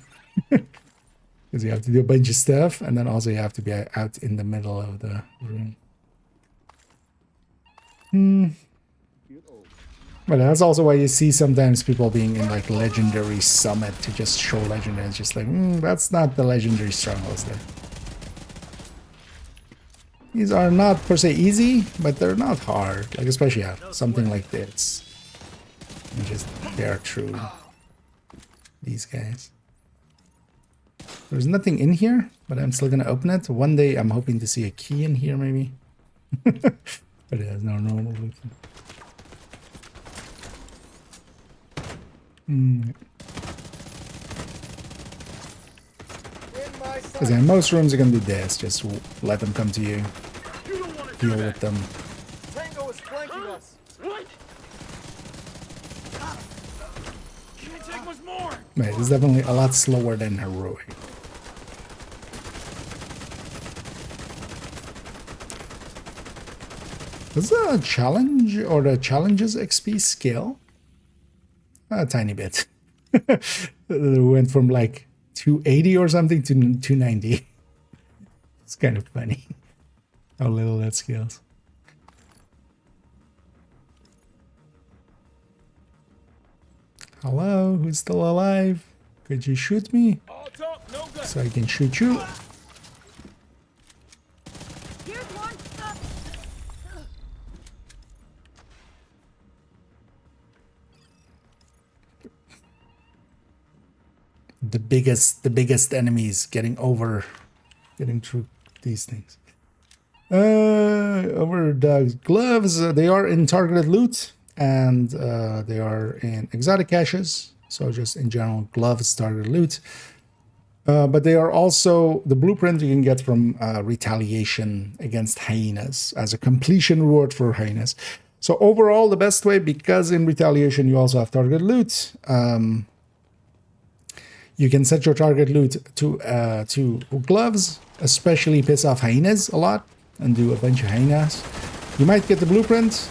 Because you have to do a bunch of stuff, and then also you have to be out in the middle of the room. But that's also why you see sometimes people being in like Legendary Summit to just show Legendary. It's just like, that's not the Legendary Strongholds there. These are not per se easy, but they're not hard. Like especially something like this. and just tear through these guys. There's nothing in here, but I'm still gonna open it. One day I'm hoping to see a key in here, maybe. But it has no normal loot. Because in most rooms are gonna do this. Just let them come to you. Deal with them. Tango is flanking us. What? Can't take much more. Right, it's definitely a lot slower than heroic. Does the challenge or the challenges XP scale? A tiny bit. It went from like 280 or something to 290. It's kind of funny how little that scales. Hello, who's still alive? Could you shoot me All talk, no gun. so I can shoot you? Here's one. The biggest enemies getting through these things. Over the gloves, they are in targeted loot, and they are in exotic caches. So just in general, gloves targeted loot. But they are also the blueprint you can get from retaliation against hyenas as a completion reward for hyenas. So overall, the best way, because in retaliation you also have targeted loot. You can set your target loot to gloves, especially piss off hyenas a lot, and do a bunch of hyenas. You might get the blueprint.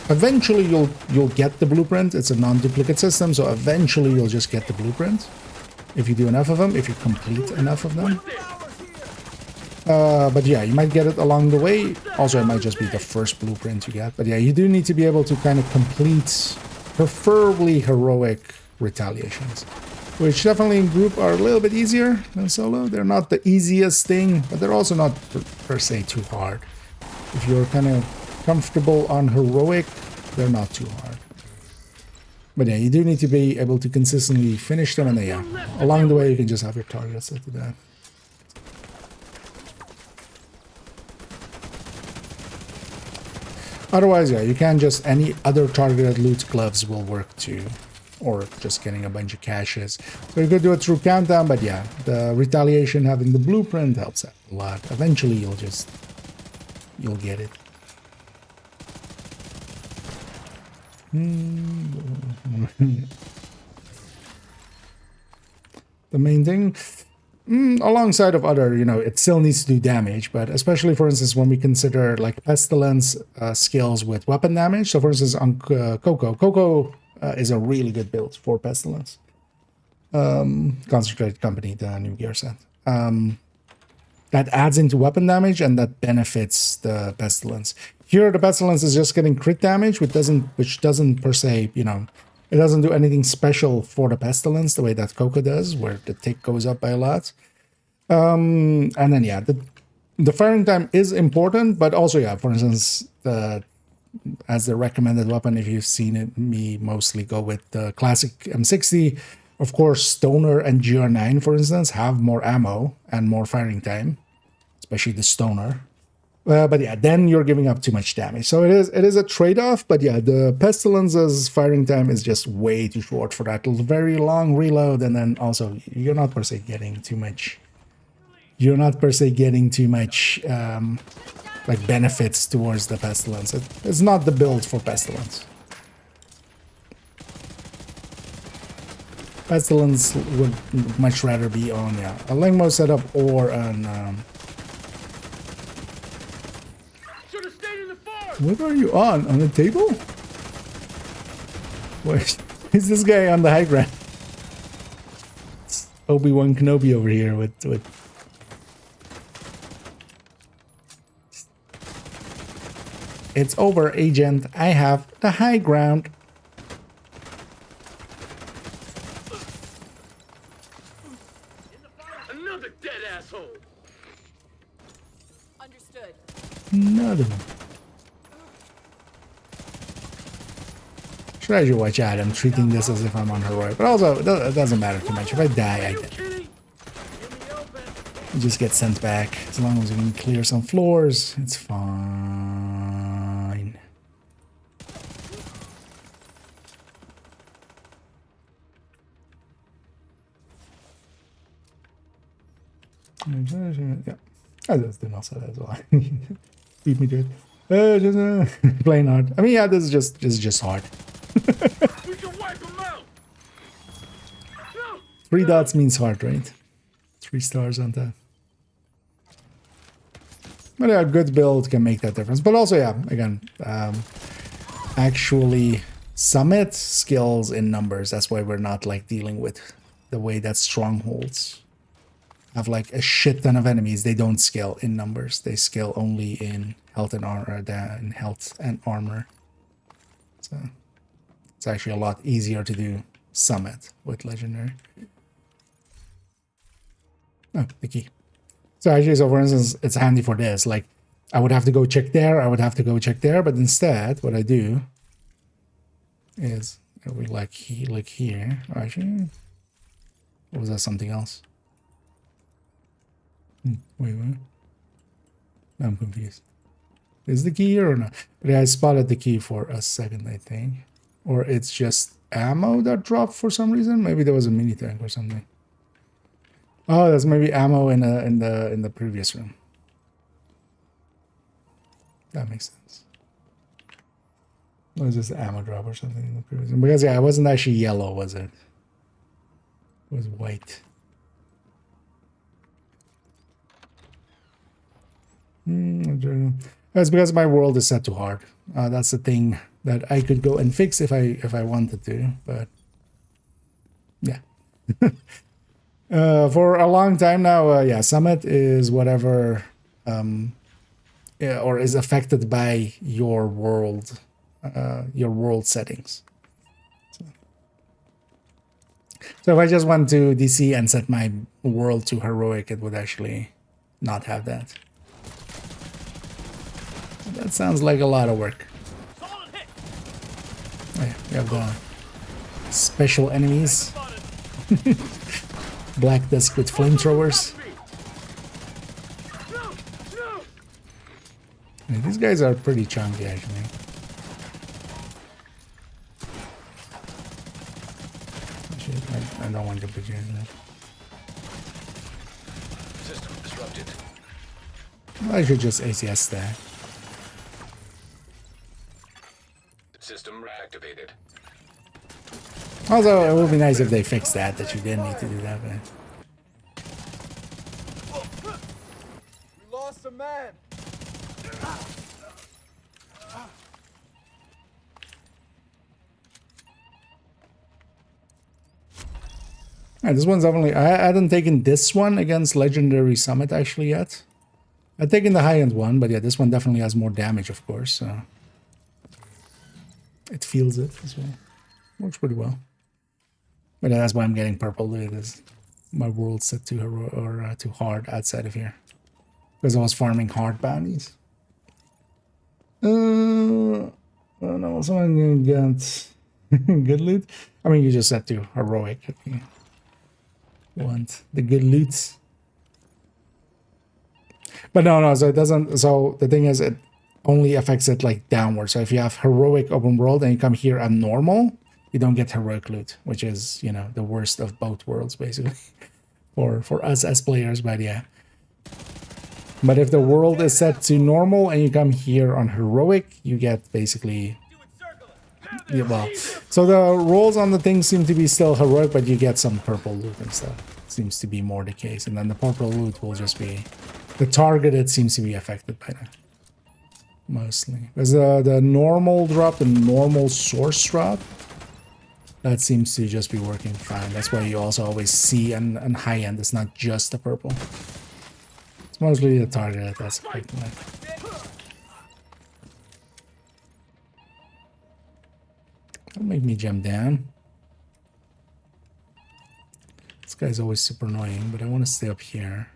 Eventually, you'll get the blueprint. It's a non-duplicate system, so eventually you'll just get the blueprint if you do enough of them, if you complete enough of them. But yeah, you might get it along the way. Also, it might just be the first blueprint you get. But yeah, you do need to be able to kind of complete, preferably heroic retaliations, which definitely in group are a little bit easier than solo. They're not the easiest thing, but they're also not per se too hard. If you're kind of comfortable on heroic, they're not too hard. But yeah, you do need to be able to consistently finish them, and then yeah, along the way you can just have your target set to that. Otherwise, yeah, you can just, any other targeted loot gloves will work too. Or just getting a bunch of caches. So you could do it through countdown, but yeah, the retaliation having the blueprint helps out a lot. Eventually you'll get it. The main thing, alongside of other, it still needs to do damage, but especially, for instance, when we consider like pestilence skills with weapon damage. So for instance, on Coco is a really good build for pestilence. Concentrated Company, the new gear set. That adds into weapon damage and that benefits the pestilence. Here, the pestilence is just getting crit damage, which doesn't per se, it doesn't do anything special for the pestilence the way that Coco does, where the tick goes up by a lot. And then yeah, the firing time is important, but also yeah, for instance, as the recommended weapon, if you've seen it, me mostly go with the classic M60. Of course, Stoner and GR9, for instance, have more ammo and more firing time, especially the Stoner. But yeah, then you're giving up too much damage. So it is a trade-off, but yeah, the Pestilence's firing time is just way too short for that very long reload, and then also you're not per se getting too much. You're not per se getting too much like benefits towards the Pestilence. It's not the build for Pestilence. Pestilence would much rather be on a Lengmo setup or an what are you on? On the table? Wait, is this guy on the high ground? It's Obi-Wan Kenobi over here with It's over, agent. I have the high ground. Another dead asshole. Understood. Another one. But as you watch out, I'm treating this as if I'm on heroic. But also, it doesn't matter too much. If I die, I die. You just get sent back. As long as you can clear some floors, it's fine. Yeah, I just did not say that as well. Beat me to it. Just plain hard. I mean, yeah, this is just hard. We can wipe them out. No. 3 dots means hard, right? 3 stars on that. But yeah, a good build can make that difference. But also, yeah, again, actually summit skills in numbers. That's why we're not like dealing with the way that strongholds have like a shit ton of enemies. They don't scale in numbers. They scale only in health and armor. So it's actually a lot easier to do summit with legendary. Oh, the key. So actually, so for instance, it's handy for this. Like, I would have to go check there. I would have to go check there. But instead, what I do is we like here. Actually, or was that something else? Wait. I'm confused. Is the key here or not? But yeah, I spotted the key for a second, I think. Or it's just ammo that dropped for some reason. Maybe there was a mini tank or something. Oh, that's maybe ammo in the previous room. That makes sense. Or was just an ammo drop or something in the previous room? Because yeah, it wasn't actually yellow, was it? It was white. That's because my world is set to hard. That's the thing that I could go and fix if I wanted to, but yeah. For a long time now, yeah, Summit is whatever, yeah, or is affected by your world settings. So if I just went to DC and set my world to heroic, it would actually not have that. That sounds like a lot of work. Oh, yeah, we have the special enemies. Black disc with flamethrowers. Yeah, these guys are pretty chunky, actually. I don't want to put you in there. System disrupted. I should just ACS that. System reactivated. Also, it would be nice if they fixed that you didn't need to do that, but... We lost a man. Yeah, this one's definitely... I hadn't taken this one against Legendary Summit actually yet. I've taken the high-end one, but yeah, this one definitely has more damage, of course, so... It feels it as well. Works pretty well. But that's why I'm getting purple loot, is my world set to to hard outside of here. Because I was farming hard bounties. Oh no, someone got good loot. I mean, you just set to heroic if you want the good loot. But no, so it doesn't, so the thing is, it only affects it like downward. So if you have heroic open world and you come here on normal, you don't get heroic loot, which is, you know, the worst of both worlds, basically, for us as players, but yeah. But if the world is set to normal and you come here on heroic, you get basically... Yeah, well, so the rolls on the thing seem to be still heroic, but you get some purple loot and stuff. Seems to be more the case. And then the purple loot will just be... The targeted seems to be affected by that. Mostly. Because the normal drop, the normal source drop, that seems to just be working fine. That's why you also always see on high end, it's not just the purple. It's mostly the target that's affecting that. Don't make me jump down. This guy's always super annoying, but I want to stay up here.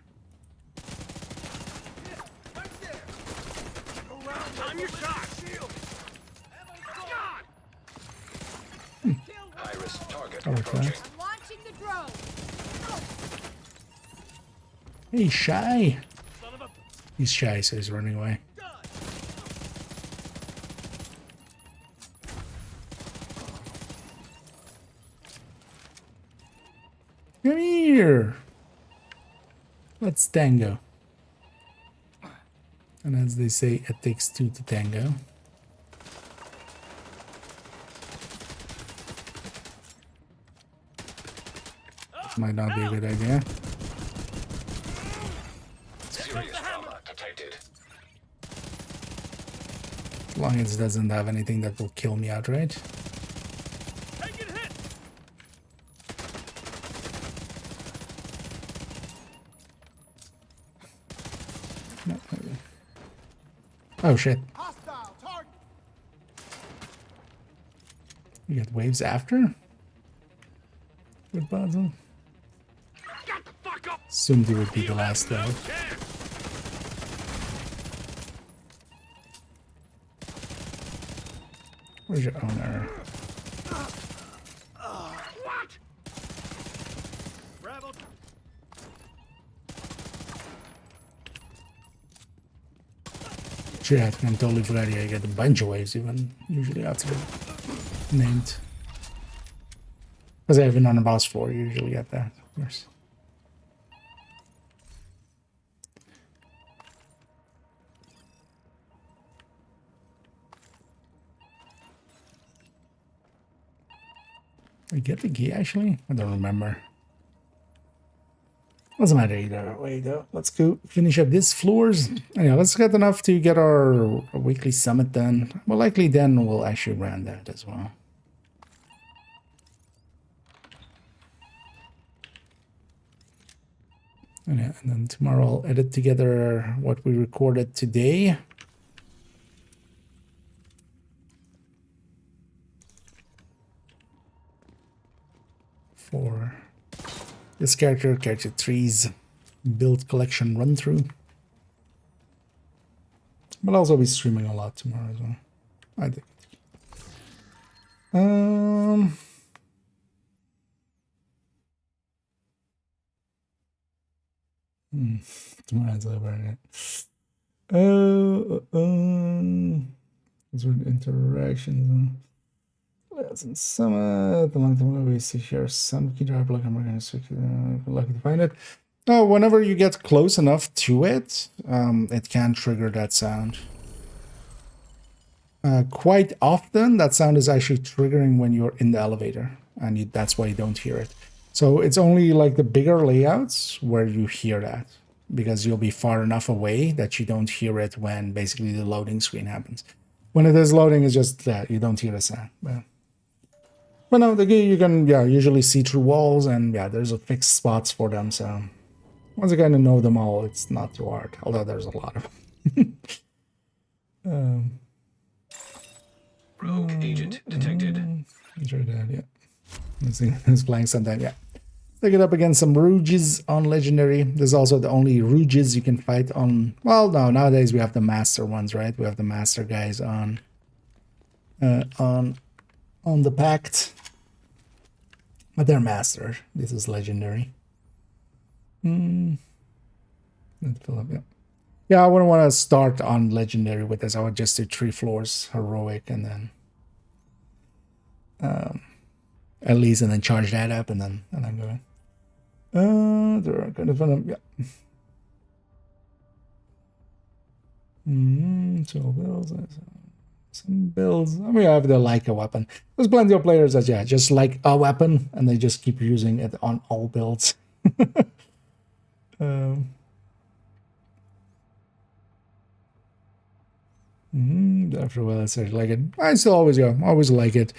Time your shot. High-risk target I like approaching. that. I'm launching the drone. Hey, shy. Son of a He's shy, so he's running away. gun! Come here. Let's tango. And as they say, it takes two to tango. This might not be a good idea. Serious trauma detected. As long as it doesn't have anything that will kill me outright. Taking hit! No, maybe. Oh shit. Hostile target! You get waves after? Good puzzle. Got the fuck up! Assumed he would be the last No wave. chance! Where's your owner? What? Rebel. Shit, I totally forgot you get a bunch of waves even. Usually after named. Because I've been on a boss 4, you usually get that, of course. I get the key actually? I don't remember. Doesn't matter either way though. Let's go finish up these floors. Yeah, let's get enough to get our weekly summit done. Well, likely then we'll actually run that as well. And, yeah, and then tomorrow I'll edit together what we recorded today. For this character 3's build collection run through. But I'll also be streaming a lot tomorrow as well. I think. Tomorrow's over. These were interactions. Lesson summit. The long time we see here some key drive block. I'm going to lucky to find it. Oh, whenever you get close enough to it, it can trigger that sound. Quite often, that sound is actually triggering when you're in the elevator, and that's why you don't hear it. So it's only like the bigger layouts where you hear that, because you'll be far enough away that you don't hear it when basically the loading screen happens. When it is loading, it's just that you don't hear the sound. But no, you can usually see through walls, and there's a fixed spots for them. So once you kind of know them all, it's not too hard. Although there's a lot of them. Rogue agent detected. Enjoy that, yeah. It's playing sometime, yeah. Take it up against some Rouges on Legendary. There's also the only Rouges you can fight on. Well, no, nowadays we have the Master ones, right? We have the Master guys on the Pact. But they're Master. This is Legendary. Let's fill up, yeah. Yeah, I wouldn't want to start on Legendary with this. I would just do 3 floors Heroic and then at least, and then charge that up and then go in. There are kind of fun, yeah. So builds, some builds. I mean, I have the like a weapon. There's plenty of players that just like a weapon and they just keep using it on all builds. After a while, I started like it. I still always like it.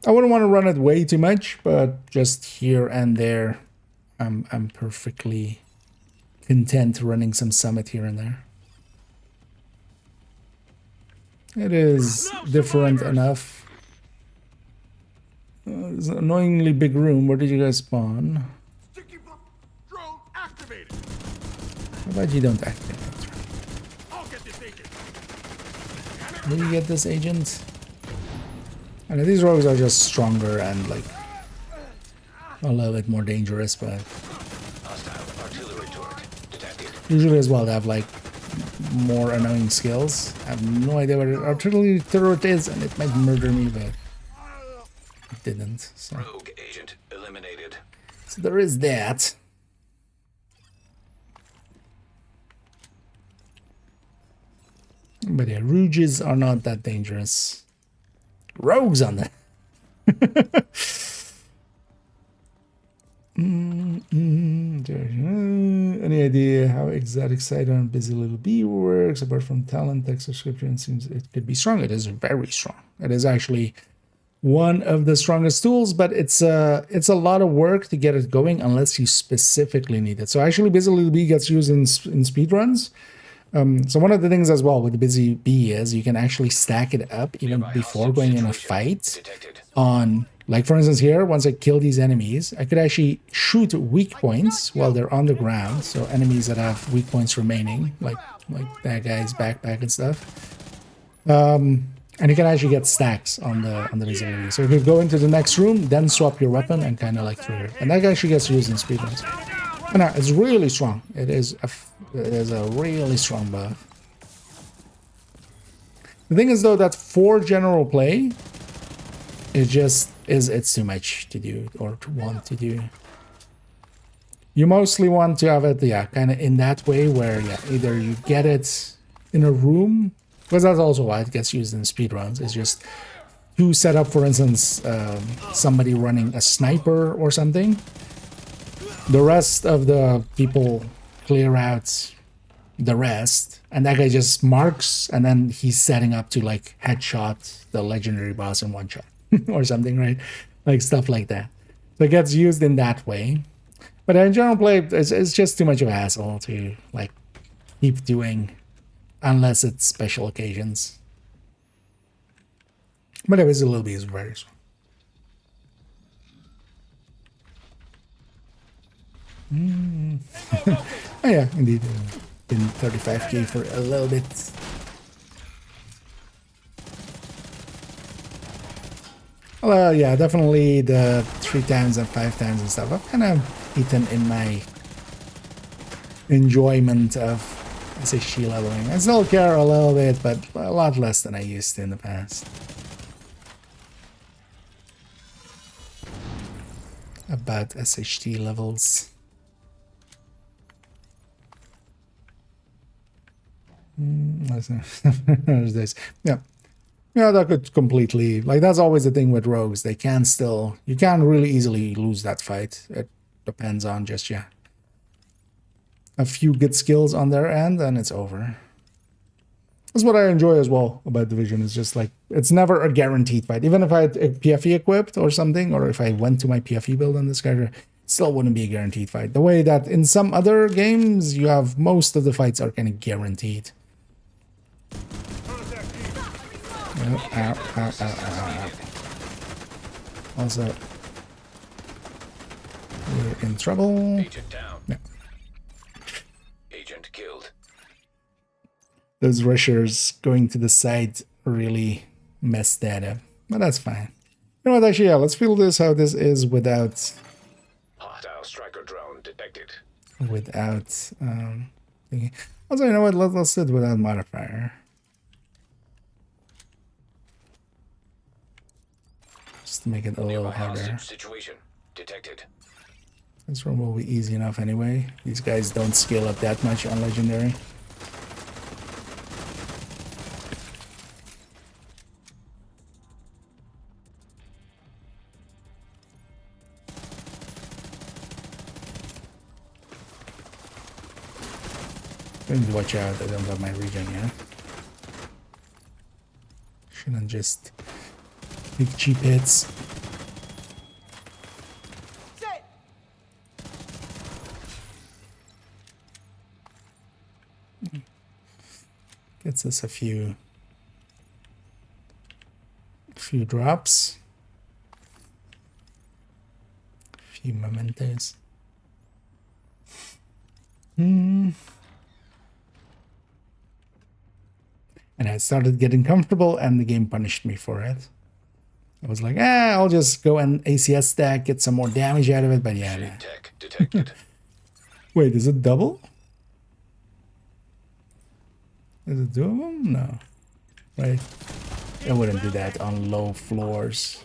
I wouldn't want to run it way too much, but just here and there, I'm perfectly content running some Summit here and there. It is different enough. It's an annoyingly big room. Where did you guys spawn? Sticky drone activated. How about you don't activate that? I'll get this agent. Will you get this agent? And these rogues are just stronger and like a little bit more dangerous, but Hostile artillery turret detected. usually as well they have like more annoying skills. I have no idea what an artillery turret is, and it might murder me, but it didn't. So, Rogue agent eliminated. so there is that. But yeah, rouges are not that dangerous. Rogues on that. Any idea how exotic side on Busy Little Bee works? Apart from talent, tech subscription seems it could be strong. It is very strong. It is actually one of the strongest tools, but it's a lot of work to get it going unless you specifically need it. So actually, Busy Little Bee gets used in speedruns. So one of the things as well with the Busy Bee is you can actually stack it up even before going in a fight on, like for instance here, once I kill these enemies, I could actually shoot weak points while they're on the ground. So enemies that have weak points remaining, like that guy's backpack and stuff. And you can actually get stacks on the Busy Bee. So you could go into the next room, then swap your weapon and kind of like through it. And that actually gets used in speedruns. But no, it's really strong. It is a really strong buff. The thing is though that for general play, it's too much to do or to want to do. You mostly want to have it, yeah, kind of in that way where yeah, either you get it in a room, because that's also why it gets used in speedruns. It's just to set up, for instance, somebody running a sniper or something. The rest of the people clear out the rest, and that guy just marks, and then he's setting up to like headshot the legendary boss in one shot or something, right? Like stuff like that. So it gets used in that way. But in general play, it's just too much of a hassle to like keep doing unless it's special occasions. But it was a little bit very strong. Oh yeah, indeed. Been 35k for a little bit. Well, yeah, definitely the 3 times and 5 times and stuff. I've kind of eaten in my enjoyment of SHG leveling. I still care a little bit, but a lot less than I used to in the past. About SHG levels. There's this. Yeah. Yeah, that could completely, like, that's always the thing with rogues. They can still, you can't really easily lose that fight. It depends on just, yeah, a few good skills on their end, and it's over. That's what I enjoy as well about Division. It's just like, it's never a guaranteed fight. Even if I had a PFE equipped or something, or if I went to my PFE build on this character, it still wouldn't be a guaranteed fight. The way that in some other games, you have most of the fights are kind of guaranteed. Oh, ow, ow, ow, ow, ow. Also, we're in trouble. Agent down. Yeah. Agent killed. Those rushers going to the side really messed that up. But that's fine. You know what, actually, yeah, let's feel this, how this is without... Hostile striker drone detected. Without... thinking. Also, you know what, let's do it without modifier. Just to make it a little harder. Situation detected. This one will be easy enough anyway. These guys don't scale up that much on Legendary. I need to watch out, I don't have my regen yet. Shouldn't just make cheap hits. Gets us a few drops. A few mementos. And I started getting comfortable and the game punished me for it. I was like, I'll just go and ACS stack, get some more damage out of it, but yeah. Shade tech detected. Wait, is it double? Is it two of them? No. Right? I wouldn't do that on low floors.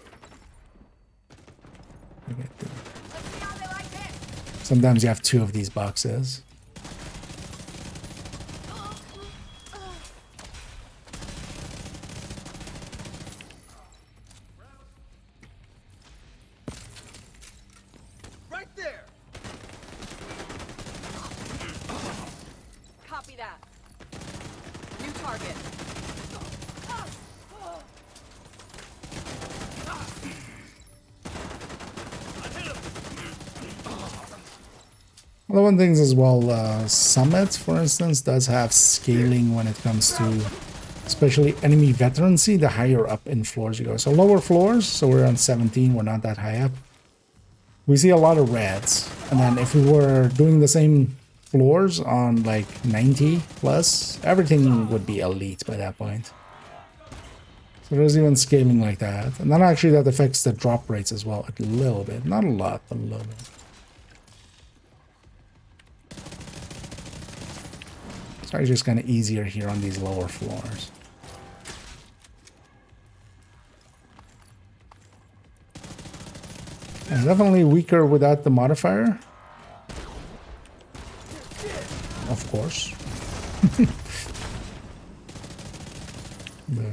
Sometimes you have two of these boxes. Right there. Copy that. New target. Well, one thing as well, Summit, for instance, does have scaling when it comes to especially enemy veterancy, the higher up in floors you go. So lower floors, so we're on 17, we're not that high up. We see a lot of reds. And then if we were doing the same floors on like 90 plus, everything would be elite by that point. So there's even scaling like that. And then actually that affects the drop rates as well a little bit. Not a lot, but a little bit. So it's just kind of easier here on these lower floors. And definitely weaker without the modifier. Of course. But,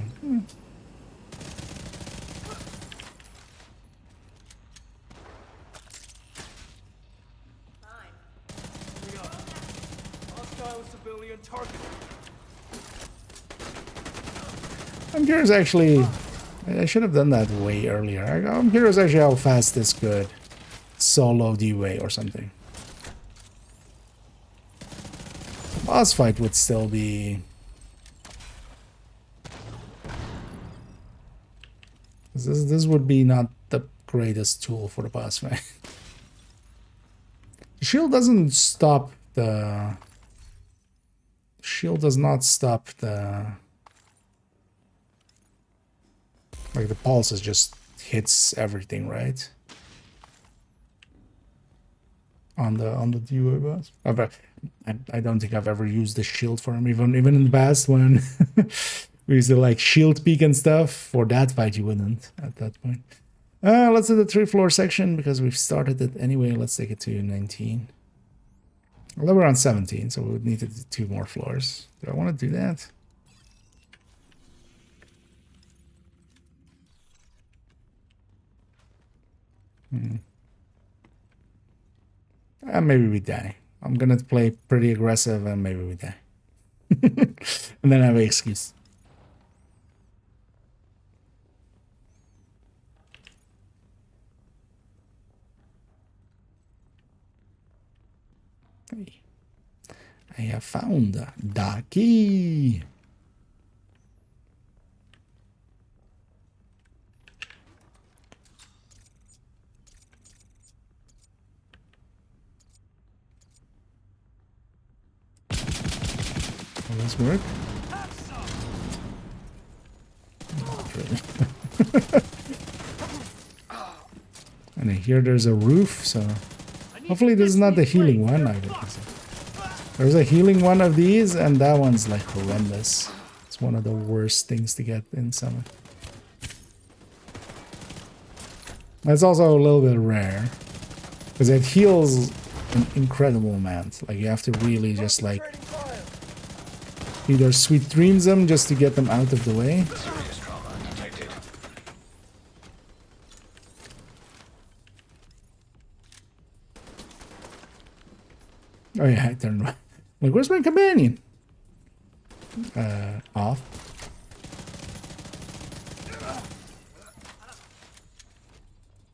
Hostile civilian target. I'm curious actually, I should have done that way earlier. I'm curious actually how fast this could solo DUA or something. Boss fight would still be... This would be not the greatest tool for the boss fight. The shield doesn't stop the... Shield does not stop the... Like the pulses just hits everything, right? On the DUA boss. I don't think I've ever used the shield for him, even in the past when we used to like shield peek and stuff. For that fight you wouldn't at that point. Let's do the 3-floor section because we've started it anyway. Let's take it to 19. Well, we're on 17, so we would need to do 2 more floors. Do I want to do that? Maybe we die. I'm gonna play pretty aggressive and maybe we die. And then I have an excuse. Hey. I have found the key. Will this work? Not really. And here there's a roof, so hopefully this is not the healing one. There's a healing one of these, and that one's like horrendous. It's one of the worst things to get in summer. It's also a little bit rare because it heals an incredible amount. Like you have to really just like either sweet dreams them just to get them out of the way. Serious trauma detected. Oh yeah, I turned around. Like, where's my companion? Off.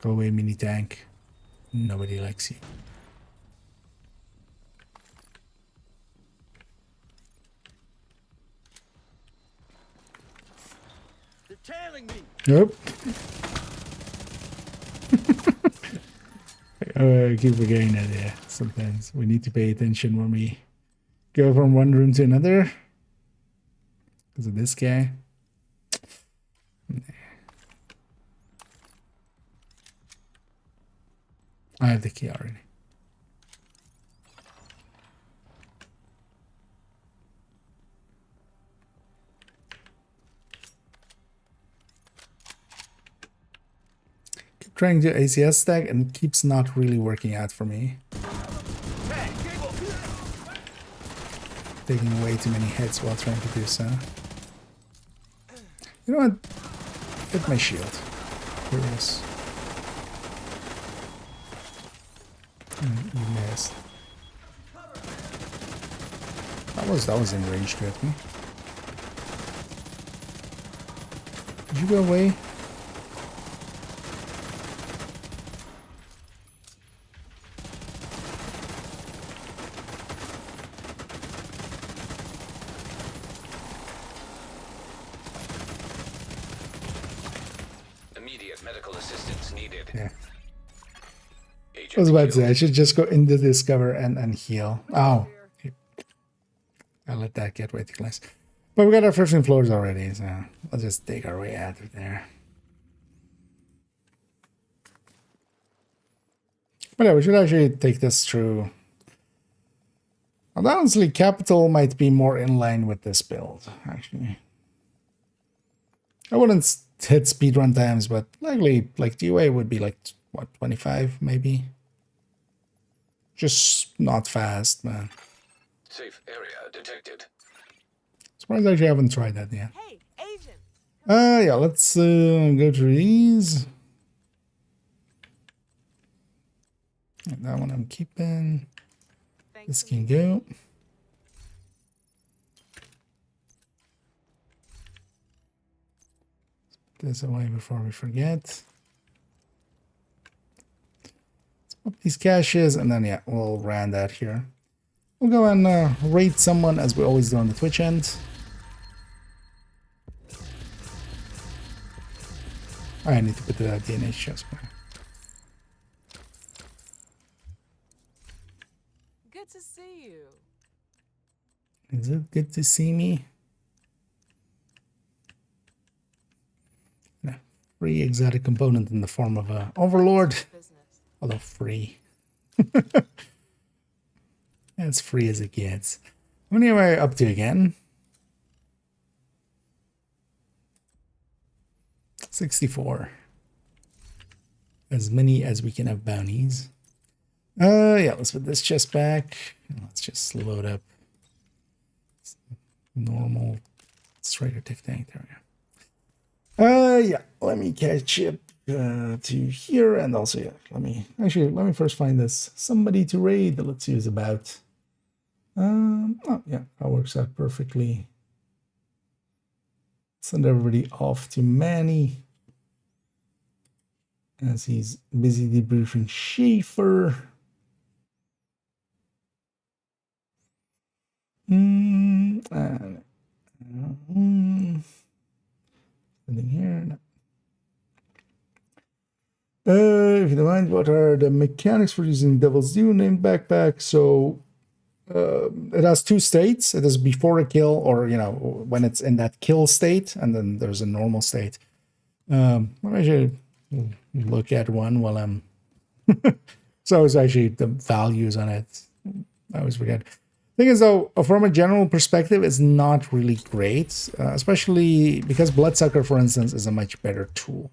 Go away, mini tank. Nobody likes you. They're tailing me. Nope. I keep forgetting that, yeah. Sometimes we need to pay attention when we go from one room to another. Because of this guy. I have the key already. Keep trying to ACS stack and it keeps not really working out for me. Taking way too many hits while trying to do so. You know what? Hit my shield. Curious. You missed. That was in range to hit me. Did you go away? Immediate medical assistance needed. Yeah. Agent I was about to say, killed. I should just go into discover and heal. Oh. I let that get way too close. But we got our 15 floors already, so I'll just take our way out of there. But yeah, we should actually take this through. Well, honestly, Capital might be more in line with this build, actually. I wouldn't hit speedrun times, but likely, like, DOA would be like, what, 25 maybe? Just not fast, man. Safe area detected. Surprised I actually haven't tried that yet. Hey, Agent. Yeah, let's go through these. That one I'm keeping. This can go. Put this away before we forget. Let's pop these caches, and then, yeah, we'll round out here. We'll go and raid someone, as we always do on the Twitch end. I need to put the DNA chest back. Good to see you. Is it good to see me? No, free exotic component in the form of a overlord. Business. Although free. As free as it gets. How many am I up to again? 64. As many as we can have bounties. Yeah, let's put this chest back. Let's just load up normal strider tick tank. There we go. Yeah, let me catch up to here, and also, yeah, let me first find this somebody to raid. Let's see who's about. Oh yeah, that works out perfectly. Send everybody off to Manny as he's busy debriefing Schaefer. Something here. No. If you don't mind, what are the mechanics for using Devil's Due named backpack? So it has two states. It is before a kill, or when it's in that kill state, and then there's a normal state. Let me actually look at one while I'm. So it's actually the values on it. I always forget. Thing is, though, from a general perspective, it's not really great, especially because Bloodsucker, for instance, is a much better tool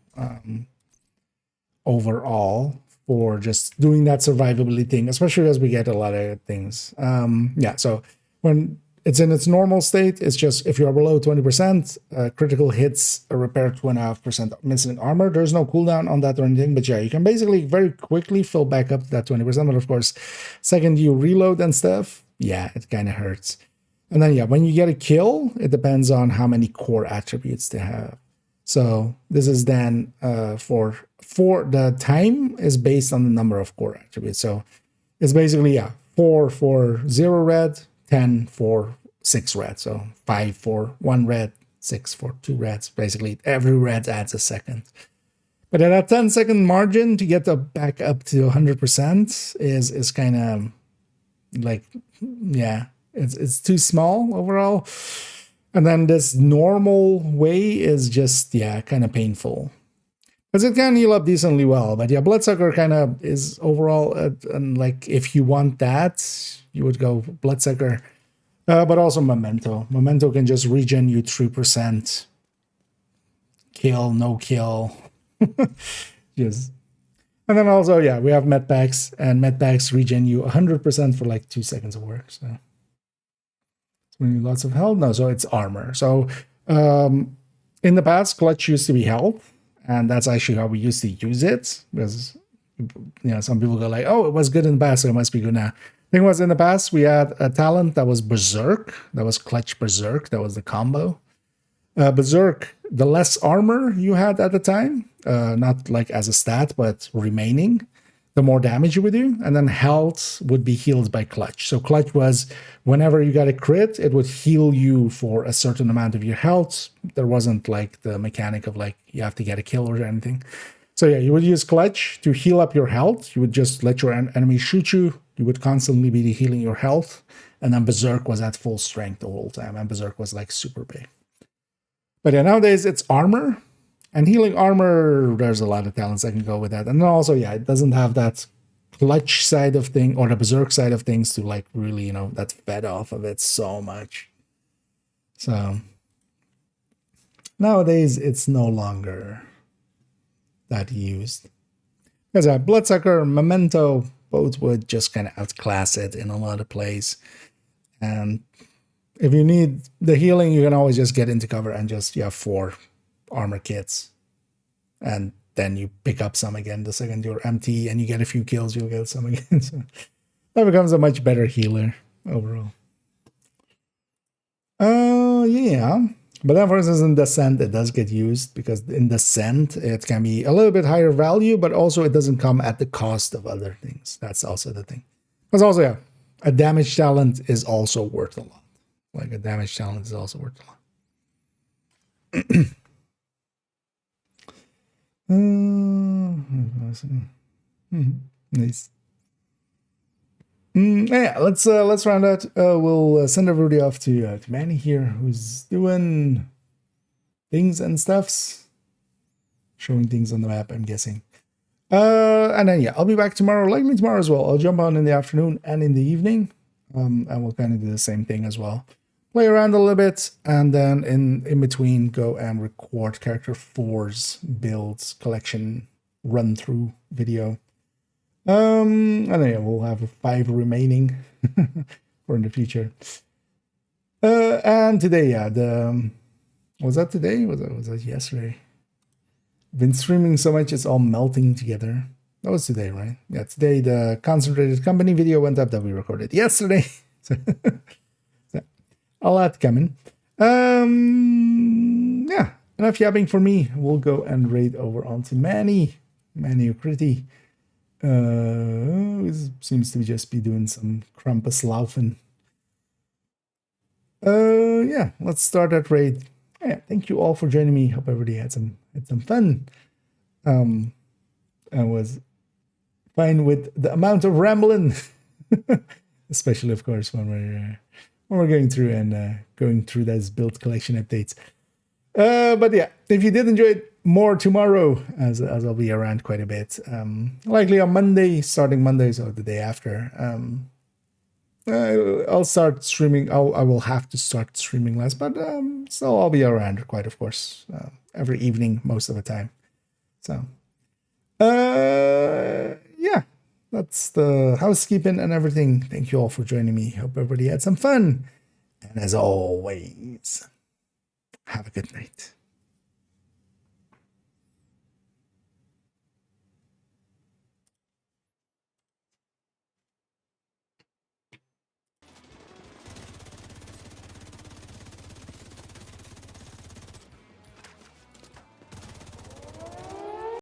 overall for just doing that survivability thing, especially as we get a lot of things. Yeah, so when it's in its normal state, it's just if you're below 20%, critical hits repair 2.5% missing armor. There's no cooldown on that or anything, but yeah, you can basically very quickly fill back up to that 20%. But of course, second you reload and stuff, yeah, it kind of hurts. And then, yeah, when you get a kill, it depends on how many core attributes they have. So this is then for the time is based on the number of core attributes. So it's basically, yeah, 4 for 0 red, 10 for 6 red. So 5 for 1 red, 6 for 2 reds. Basically, every red adds a second. But at that 10-second margin to get back up to 100% is kind of like, yeah, it's too small overall. And then this normal way is just, yeah, kind of painful. Because it can heal up decently well. But yeah, Bloodsucker kind of is overall, and like if you want that, you would go Bloodsucker. But also Memento. Memento can just regen you 3%. Kill, no kill. Just. And then also, yeah, we have Medpacks, and Medpacks regen you 100% for like 2 seconds of work. So we need lots of health. No, so it's armor. So in the past, Clutch used to be health. And that's actually how we used to use it, because some people go like, "Oh, it was good in the past, so it must be good now." Thing was, in the past we had a talent that was Berserk, that was Clutch Berserk, that was the combo. Berserk, the less armor you had at the time, not like as a stat, but remaining, the more damage you would do, and then health would be healed by Clutch. So Clutch was, whenever you got a crit, it would heal you for a certain amount of your health. There wasn't like the mechanic of like you have to get a kill or anything. So yeah, you would use Clutch to heal up your health. You would just let your enemy shoot you. You would constantly be healing your health. And then Berserk was at full strength the whole time, and Berserk was like super big. But yeah, nowadays it's armor. And healing armor, there's a lot of talents that can go with that. And then also, yeah, it doesn't have that Clutch side of thing or the Berserk side of things to like really, that's fed off of it so much. So nowadays it's no longer that used. Because Bloodsucker, Memento, both would just kind of outclass it in a lot of plays. And if you need the healing, you can always just get into cover and just, you have 4 armor kits, and then you pick up some again the second you're empty, and you get a few kills, you'll get some again. So that becomes a much better healer overall. Yeah, but then for instance in Descent it does get used, because in Descent it can be a little bit higher value, but also it doesn't come at the cost of other things. That's also the thing. Because also, yeah, a damage talent is also worth a lot. Like a damage talent is also worth a lot. Nice. Yeah, let's round out. We'll send everybody off to Manny here, who's doing things and stuffs, showing things on the map, I'm guessing. And then yeah, I'll be back tomorrow, likely tomorrow as well. I'll jump on in the afternoon and in the evening, and we'll kind of do the same thing as well. Play around a little bit, and then in between go and record Character 4's builds collection run through video. And then yeah, we'll have 5 remaining for in the future. And today, yeah, was that today? Was that yesterday? Been streaming so much it's all melting together. That was today, right? Yeah, today the Concentrated Company video went up that we recorded yesterday. So a lot coming. Yeah, enough yapping for me. We'll go and raid over onto Manny Ukriti. Seems to just be doing some Krampus laughing. Yeah, let's start that raid. Yeah, thank you all for joining me. Hope everybody had some fun. I was fine with the amount of rambling, especially of course when we're going through and going through those build collection updates. But yeah, if you did enjoy it, more tomorrow, as I'll be around quite a bit. Likely on Monday, starting Monday, so the day after. I'll start streaming. I will have to start streaming less, but still I'll be around quite, of course, every evening most of the time. So, yeah, that's the housekeeping and everything. Thank you all for joining me. Hope everybody had some fun. And as always, have a good night.